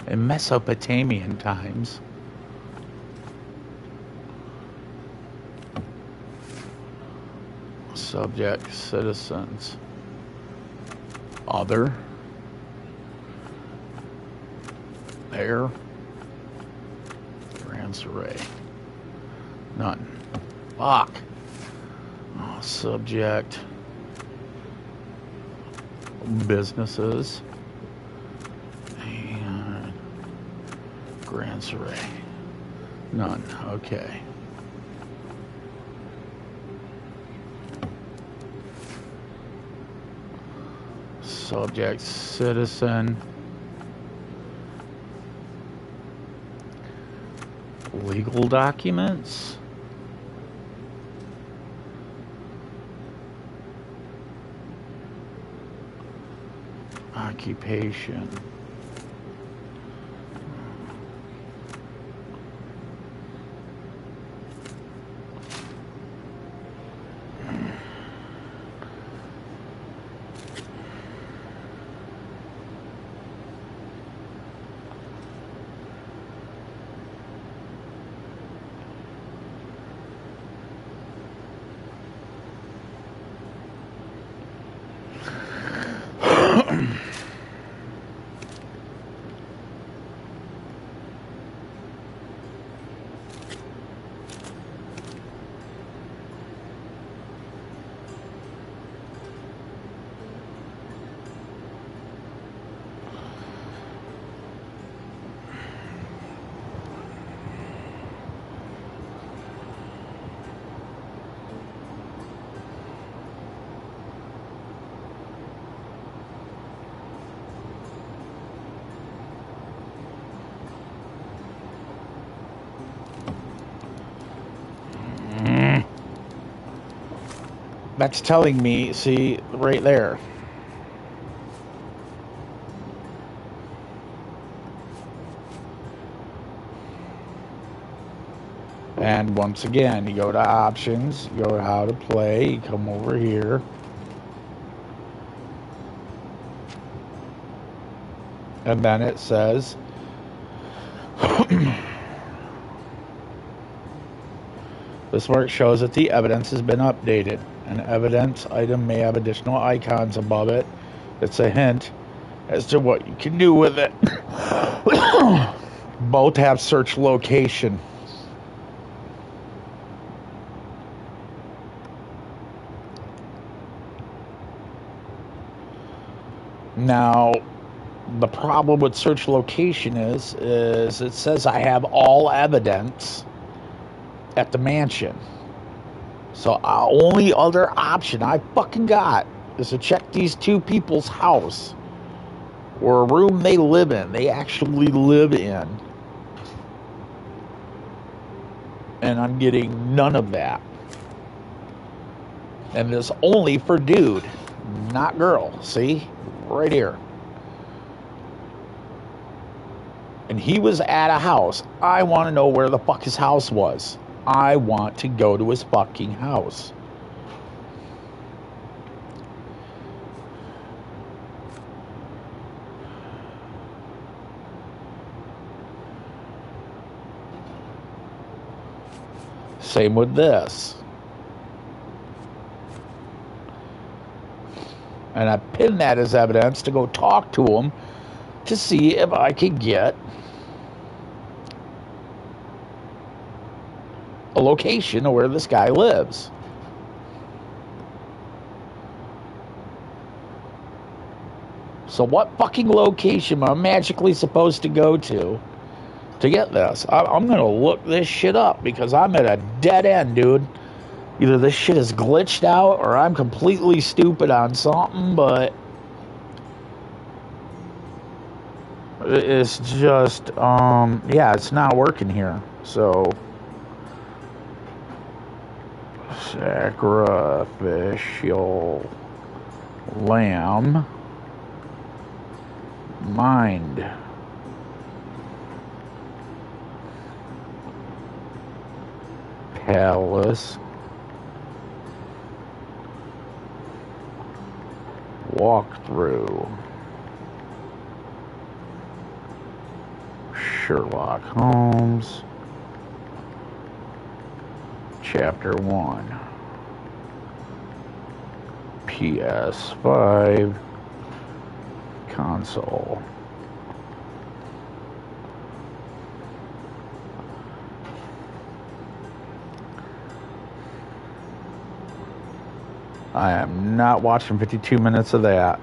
In Mesopotamian times. Subject, citizens. Other. There. Grants array. None. Fuck. Oh, subject. Businesses. Grants array. None. Okay. Subject, citizen. Legal documents. Occupation. That's telling me, see, right there. And once again, you go to options, you go to how to play, you come over here. And then it says, this mark shows that the evidence has been updated. An evidence item may have additional icons above it. It's a hint as to what you can do with it. Both have search location. Now, the problem with search location is it says I have all evidence at the mansion. So our only other option I fucking got is to check these two people's house or a room they live in. They actually live in. And I'm getting none of that. And it's only for dude, not girl. See? Right here. And he was at a house. I want to know where the fuck his house was. I want to go to his fucking house. Same with this. And I pinned that as evidence to go talk to him to see if I could get a location of where this guy lives. So what fucking location am I magically supposed to go to get this? I'm going to look this shit up because I'm at a dead end, dude. Either this shit is glitched out or I'm completely stupid on something, but it's just, yeah, it's not working here. So, sacrificial lamb, mind. Palace. Walkthrough. Sherlock Holmes. Chapter 1. PS5. Console. I am not watching 52 minutes of that.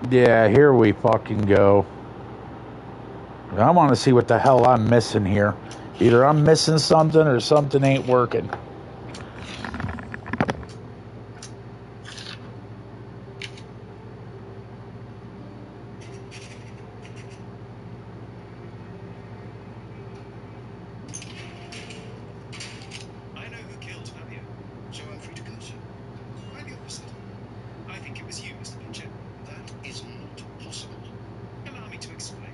Yeah, here we fucking go. I want to see what the hell I'm missing here. Either I'm missing something or something ain't working. I know who killed Fabio, so I'm free to go, sir. Quite the opposite. I think it was you, Mr. Pincher. That is not possible. Allow me to explain.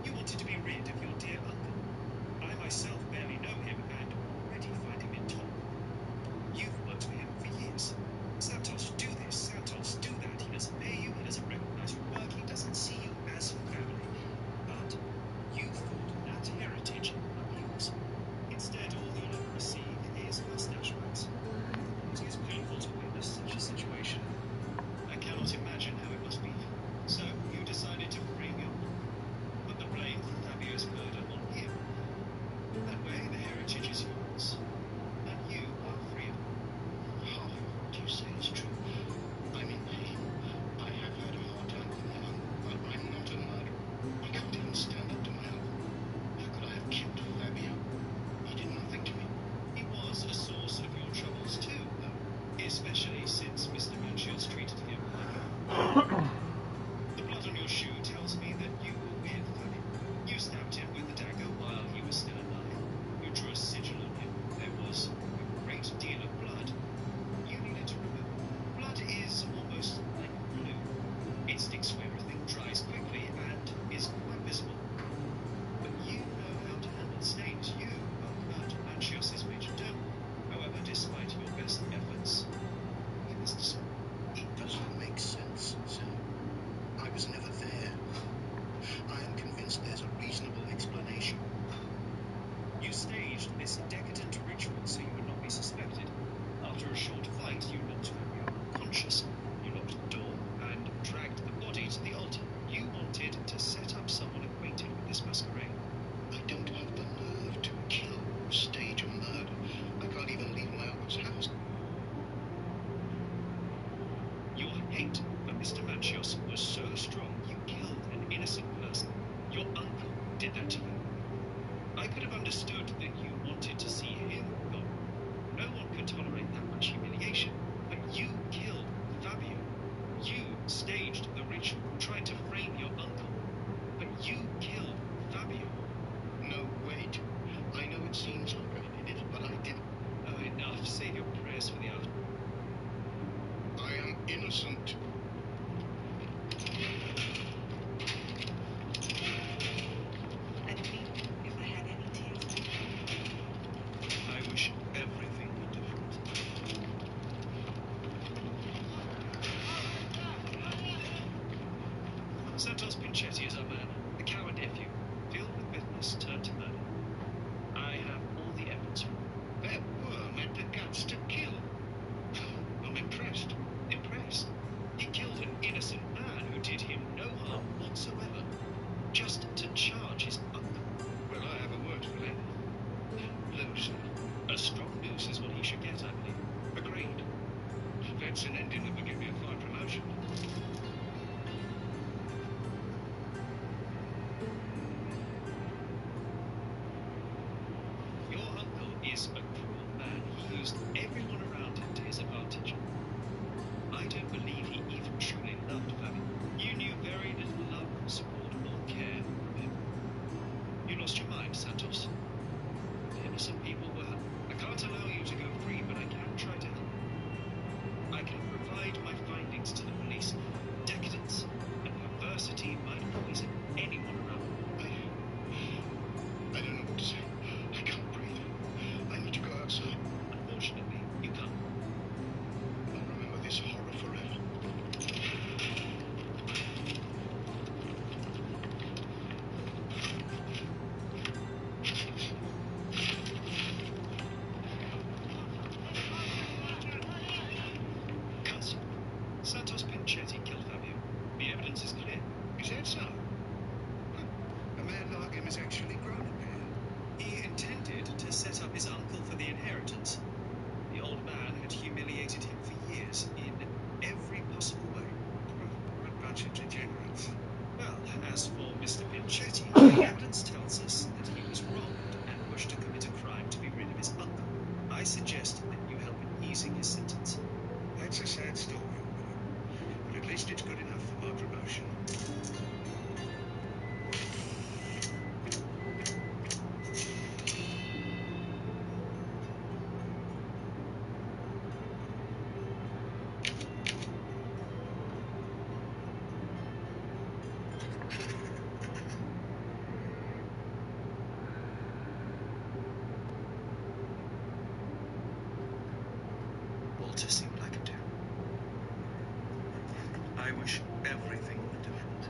You wanted to be rid of your dear uncle. I myself barely know him and already find him intolerable. You've worked for him for years. Santos, do this. Santos, do that. He doesn't pay you. He doesn't recognize your work. He doesn't see you as family. But you thought that heritage abuse. Instead, all you'll ever receive is mustache wax. It is painful to witness such a situation. especially since Mr. Manchios treated him like a... The blood on your shoe tells me that you were with Fabio. You stabbed him with the dagger while he was still alive. You drew a sigil on him. There was a great deal of blood. You needed to remove. Blood is almost like glue. It sticks to everything, dries quickly, and is quite visible. But you know how to handle stains. You are Manchios' major domo. However, despite your best efforts, you must destroy. It doesn't make sense, sir. I was never there. I am convinced there's a reasonable explanation. You staged this decadent ritual so you would not be suspected. After a short fight, you knocked Fabio unconscious. You locked the door and dragged the body to the altar. You wanted to set up someone acquainted with this masquerade. I don't have the nerve to kill or stage a murder. I can't even leave my uncle's house. Your hate for Mr. Manchios was so strong you killed an innocent person. Your uncle did that to you. I could have understood that you wanted to see him gone. No one could tolerate that much humiliation. But you killed Fabio. You staged the ritual, tried to frame your uncle. But you killed Fabio. No, wait. I know it seems like I did it, but I didn't. Oh, enough. Save your prayers for the after. I am innocent. And me, if I had any tears. I wish everything were different. Santos Pinchetti is our man, a coward nephew, filled with bitterness, turned to murder. I have all the evidence. That worm had the guts to kill. I'm impressed. Impressed? He killed an innocent man who did him no harm whatsoever, just to charge his uncle. Well, I have a word for that. Loose. A strong noose is what he should get, I believe. Agreed. That's an ending that would give me a fine promotion. Your uncle is a cruel man. He used everyone around him to his advantage. I don't believe he even truly loved Fabio. You knew very little love, support, or care from him. You lost your mind, Santos. Innocent people were hurt. I can't allow you to go free, but I can try to help. I can provide my findings to the police. Decadence and perversity might poison anyone around. I don't know what to say. I can't breathe. I need to go outside. Unfortunately, you can't. I'll remember this horror forever. Constable, Santos Pinchetti killed Fabio. The evidence is clear. Is that so? A man like him has actually grown a pair. He intended to set up his uncle for the inheritance. The old man had humiliated him for years in every possible way. What a bunch of degenerates. Well, as for Mr. Pinchetti, the evidence tells us that he was wronged and wished to commit a crime to be rid of his uncle. I suggest that you help in easing his sentence. That's a sad story, but at least it's good enough for my promotion. Walter, see what I can do. I wish everything were different.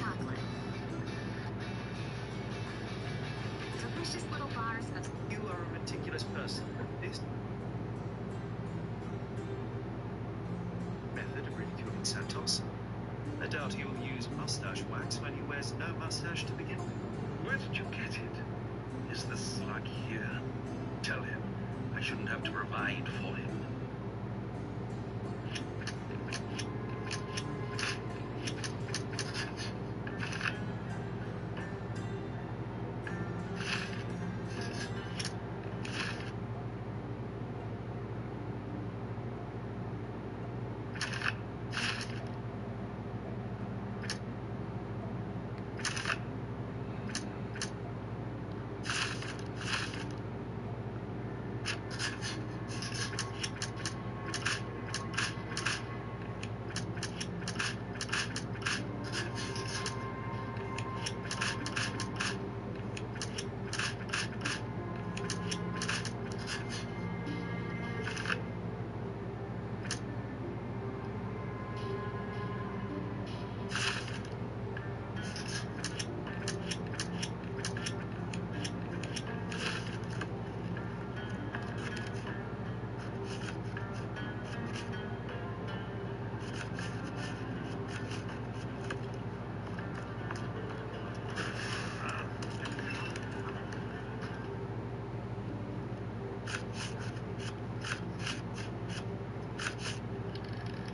chocolate. Delicious little bars of... You are a meticulous person. This method of ridiculing Santos. I doubt he will use mustache wax when he wears no mustache to begin with. Where did you get it? Is the slug here? Tell him I shouldn't have to provide for him.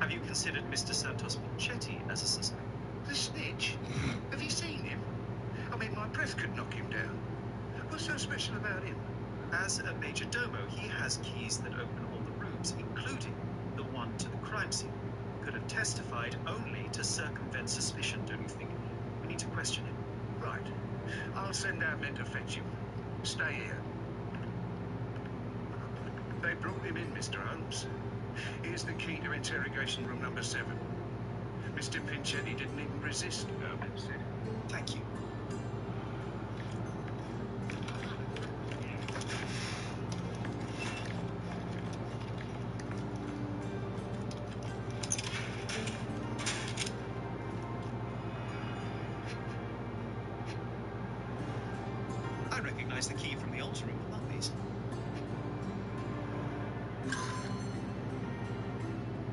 Have you considered Mr. Santos Pinchetti as a suspect? The snitch? Have you seen him? I mean, my breath could knock him down. What's so special about him? As a major domo, he has keys that open all the rooms, including the one to the crime scene. Could have testified only to circumvent suspicion, don't you think? We need to question him. Right. I'll send our men to fetch him. Stay here. They brought him in, Mr. Holmes. Here's the key to interrogation room number 7. Mr. Pinchetti didn't even resist, Berman said. Thank you. I recognize the key from the altar room among these.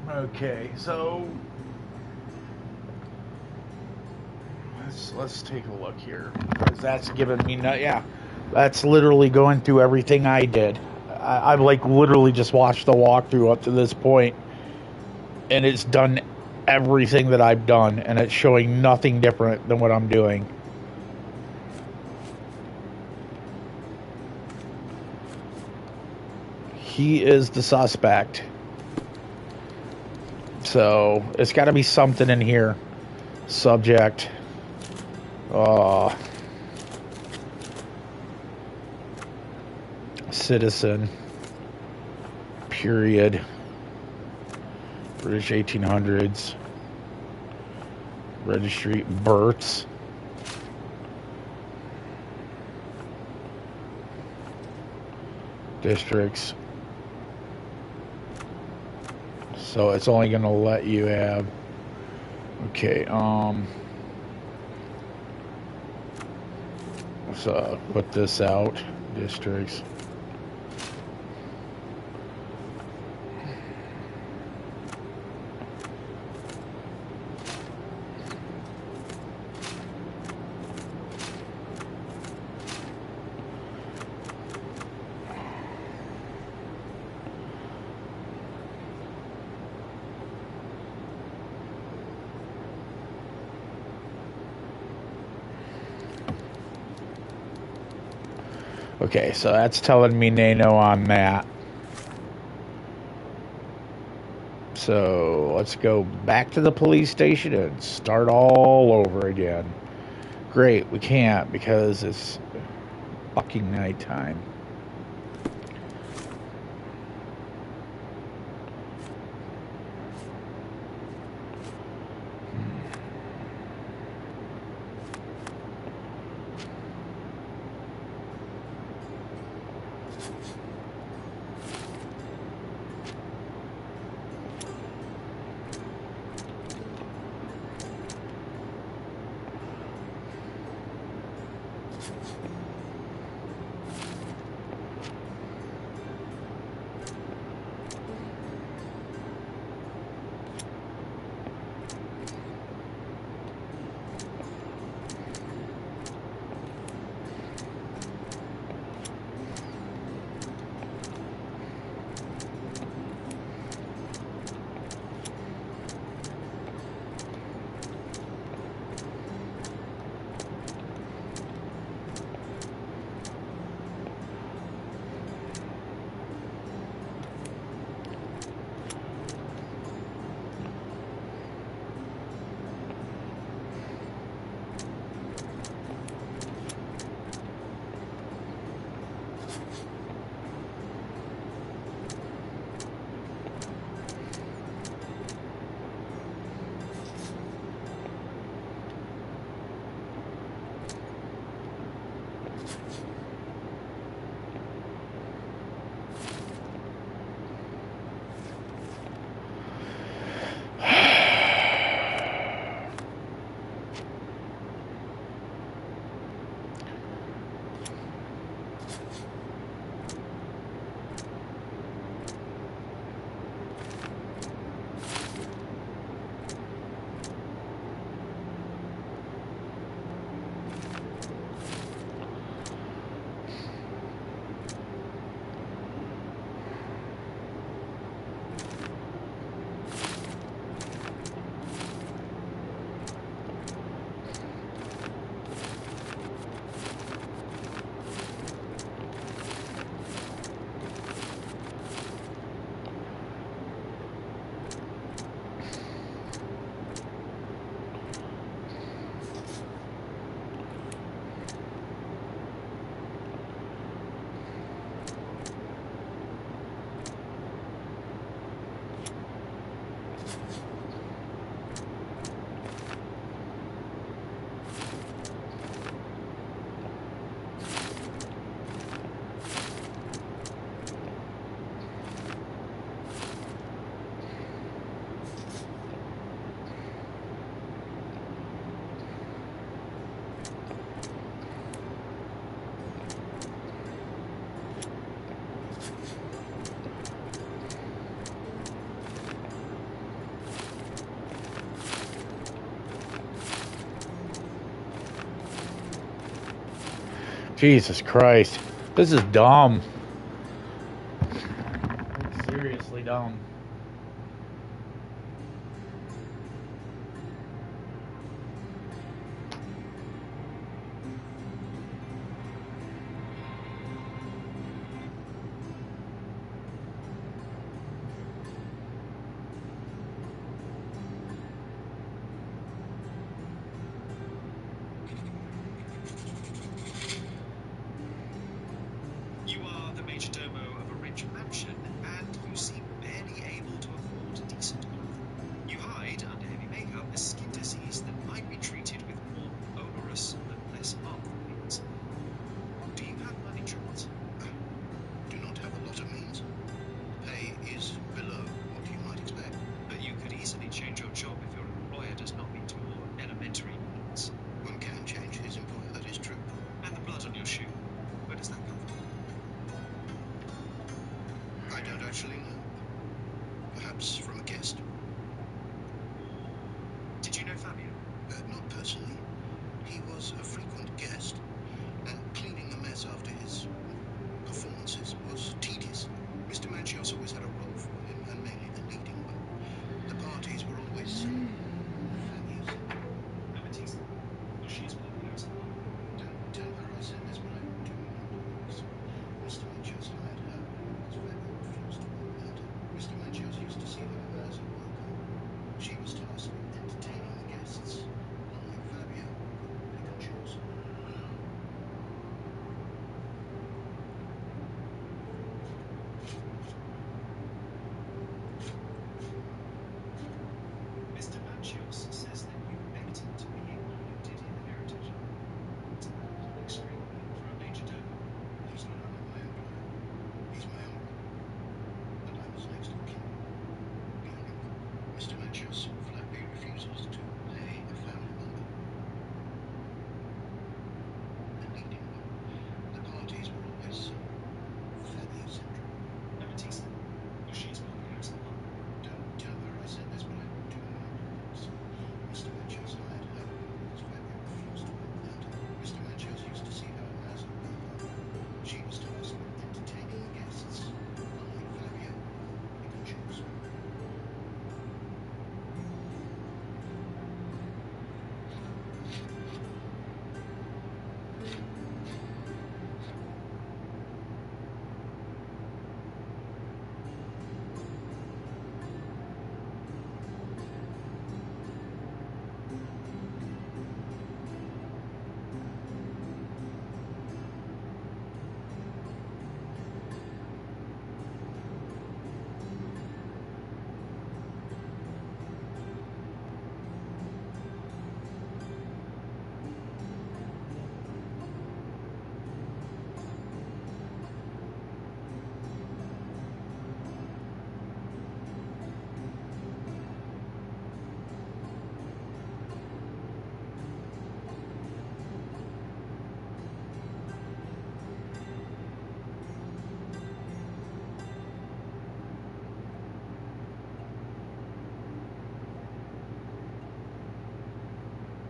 Okay, so let's take a look here, because that's giving me that's literally going through everything I did. I've like literally just watched the walkthrough up to this point, and it's done everything that I've done, and it's showing nothing different than what I'm doing. He is the suspect. So, it's got to be something in here. Subject. Citizen. Period. British 1800s. Registry. Births. Districts. So it's only going to let you have, okay, so put this out, districts. Okay, so that's telling me Nano on that. So let's go back to the police station and start all over again. Great, we can't because it's fucking nighttime. Jesus Christ. This is dumb. Seriously dumb. You are the major domo of a rich mansion, and you seem barely able to afford decent clothing. You hide under heavy makeup a skin disease that might be treated with more onerous but less harmful means. Do you have money troubles? Do not have a lot of means. Pay is below what you might expect. But you could easily change your job if your employer does not meet your elementary needs. One can change his employer, that is true. And the blood on your shoe, where does that come from? I don't actually know. Perhaps from a guest. Did you know Fabio? Not personally. He was a frequent guest, and cleaning the mess after his performances was tedious. Mr. Manchios always had a role for him, and mainly the leading one. The parties were always fabulous. Amethyst? Well, she's popular as well. Don't tell her I said this, but I do not. Mr. Manchios hired her because Fabio refused to work without her. Mr. Manchios used to see her as a worker. She was tasked with entertaining the guests. Unlike Fabio, who could pick and choose. Mr. Manchios says that you begged him to be included in the heritage. It's an extreme for a major domo. He's not only my employer, he's my uncle. And I was next of kin. Beyond uncle, Mr. Manchios flatly refuses to pay a family member. The leading one. The parties were always fabulous. Amethyst? Well, she's popular as well. Don't tell her I said this, but I do not. Mr. Manchios hired her because Fabio refused to work without her. Mr. Manchios used to see her as a worker. She was tasked with entertaining the guests. Unlike Fabio, he could choose.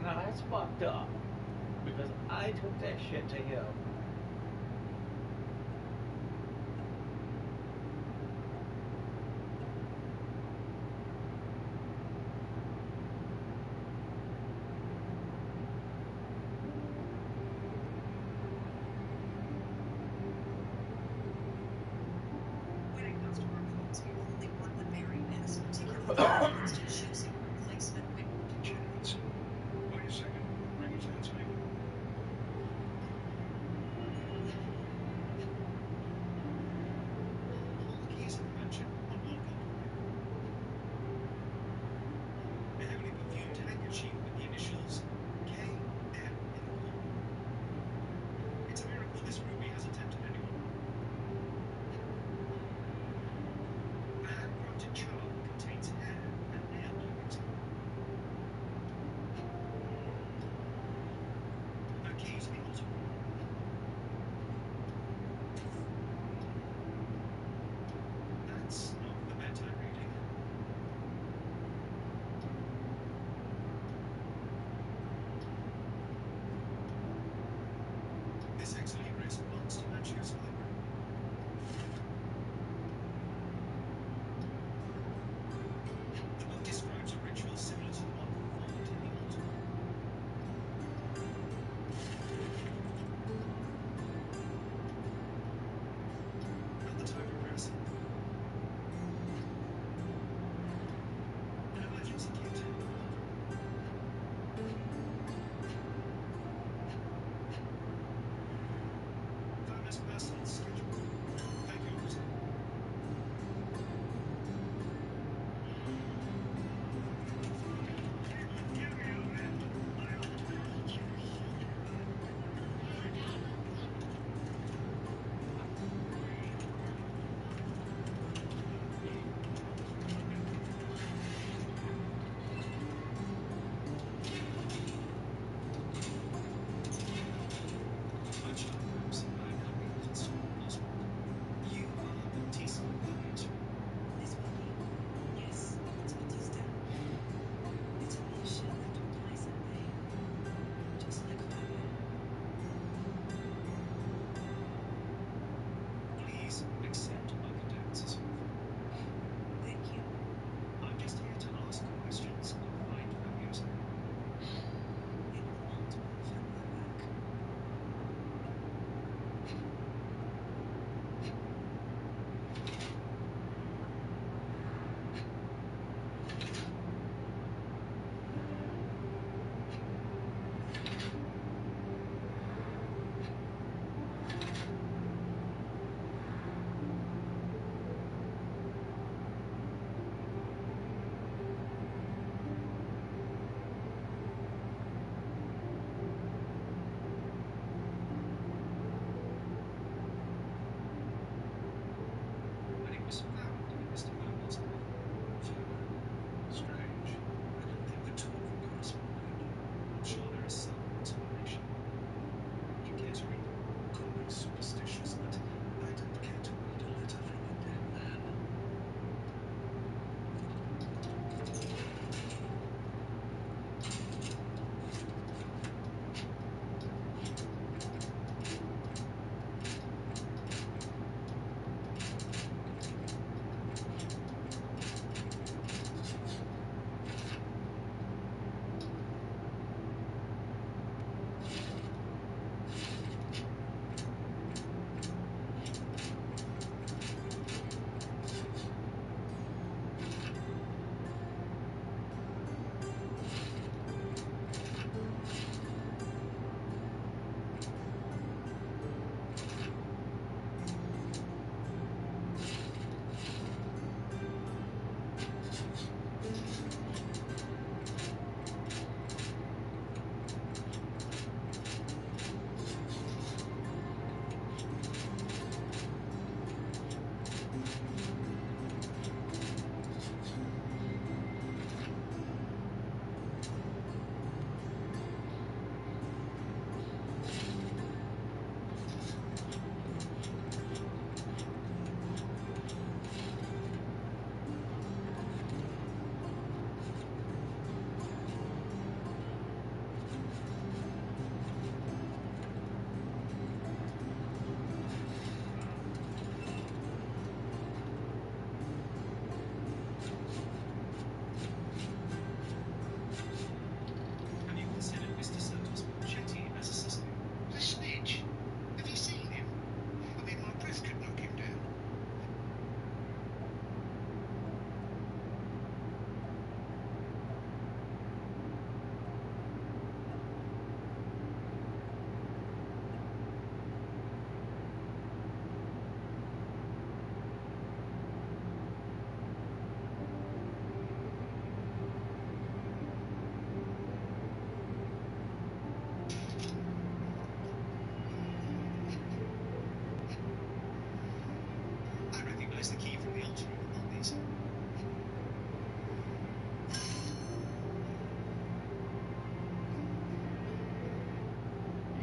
Now that's fucked up. Because I took that shit to him. When it comes to performance, we only want the very best, particularly when it comes to choosing a replacement when Degenerates. Wait a second. Bring it to the table.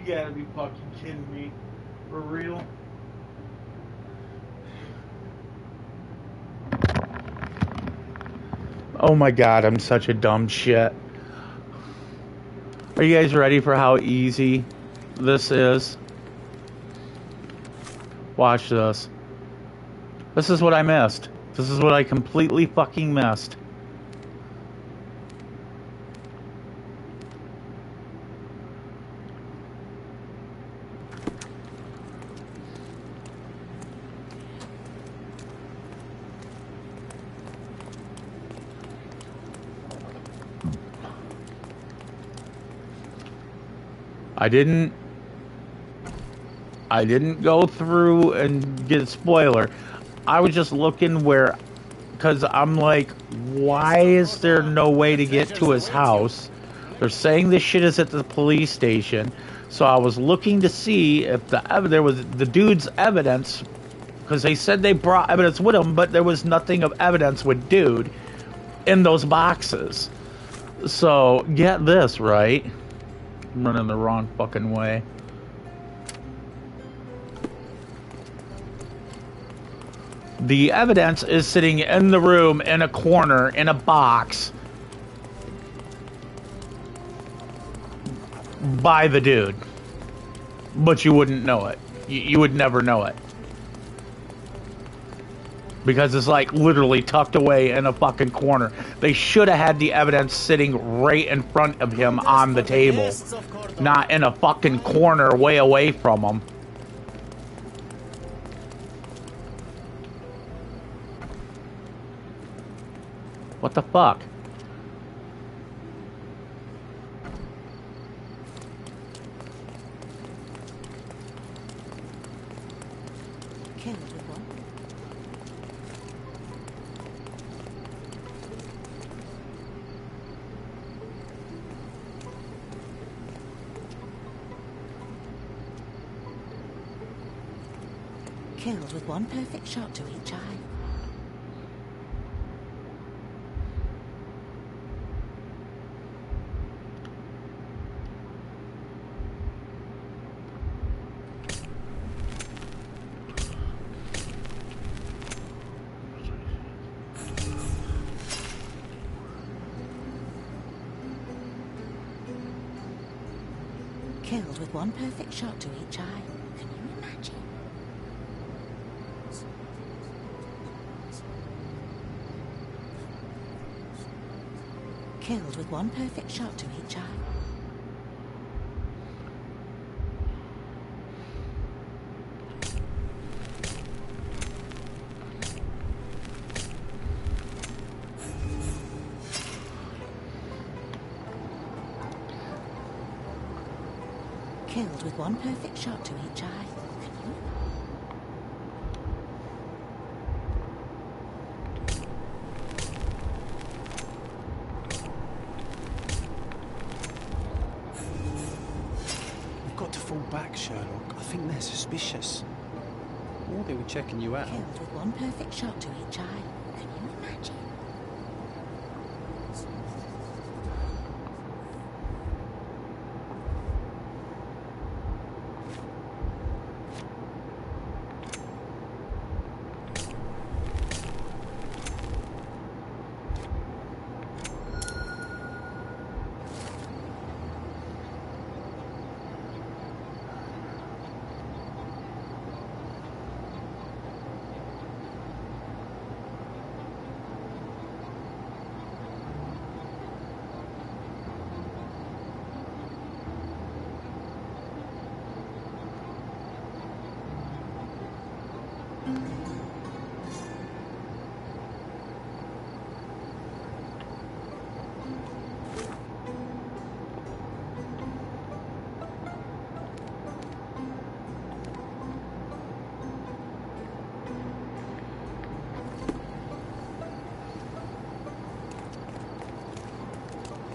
You gotta be fucking kidding me. For real? Oh my god, I'm such a dumb shit. Are you guys ready for how easy this is? Watch this. This is what I missed. This is what I completely fucking missed. I didn't go through and get a spoiler. I was just looking where, because I'm like, why is there no way to get to his house? They're saying this shit is at the police station. So I was looking to see if there was the dude's evidence, because they said they brought evidence with them, but there was nothing of evidence with dude in those boxes. So get this, right? I'm running the wrong fucking way. The evidence is sitting in the room in a corner in a box by the dude. But you wouldn't know it. You would never know it. Because it's like literally tucked away in a fucking corner. They should have had the evidence sitting right in front of him on the table. Not in a fucking corner way away from him. What the fuck? Killed with one. Killed with one perfect shot to each eye. Killed with one perfect shot to each eye. Can you imagine? Killed with one perfect shot to each eye. Killed with one perfect shot to each eye. Can you? You've got to fall back, Sherlock. I think they're suspicious. Or they were checking you out. Killed with one perfect shot to each eye. Can you imagine?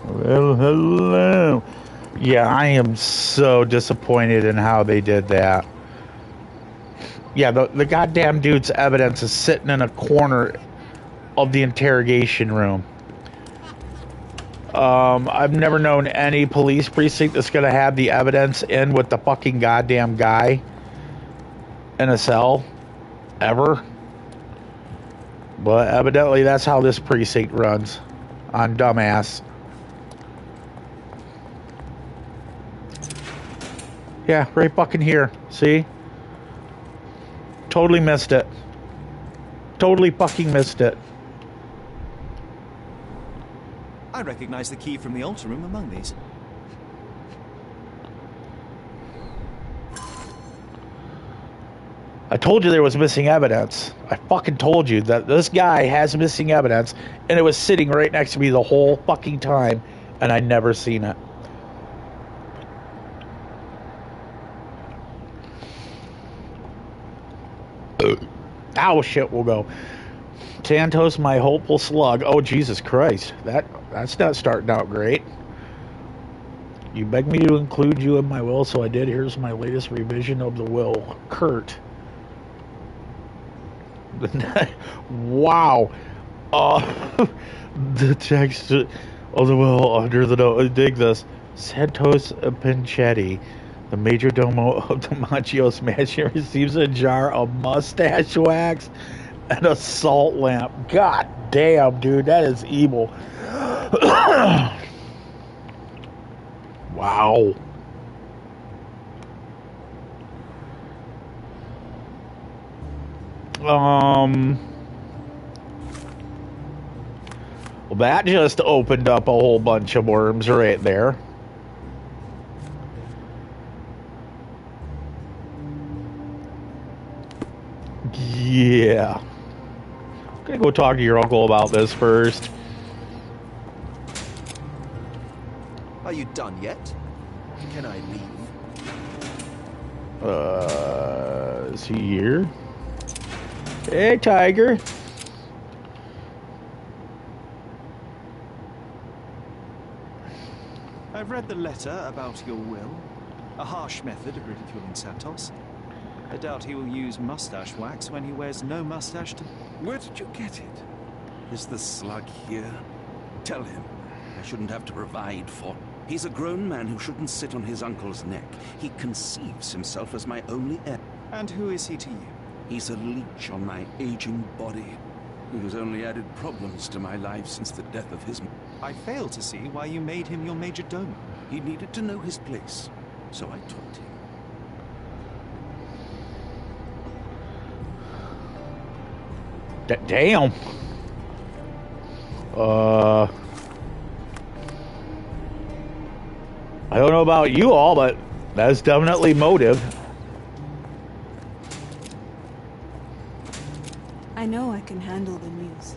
Well, hello. Yeah, I am so disappointed in how they did that. Yeah, the goddamn dude's evidence is sitting in a corner of the interrogation room. I've never known any police precinct that's going to have the evidence in with the fucking goddamn guy in a cell. Ever. But evidently that's how this precinct runs. On dumbass. Yeah, right fucking here. See? Totally missed it. Totally fucking missed it. I recognize the key from the altar room among these. I told you there was missing evidence. I fucking told you that this guy has missing evidence, and it was sitting right next to me the whole fucking time, and I'd never seen it. Ow, shit, we'll go. Santos, my hopeful slug. Oh, Jesus Christ. That's not starting out great. You begged me to include you in my will, so I did. Here's my latest revision of the will. Kurt. Wow. The text of the will under the note. Dig this. Santos Pinchetti, the major domo of the Manchios mansion, receives a jar of mustache wax and a salt lamp. God damn, dude, that is evil. Wow. Well, that just opened up a whole bunch of worms right there. Yeah. I'm gonna go talk to your uncle about this first. Are you done yet? Can I leave? Is he here? Hey, Tiger. I've read the letter about your will. A harsh method of ridiculing Santos. I doubt he will use mustache wax when he wears no mustache to... Where did you get it? Is the slug here? Tell him I shouldn't have to provide for... He's a grown man who shouldn't sit on his uncle's neck. He conceives himself as my only heir. And who is he to you? He's a leech on my aging body, who has only added problems to my life since the death of his... I fail to see why you made him your major domo. He needed to know his place, so I taught him. Damn. I don't know about you all, but that's definitely motive. I know I can handle the news.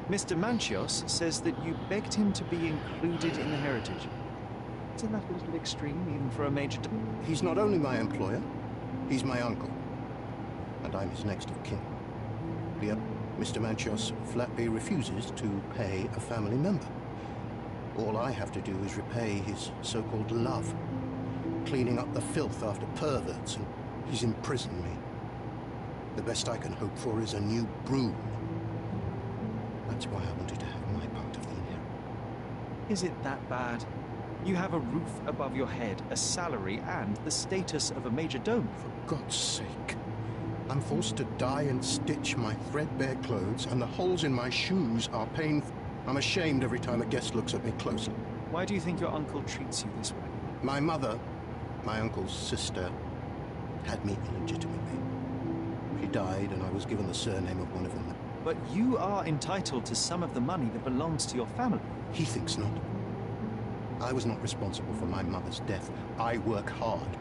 Mr. Manchios says that you begged him to be included in the heritage. Isn't that a little extreme, even for a major... He's not only my employer, he's my uncle. And I'm his next of kin. Yet, Mr. Manchios flatly refuses to pay a family member. All I have to do is repay his so-called love, cleaning up the filth after perverts, and he's imprisoned me. The best I can hope for is a new broom. That's why I wanted to have my part of the inheritance. Is it that bad? You have a roof above your head, a salary, and the status of a major domo. For God's sake. I'm forced to dye and stitch my threadbare clothes, and the holes in my shoes are painful. I'm ashamed every time a guest looks at me closely. Why do you think your uncle treats you this way? My mother, my uncle's sister, had me illegitimately. She died, and I was given the surname of one of them. But you are entitled to some of the money that belongs to your family. He thinks not. I was not responsible for my mother's death. I work hard,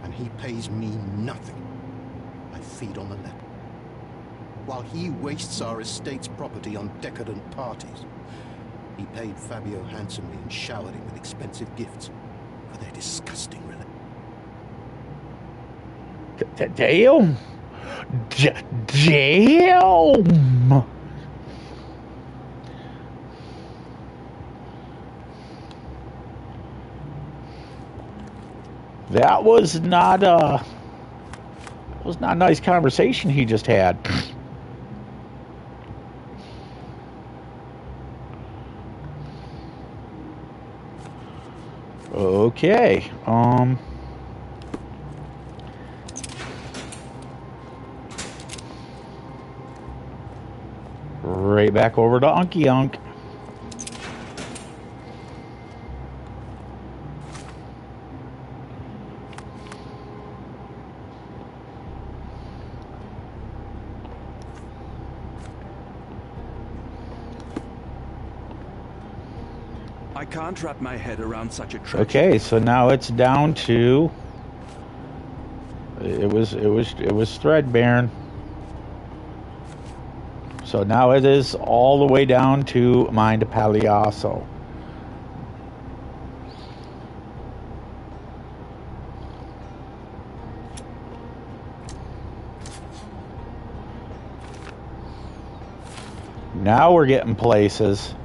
and he pays me nothing. I feed on the left. While he wastes our estate's property on decadent parties, he paid Fabio handsomely and showered him with expensive gifts for their disgusting relation. Damn! Damn! That was not a nice conversation he just had. Okay. Right back over to Unky Unk. I can't wrap my head around such a tragedy. Okay, so now it's down to it was Threadbare. So now it is all the way down to Mind Palliasso. Now we're getting places.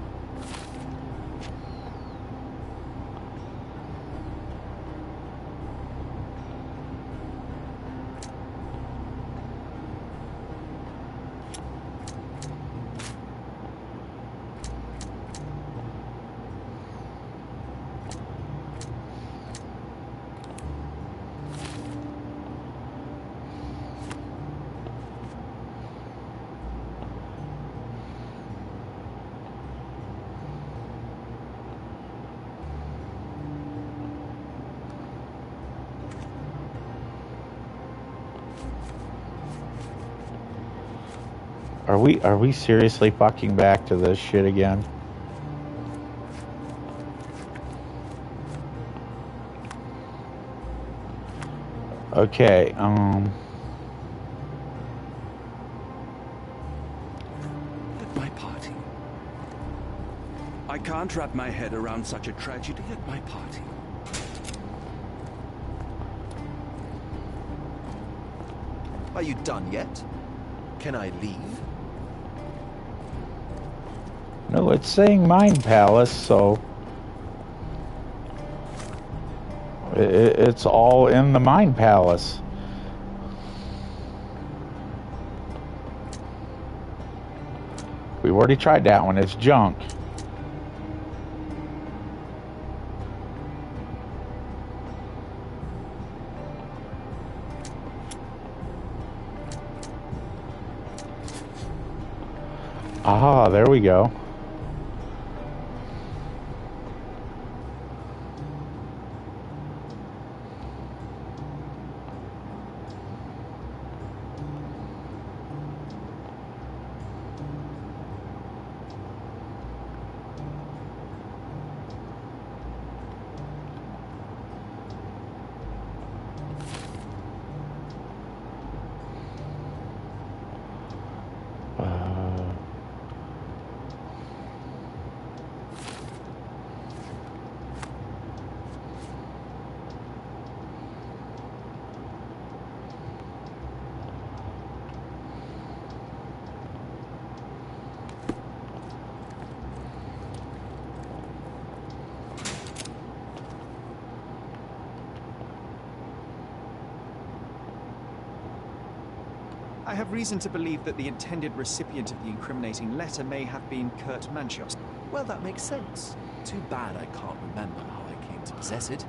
Are we seriously fucking back to this shit again? Okay, At my party. I can't wrap my head around such a tragedy at my party. Are you done yet? Can I leave? no, it's saying Mind Palace, so it's all in the Mind Palace. We've already tried that one. It's junk. Ah, there we go. I have reason to believe that the intended recipient of the incriminating letter may have been Kurt Manchos. Well, that makes sense. Too bad I can't remember how I came to possess it.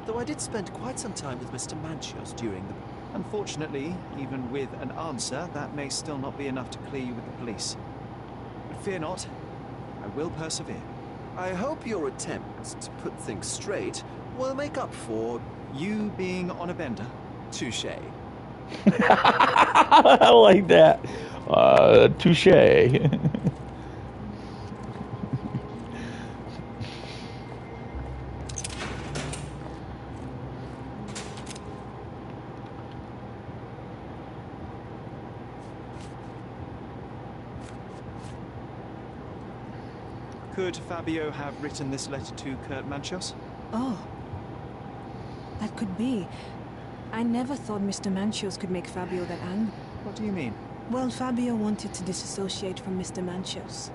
Though I did spend quite some time with Mr. Manchos during the... Unfortunately, even with an answer, that may still not be enough to clear you with the police. But fear not, I will persevere. I hope your attempts to put things straight will make up for... You being on a bender? Touché. I like that. Touche. Could Fabio have written this letter to Kurt Manchos? Oh, that could be. I never thought Mr. Manchos could make Fabio that angry. What do you mean? Well, Fabio wanted to disassociate from Mr. Manchos.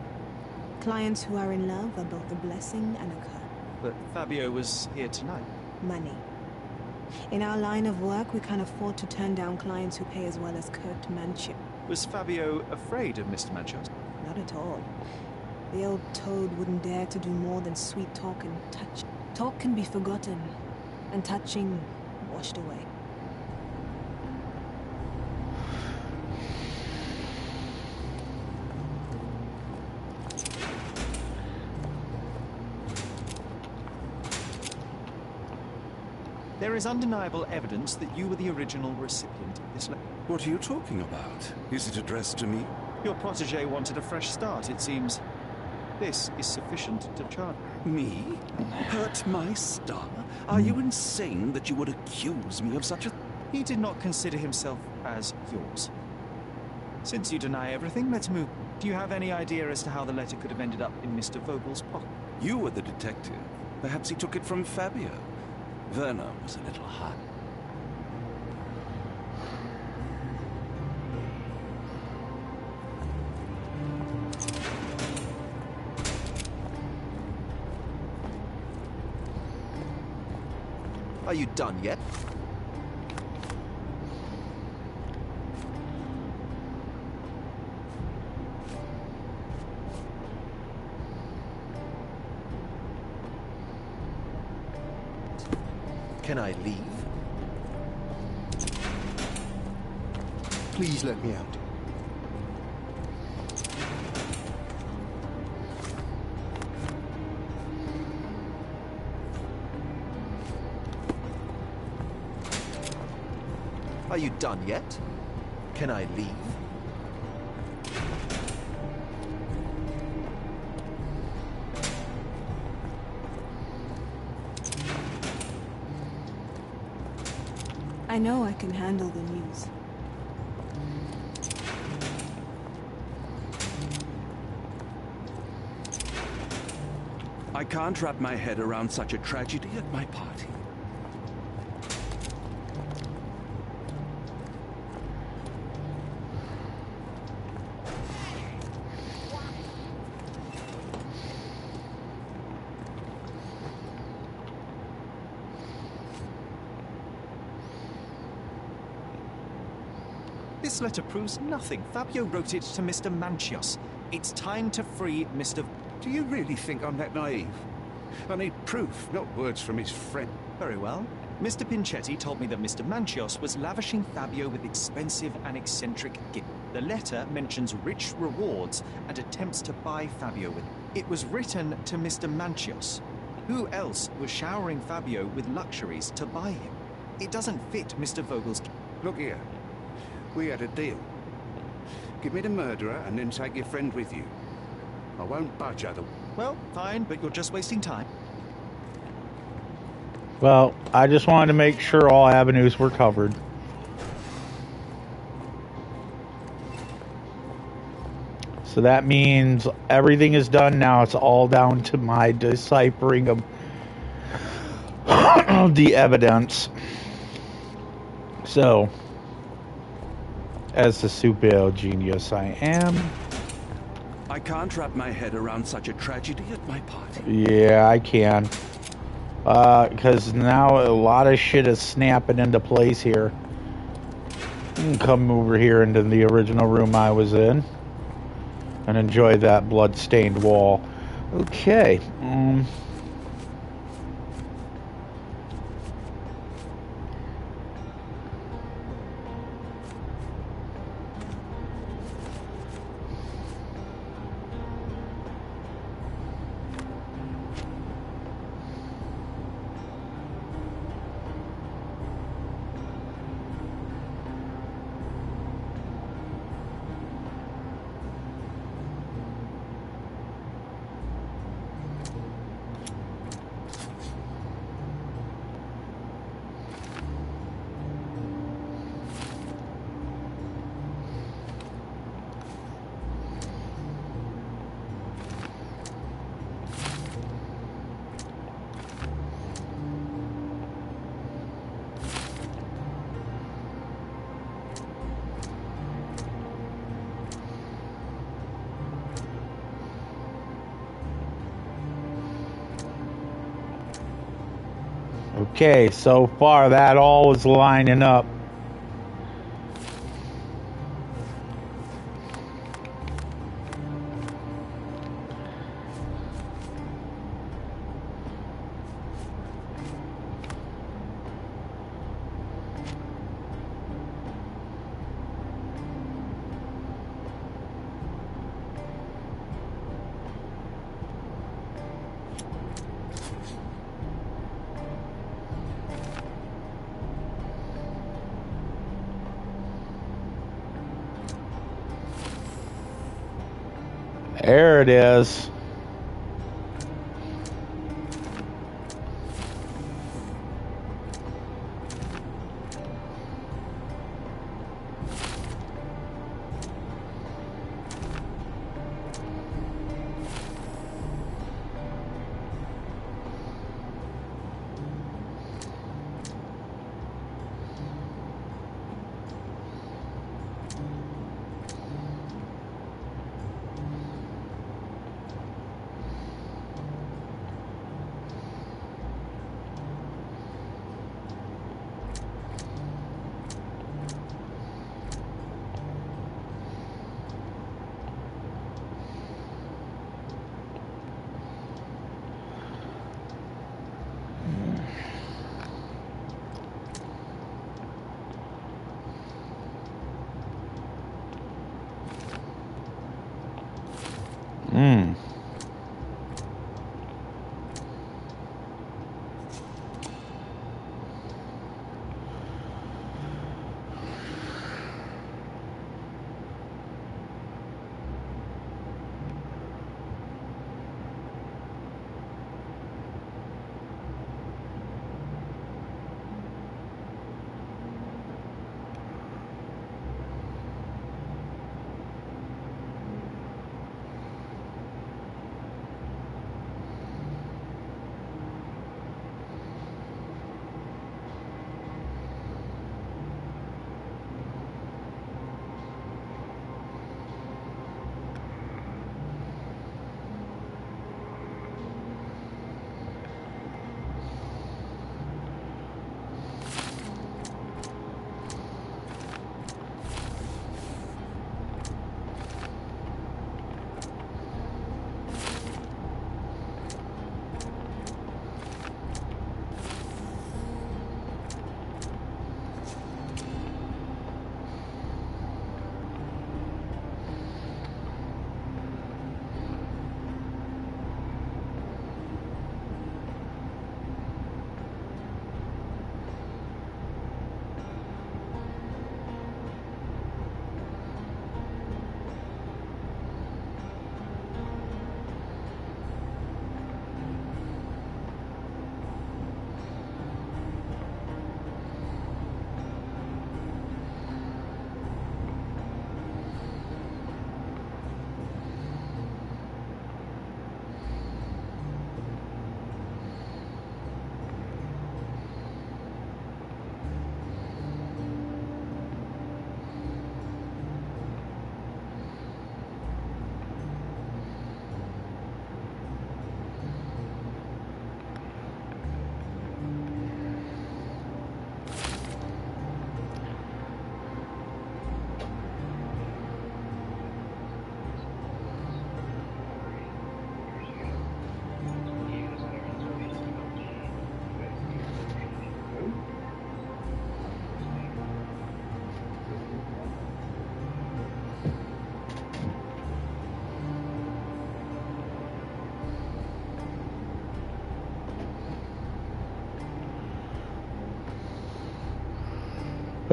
Clients who are in love are both a blessing and a curse. But Fabio was here tonight. Money. In our line of work, we can't afford to turn down clients who pay as well as Kurt Manchio. Was Fabio afraid of Mr. Manchios? Not at all. The old toad wouldn't dare to do more than sweet talk and touch. Talk can be forgotten, and touching washed away. There is undeniable evidence that you were the original recipient of this letter. What are you talking about? Is it addressed to me? Your protege wanted a fresh start, it seems. This is sufficient to charge. Me? Hurt my star? Are you insane that you would accuse me of such a... He did not consider himself as yours. Since you deny everything, let's move. Do you have any idea as to how the letter could have ended up in Mr. Vogel's pocket? You were the detective. Perhaps he took it from Fabio. Werner was a little hot. Are you done yet? Can I leave? Please let me out. Are you done yet? Can I leave? I know I can handle the news. I can't wrap my head around such a tragedy at my party. This letter proves nothing. Fabio wrote it to Mr. Manchios. It's time to free Mr. Do you really think I'm that naive? I need proof, not words from his friend. Very well. Mr. Pinchetti told me that Mr. Manchios was lavishing Fabio with expensive and eccentric gifts. The letter mentions rich rewards and attempts to buy Fabio with. It was written to Mr. Manchios. Who else was showering Fabio with luxuries to buy him? It doesn't fit Mr. Vogel's... Look here. We had a deal. Give me the murderer and then take your friend with you. I won't budge otherwise. Well, fine, but you're just wasting time. Well, I just wanted to make sure all avenues were covered. So that means everything is done now. It's all down to my deciphering of the evidence. So, as the super genius I am... I can't wrap my head around such a tragedy at my party. Yeah, I can. Because now a lot of shit is snapping into place here. You can come over here into the original room I was in and enjoy that blood-stained wall. Okay. Okay, so far that all is lining up. There it is.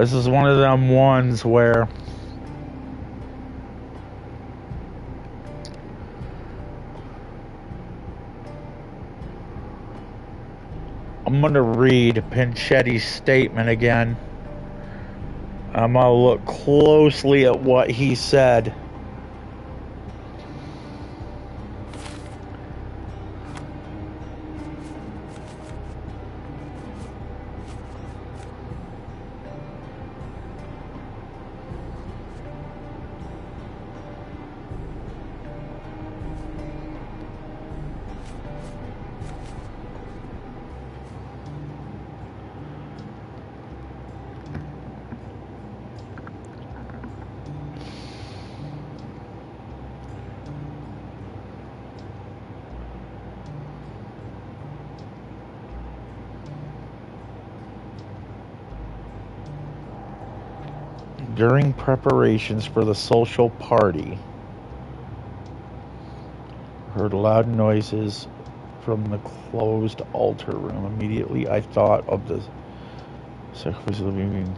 This is one of them ones where I'm going to read Pinchetti's statement again. I'm going to look closely at what he said. During preparations for the social party, heard loud noises from the closed altar room. Immediately I thought of the sacrifice of the evening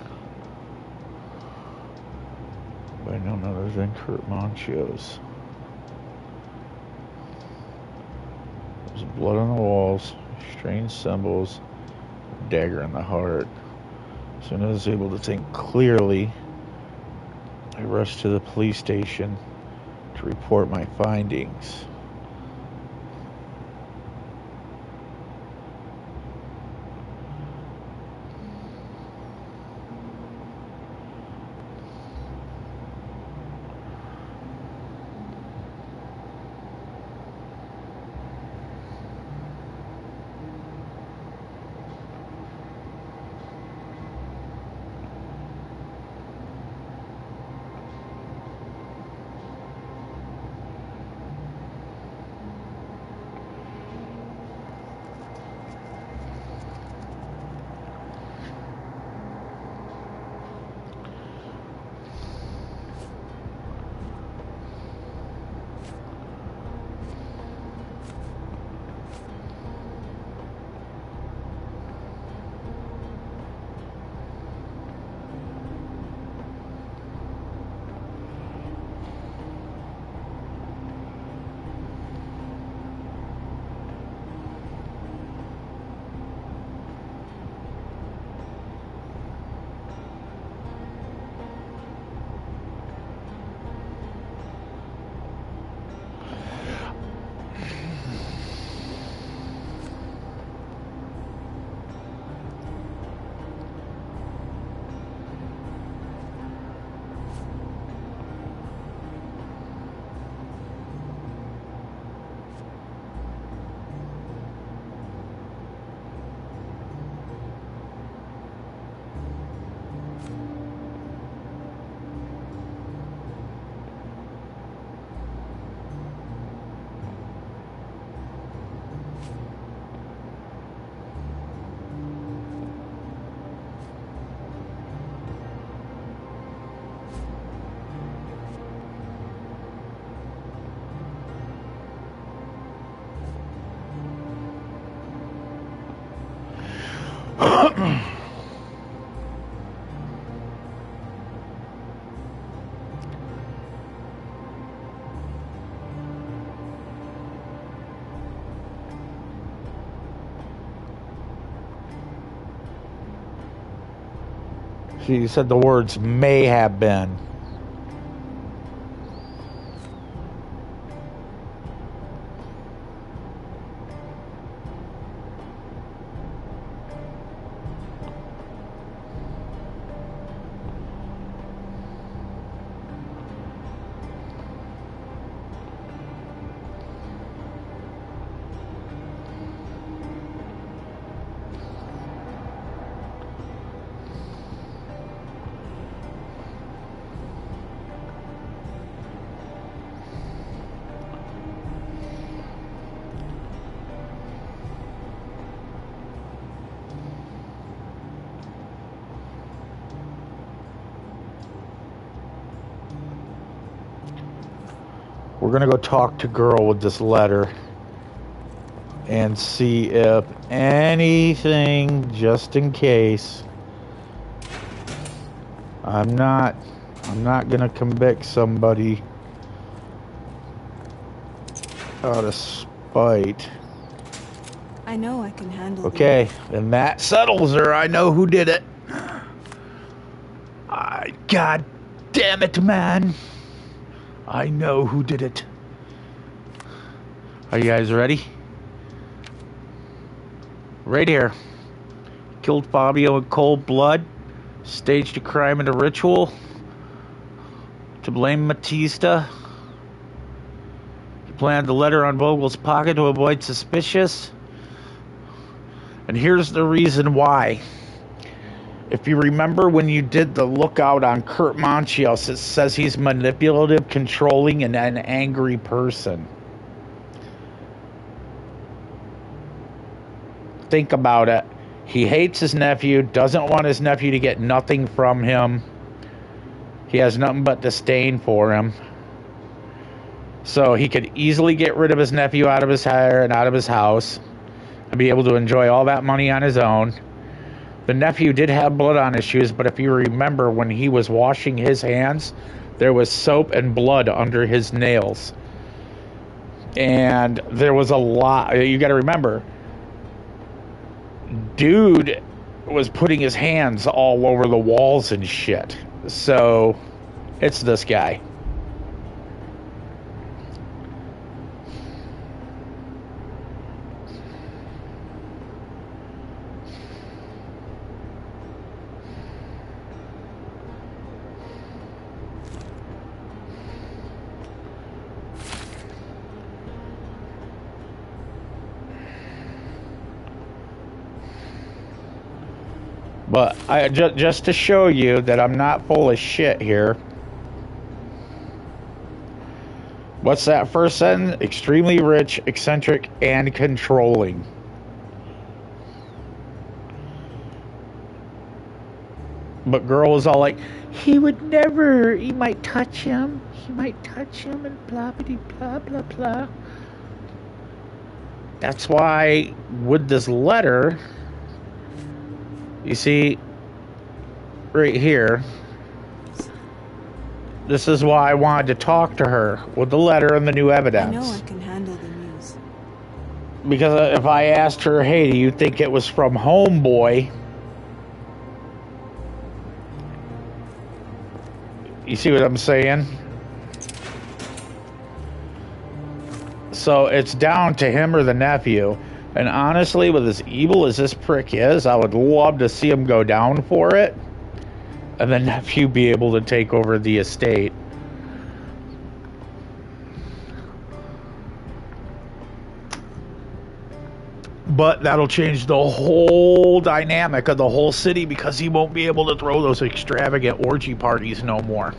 by none other than Kurt Monchios. There's blood on the walls, strange symbols, a dagger in the heart. As soon as I was able to think clearly, I rushed to the police station to report my findings. She said the words may have been. We're going to go talk to girl with this letter and see if anything, just in case. I'm not going to convict somebody out of spite. I know I can handle Okay, and that settles her. I know who did it. God damn it, man. I know who did it. Are you guys ready? Right here. Killed Fabio in cold blood. Staged a crime and a ritual. To blame Batista. He planted the letter on Vogel's pocket to avoid suspicious. And here's the reason why. If you remember when you did the lookout on Kurt Monchios, it says he's manipulative, controlling, and an angry person. Think about it. He hates his nephew, doesn't want his nephew to get nothing from him. He has nothing but disdain for him. So he could easily get rid of his nephew out of his hair and out of his house and be able to enjoy all that money on his own. The nephew did have blood on his shoes, but if you remember when he was washing his hands, there was soap and blood under his nails. And there was a lot. You got to remember, dude was putting his hands all over the walls and shit. So it's this guy. But just to show you that I'm not full of shit here. What's that first sentence? Extremely rich, eccentric, and controlling. But girl was all like, he would never, he might touch him. He might touch him and blah, blah, blah, blah, blah. That's why with this letter, you see, right here, this is why I wanted to talk to her with the letter and the new evidence. I know I can handle the news. Because if I asked her, hey, do you think it was from Homeboy? You see what I'm saying? So it's down to him or the nephew. And honestly, with as evil as this prick is, I would love to see him go down for it. And the nephew be able to take over the estate. But that'll change the whole dynamic of the whole city because he won't be able to throw those extravagant orgy parties no more.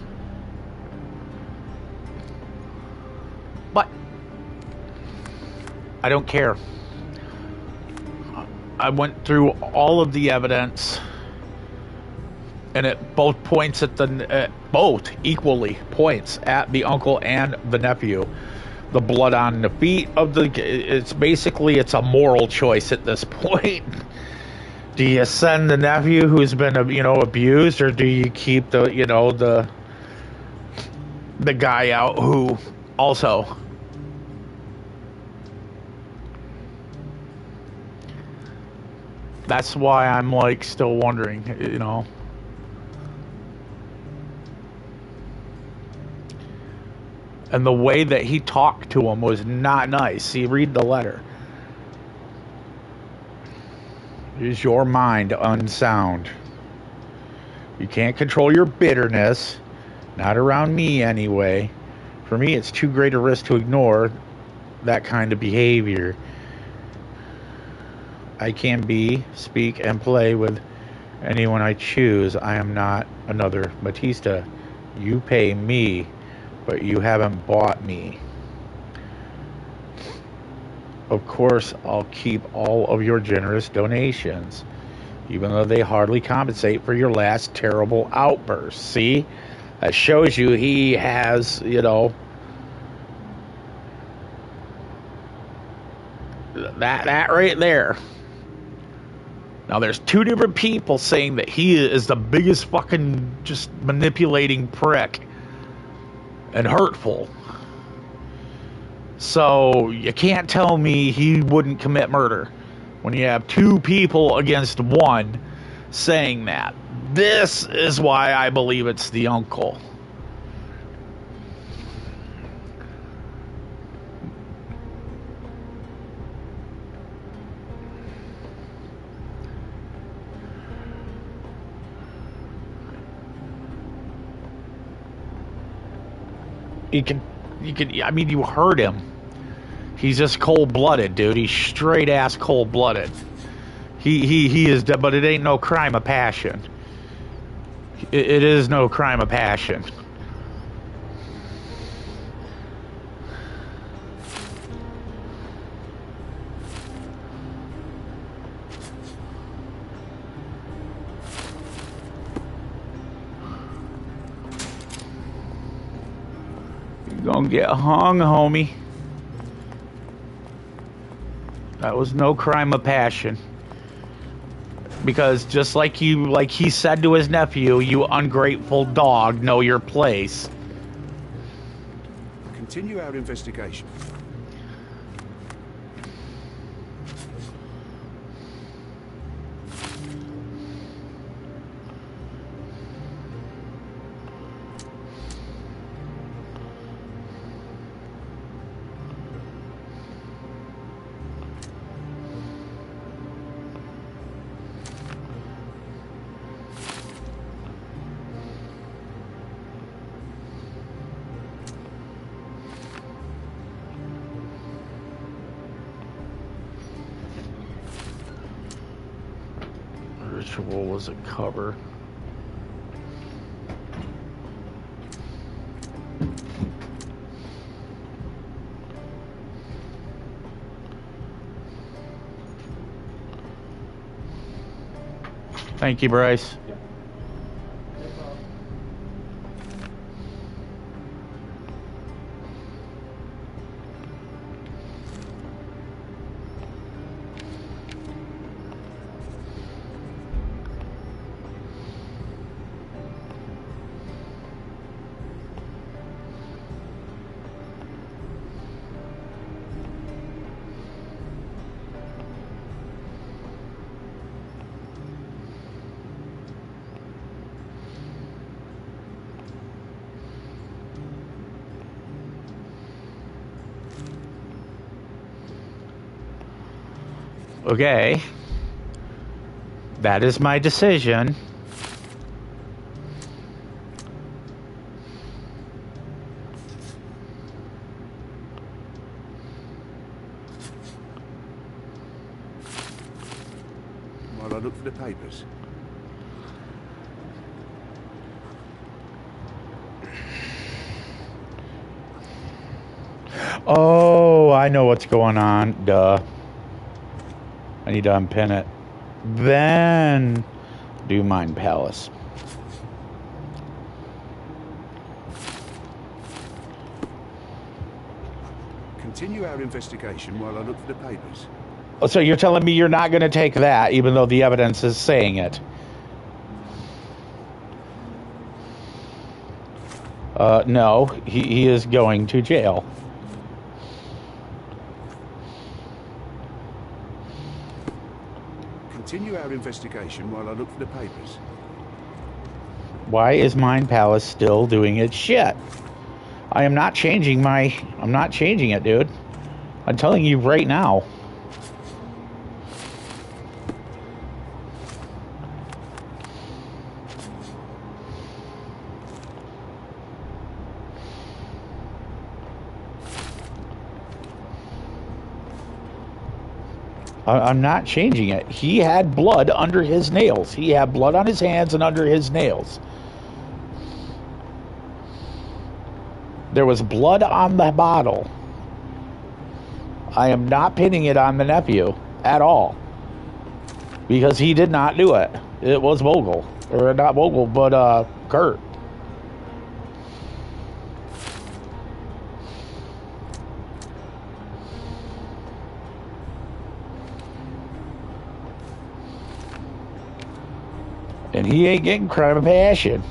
But I don't care. I went through all of the evidence, and it both points at both equally points at the uncle and the nephew. The blood on the feet of it's a moral choice at this point. Do you send the nephew who's been, abused, or do you keep the guy out who also? That's why I'm still wondering, And the way that he talked to him was not nice. See, read the letter. Is your mind unsound? You can't control your bitterness. Not around me, anyway. For me, it's too great a risk to ignore that kind of behavior. I can speak, and play with anyone I choose. I am not another Batista. You pay me, but you haven't bought me. Of course, I'll keep all of your generous donations, even though they hardly compensate for your last terrible outburst. See? That shows you he has, that right there. Now, there's two different people saying that he is the biggest fucking just manipulating prick and hurtful. So you can't tell me he wouldn't commit murder when you have two people against one saying that. This is why I believe it's the uncle. You heard him. He's just cold-blooded, dude. He's straight-ass cold-blooded. He is, but it ain't no crime of passion. It is no crime of passion. You're gonna get hung, homie. That was no crime of passion. Because just like he said to his nephew, you ungrateful dog, know your place. Continue our investigation. Ritual was a cover. Thank you, Bryce. Okay. That is my decision. While I look for the papers. Oh, I know what's going on. Duh. I need to unpin it. Then do Mind Palace. Continue our investigation while I look for the papers. So you're telling me you're not going to take that, even though the evidence is saying it? No, he is going to jail. Continue our investigation while I look for the papers. Why is Mind Palace still doing its shit? I'm not changing it, dude. I'm telling you right now. I'm not changing it. He had blood under his nails. He had blood on his hands and under his nails. There was blood on the bottle. I am not pinning it on the nephew at all. Because he did not do it. It was Vogel. Or not Vogel, but Kurt. And he ain't getting crime of passion.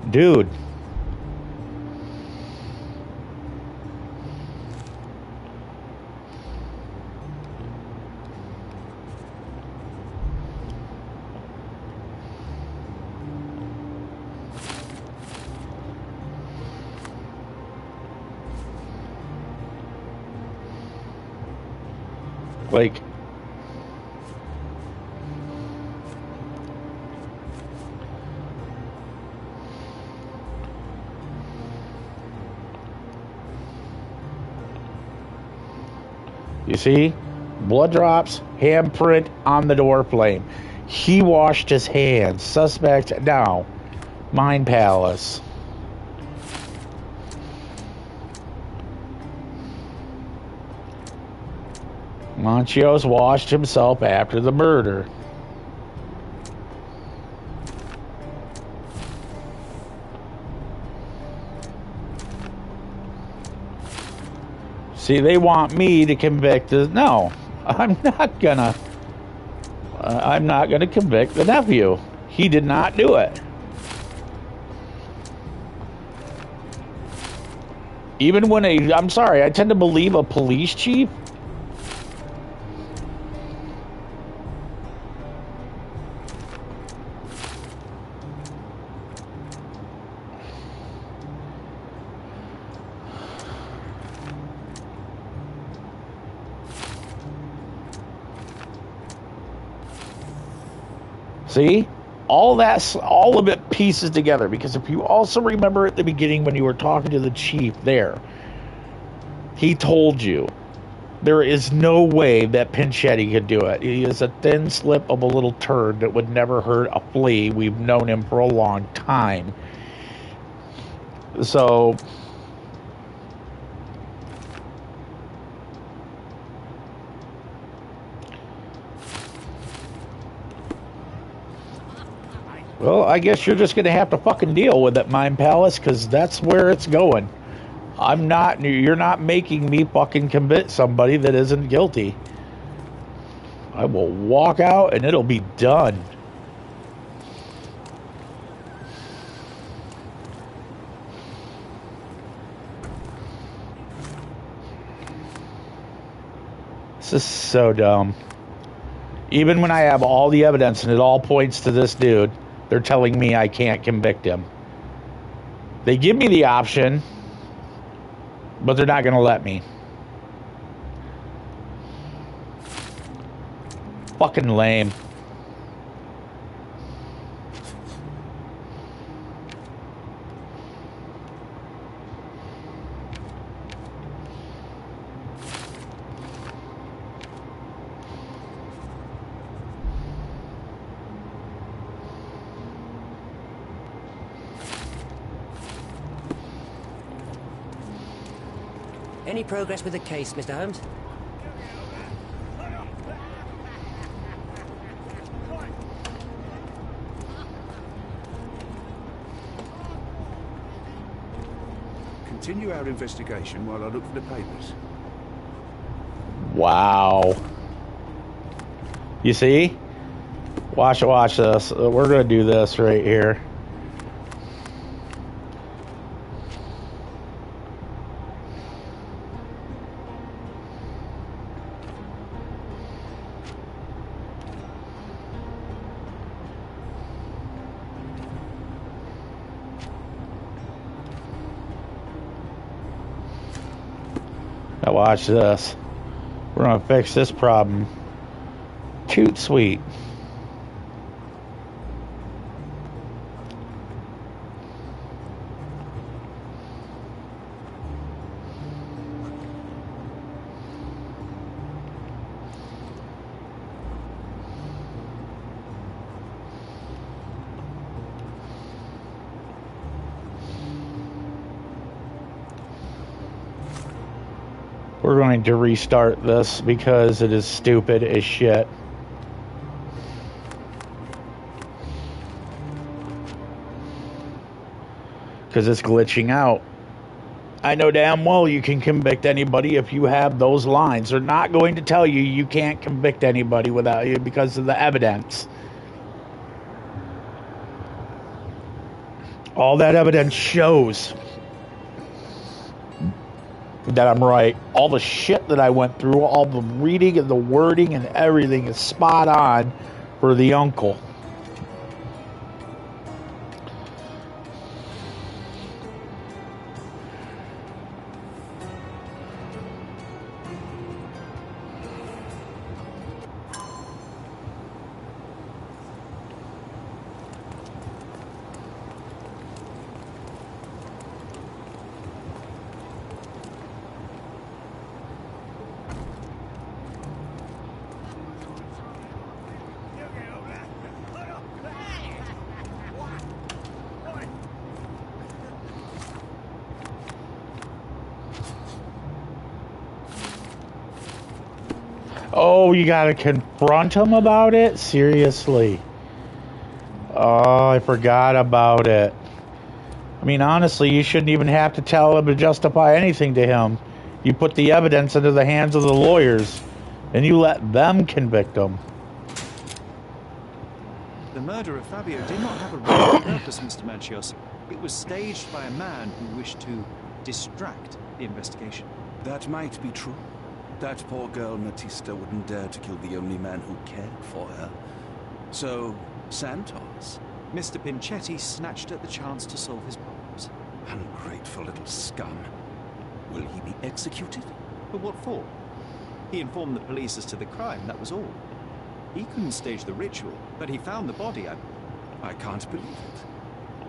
Dude. Like, you see, blood drops, handprint on the door frame. He washed his hands. Suspect now. Mind Palace. Manchios washed himself after the murder. See, they want me to convict the... No, I'm not gonna convict the nephew. He did not do it. Even when I'm sorry, I tend to believe a police chief. See? All of it pieces together, because if you also remember at the beginning when you were talking to the chief there, he told you there is no way that Pinchetti could do it. He is a thin slip of a little turd that would never hurt a flea. We've known him for a long time. So... well, I guess you're just going to have to fucking deal with it, Mind Palace, because that's where it's going. You're not making me fucking convict somebody that isn't guilty. I will walk out and it'll be done. This is so dumb. Even when I have all the evidence and it all points to this dude, they're telling me I can't convict him. They give me the option, but they're not going to let me. Fucking lame. Any progress with the case, Mr. Holmes? Continue our investigation while I look for the papers. Wow. You see? Watch this. We're going to do this right here. Now watch this. We're going to fix this problem. Toot sweet. We're going to restart this because it is stupid as shit. Because it's glitching out. I know damn well you can convict anybody if you have those lines. They're not going to tell you you can't convict anybody without you because of the evidence. All that evidence shows that I'm right. All the shit that I went through, all the reading and the wording and everything is spot on for the uncle. Oh, you gotta confront him about it? Seriously. Oh, I forgot about it. I mean, honestly, you shouldn't even have to tell him to justify anything to him. You put the evidence into the hands of the lawyers, and you let them convict him. The murder of Fabio did not have a real purpose, Mr. Manchios. It was staged by a man who wished to distract the investigation. That might be true. That poor girl Matista wouldn't dare to kill the only man who cared for her. So, Santos. Mr. Pinchetti snatched at the chance to solve his problems. Ungrateful little scum. Will he be executed? But what for? He informed the police as to the crime, that was all. He couldn't stage the ritual, but he found the body. I can't believe it.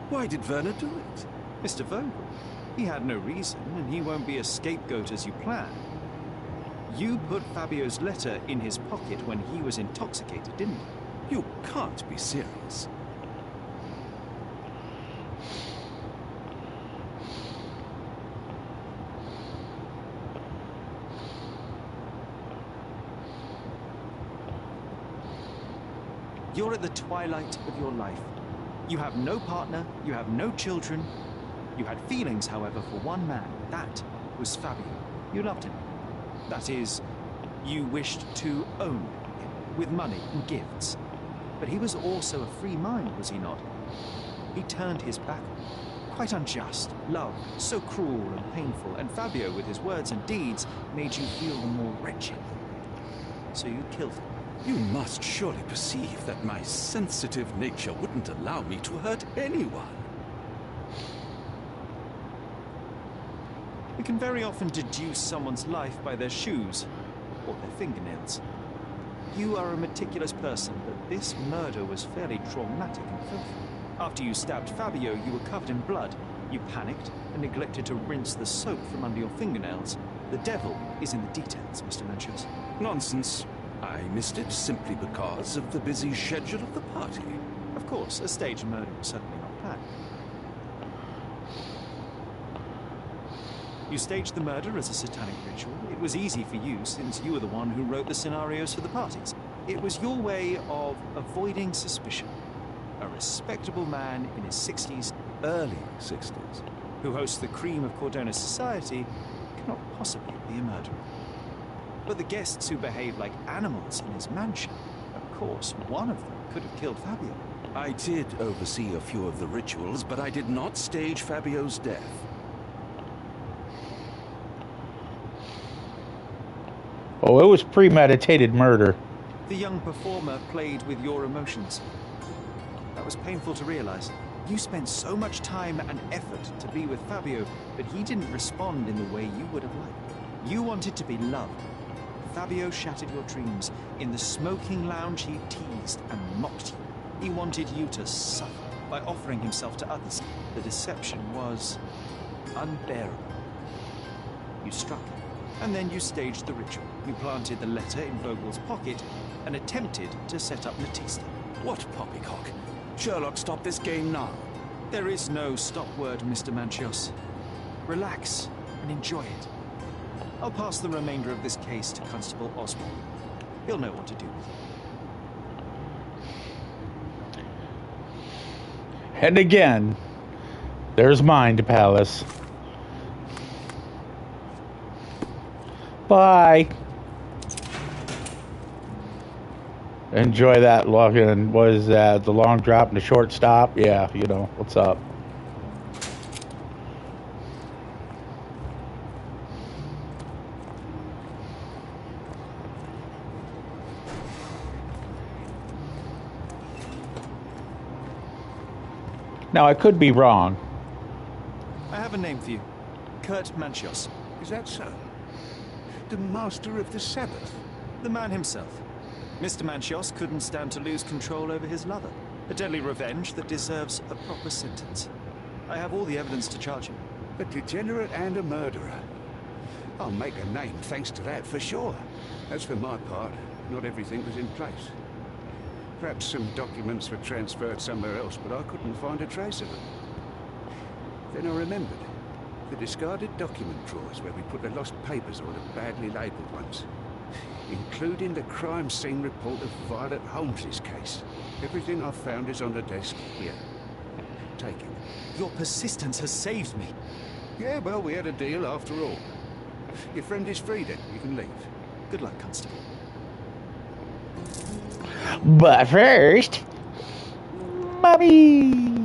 Why did Werner do it? Mr. Vogel. He had no reason, and he won't be a scapegoat as you planned. You put Fabio's letter in his pocket when he was intoxicated, didn't you? You can't be serious. You're at the twilight of your life. You have no partner, you have no children. You had feelings, however, for one man. That was Fabio. You loved him. That is, you wished to own him, with money and gifts. But he was also a free mind, was he not? He turned his back on you. Quite unjust. Love, so cruel and painful. And Fabio, with his words and deeds, made you feel the more wretched. So you killed him. You must surely perceive that my sensitive nature wouldn't allow me to hurt anyone. We can very often deduce someone's life by their shoes or their fingernails. You are a meticulous person, but this murder was fairly traumatic and filthy. After you stabbed Fabio, you were covered in blood. You panicked and neglected to rinse the soap from under your fingernails. The devil is in the details, Mr. Manchios. Nonsense. I missed it simply because of the busy schedule of the party. Of course, a staged murder was certainly not planned. You staged the murder as a satanic ritual. It was easy for you, since you were the one who wrote the scenarios for the parties. It was your way of avoiding suspicion. A respectable man in his 60s, early 60s, who hosts the cream of Cordona's society, cannot possibly be a murderer. But the guests who behave like animals in his mansion, of course, one of them could have killed Fabio. I did oversee a few of the rituals, but I did not stage Fabio's death. Oh, it was premeditated murder. The young performer played with your emotions. That was painful to realize. You spent so much time and effort to be with Fabio, but he didn't respond in the way you would have liked. You wanted to be loved. Fabio shattered your dreams. In the smoking lounge, he teased and mocked you. He wanted you to suffer by offering himself to others. The deception was unbearable. You struck him, and then you staged the ritual. You planted the letter in Vogel's pocket and attempted to set up Matista. What poppycock? Sherlock, stop this game now. There is no stop word, Mr. Manchios. Relax and enjoy it. I'll pass the remainder of this case to Constable Oswald. He'll know what to do with it. And again, there's Mind Palace. Bye. Enjoy that look, and what is that? The long drop and the short stop? Yeah, you know, what's up? Now, I could be wrong. I have a name for you. Kurt Manchios. Is that so? The master of the Sabbath? The man himself. Mr. Manchios couldn't stand to lose control over his lover. A deadly revenge that deserves a proper sentence. I have all the evidence to charge him. A degenerate and a murderer. I'll make a name thanks to that, for sure. As for my part, not everything was in place. Perhaps some documents were transferred somewhere else, but I couldn't find a trace of them. Then I remembered. The discarded document drawers where we put the lost papers or the badly labelled ones. including the crime scene report of Violet Holmes's case. Everything I've found is on the desk here. Take it. Your persistence has saved me. Yeah, well, we had a deal after all. Your friend is free then. You can leave. Good luck, Constable. But first, Mommy!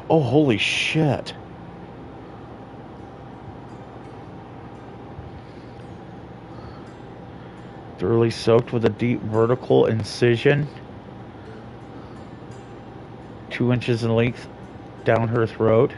Oh, holy shit. Thoroughly soaked with a deep vertical incision, 2 inches in length down her throat.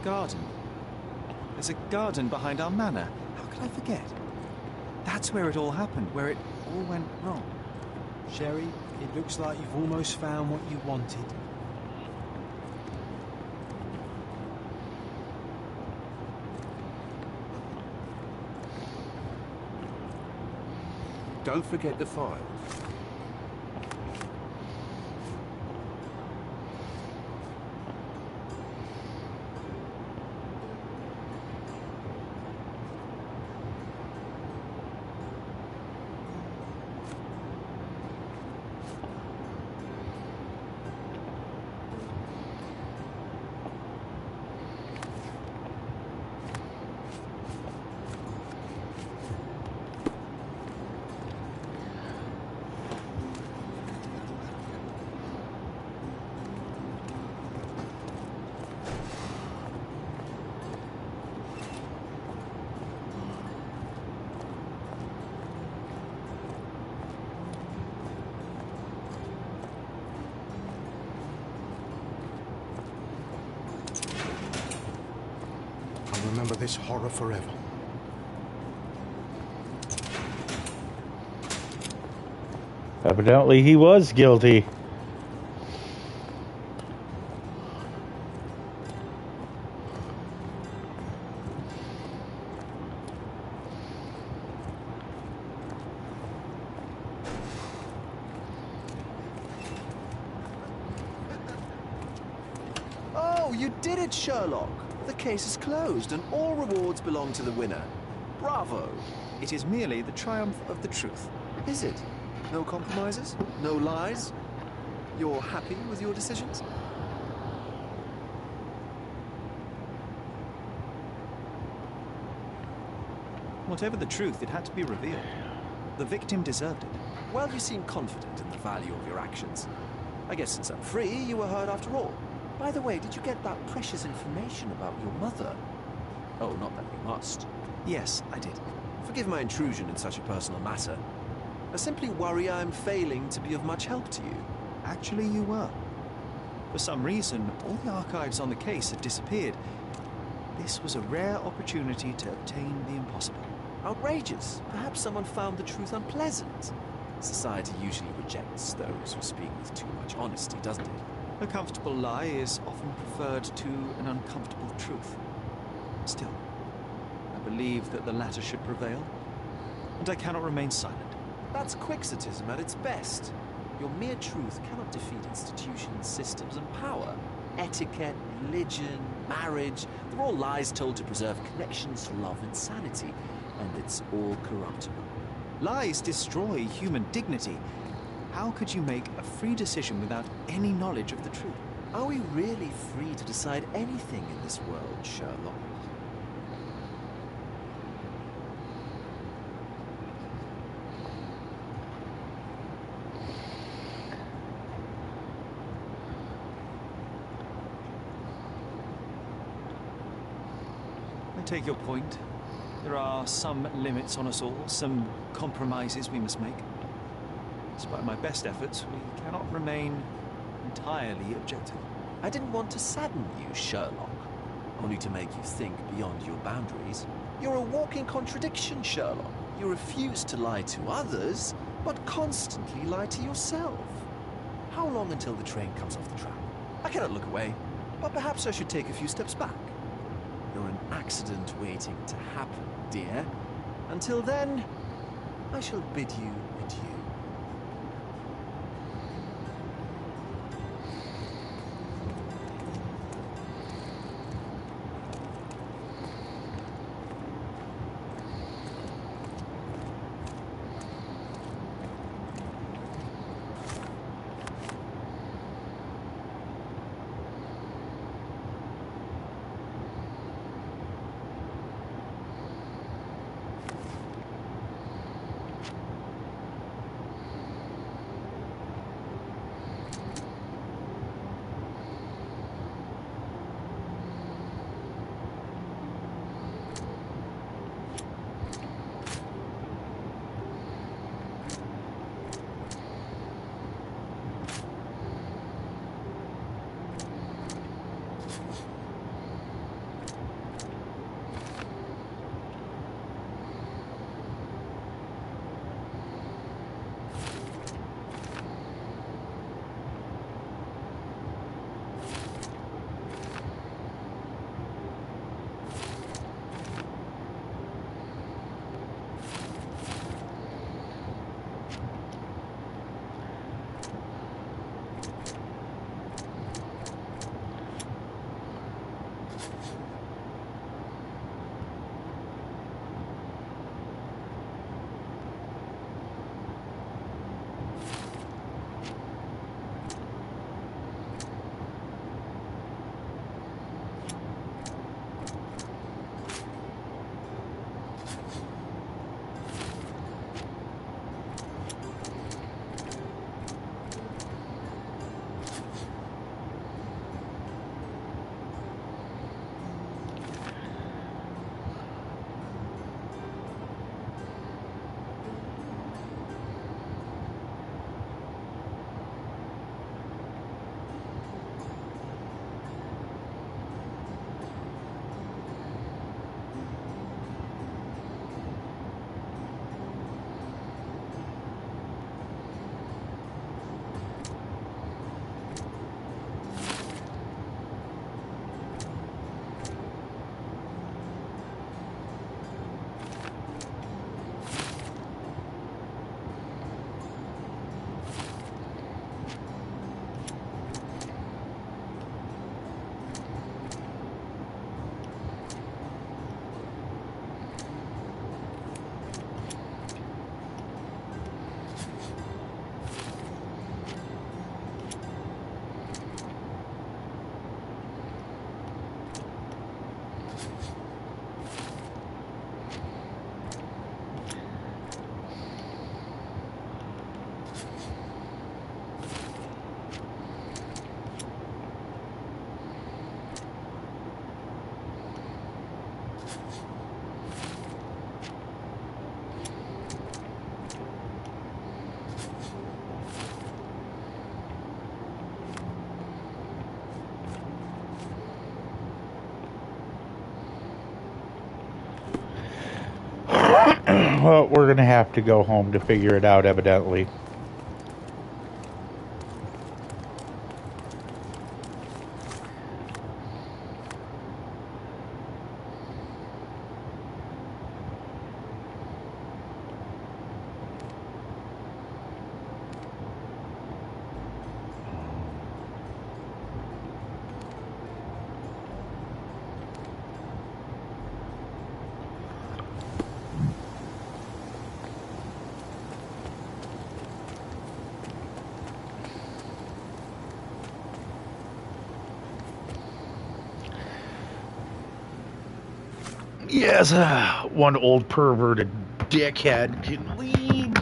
Garden. There's a garden behind our manor. How could I forget? That's where it all happened, where it all went wrong. Sherry, it looks like you've almost found what you wanted. Don't forget the file. I'll remember this horror forever. Evidently, he was guilty. Oh, you did it, Sherlock. The case is closed and all rewards belong to the winner. Bravo. It is merely the triumph of the truth. Is it? No compromises? No lies? You're happy with your decisions? Whatever the truth, it had to be revealed. The victim deserved it. Well, you seem confident in the value of your actions. I guess since I'm free, you were heard after all. By the way, did you get that precious information about your mother? Oh, not that you must. Yes, I did. Forgive my intrusion in such a personal matter. I simply worry I'm failing to be of much help to you. Actually, you were. For some reason, all the archives on the case had disappeared. This was a rare opportunity to obtain the impossible. Outrageous. Perhaps someone found the truth unpleasant. Society usually rejects those who speak with too much honesty, doesn't it? A comfortable lie is often preferred to an uncomfortable truth. Still, I believe that the latter should prevail, and I cannot remain silent. That's quixotism at its best. Your mere truth cannot defeat institutions, systems, and power. Etiquette, religion, marriage, they're all lies told to preserve connections, love, and sanity, and it's all corruptible. Lies destroy human dignity. How could you make a free decision without any knowledge of the truth? Are we really free to decide anything in this world, Sherlock? I take your point. There are some limits on us all, some compromises we must make. Despite my best efforts, we cannot remain entirely objective. I didn't want to sadden you, Sherlock, only to make you think beyond your boundaries. You're a walking contradiction, Sherlock. You refuse to lie to others, but constantly lie to yourself. How long until the train comes off the track? I cannot look away, but perhaps I should take a few steps back. You're an accident waiting to happen, dear. Until then, I shall bid you adieu. Well, we're going to have to go home to figure it out, evidently. Yes, one old perverted dickhead can lead.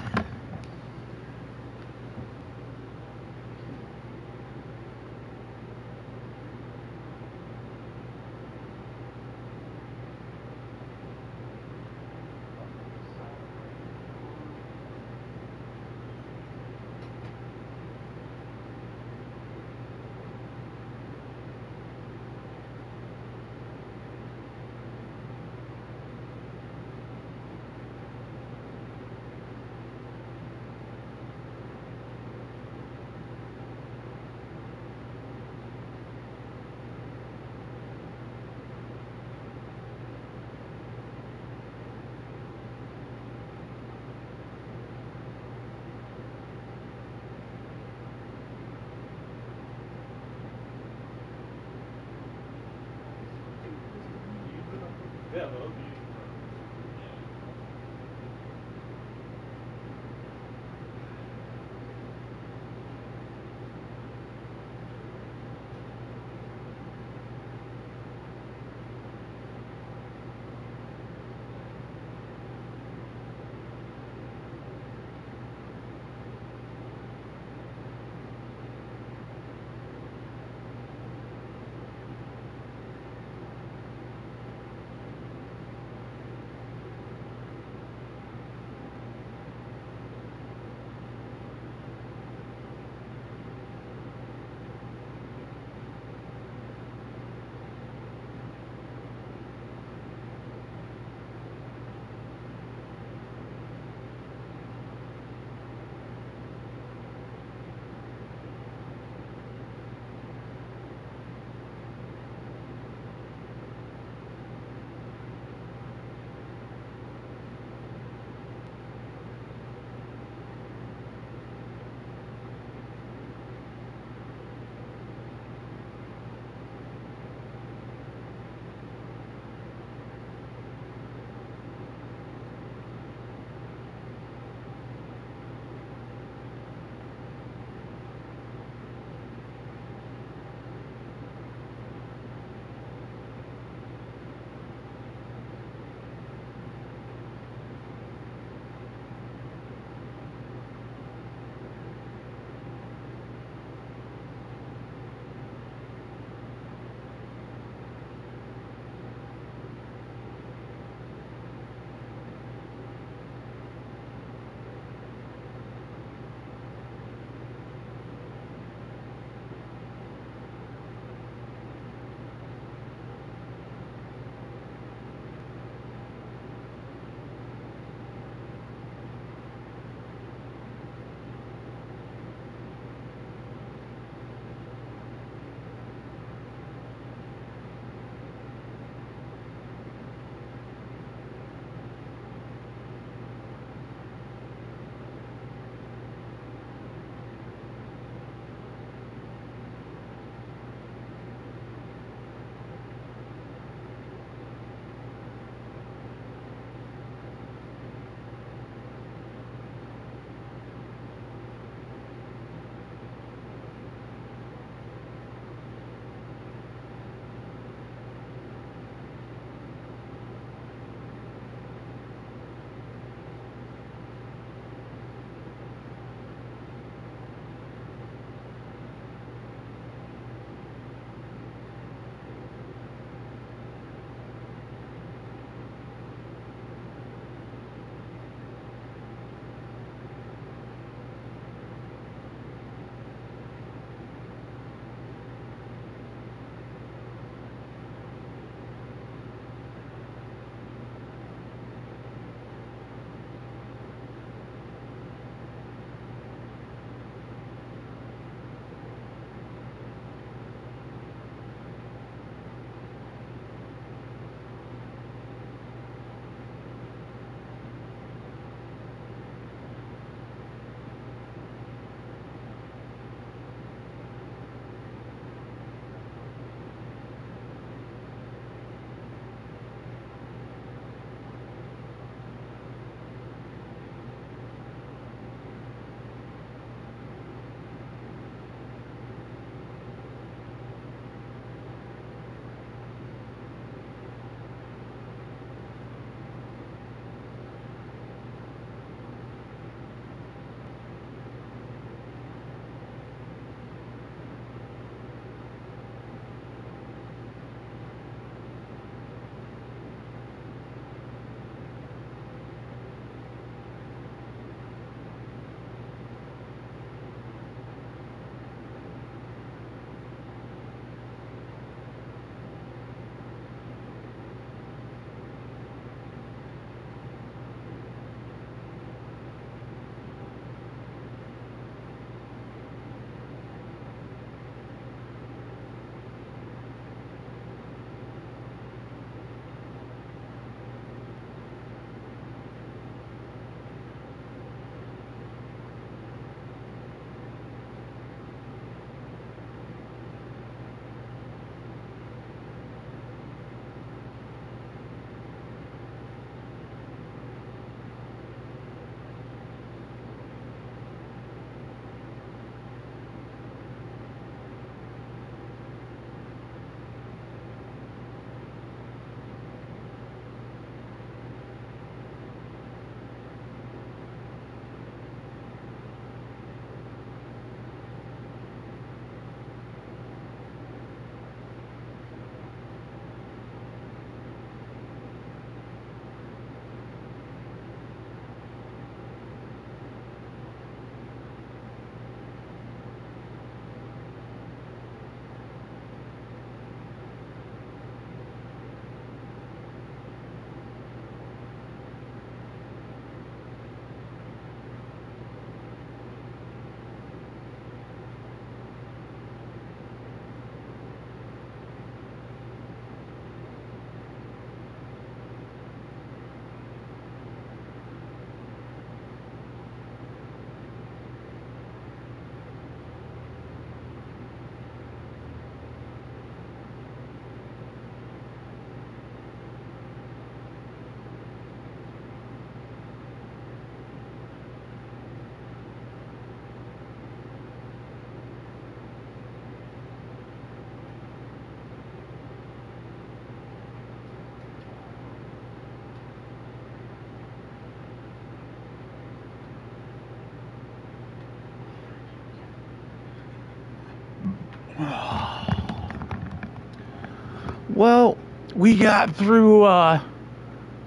Well, we got through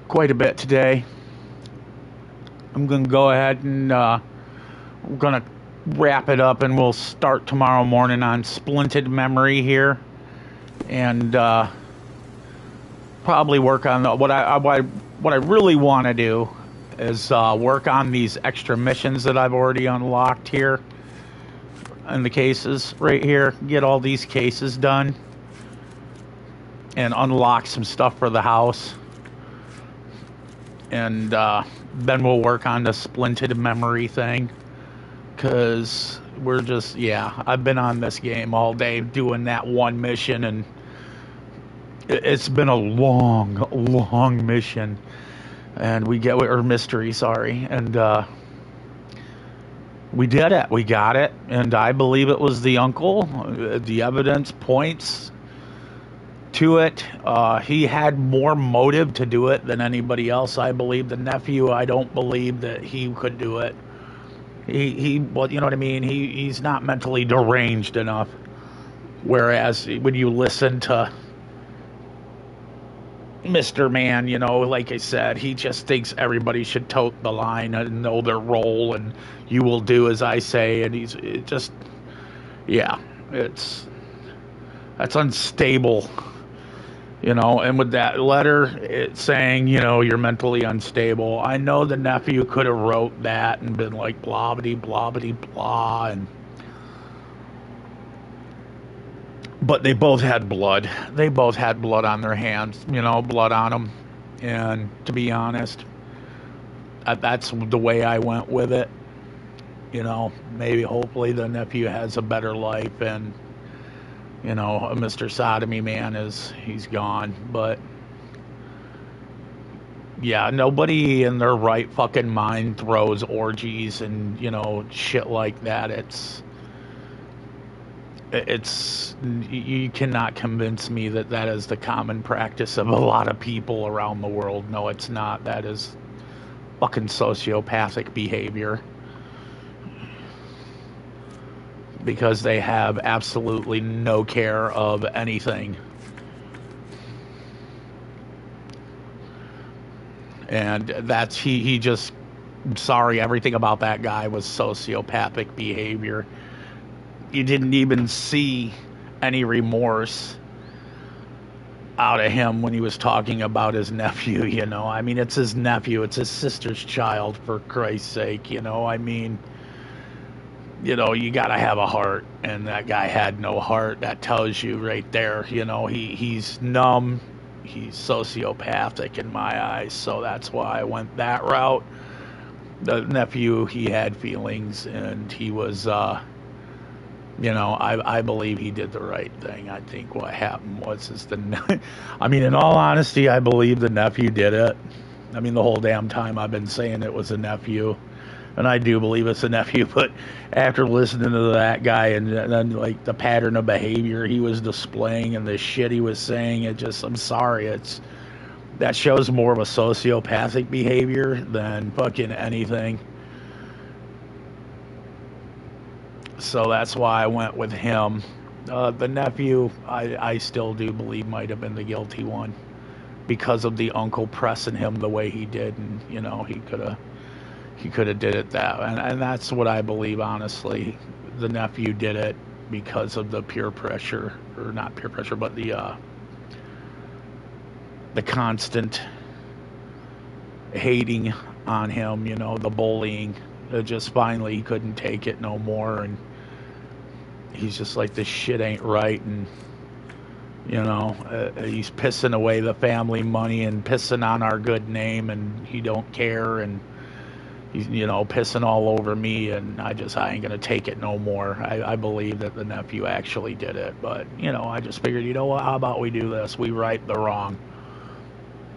quite a bit today. I'm going to go ahead and we're going to wrap it up, and we'll start tomorrow morning on Splinted Memory here, and probably work on what I really want to do is work on these extra missions that I've already unlocked here in the cases right here. Get all these cases done and unlock some stuff for the house, and then we'll work on the Splinted Memory thing, because we're just, I've been on this game all day doing that one mission, and it's been a long mission, and mystery, sorry, and we did it. We got it, and I believe it was the uncle. The evidence points to it. He had more motive to do it than anybody else, I believe. The nephew, I don't believe that he could do it. Well, you know what I mean? He's not mentally deranged enough. Whereas when you listen to Mr. Man, you know, like I said, he just thinks everybody should tote the line and know their role, and you will do as I say, and that's unstable, you know. And with that letter, it's saying, you know, you're mentally unstable. I know the nephew could have wrote that and been like blah-bitty, blah-bitty, blah, but they both had blood. They both had blood on their hands, you know, blood on them. And to be honest, that's the way I went with it. You know, maybe hopefully the nephew has a better life, and, you know, Mr. Sodomy Man he's gone. But yeah, nobody in their right fucking mind throws orgies and, you know, shit like that. You cannot convince me that is the common practice of a lot of people around the world. No, it's not. That is fucking sociopathic behavior, because they have absolutely no care of anything. And that's he just, sorry, everything about that guy was sociopathic behavior. You didn't even see any remorse out of him when he was talking about his nephew, you know. I mean, it's his nephew. It's his sister's child, for Christ's sake, you know. I mean, you know, you got to have a heart, and that guy had no heart. That tells you right there, you know, he's numb. He's sociopathic in my eyes, so that's why I went that route. The nephew, he had feelings, and he was... you know, I believe he did the right thing. I think what happened was I mean, in all honesty, I believe the nephew did it. I mean, the whole damn time I've been saying it was a nephew, and I do believe it's a nephew. But after listening to that guy, and then like the pattern of behavior he was displaying and the shit he was saying, I'm sorry, that shows more of a sociopathic behavior than fucking anything. So that's why I went with him. The nephew, I still do believe might have been the guilty one, because of the uncle pressing him the way he did, and, you know, he could have did it that, and that's what I believe, honestly. The nephew did it because of the peer pressure, or not peer pressure, but the constant hating on him, you know, the bullying. Just finally he couldn't take it no more, and he's just like, this shit ain't right, and, you know, he's pissing away the family money and pissing on our good name, and he don't care, and he's, you know, pissing all over me, and I ain't gonna take it no more. I believe that the nephew actually did it, but, you know, I just figured, you know what, how about we do this? We right the wrong.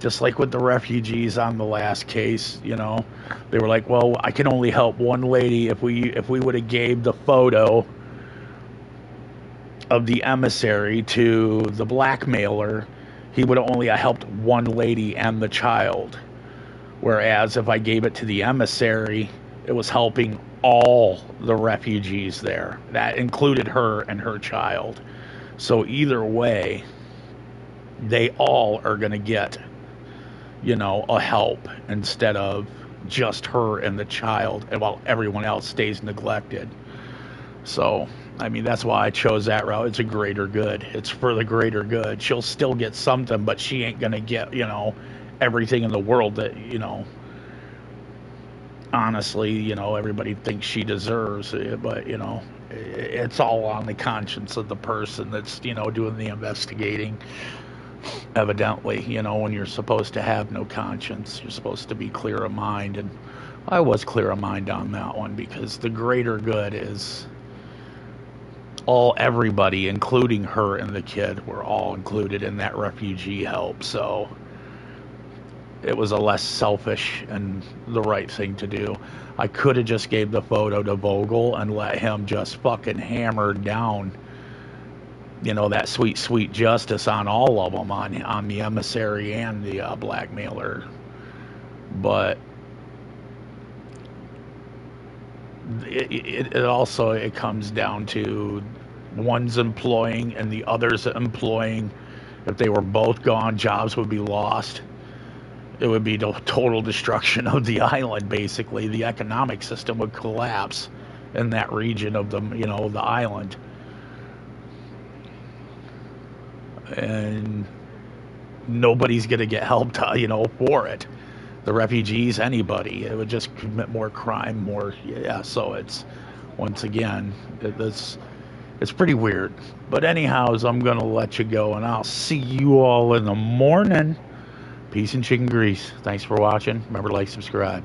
Just like with the refugees on the last case, you know, they were like, well, I can only help one lady. If we would have gave the photo of the emissary to the blackmailer, he would have only helped one lady and the child. Whereas if I gave it to the emissary, it was helping all the refugees there. That included her and her child. So either way, they all are going to get, a help instead of just her and the child, and while everyone else stays neglected. So, I mean, that's why I chose that route. It's a greater good. It's for the greater good. She'll still get something, but she ain't going to get, everything in the world that, honestly, everybody thinks she deserves. But, it's all on the conscience of the person that's, doing the investigating. Evidently, when you're supposed to have no conscience, you're supposed to be clear of mind. And I was clear of mind on that one, because the greater good is everybody, including her and the kid, were all included in that refugee help. So it was a less selfish and the right thing to do. I could have just gave the photo to Vogel and let him just fucking hammer down, that sweet, sweet justice on all of them, on the emissary and the blackmailer. But it also comes down to one's employing and the other's employing. If they were both gone, jobs would be lost. It would be the total destruction of the island, basically. The economic system would collapse in that region of the island. And nobody's going to get help, for it. The refugees, anybody. It would just commit more crime, more. Yeah, so it's, once again, it's pretty weird. But anyhow, I'm going to let you go, and I'll see you all in the morning. Peace and chicken grease. Thanks for watching. Remember to like, subscribe.